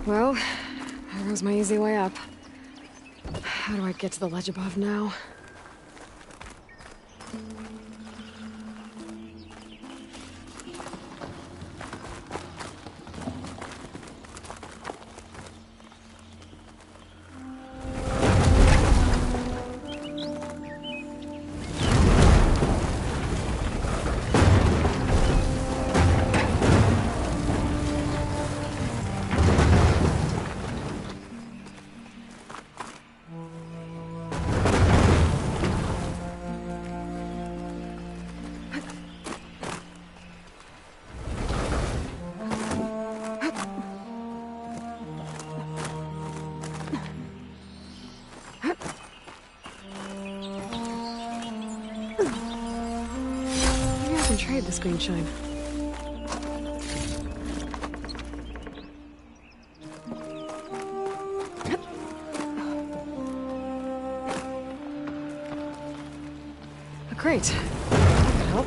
Well, there goes my easy way up. How do I get to the ledge above now? can trade the screen shine. Great. That could help.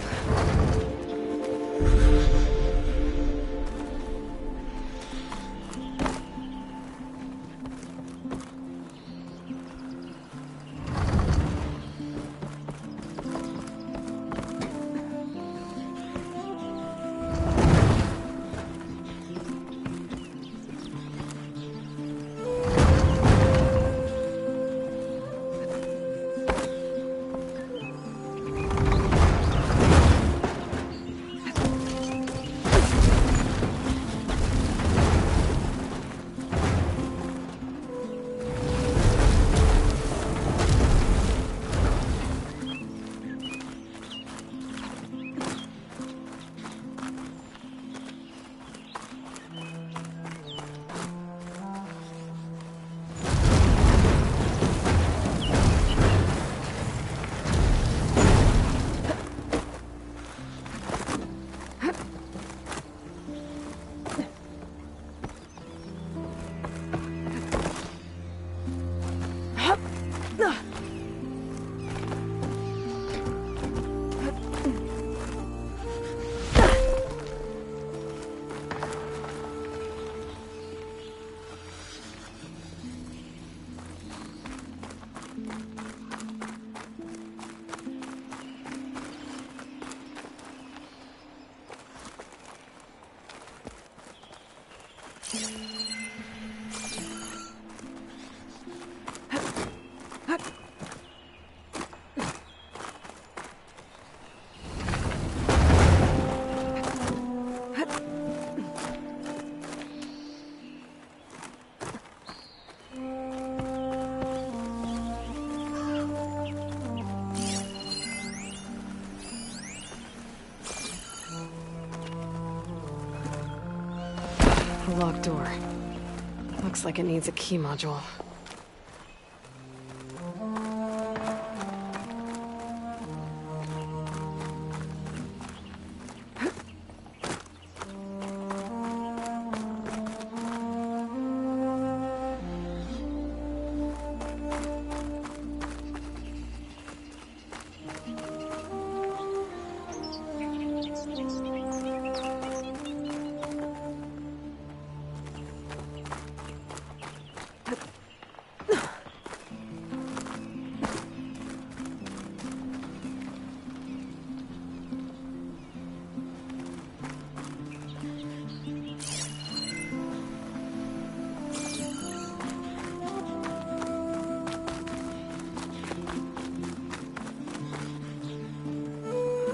A locked door. Looks like it needs a key module.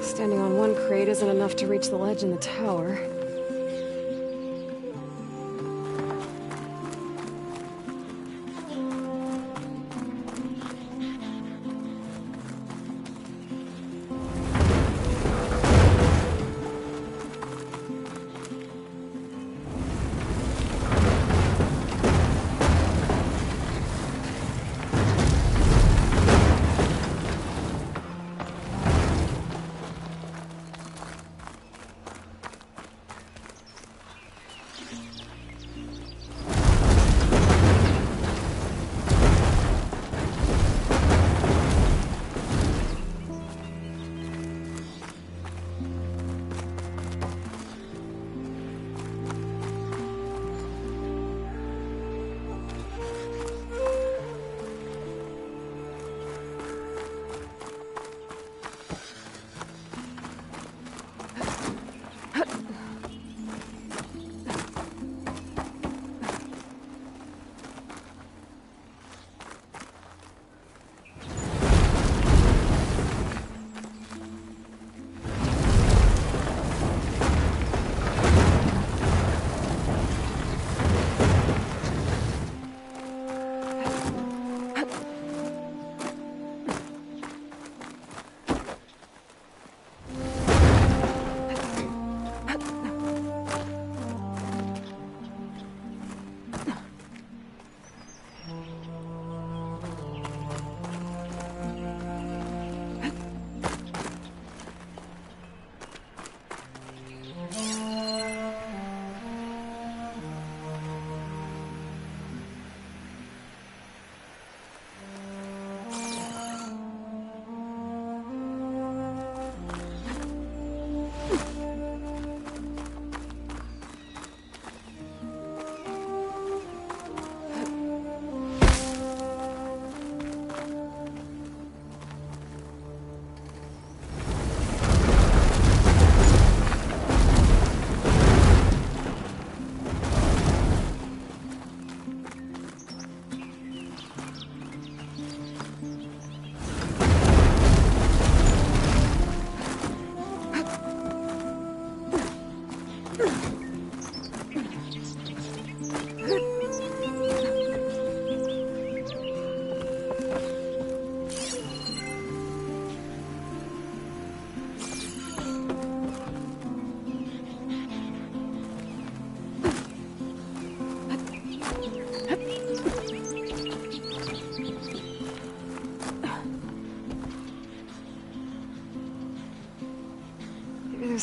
Standing on one crate isn't enough to reach the ledge in the tower.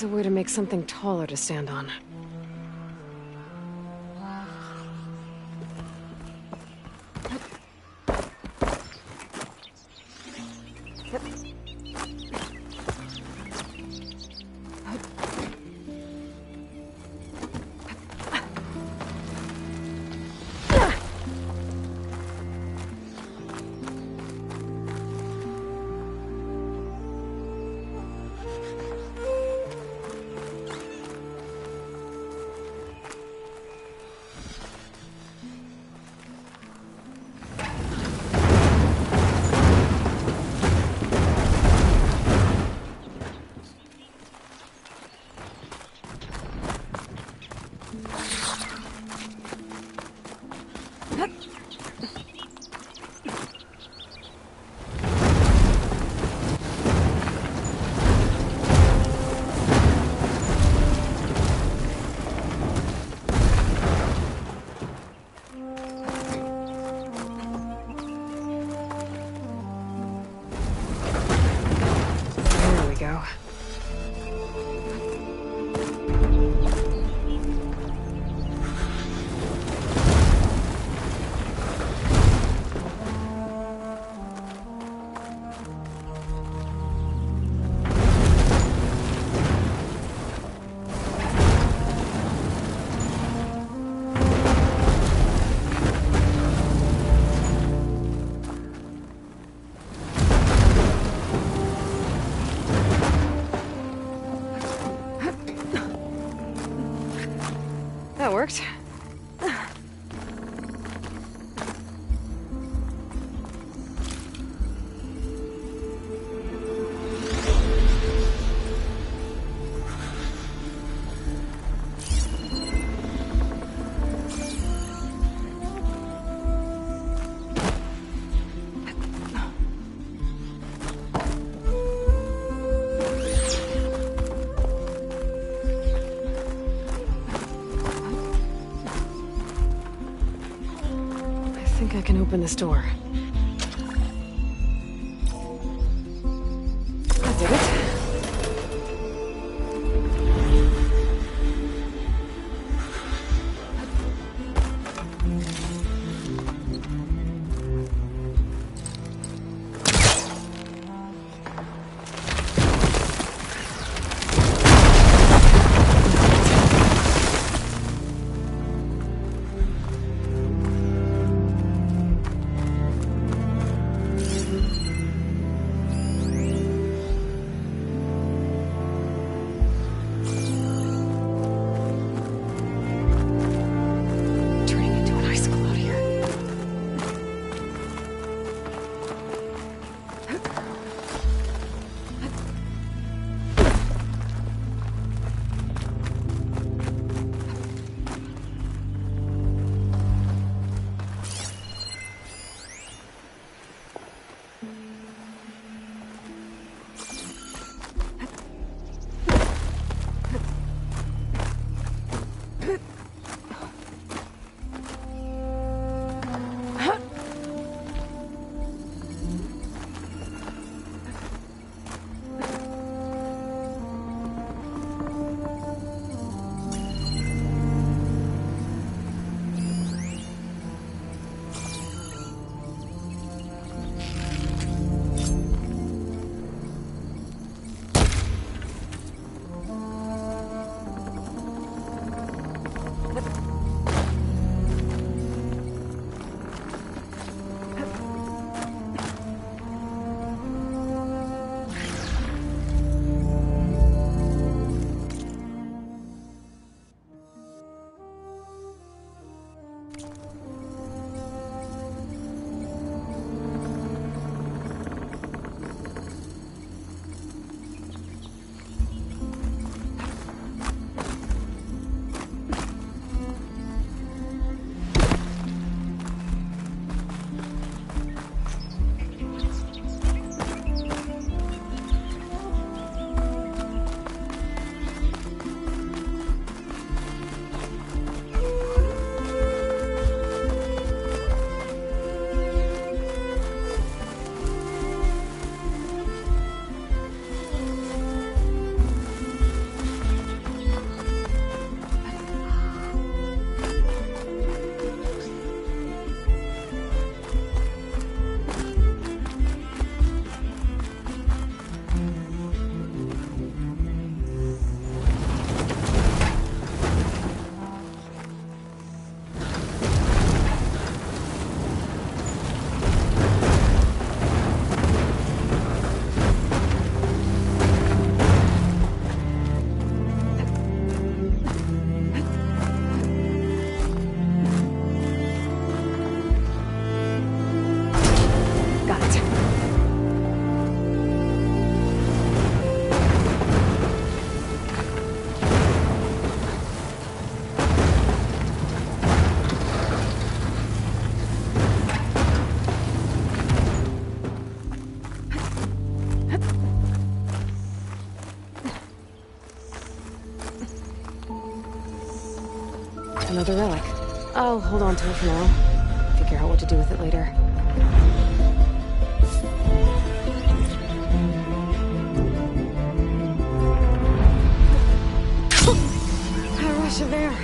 needs a way to make something taller to stand on. There we go. That worked. I think I can open this door. That did it. Another relic. I'll hold on to it for now. Figure out what to do with it later. A rush of air.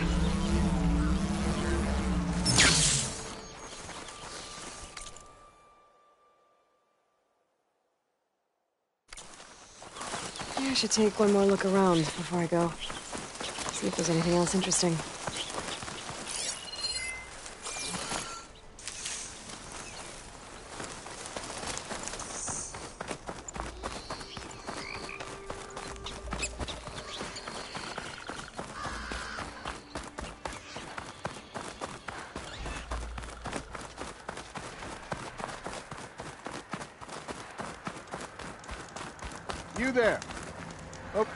I should take one more look around before I go. See if there's anything else interesting. You there. Oh.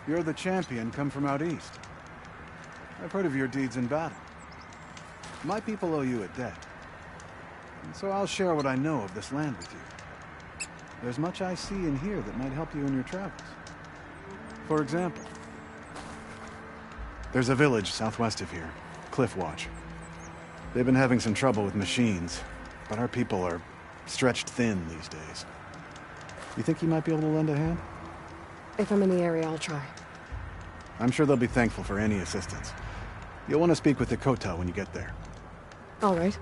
You're the champion come from out east. I've heard of your deeds in battle. My people owe you a debt. And so I'll share what I know of this land with you. There's much I see and hear that might help you in your travels. For example, there's a village southwest of here, Cliffwatch. They've been having some trouble with machines, but our people are stretched thin these days. You think you might be able to lend a hand? If I'm in the area, I'll try. I'm sure they'll be thankful for any assistance. You'll want to speak with the Kota when you get there. All right.